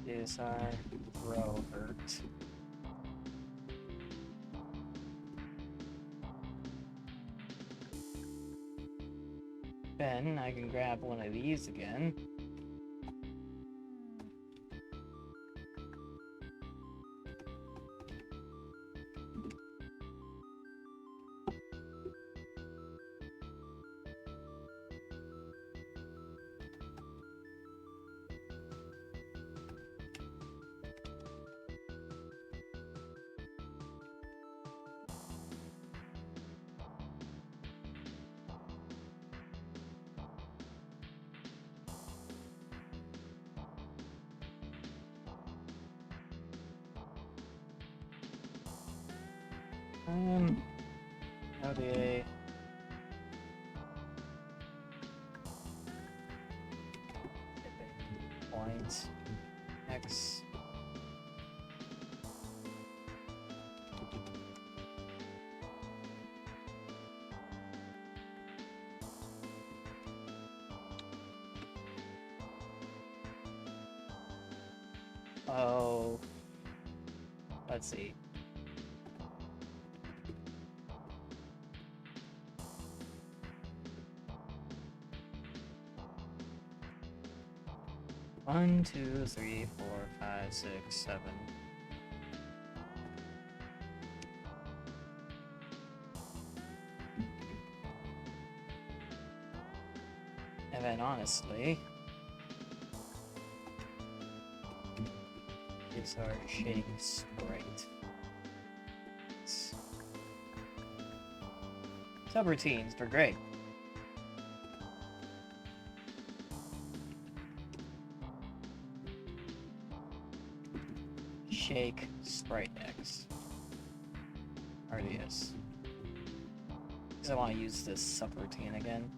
DSR Robert. Then I can grab one of these again. LDA. Point X. Oh, let's see. One, two, three, 4, 5, 6, 7. And then honestly, these are shake sprite. Subroutines, they're great. Shake sprite X. RDS. Because I want to use this subroutine again.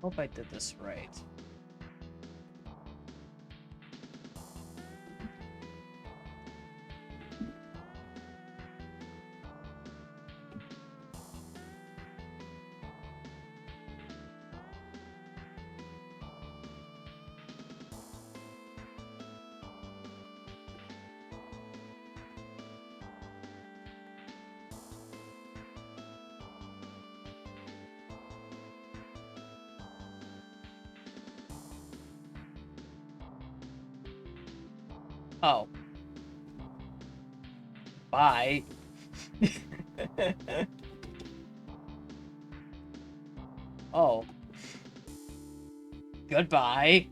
Hope I did this right. Oh. Bye. Oh. Goodbye.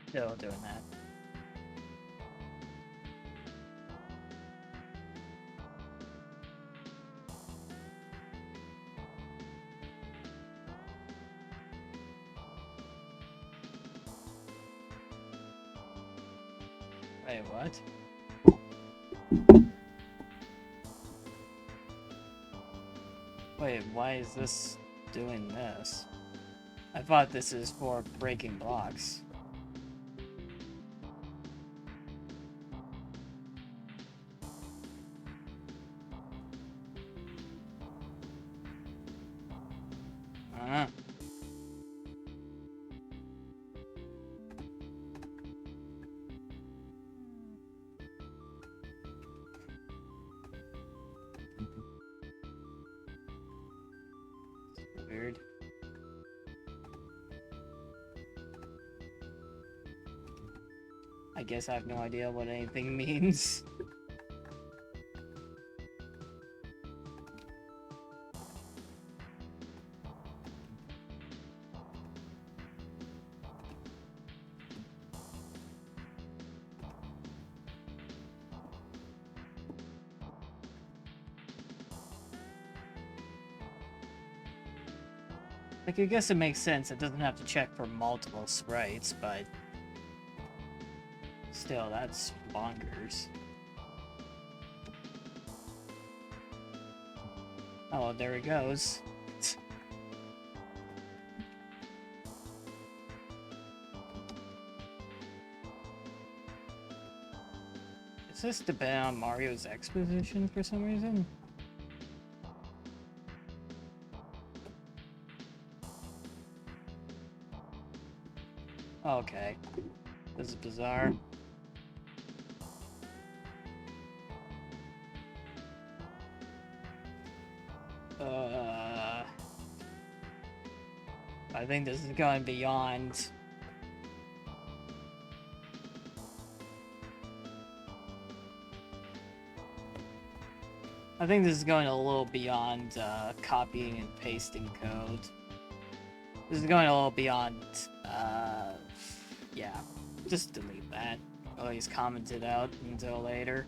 Still doing that. Wait, what? Wait, why is this doing this? I thought this is for breaking blocks. Uh-huh. Weird. I guess I have no idea what anything means. Like, I guess it makes sense. It doesn't have to check for multiple sprites, but still, that's bonkers. Oh, there it goes. Is this depend on Mario's exposition for some reason? Okay. This is bizarre. I think this is going beyond. I think this is going a little beyond copying and pasting code. This is going a little beyond, yeah. Just delete that. I'll just comment it out until later.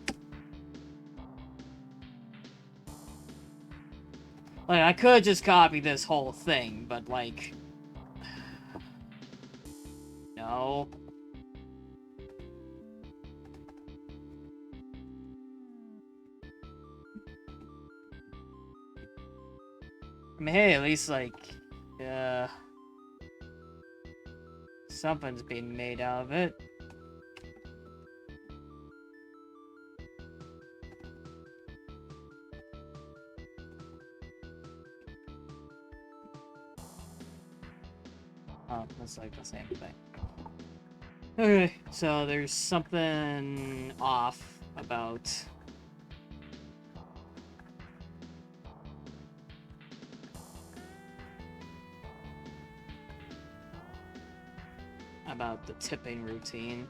Like, I could just copy this whole thing, but like... No. I mean, hey, at least, like, something's being made out of it. Oh, that's like the same thing. Okay, so there's something off about... about the tipping routine.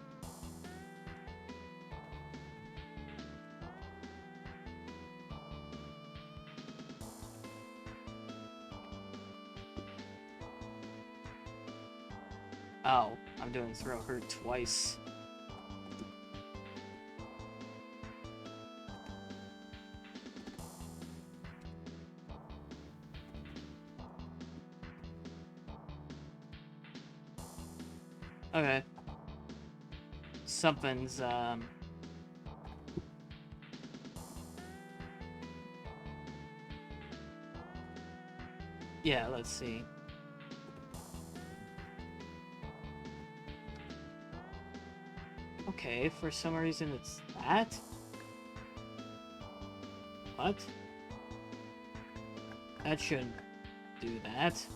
Oh, I'm doing throw her twice. Okay. Something's, yeah, let's see. Okay, for some reason it's that? What? That shouldn't do that.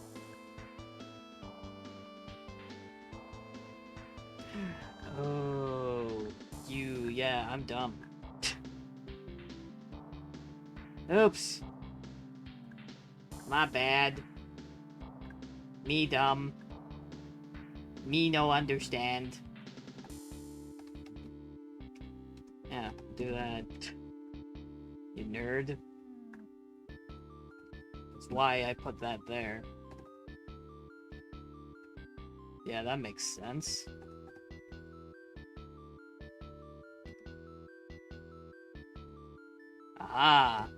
Oh, yeah, I'm dumb. Oops. My bad. Me dumb. Me no understand. Yeah, do that. You nerd. That's why I put that there. Yeah, that makes sense. Ah.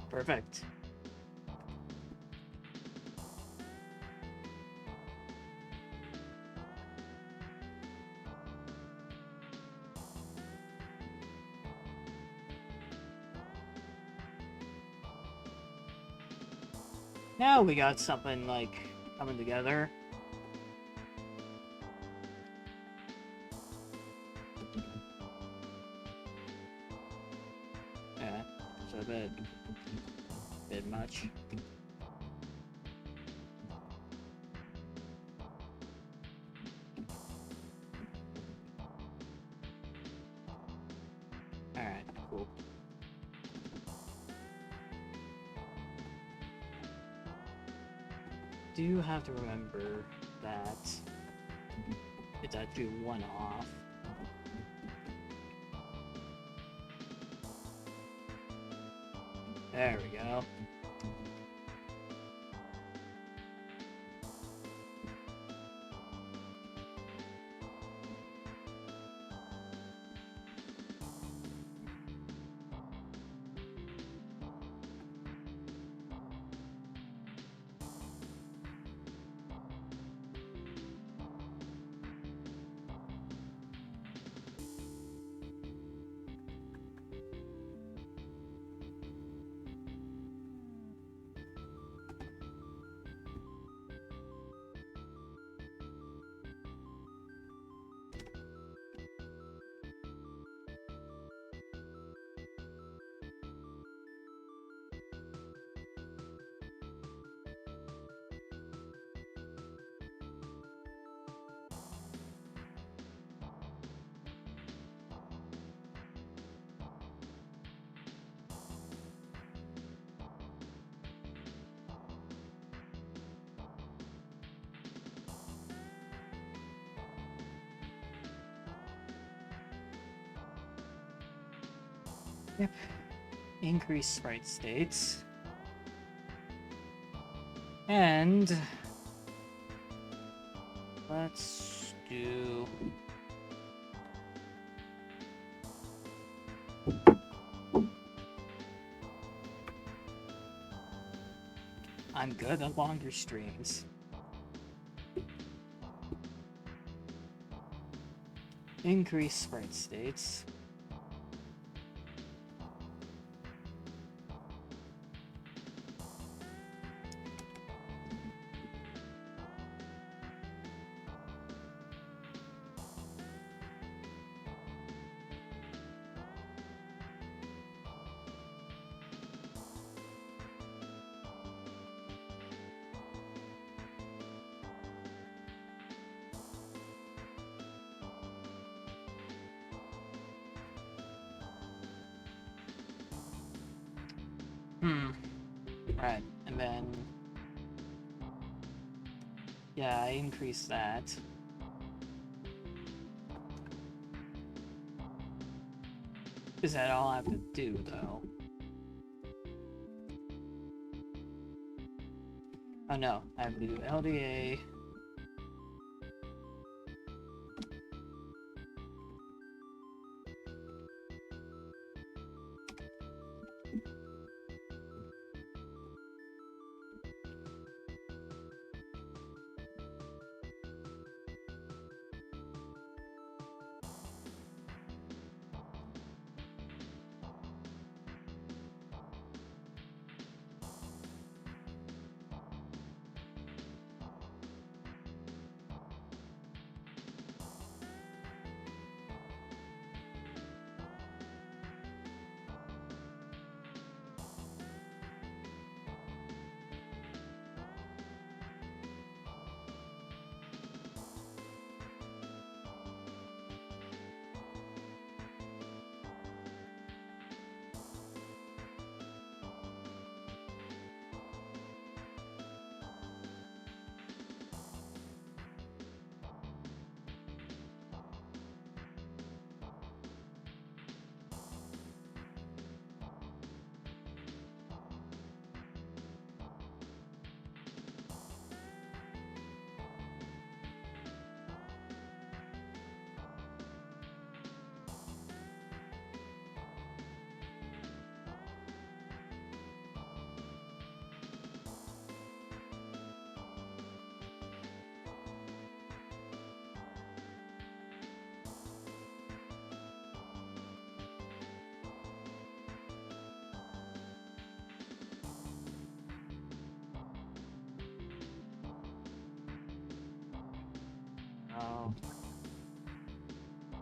Perfect. Now we got something, like, coming together. Yeah, it's a bit much. Alright, cool. Do have to remember that it's actually one off. There we go. Yep. Increase sprite states. And let's do I'm good at longer streams. Increase sprite states. Right, and then yeah, I increase that. Is that all I have to do, though? Oh no, I have to do LDA.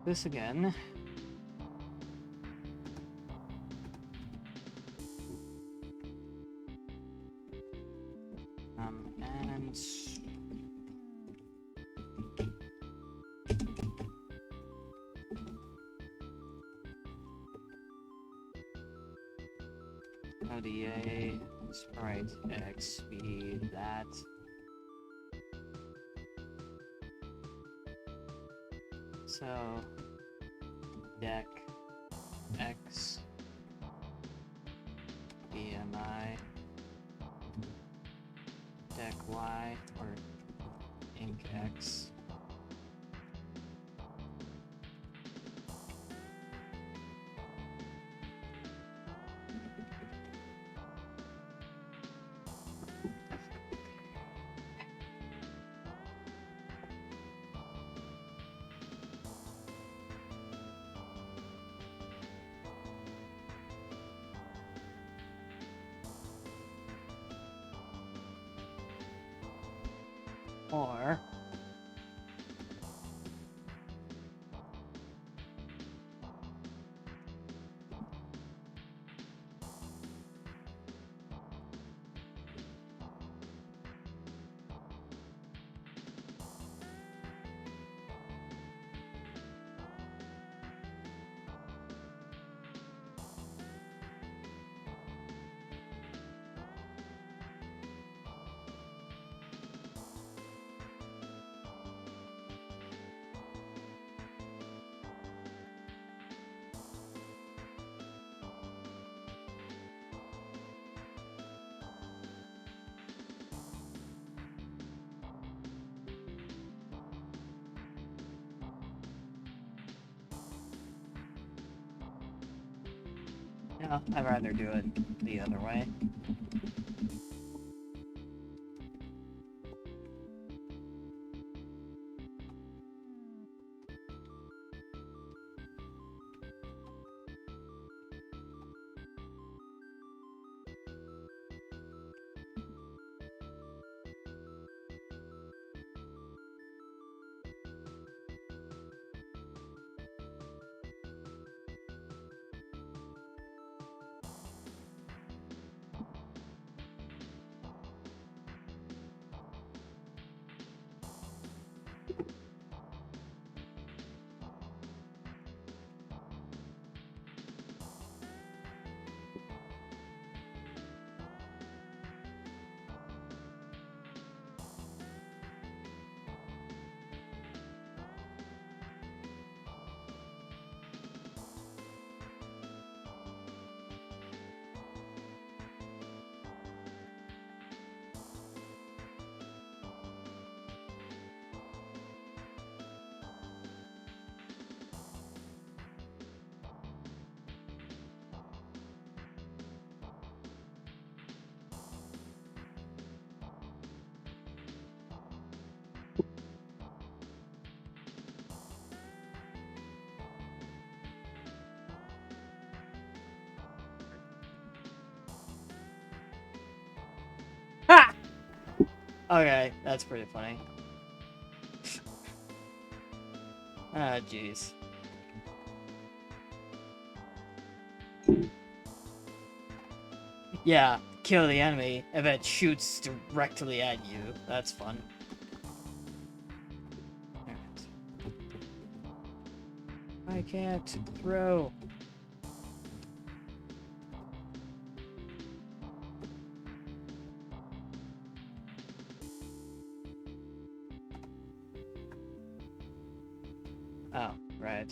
this again. And ODA, sprite X, speed, that. So, deck X, BMI, deck Y, or ink X. Or no, I'd rather do it the other way. Ha! Okay, that's pretty funny. Ah, jeez. Yeah, kill the enemy if it shoots directly at you. That's fun. I can't throw. Oh, right.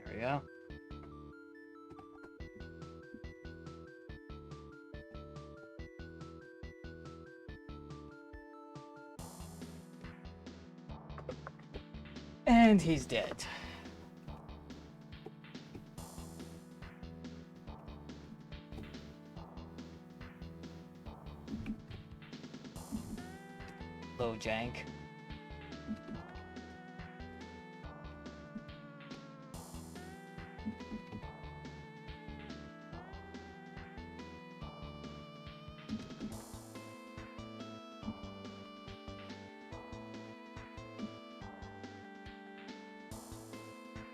There we go. And he's dead. Low jank.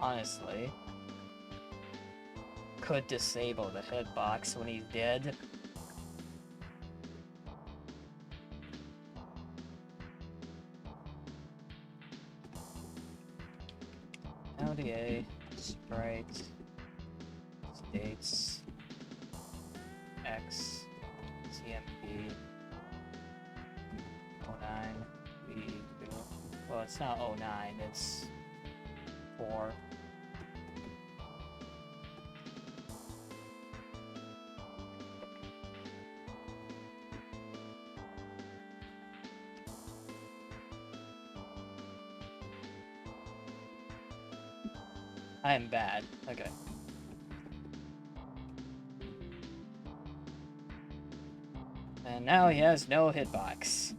Honestly, could disable the hitbox when he's dead. LDA, sprite, states, X, CMP, 09, V2. Well, it's not 09, it's 4. I am bad. Okay. And now he has no hitbox.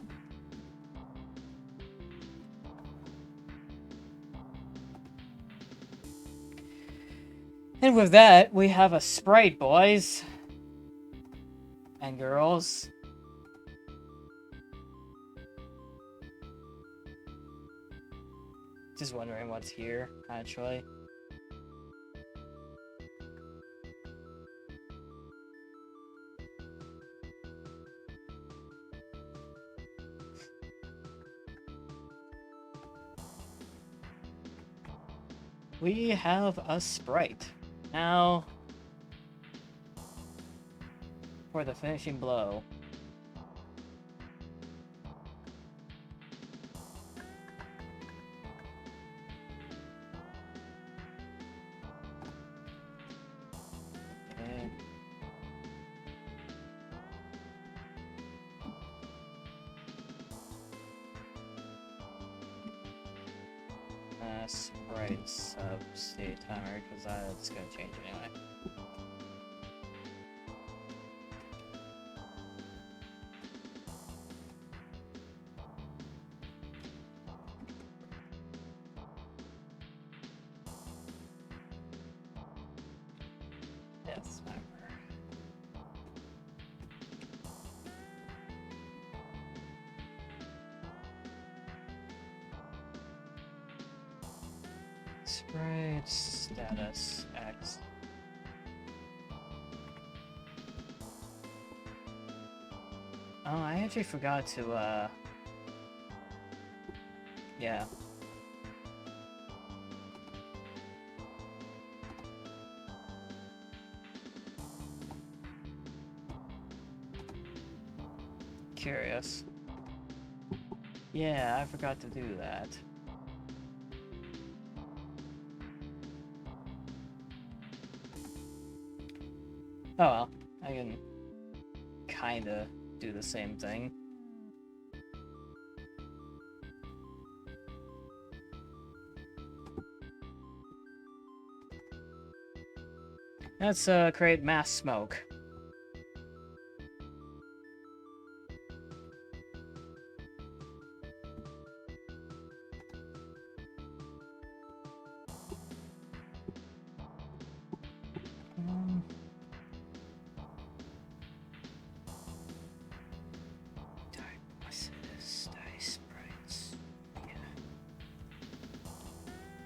And with that, we have a sprite, boys. And girls. Just wondering what's here, actually. We have a sprite. Now, for the finishing blow. Okay. Sprite sub state timer, because that's gonna change anyway. Death timer. Sprite status X. Oh, I actually forgot to, yeah. Curious. Yeah, I forgot to do that. Oh well, I can kinda do the same thing. Let's create mass smoke.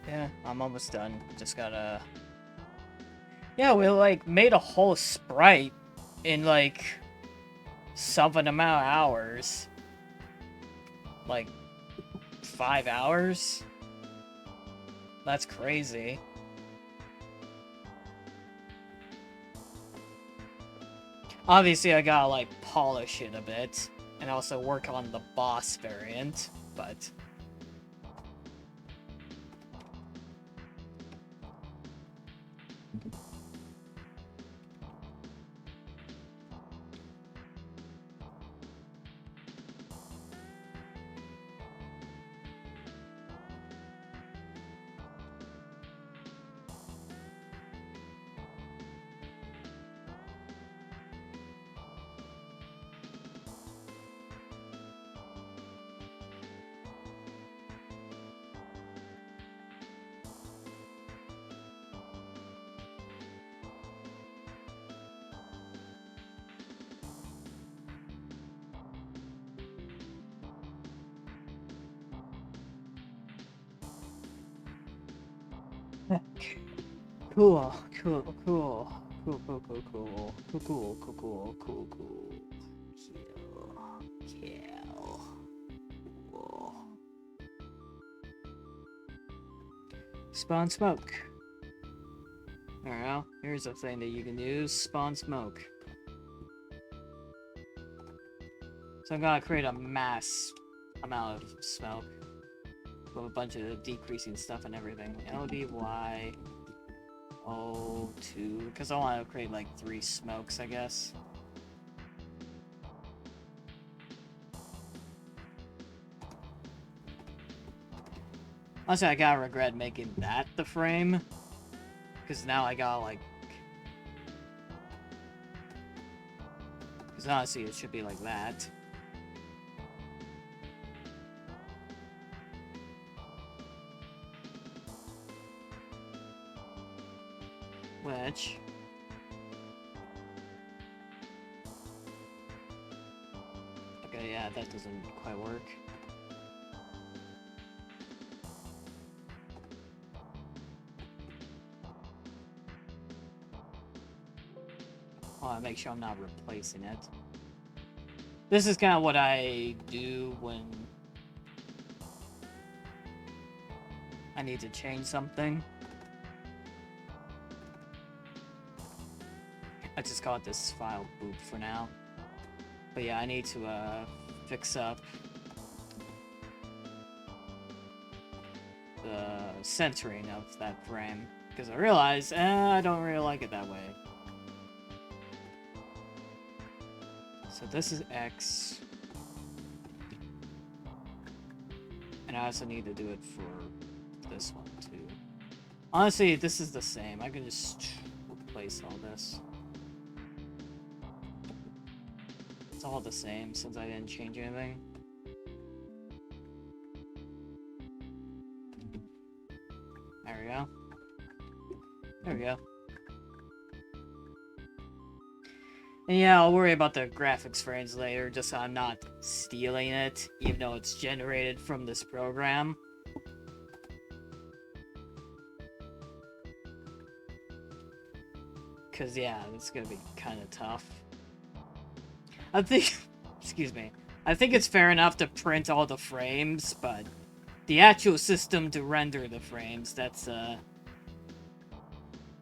Yeah, I'm almost done. Just gotta... Yeah, we, like, made a whole sprite in, like, something amount of hours. Like, 5 hours? That's crazy. Obviously, I gotta, like, polish it a bit. And also work on the boss variant, but... Cool, cool, cool. Cool, cool, cool, cool. Cool, cool, cool, cool, cool, cool. Kill. Cool. Spawn smoke. Alright, well, here's a thing that you can use. Spawn smoke. So I'm gonna create a mass amount of smoke. With a bunch of decreasing stuff and everything. LDY O2, because I want to create like 3 smokes, I guess. Honestly, I gotta regret making that the frame, because now I gotta like... Because honestly, it should be like that. Which... Okay, yeah, that doesn't quite work. I want to make sure I'm not replacing it. This is kind of what I do when I need to change something. I just call it this file boop for now. But yeah, I need to fix up the centering of that frame. Because I realize, I don't really like it that way. So this is X. And I also need to do it for this one too. Honestly, this is the same. I can just replace all this. It's all the same since I didn't change anything. There we go. There we go. And yeah, I'll worry about the graphics frames later, just so I'm not stealing it, even though it's generated from this program. Cause yeah, it's gonna be kind of tough. I think, excuse me, I think it's fair enough to print all the frames, but the actual system to render the frames, that's,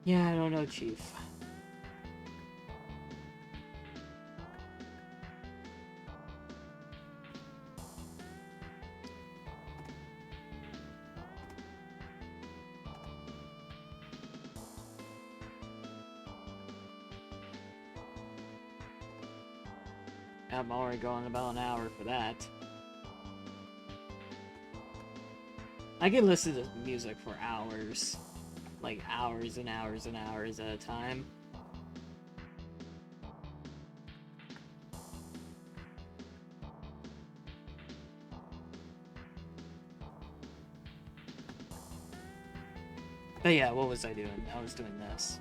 yeah, I don't know, Chief. I'm already going about an hour for that. I can listen to music for hours. Like hours and hours and hours at a time. But yeah, what was I doing? I was doing this.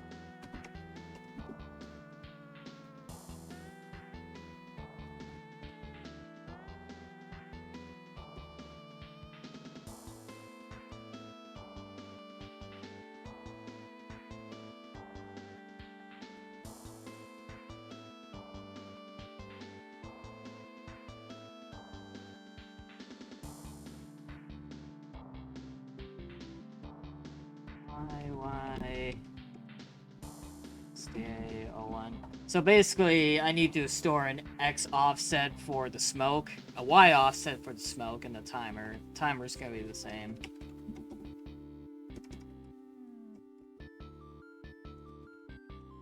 Y stay 01. So basically, I need to store an X offset for the smoke, a Y offset for the smoke, and the timer. Timer's gonna be the same.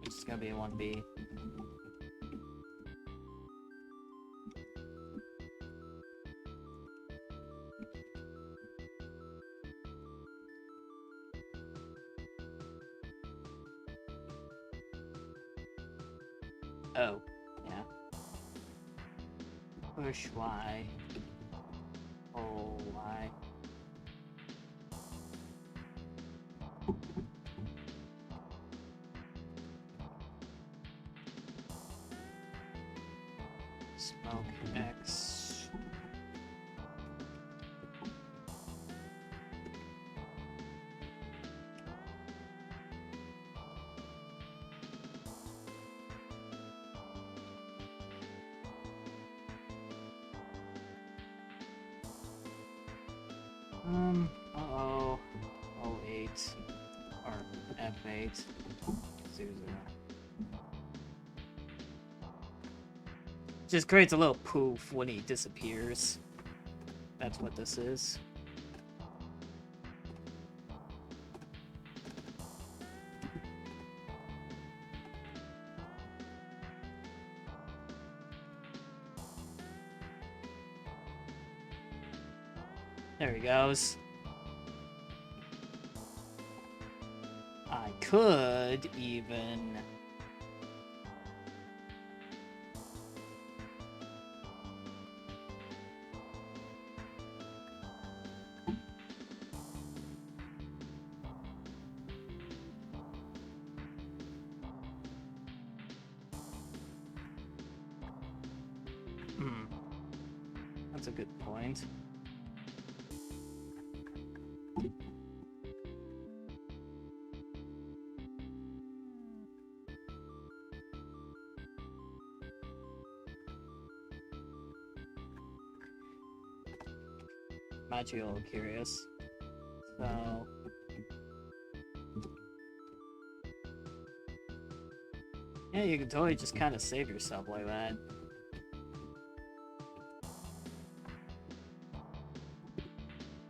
It's gonna be a 1B. Oh, yeah. Push Y. Oh, Y. Smoke X. Uh-oh. 08. Or F8. Susan. Just creates a little poof when he disappears. That's what this is. There he goes. I could even... That's a good point. I'm actually a little curious. So... yeah, you can totally just kind of save yourself like that.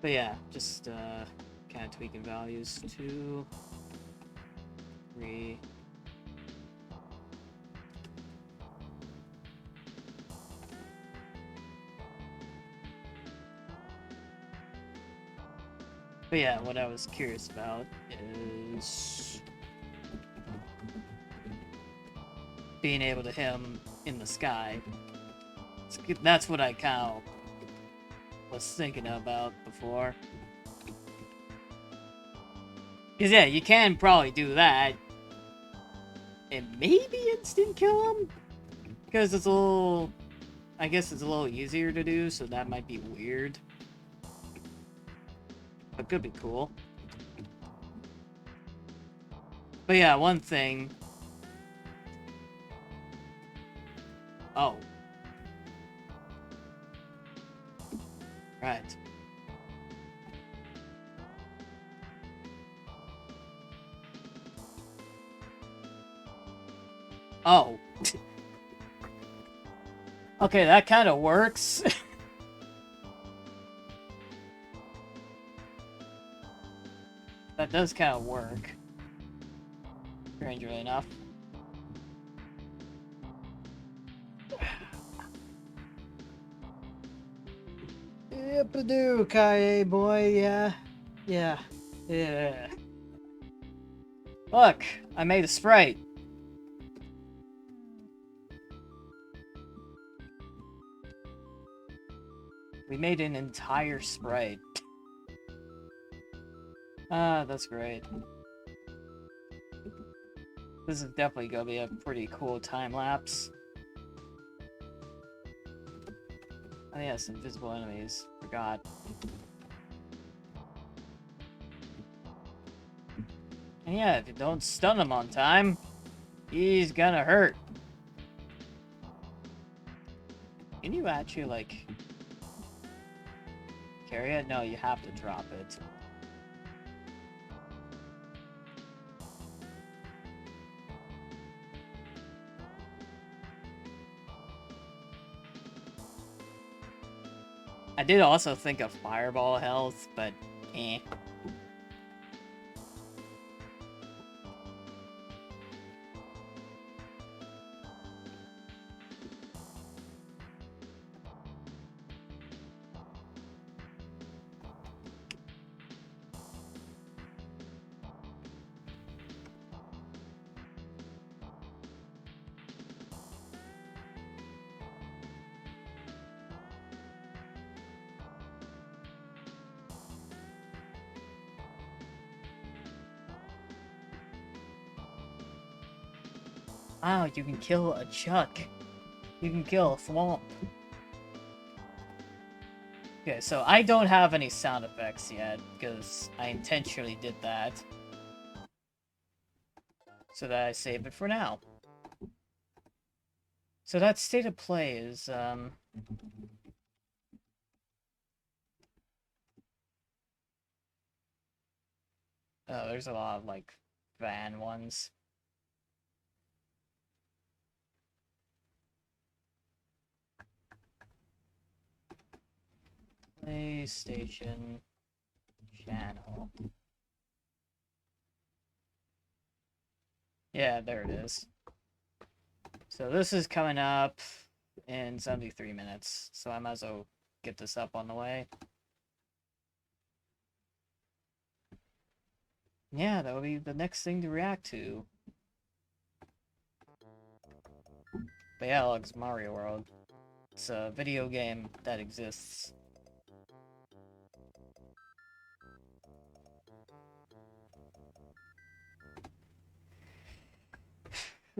But yeah, just kind of tweaking values. 2, 3. But yeah, what I was curious about is being able to hit him in the sky. That's what I kind of was thinking about before. Because yeah, you can probably do that. And maybe instant kill him? Because it's a little... I guess it's a little easier to do, so that might be weird. But could be cool. But yeah, one thing... oh. Right. Oh. Okay, that kind of works. That does kind of work. Strangely enough. Yep-a-doo, Kaie boy, yeah. Yeah. Yeah. Look, I made a sprite. We made an entire sprite. Ah, that's great. This is definitely gonna be a pretty cool time lapse. Oh yes, invisible enemies. Forgot. And yeah, if you don't stun him on time, he's gonna hurt. Can you actually, like, carry it? No, you have to drop it. I did also think of fireball health, but eh. Wow, you can kill a chuck. You can kill a thwomp. Okay, so I don't have any sound effects yet, because I intentionally did that. So that I save it for now. So that state of play is, Oh, there's a lot of like fan ones. PlayStation channel. Yeah, there it is. So this is coming up in 73 minutes, so I might as well get this up on the way. Yeah, that would be the next thing to react to. But yeah, it looks Mario World. It's a video game that exists.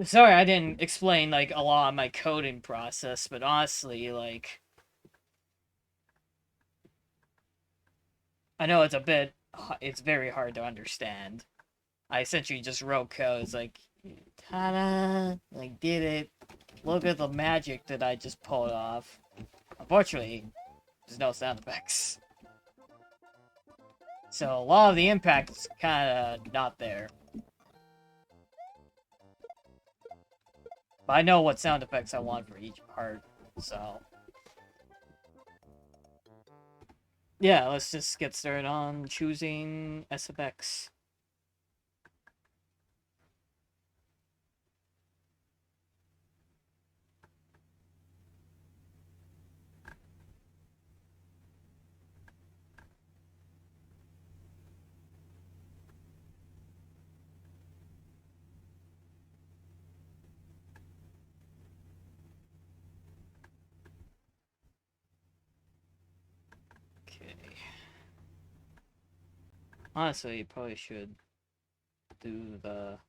Sorry, I didn't explain, like, a lot of my coding process, but honestly, like... I know it's very hard to understand. I essentially just wrote code, it's like, ta-da, like, did it. Look at the magic that I just pulled off. Unfortunately, there's no sound effects. So a lot of the impact is kinda not there. But I know what sound effects I want for each part, so... Yeah, let's just get started on choosing SFX. Okay. Honestly, you probably should do a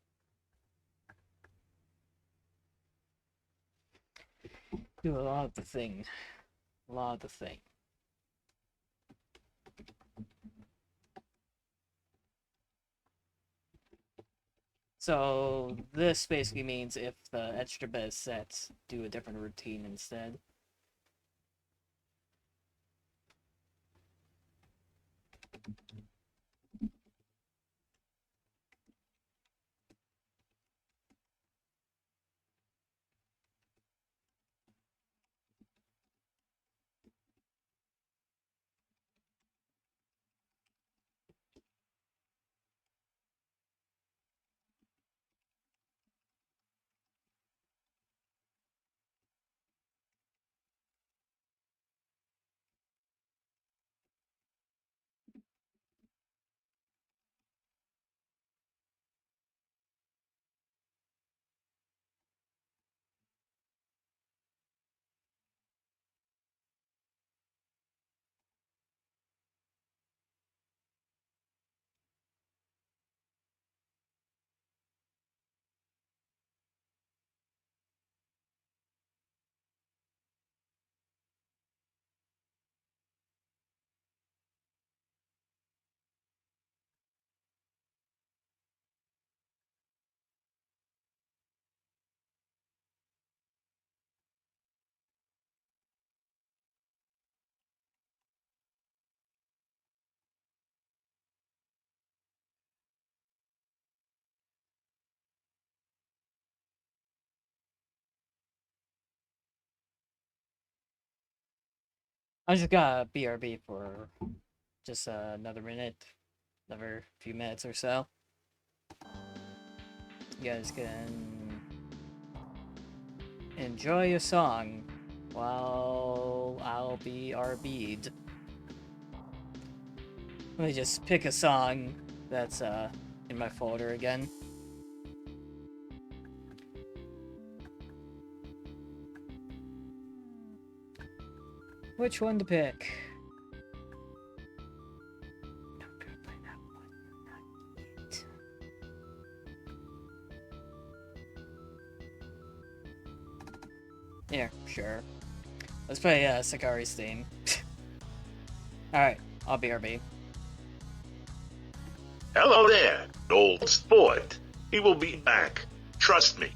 lot of the thing. A lot of the thing. So this basically means if the extra bit is set, do a different routine instead. I just got a BRB for just another minute, another few minutes or so. You guys can enjoy your song while I'll be RB'd. Let me just pick a song that's in my folder again. Which one to pick? I'm gonna play that one, not yet. Yeah, sure. Let's play Sakari's theme. Alright, I'll BRB. Hello there, old sport. He will be back. Trust me.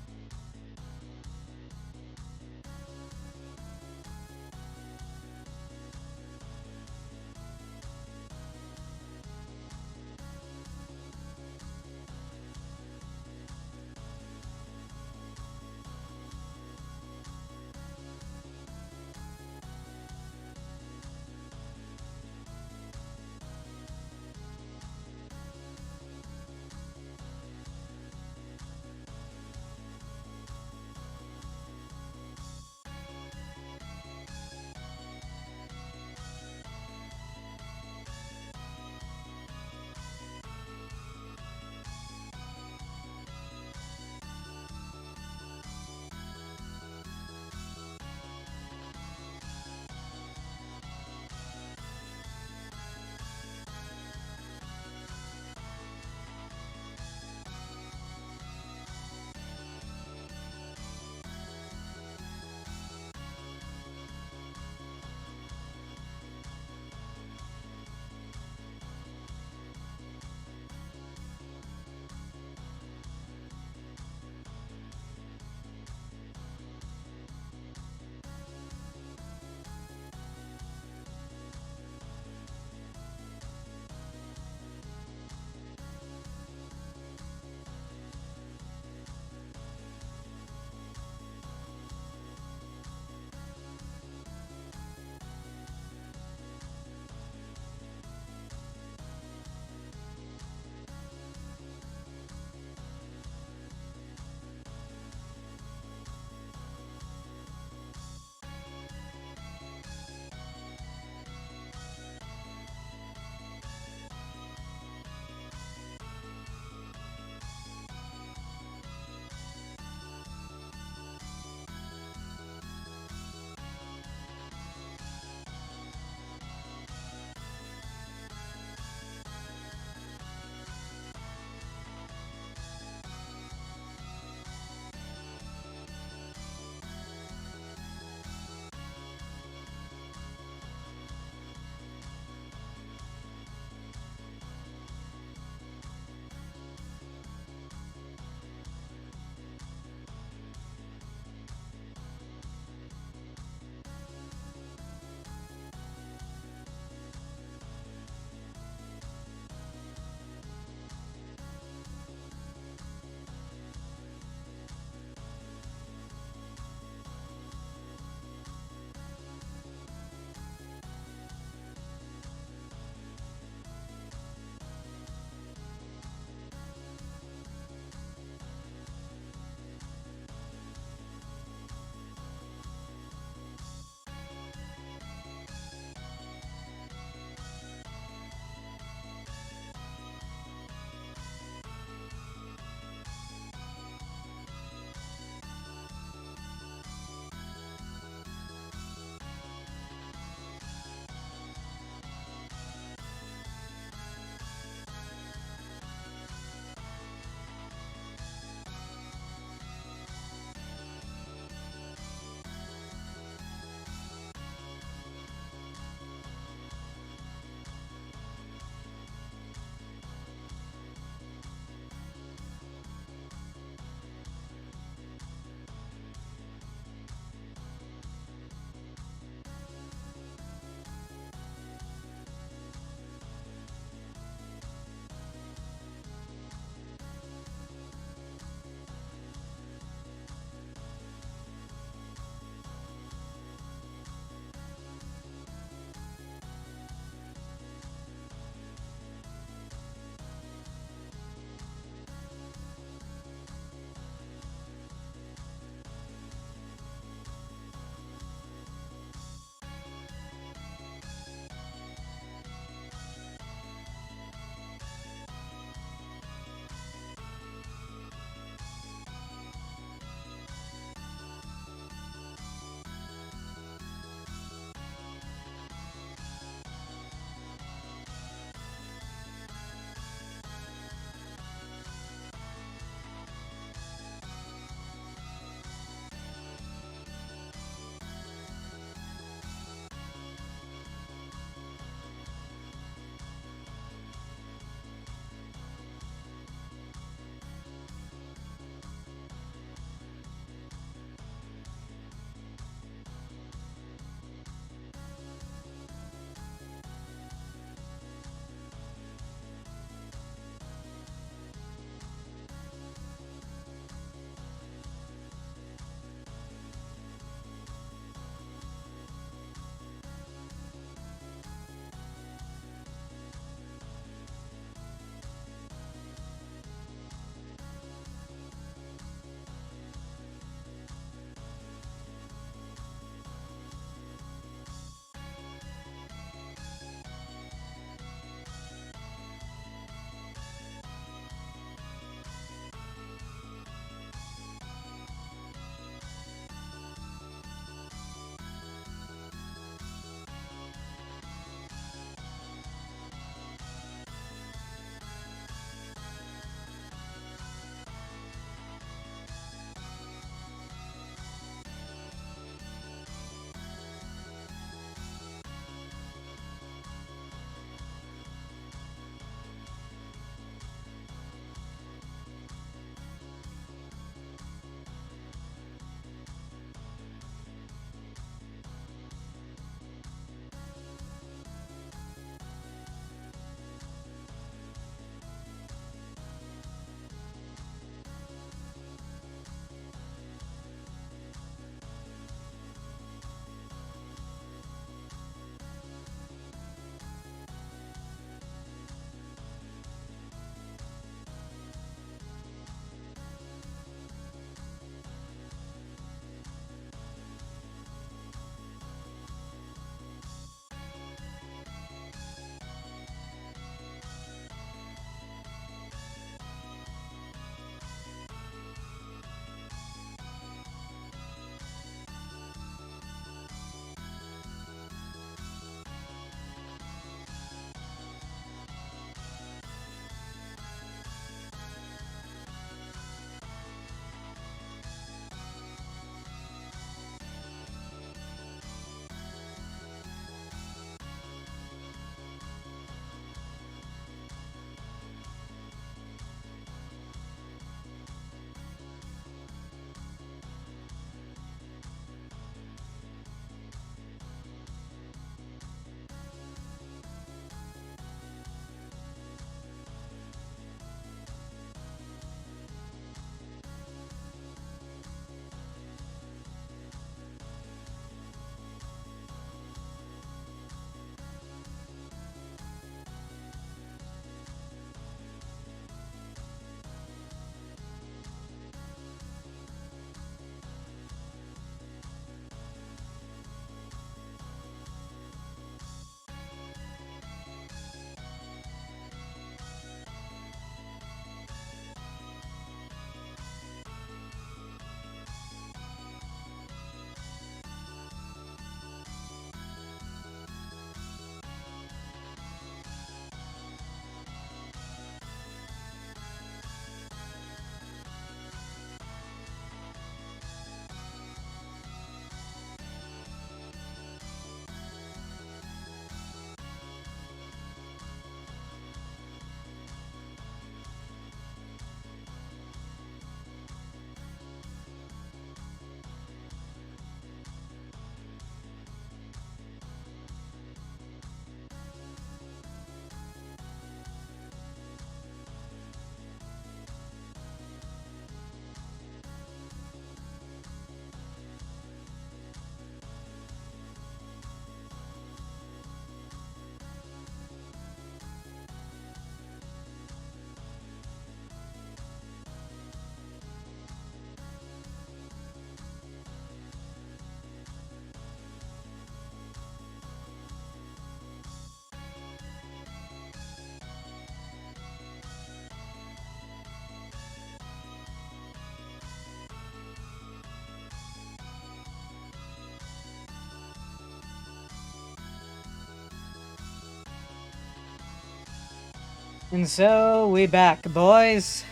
And so, we back, boys.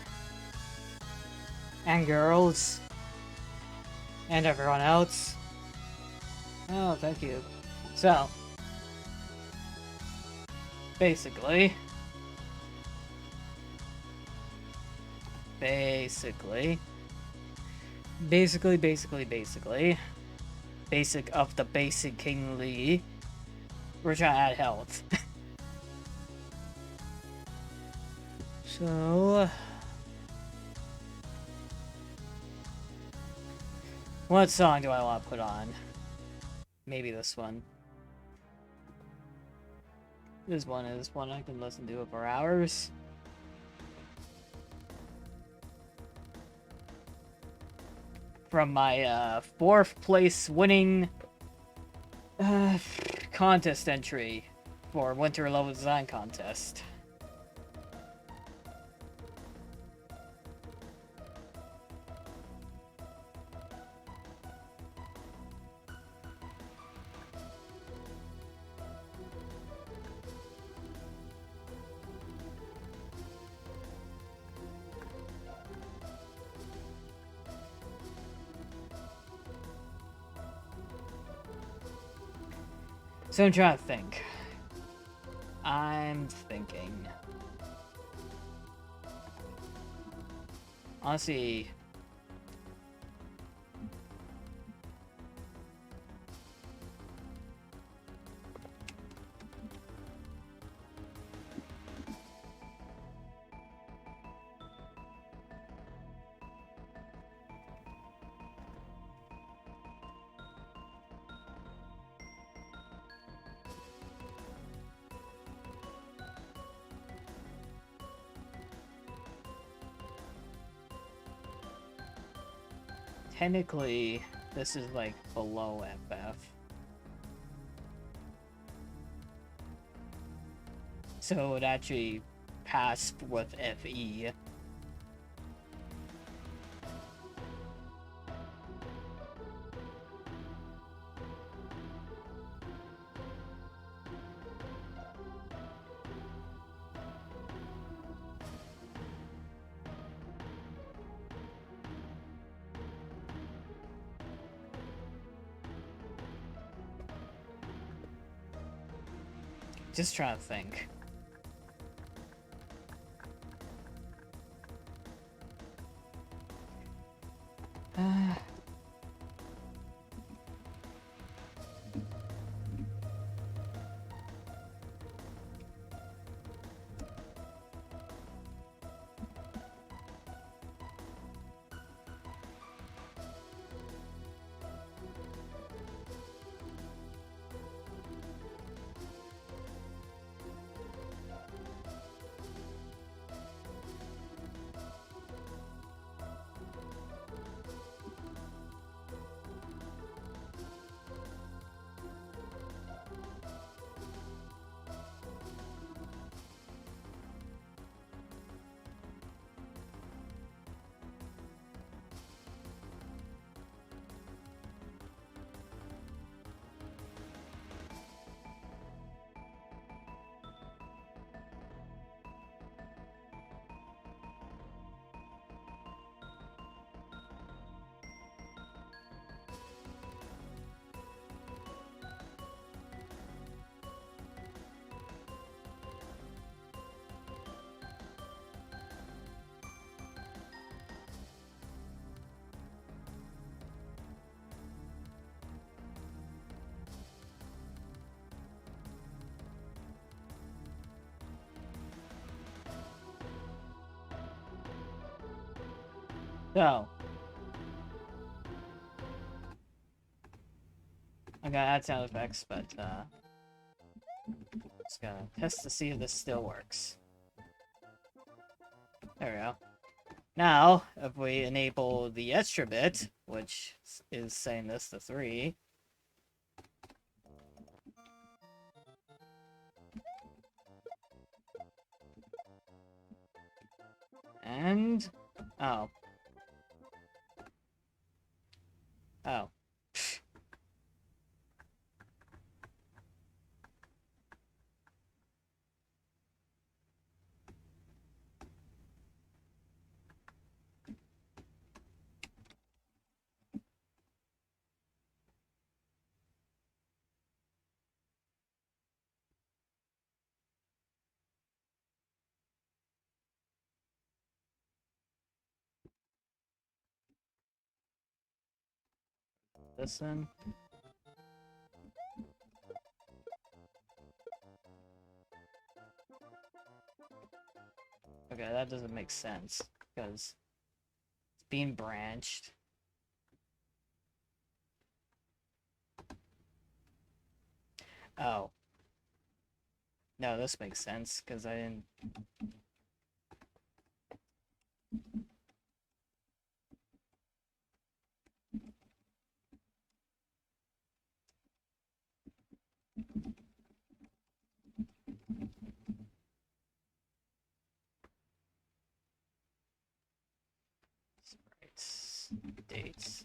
And girls. And everyone else. Oh, thank you. So. Basically. Basic of the basic kingly. We're trying to add health. So... what song do I want to put on? Maybe this one. This one is one I can listen to for hours. From my 4th place winning contest entry for Winter Level Design Contest. So I'm trying to think. I'm thinking. Honestly... technically, this is like below FF. So it would actually pass with FE. Just trying to think. So, I'm gonna add sound effects, but just gonna test to see if this still works. There we go. Now, if we enable the extra bit, which is saying this to 3, and oh. Oh. this in. Okay, that doesn't make sense, because it's being branched. Oh. No, this makes sense, because I didn't... Dates.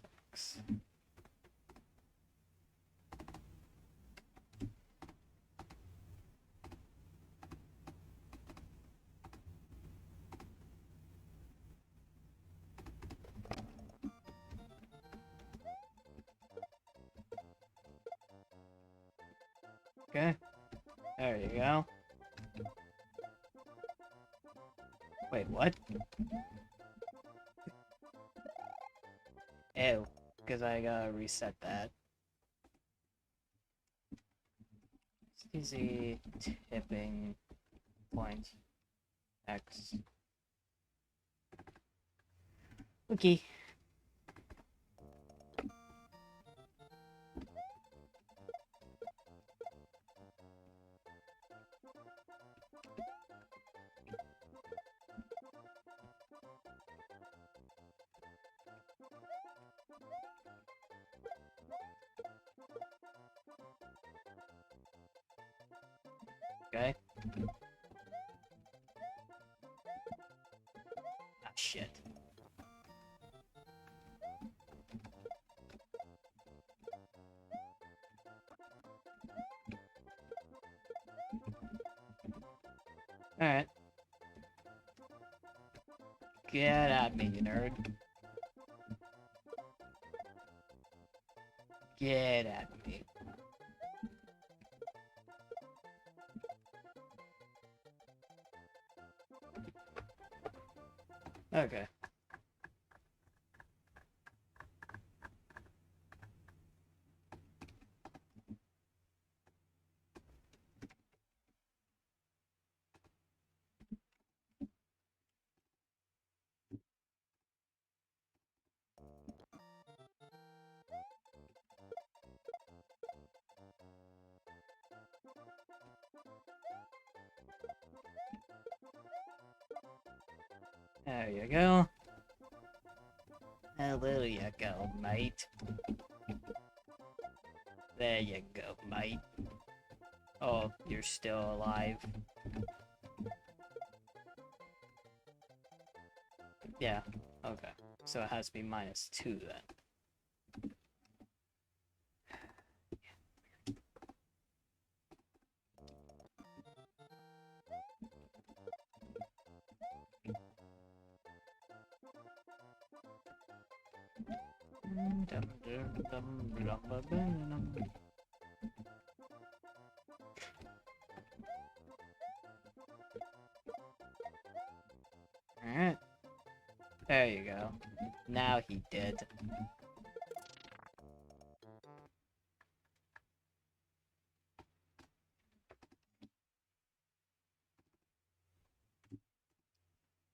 Okay. There you go. Wait, what? Ew. Because I gotta reset that. Easy tipping point X. Okay. Okay. Ah, shit. Alright. Get at me, you nerd. Get at me. Okay. There you go. There you go, mate. There you go, mate. Oh, you're still alive. Yeah, okay. So it has to be -2 then. Alright. There you go. Now he did.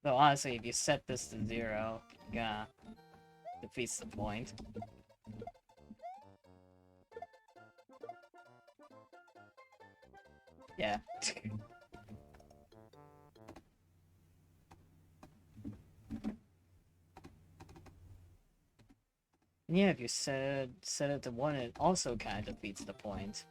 So honestly, if you set this to 0, yeah, defeats the point. Yeah. Yeah, if you set it to 1, it also kind of defeats the point.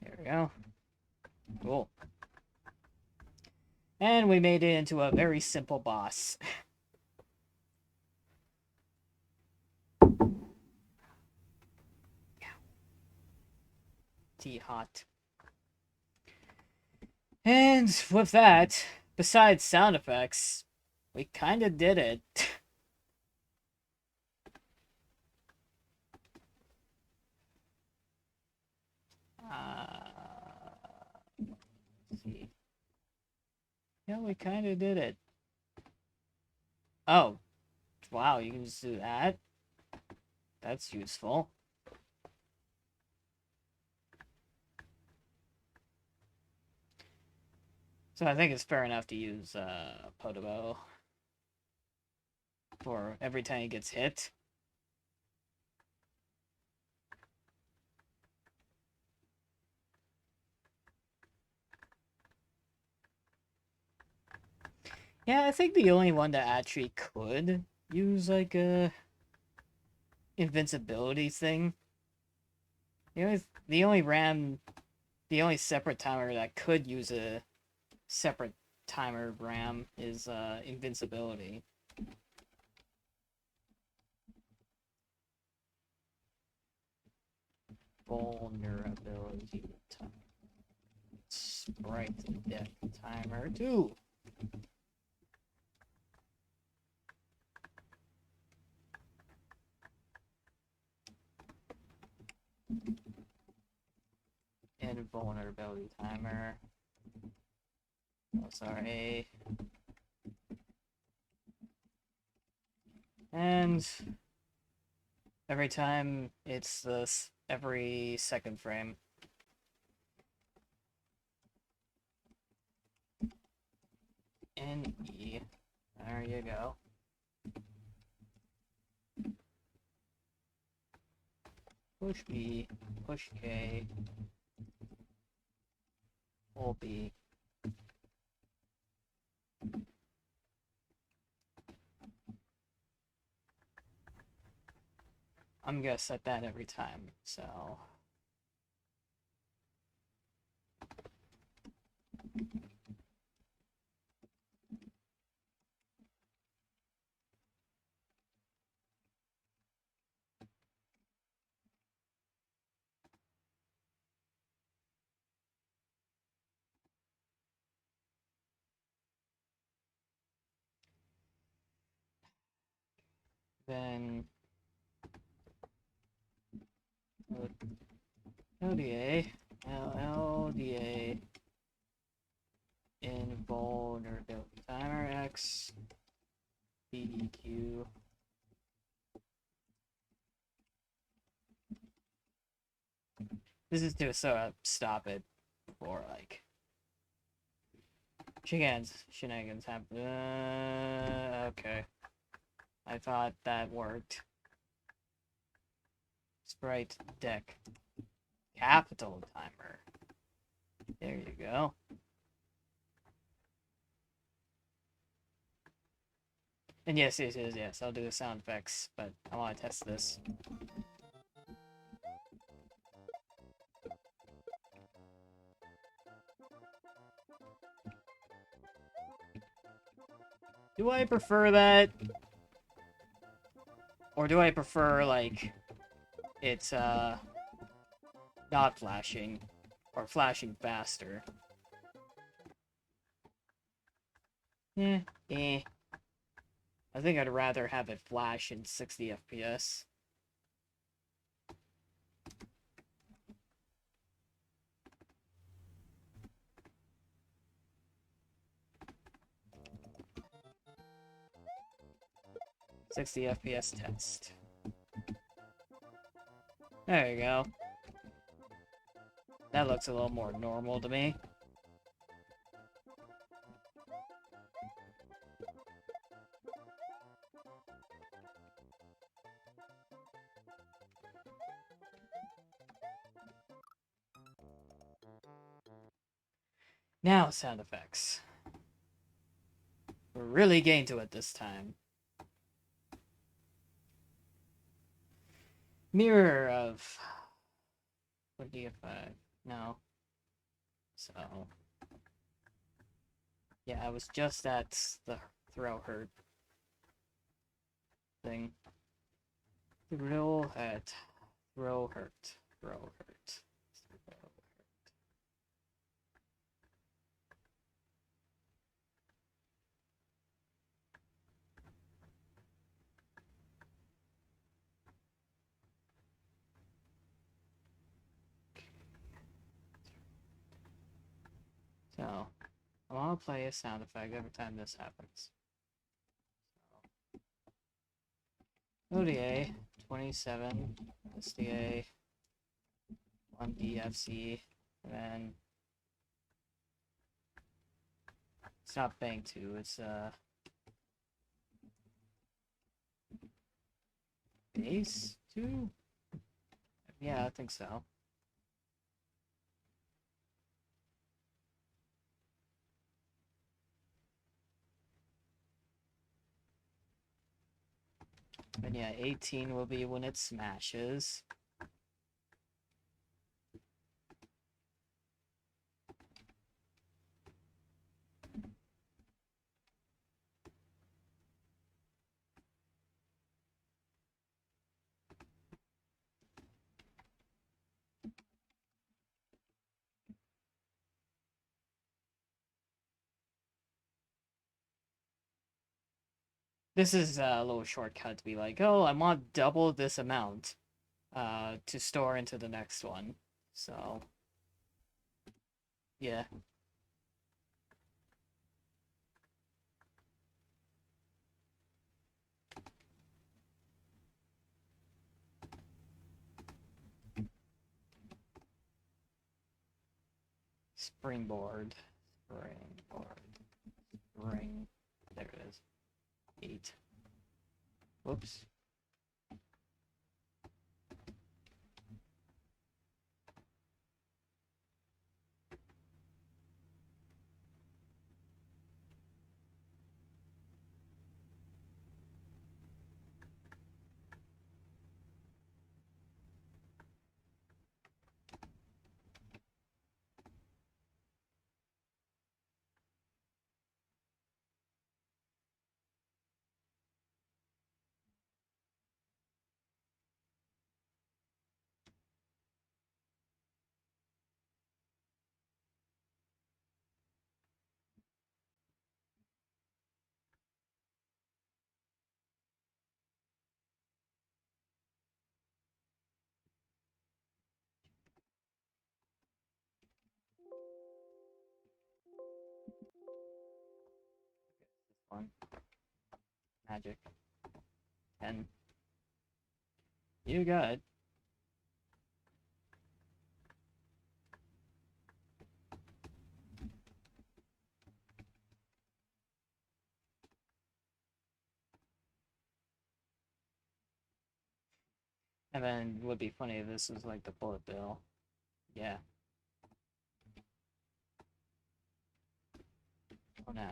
There we go. Cool. And we made it into a very simple boss. Tea hot. And with that, besides sound effects, we kind of did it. Yeah, we kind of did it. Oh, wow, you can just do that? That's useful. So I think it's fair enough to use Podobo for every time he gets hit. Yeah, I think the only one that actually could use like a invincibility thing. The only separate timer that could use a separate timer RAM is invincibility. Vulnerability timer. Sprite deck timer 2. Invulnerability timer. Oh, sorry. And every time it's this every second frame. NE. There you go. Push B, push K, hold B. I'm gonna set that every time, so... Then... LDA, LDA, invulnerability timer X, BEQ. This is to stop it before, like, shenanigans happen. Okay. I thought that worked. Sprite deck. Capital timer. There you go. And yes, I'll do the sound effects, but I want to test this. Do I prefer that? Or do I prefer, like, it's, not flashing, or flashing faster? I think I'd rather have it flash in 60 FPS. FPS test. There you go. That looks a little more normal to me. Now, sound effects. We're really getting to it this time. Mirror of... What DF5? No. So... Yeah, I was just at the throw hurt thing. Throw hurt. Throw hurt. Throw hurt. So, I want to play a sound effect every time this happens. ODA 27, SDA 1 DFC, and then it's not bank 2, it's base 2? Yeah, I think so. And yeah, 18 will be when it smashes. This is a little shortcut to be like, oh, I want double this amount to store into the next one. So, yeah. Springboard. Spring. There it is. 8. Whoops. One. Magic. 10. You got it. And then it would be funny if this was like the bullet bill. Yeah. 09.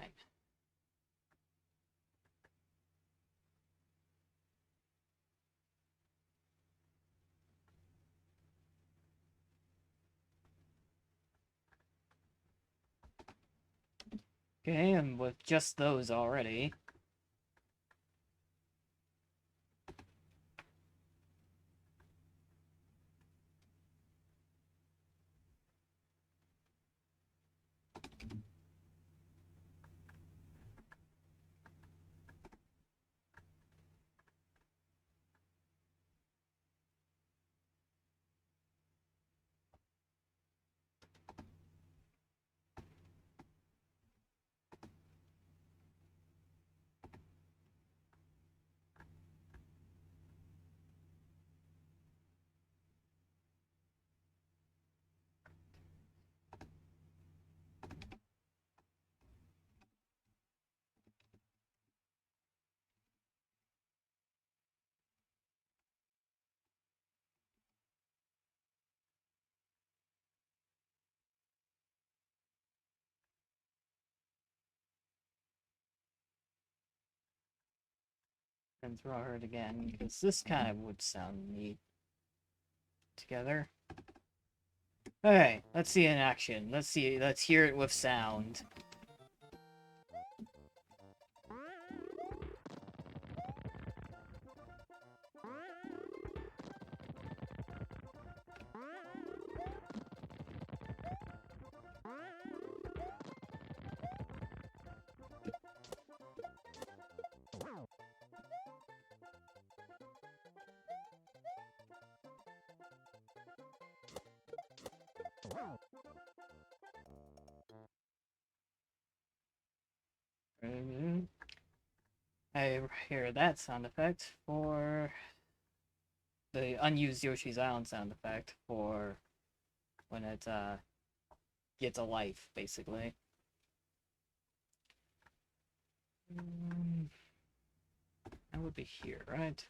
Okay, and with just those already. And throw her again, because this kind of would sound neat together. Okay, let's see in action. Let's hear it with sound. hear that sound effect for the unused Yoshi's Island sound effect for when it gets a life, basically. That would be here, right?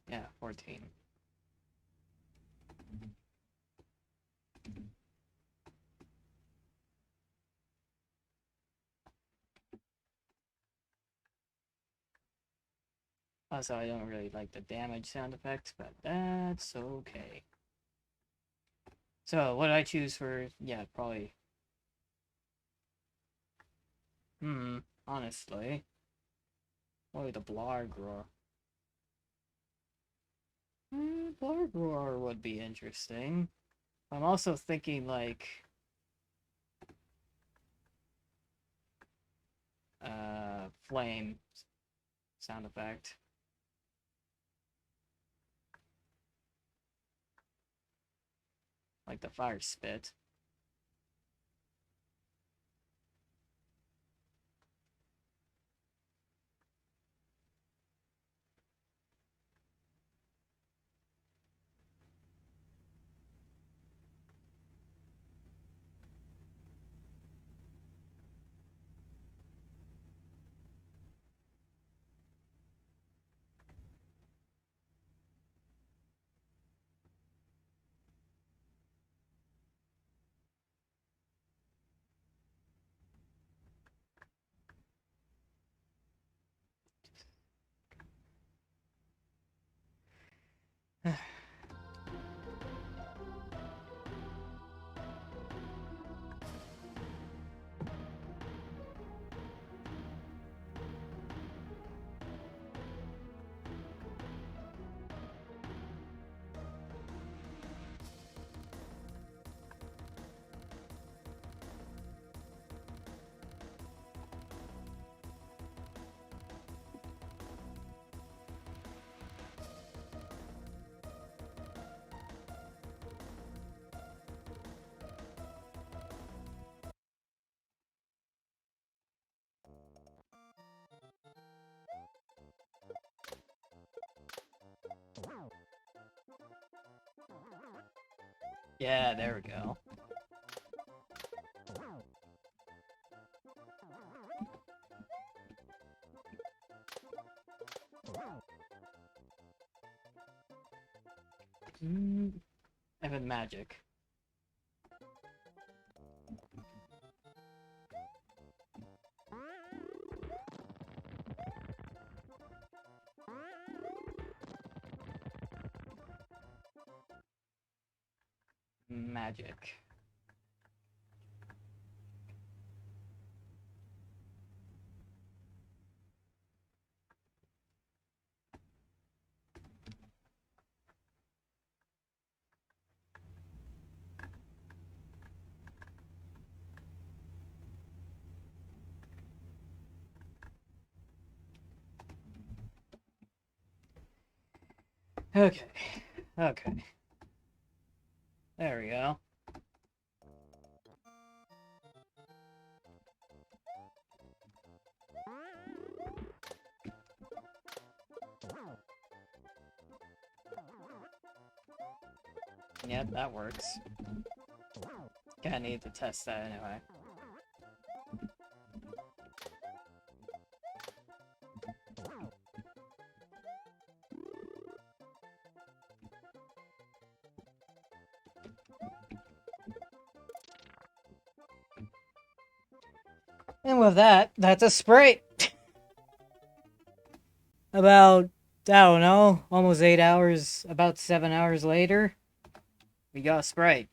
Yeah, 14. Also, I don't really like the damage sound effects, but that's okay. So, what did I choose for... Yeah, probably... honestly. Probably the Blargroar. Blargroar would be interesting. I'm also thinking, like... flame sound effect. Like the fire spit. Yeah, there we go. Even magic. Magic. Okay. Okay. There we go. Yep, that works. Gonna need to test that anyway. And with that, that's a Sprite! About, I don't know, almost 8 hours, about 7 hours later, we got a Sprite.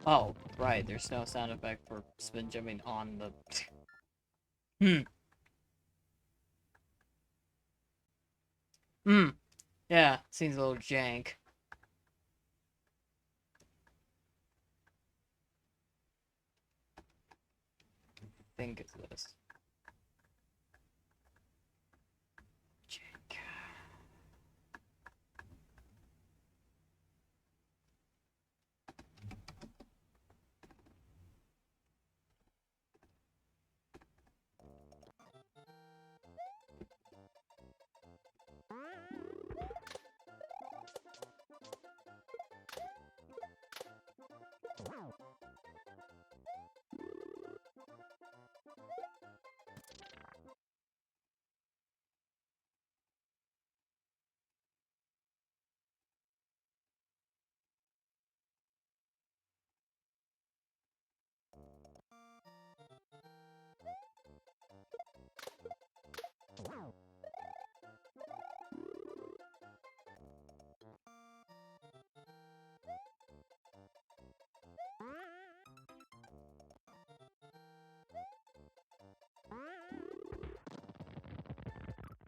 Oh, right, there's no sound effect for spin jumping on the... Hmm. Hmm. Yeah, seems a little jank. I think it's this. Jank.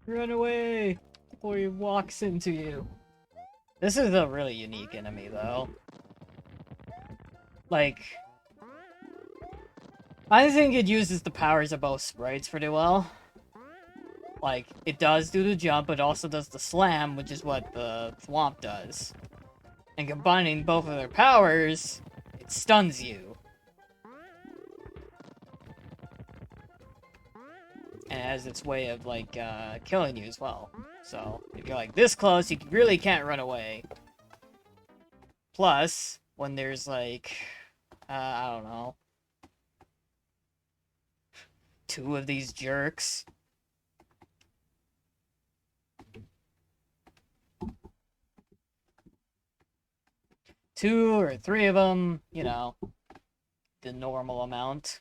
Run away before he walks into you. This is a really unique enemy, though. Like, I think it uses the powers of both sprites pretty well. Like, it does do the jump, but also does the slam, which is what the Thwomp does. And combining both of their powers, it stuns you. And it has its way of, like, killing you as well. So, if you're, like, this close, you really can't run away. Plus, when there's, like, I don't know, 2 of these jerks. Two or 3 of them, you know, the normal amount.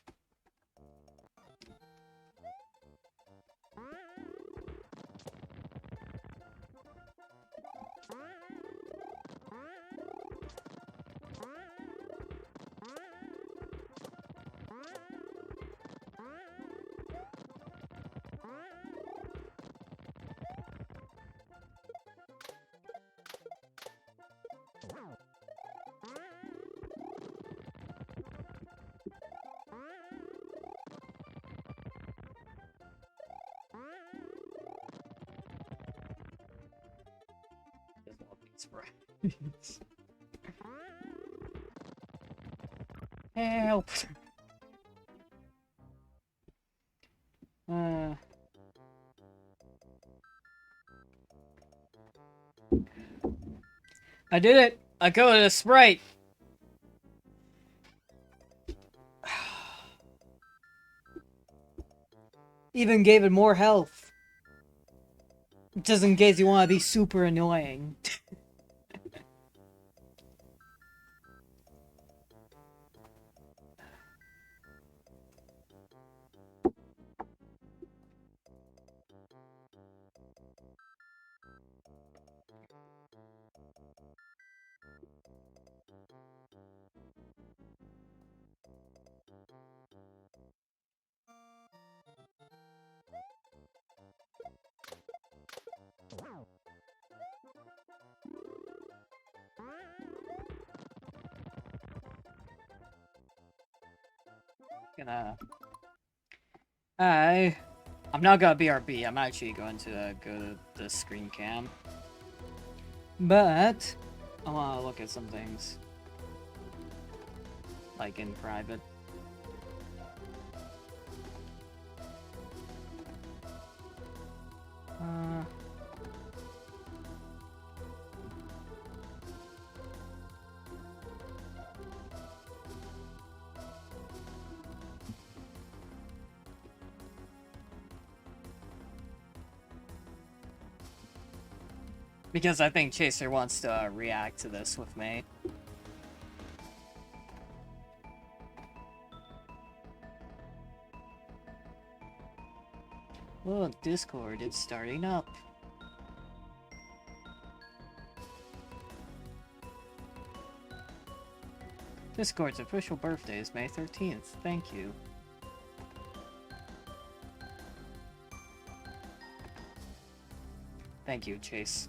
Help! I did it! I go to the sprite! Even gave it more health. Just in case you want to be super annoying. I'm not gonna BRB, I'm actually going to go to the screen cam. But, I wanna look at some things. Like in private. Because I think Chaser wants to react to this with me. Look, Discord, it's starting up. Discord's official birthday is May 13th. Thank you. Thank you, Chase.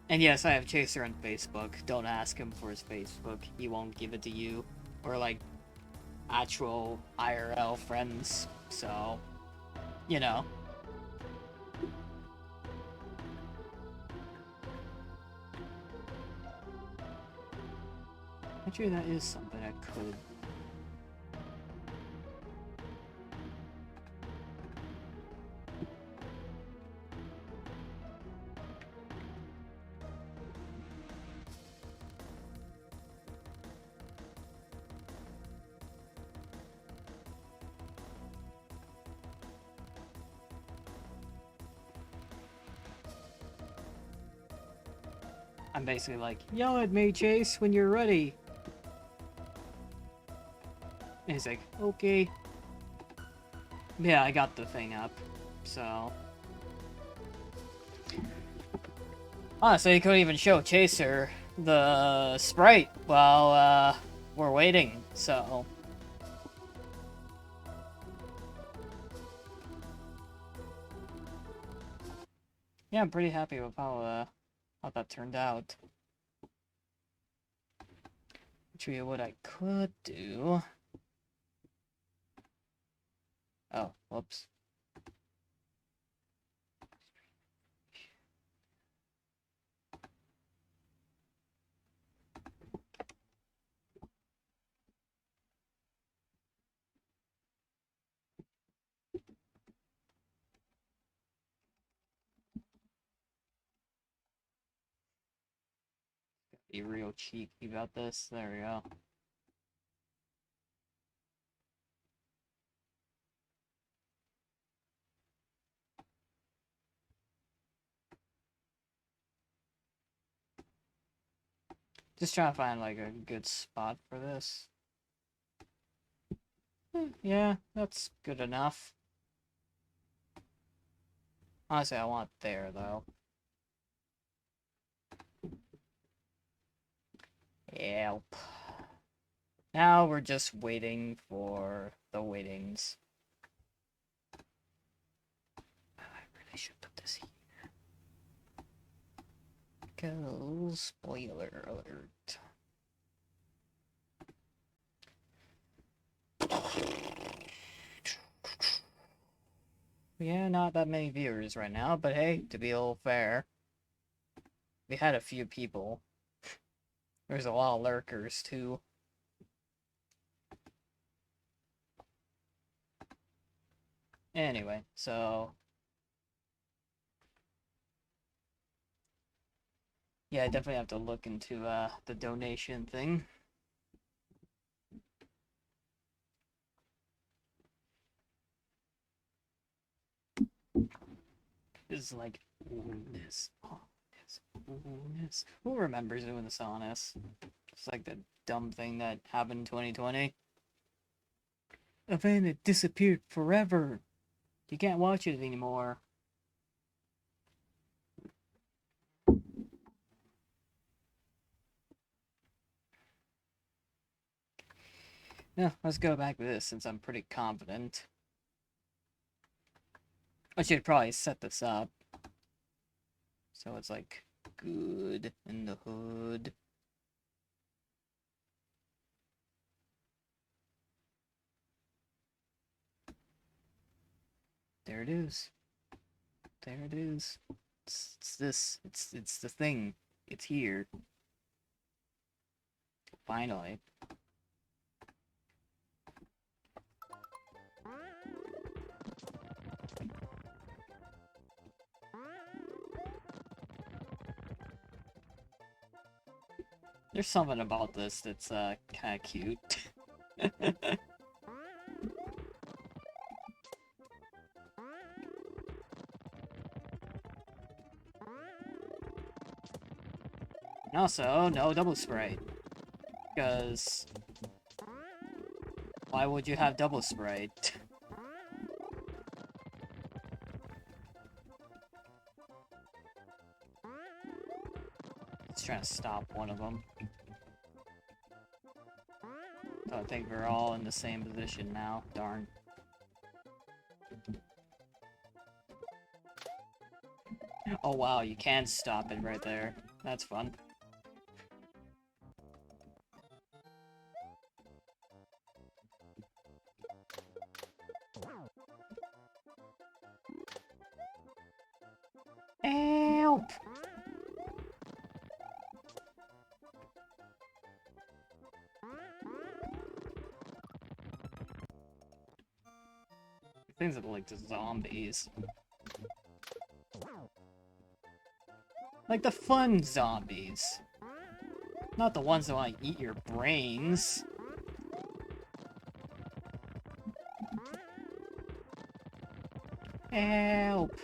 And yes, I have Chaser on Facebook. Don't ask him for his Facebook. He won't give it to you. Or, like, actual IRL friends. So, you know. Actually, that is something I could. I'm basically like, yell at me, Chase, when you're ready. And he's like, okay. Yeah, I got the thing up, so. Honestly, you couldn't even show Chaser the sprite while, we're waiting, so. Yeah, I'm pretty happy with how that turned out. Actually, what I could do... Oh, whoops. Be real cheeky about this. There we go. Just trying to find, like, a good spot for this. Yeah, that's good enough. Honestly, I want it there, though. Yep. Now we're just waiting for the waitings. I really should put this here. Go, spoiler alert. Yeah, not that many viewers right now, but hey, to be a little fair, we had a few people. There's a lot of lurkers, too. Anyway, so... Yeah, I definitely have to look into, the donation thing. This is like, this. Who remembers doing this on us? It's like the dumb thing that happened in 2020. Event that disappeared forever. You can't watch it anymore. Yeah, let's go back to this since I'm pretty confident. I should probably set this up. So it's like good in the hood. There it is. There it is. It's this. It's the thing. It's here. Finally. There's something about this that's kind of cute. And also, no double sprite. Because... why would you have double sprite? Just trying to stop one of them. So I think we're all in the same position now. Darn. Oh wow, you can stop it right there. That's fun. Help! Things that like the zombies. Like the fun zombies. Not the ones that want to eat your brains. Help!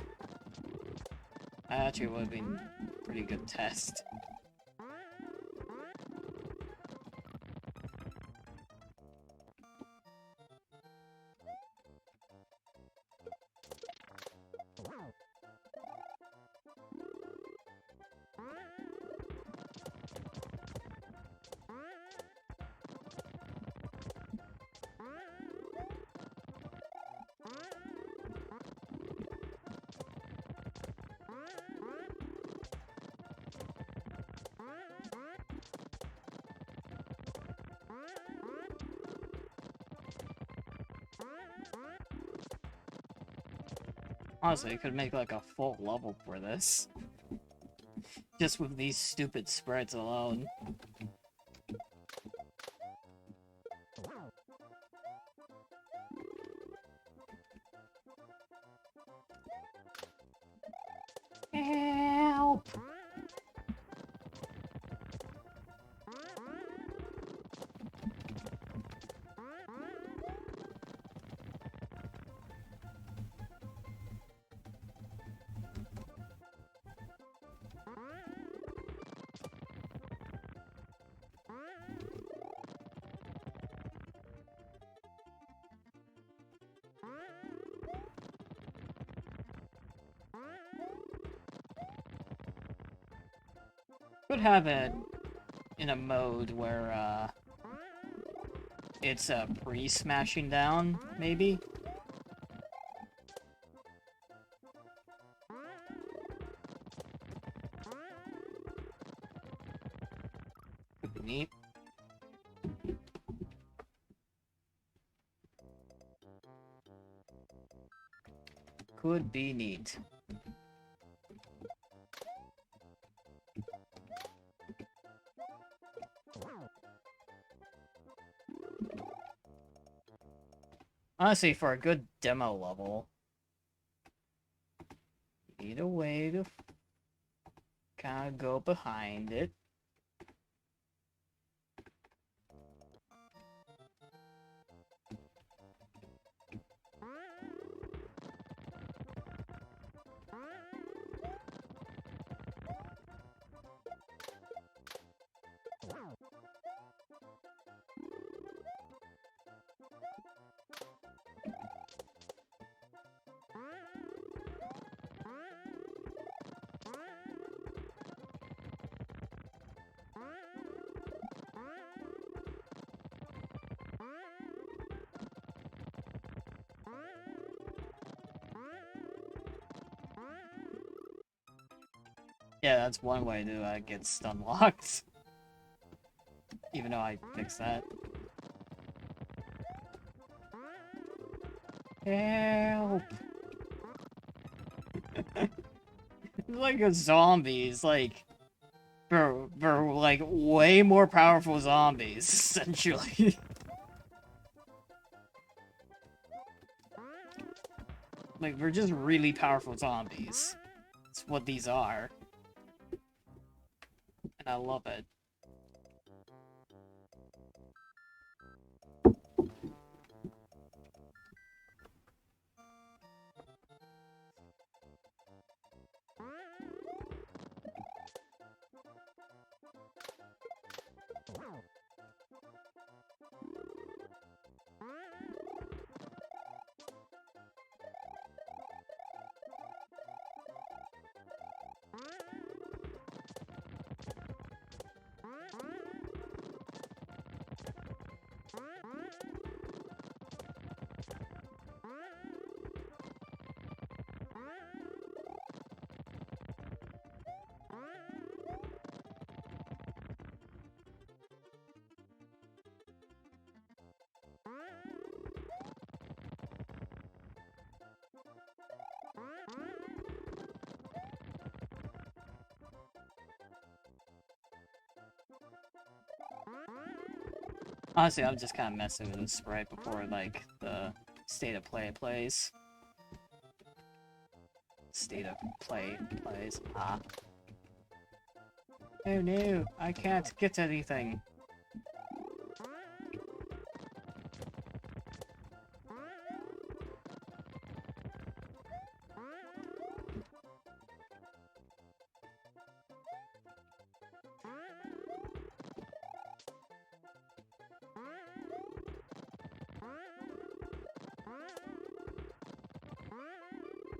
That actually would have been a pretty good test. Honestly, you could make like a full level for this. Just with these stupid spreads alone. Help! Could have it in a mode where, it's, pre-smashing down, maybe? Could be neat. Could be neat. Honestly, for a good demo level, you need a way to kind of go behind it. Yeah, that's one way to get stun locked. Even though I fixed that. Help! Like a zombies, like they're like way more powerful zombies, essentially. Like they're just really powerful zombies. That's what these are. And I love it. Honestly, I'm just kind of messing with the sprite before, like, the state of play plays. State of play plays. Ah. Oh no, I can't get anything.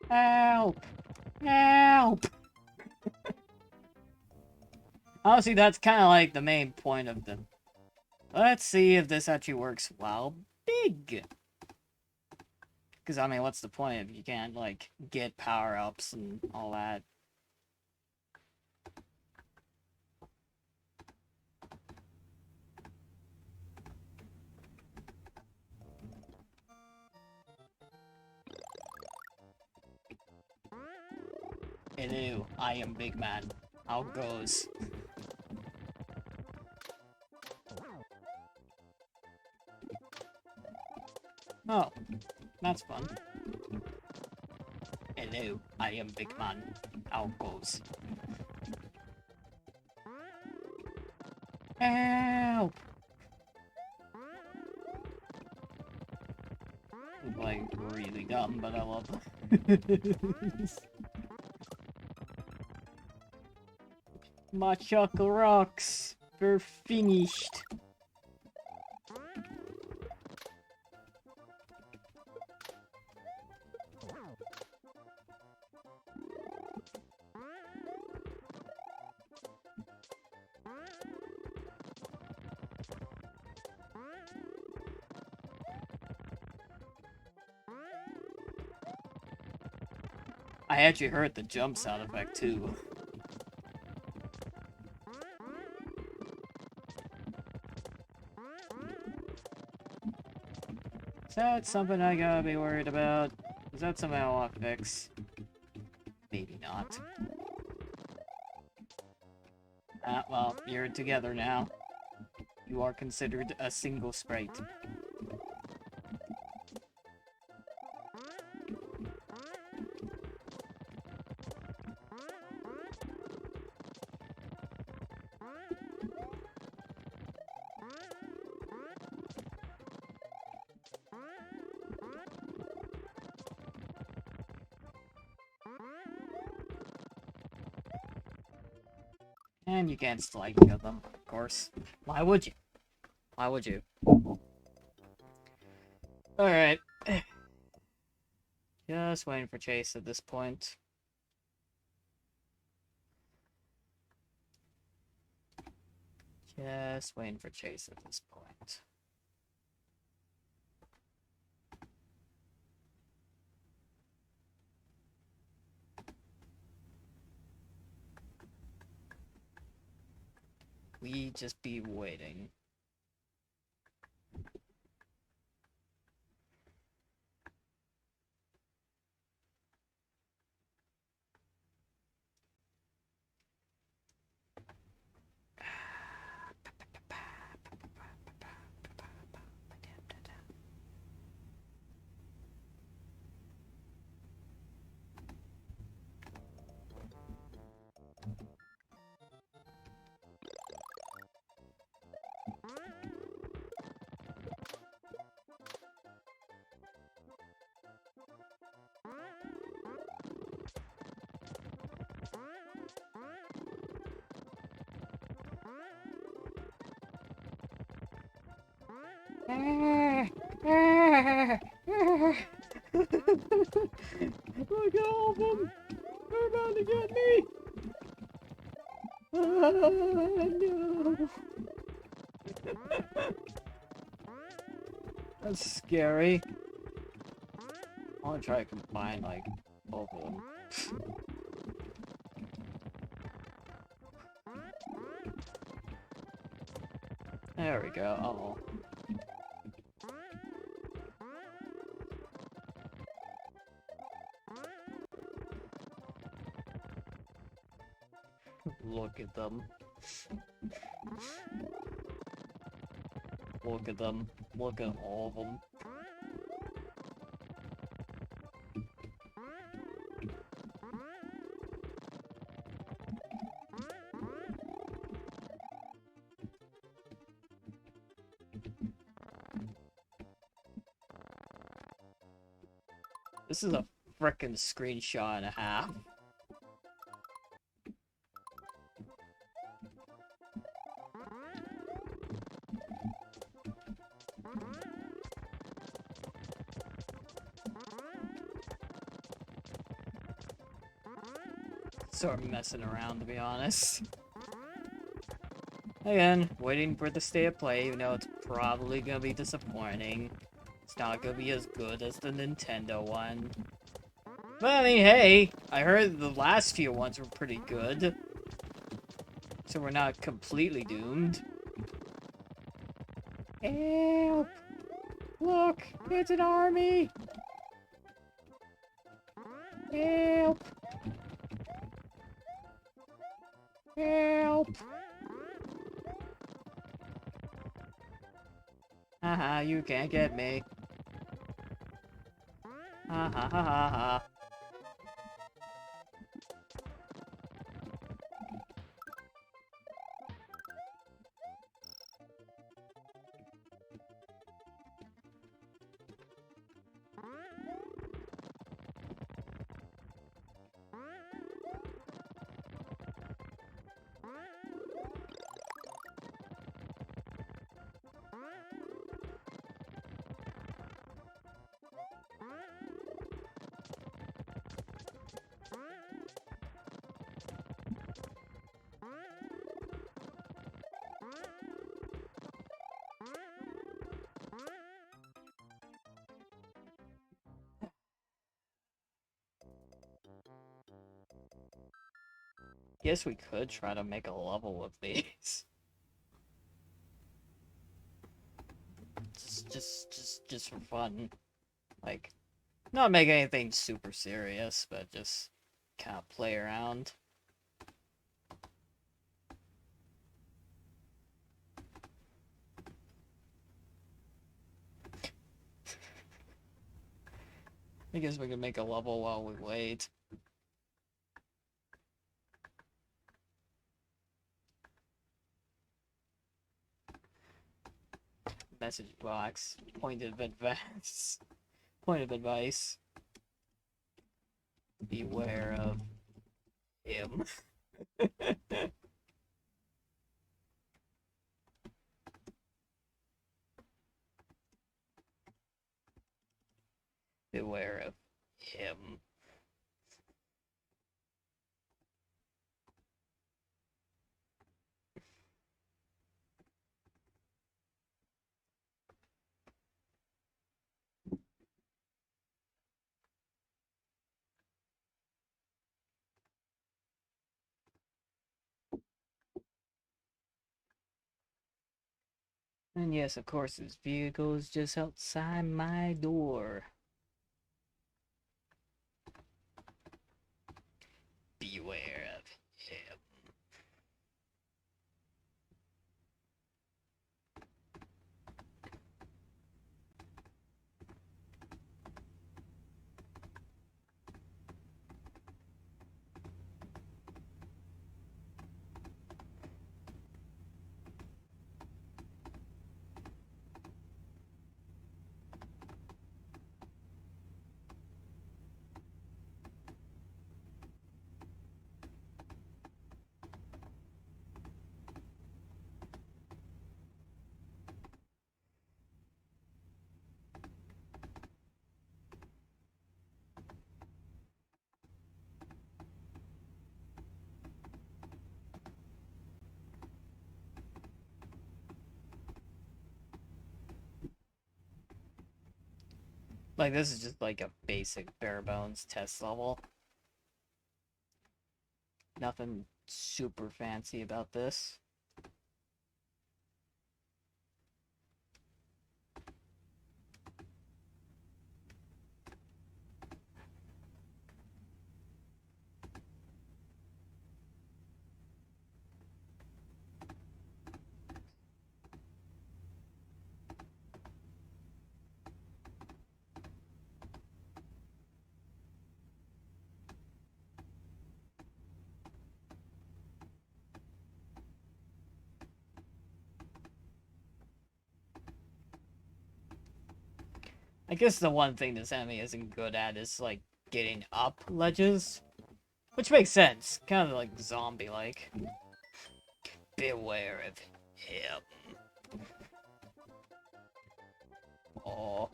Help! Help! Honestly, that's kind of like the main point of the... Let's see if this actually works while big. Because, I mean, what's the point if you can't, like, get power-ups and all that? Hello, I am big man. How goes? Oh, that's fun. Hello, I am big man. How goes? Help! It's, like, really dumb, but I love it. My chocolate rocks. We're finished. I actually heard the jump sound effect too. Is that something I gotta be worried about? Is that something I want to fix? Maybe not. Ah, well, you're together now. You are considered a single sprite. And you can't slide kill them, of course. Why would you? Why would you? Alright. Just waiting for Chase at this point. Just waiting for Chase at this point. We just be waiting. Look at all of them! They're about to get me! No! That's scary. I want to try to combine, like, both of them. There we go. Oh. Look at them. Look at them. Look at all of them. This is a frickin' screenshot and a half. Sort of messing around, to be honest. Again, waiting for the state of play, even though it's probably gonna be disappointing. It's not gonna be as good as the Nintendo one. But I mean, hey, I heard the last few ones were pretty good. So we're not completely doomed. Help! Look, it's an army! Help! Help! Haha, you can't get me. Ha ha ha ha ha. Guess we could try to make a level with these. just for fun. Like, not make anything super serious, but just kind of play around. I guess we can make a level while we wait. Message box. Point of advice. Point of advice. Beware of him. Beware of him. And yes, of course, this vehicle is just outside my door. Beware of him. Like, this is just like a basic bare bones test level. Nothing super fancy about this. I guess the one thing this enemy isn't good at is, like, getting up ledges. Which makes sense. Kind of, like, zombie-like. Beware of him. Oh.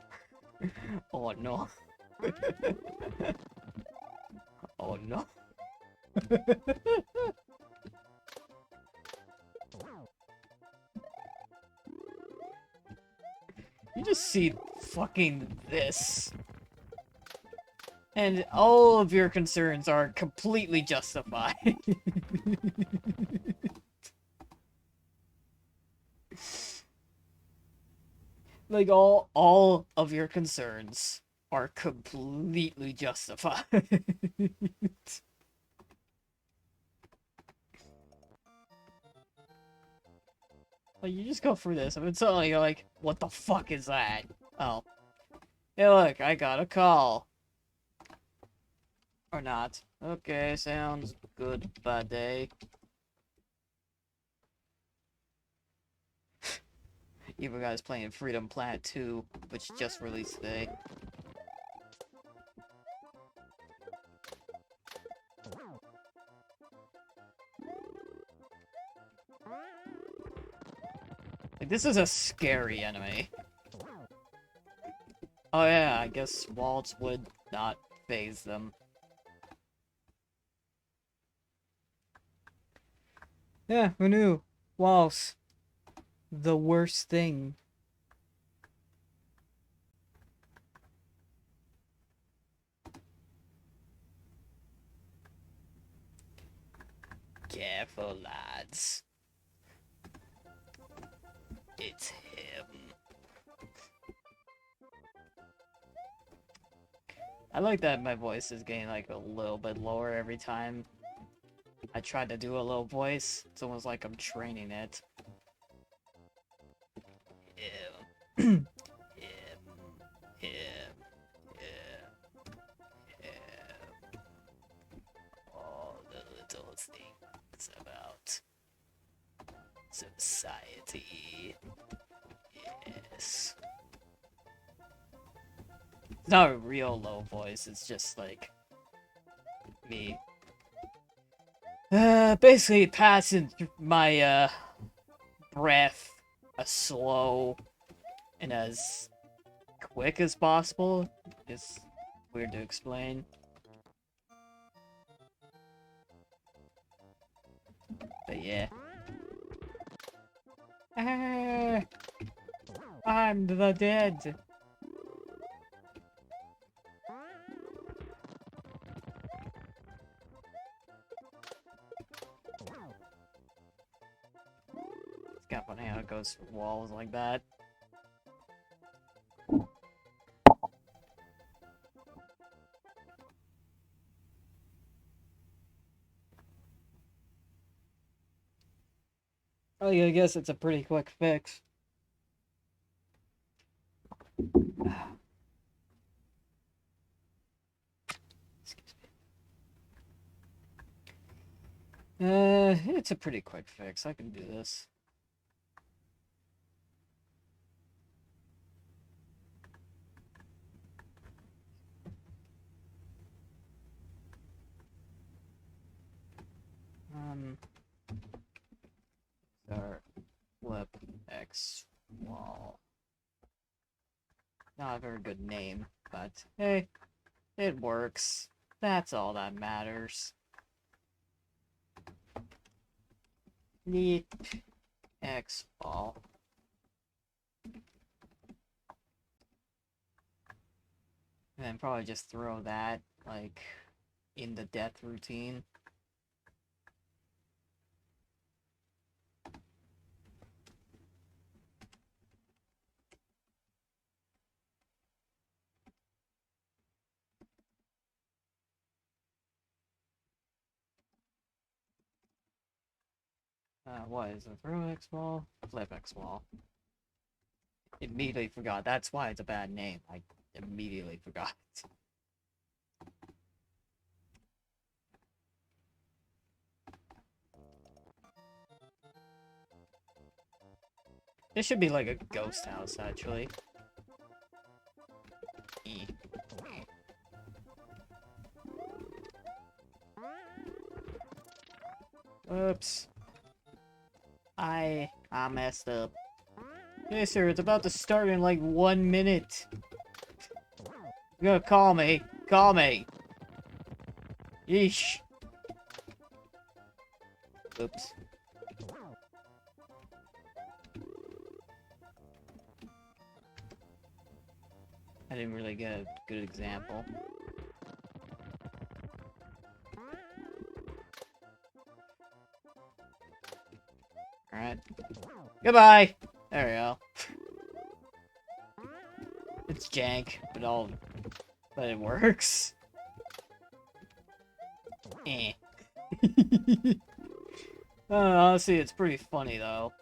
Oh, no. Oh, no. You just see fucking this. And all of your concerns are completely justified. Like, all of your concerns are completely justified. Like, you just go through this, and suddenly you're like, what the fuck is that? Oh. Hey, look, I got a call. Or not. Okay, sounds good, buddy. Evil Guy's playing Freedom Planet 2, which just released today. Like, this is a scary enemy. Oh yeah, I guess walls would not phase them. Yeah, who knew? Walls. The worst thing. Careful, lads. It's him. I like that my voice is getting like a little bit lower every time I try to do a low voice. It's almost like I'm training it. Him. Him. All the little things about society. Yes. It's not a real low voice, it's just like me. Basically passing my breath as slow and as quick as possible. It's weird to explain. But yeah. I'm the dead. It's kind of funny how it goes through walls like that. Oh yeah, I guess it's a pretty quick fix. It's a pretty quick fix. I can do this. Start flip X wall. Not a very good name, but hey, it works. That's all that matters. Neat X wall. And then probably just throw that, like, in the death routine. What is it? Throw X wall? Flip X wall. Immediately forgot. That's why it's a bad name. I immediately forgot. This should be like a ghost house, actually. Whoops. I messed up. Hey, sir, it's about to start in like 1 minute. You're gonna call me. Call me. Yeesh. Oops. I didn't really get a good example. Alright. Goodbye! There we go. It's jank, but it works. Eh. Honestly, it's pretty funny, though.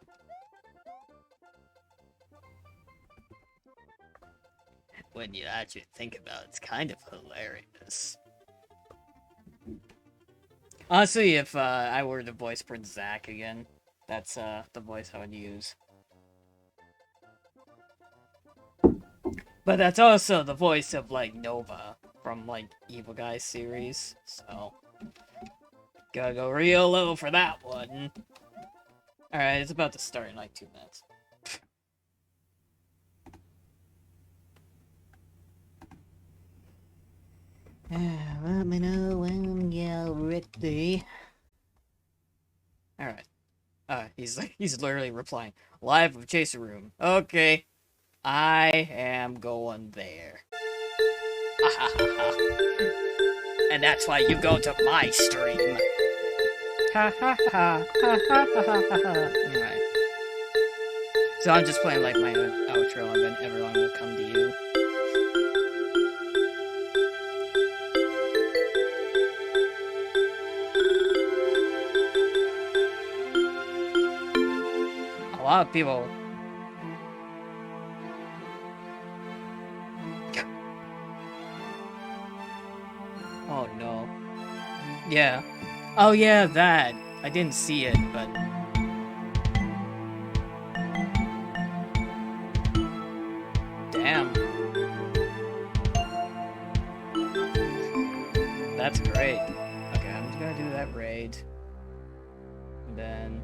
When you actually think about it, it's kind of hilarious. Honestly, if I were to voice Prince Zack again, that's the voice I would use. But that's also the voice of, like, Nova from, like, Evil Guy series, so... Gotta go real low for that one. Alright, it's about to start in, like, 2 minutes. Let me know when you're ready. Alright. He's literally replying. Live with Chaser Room. Okay. I am going there. And that's why you go to my stream. Ha ha ha ha ha ha ha ha. Alright. So I'm just playing like my own outro and then everyone will come to you. A lot of people... Oh no. Yeah. Oh yeah, that. I didn't see it, but... Damn. That's great. Okay, I'm just gonna do that raid. And then...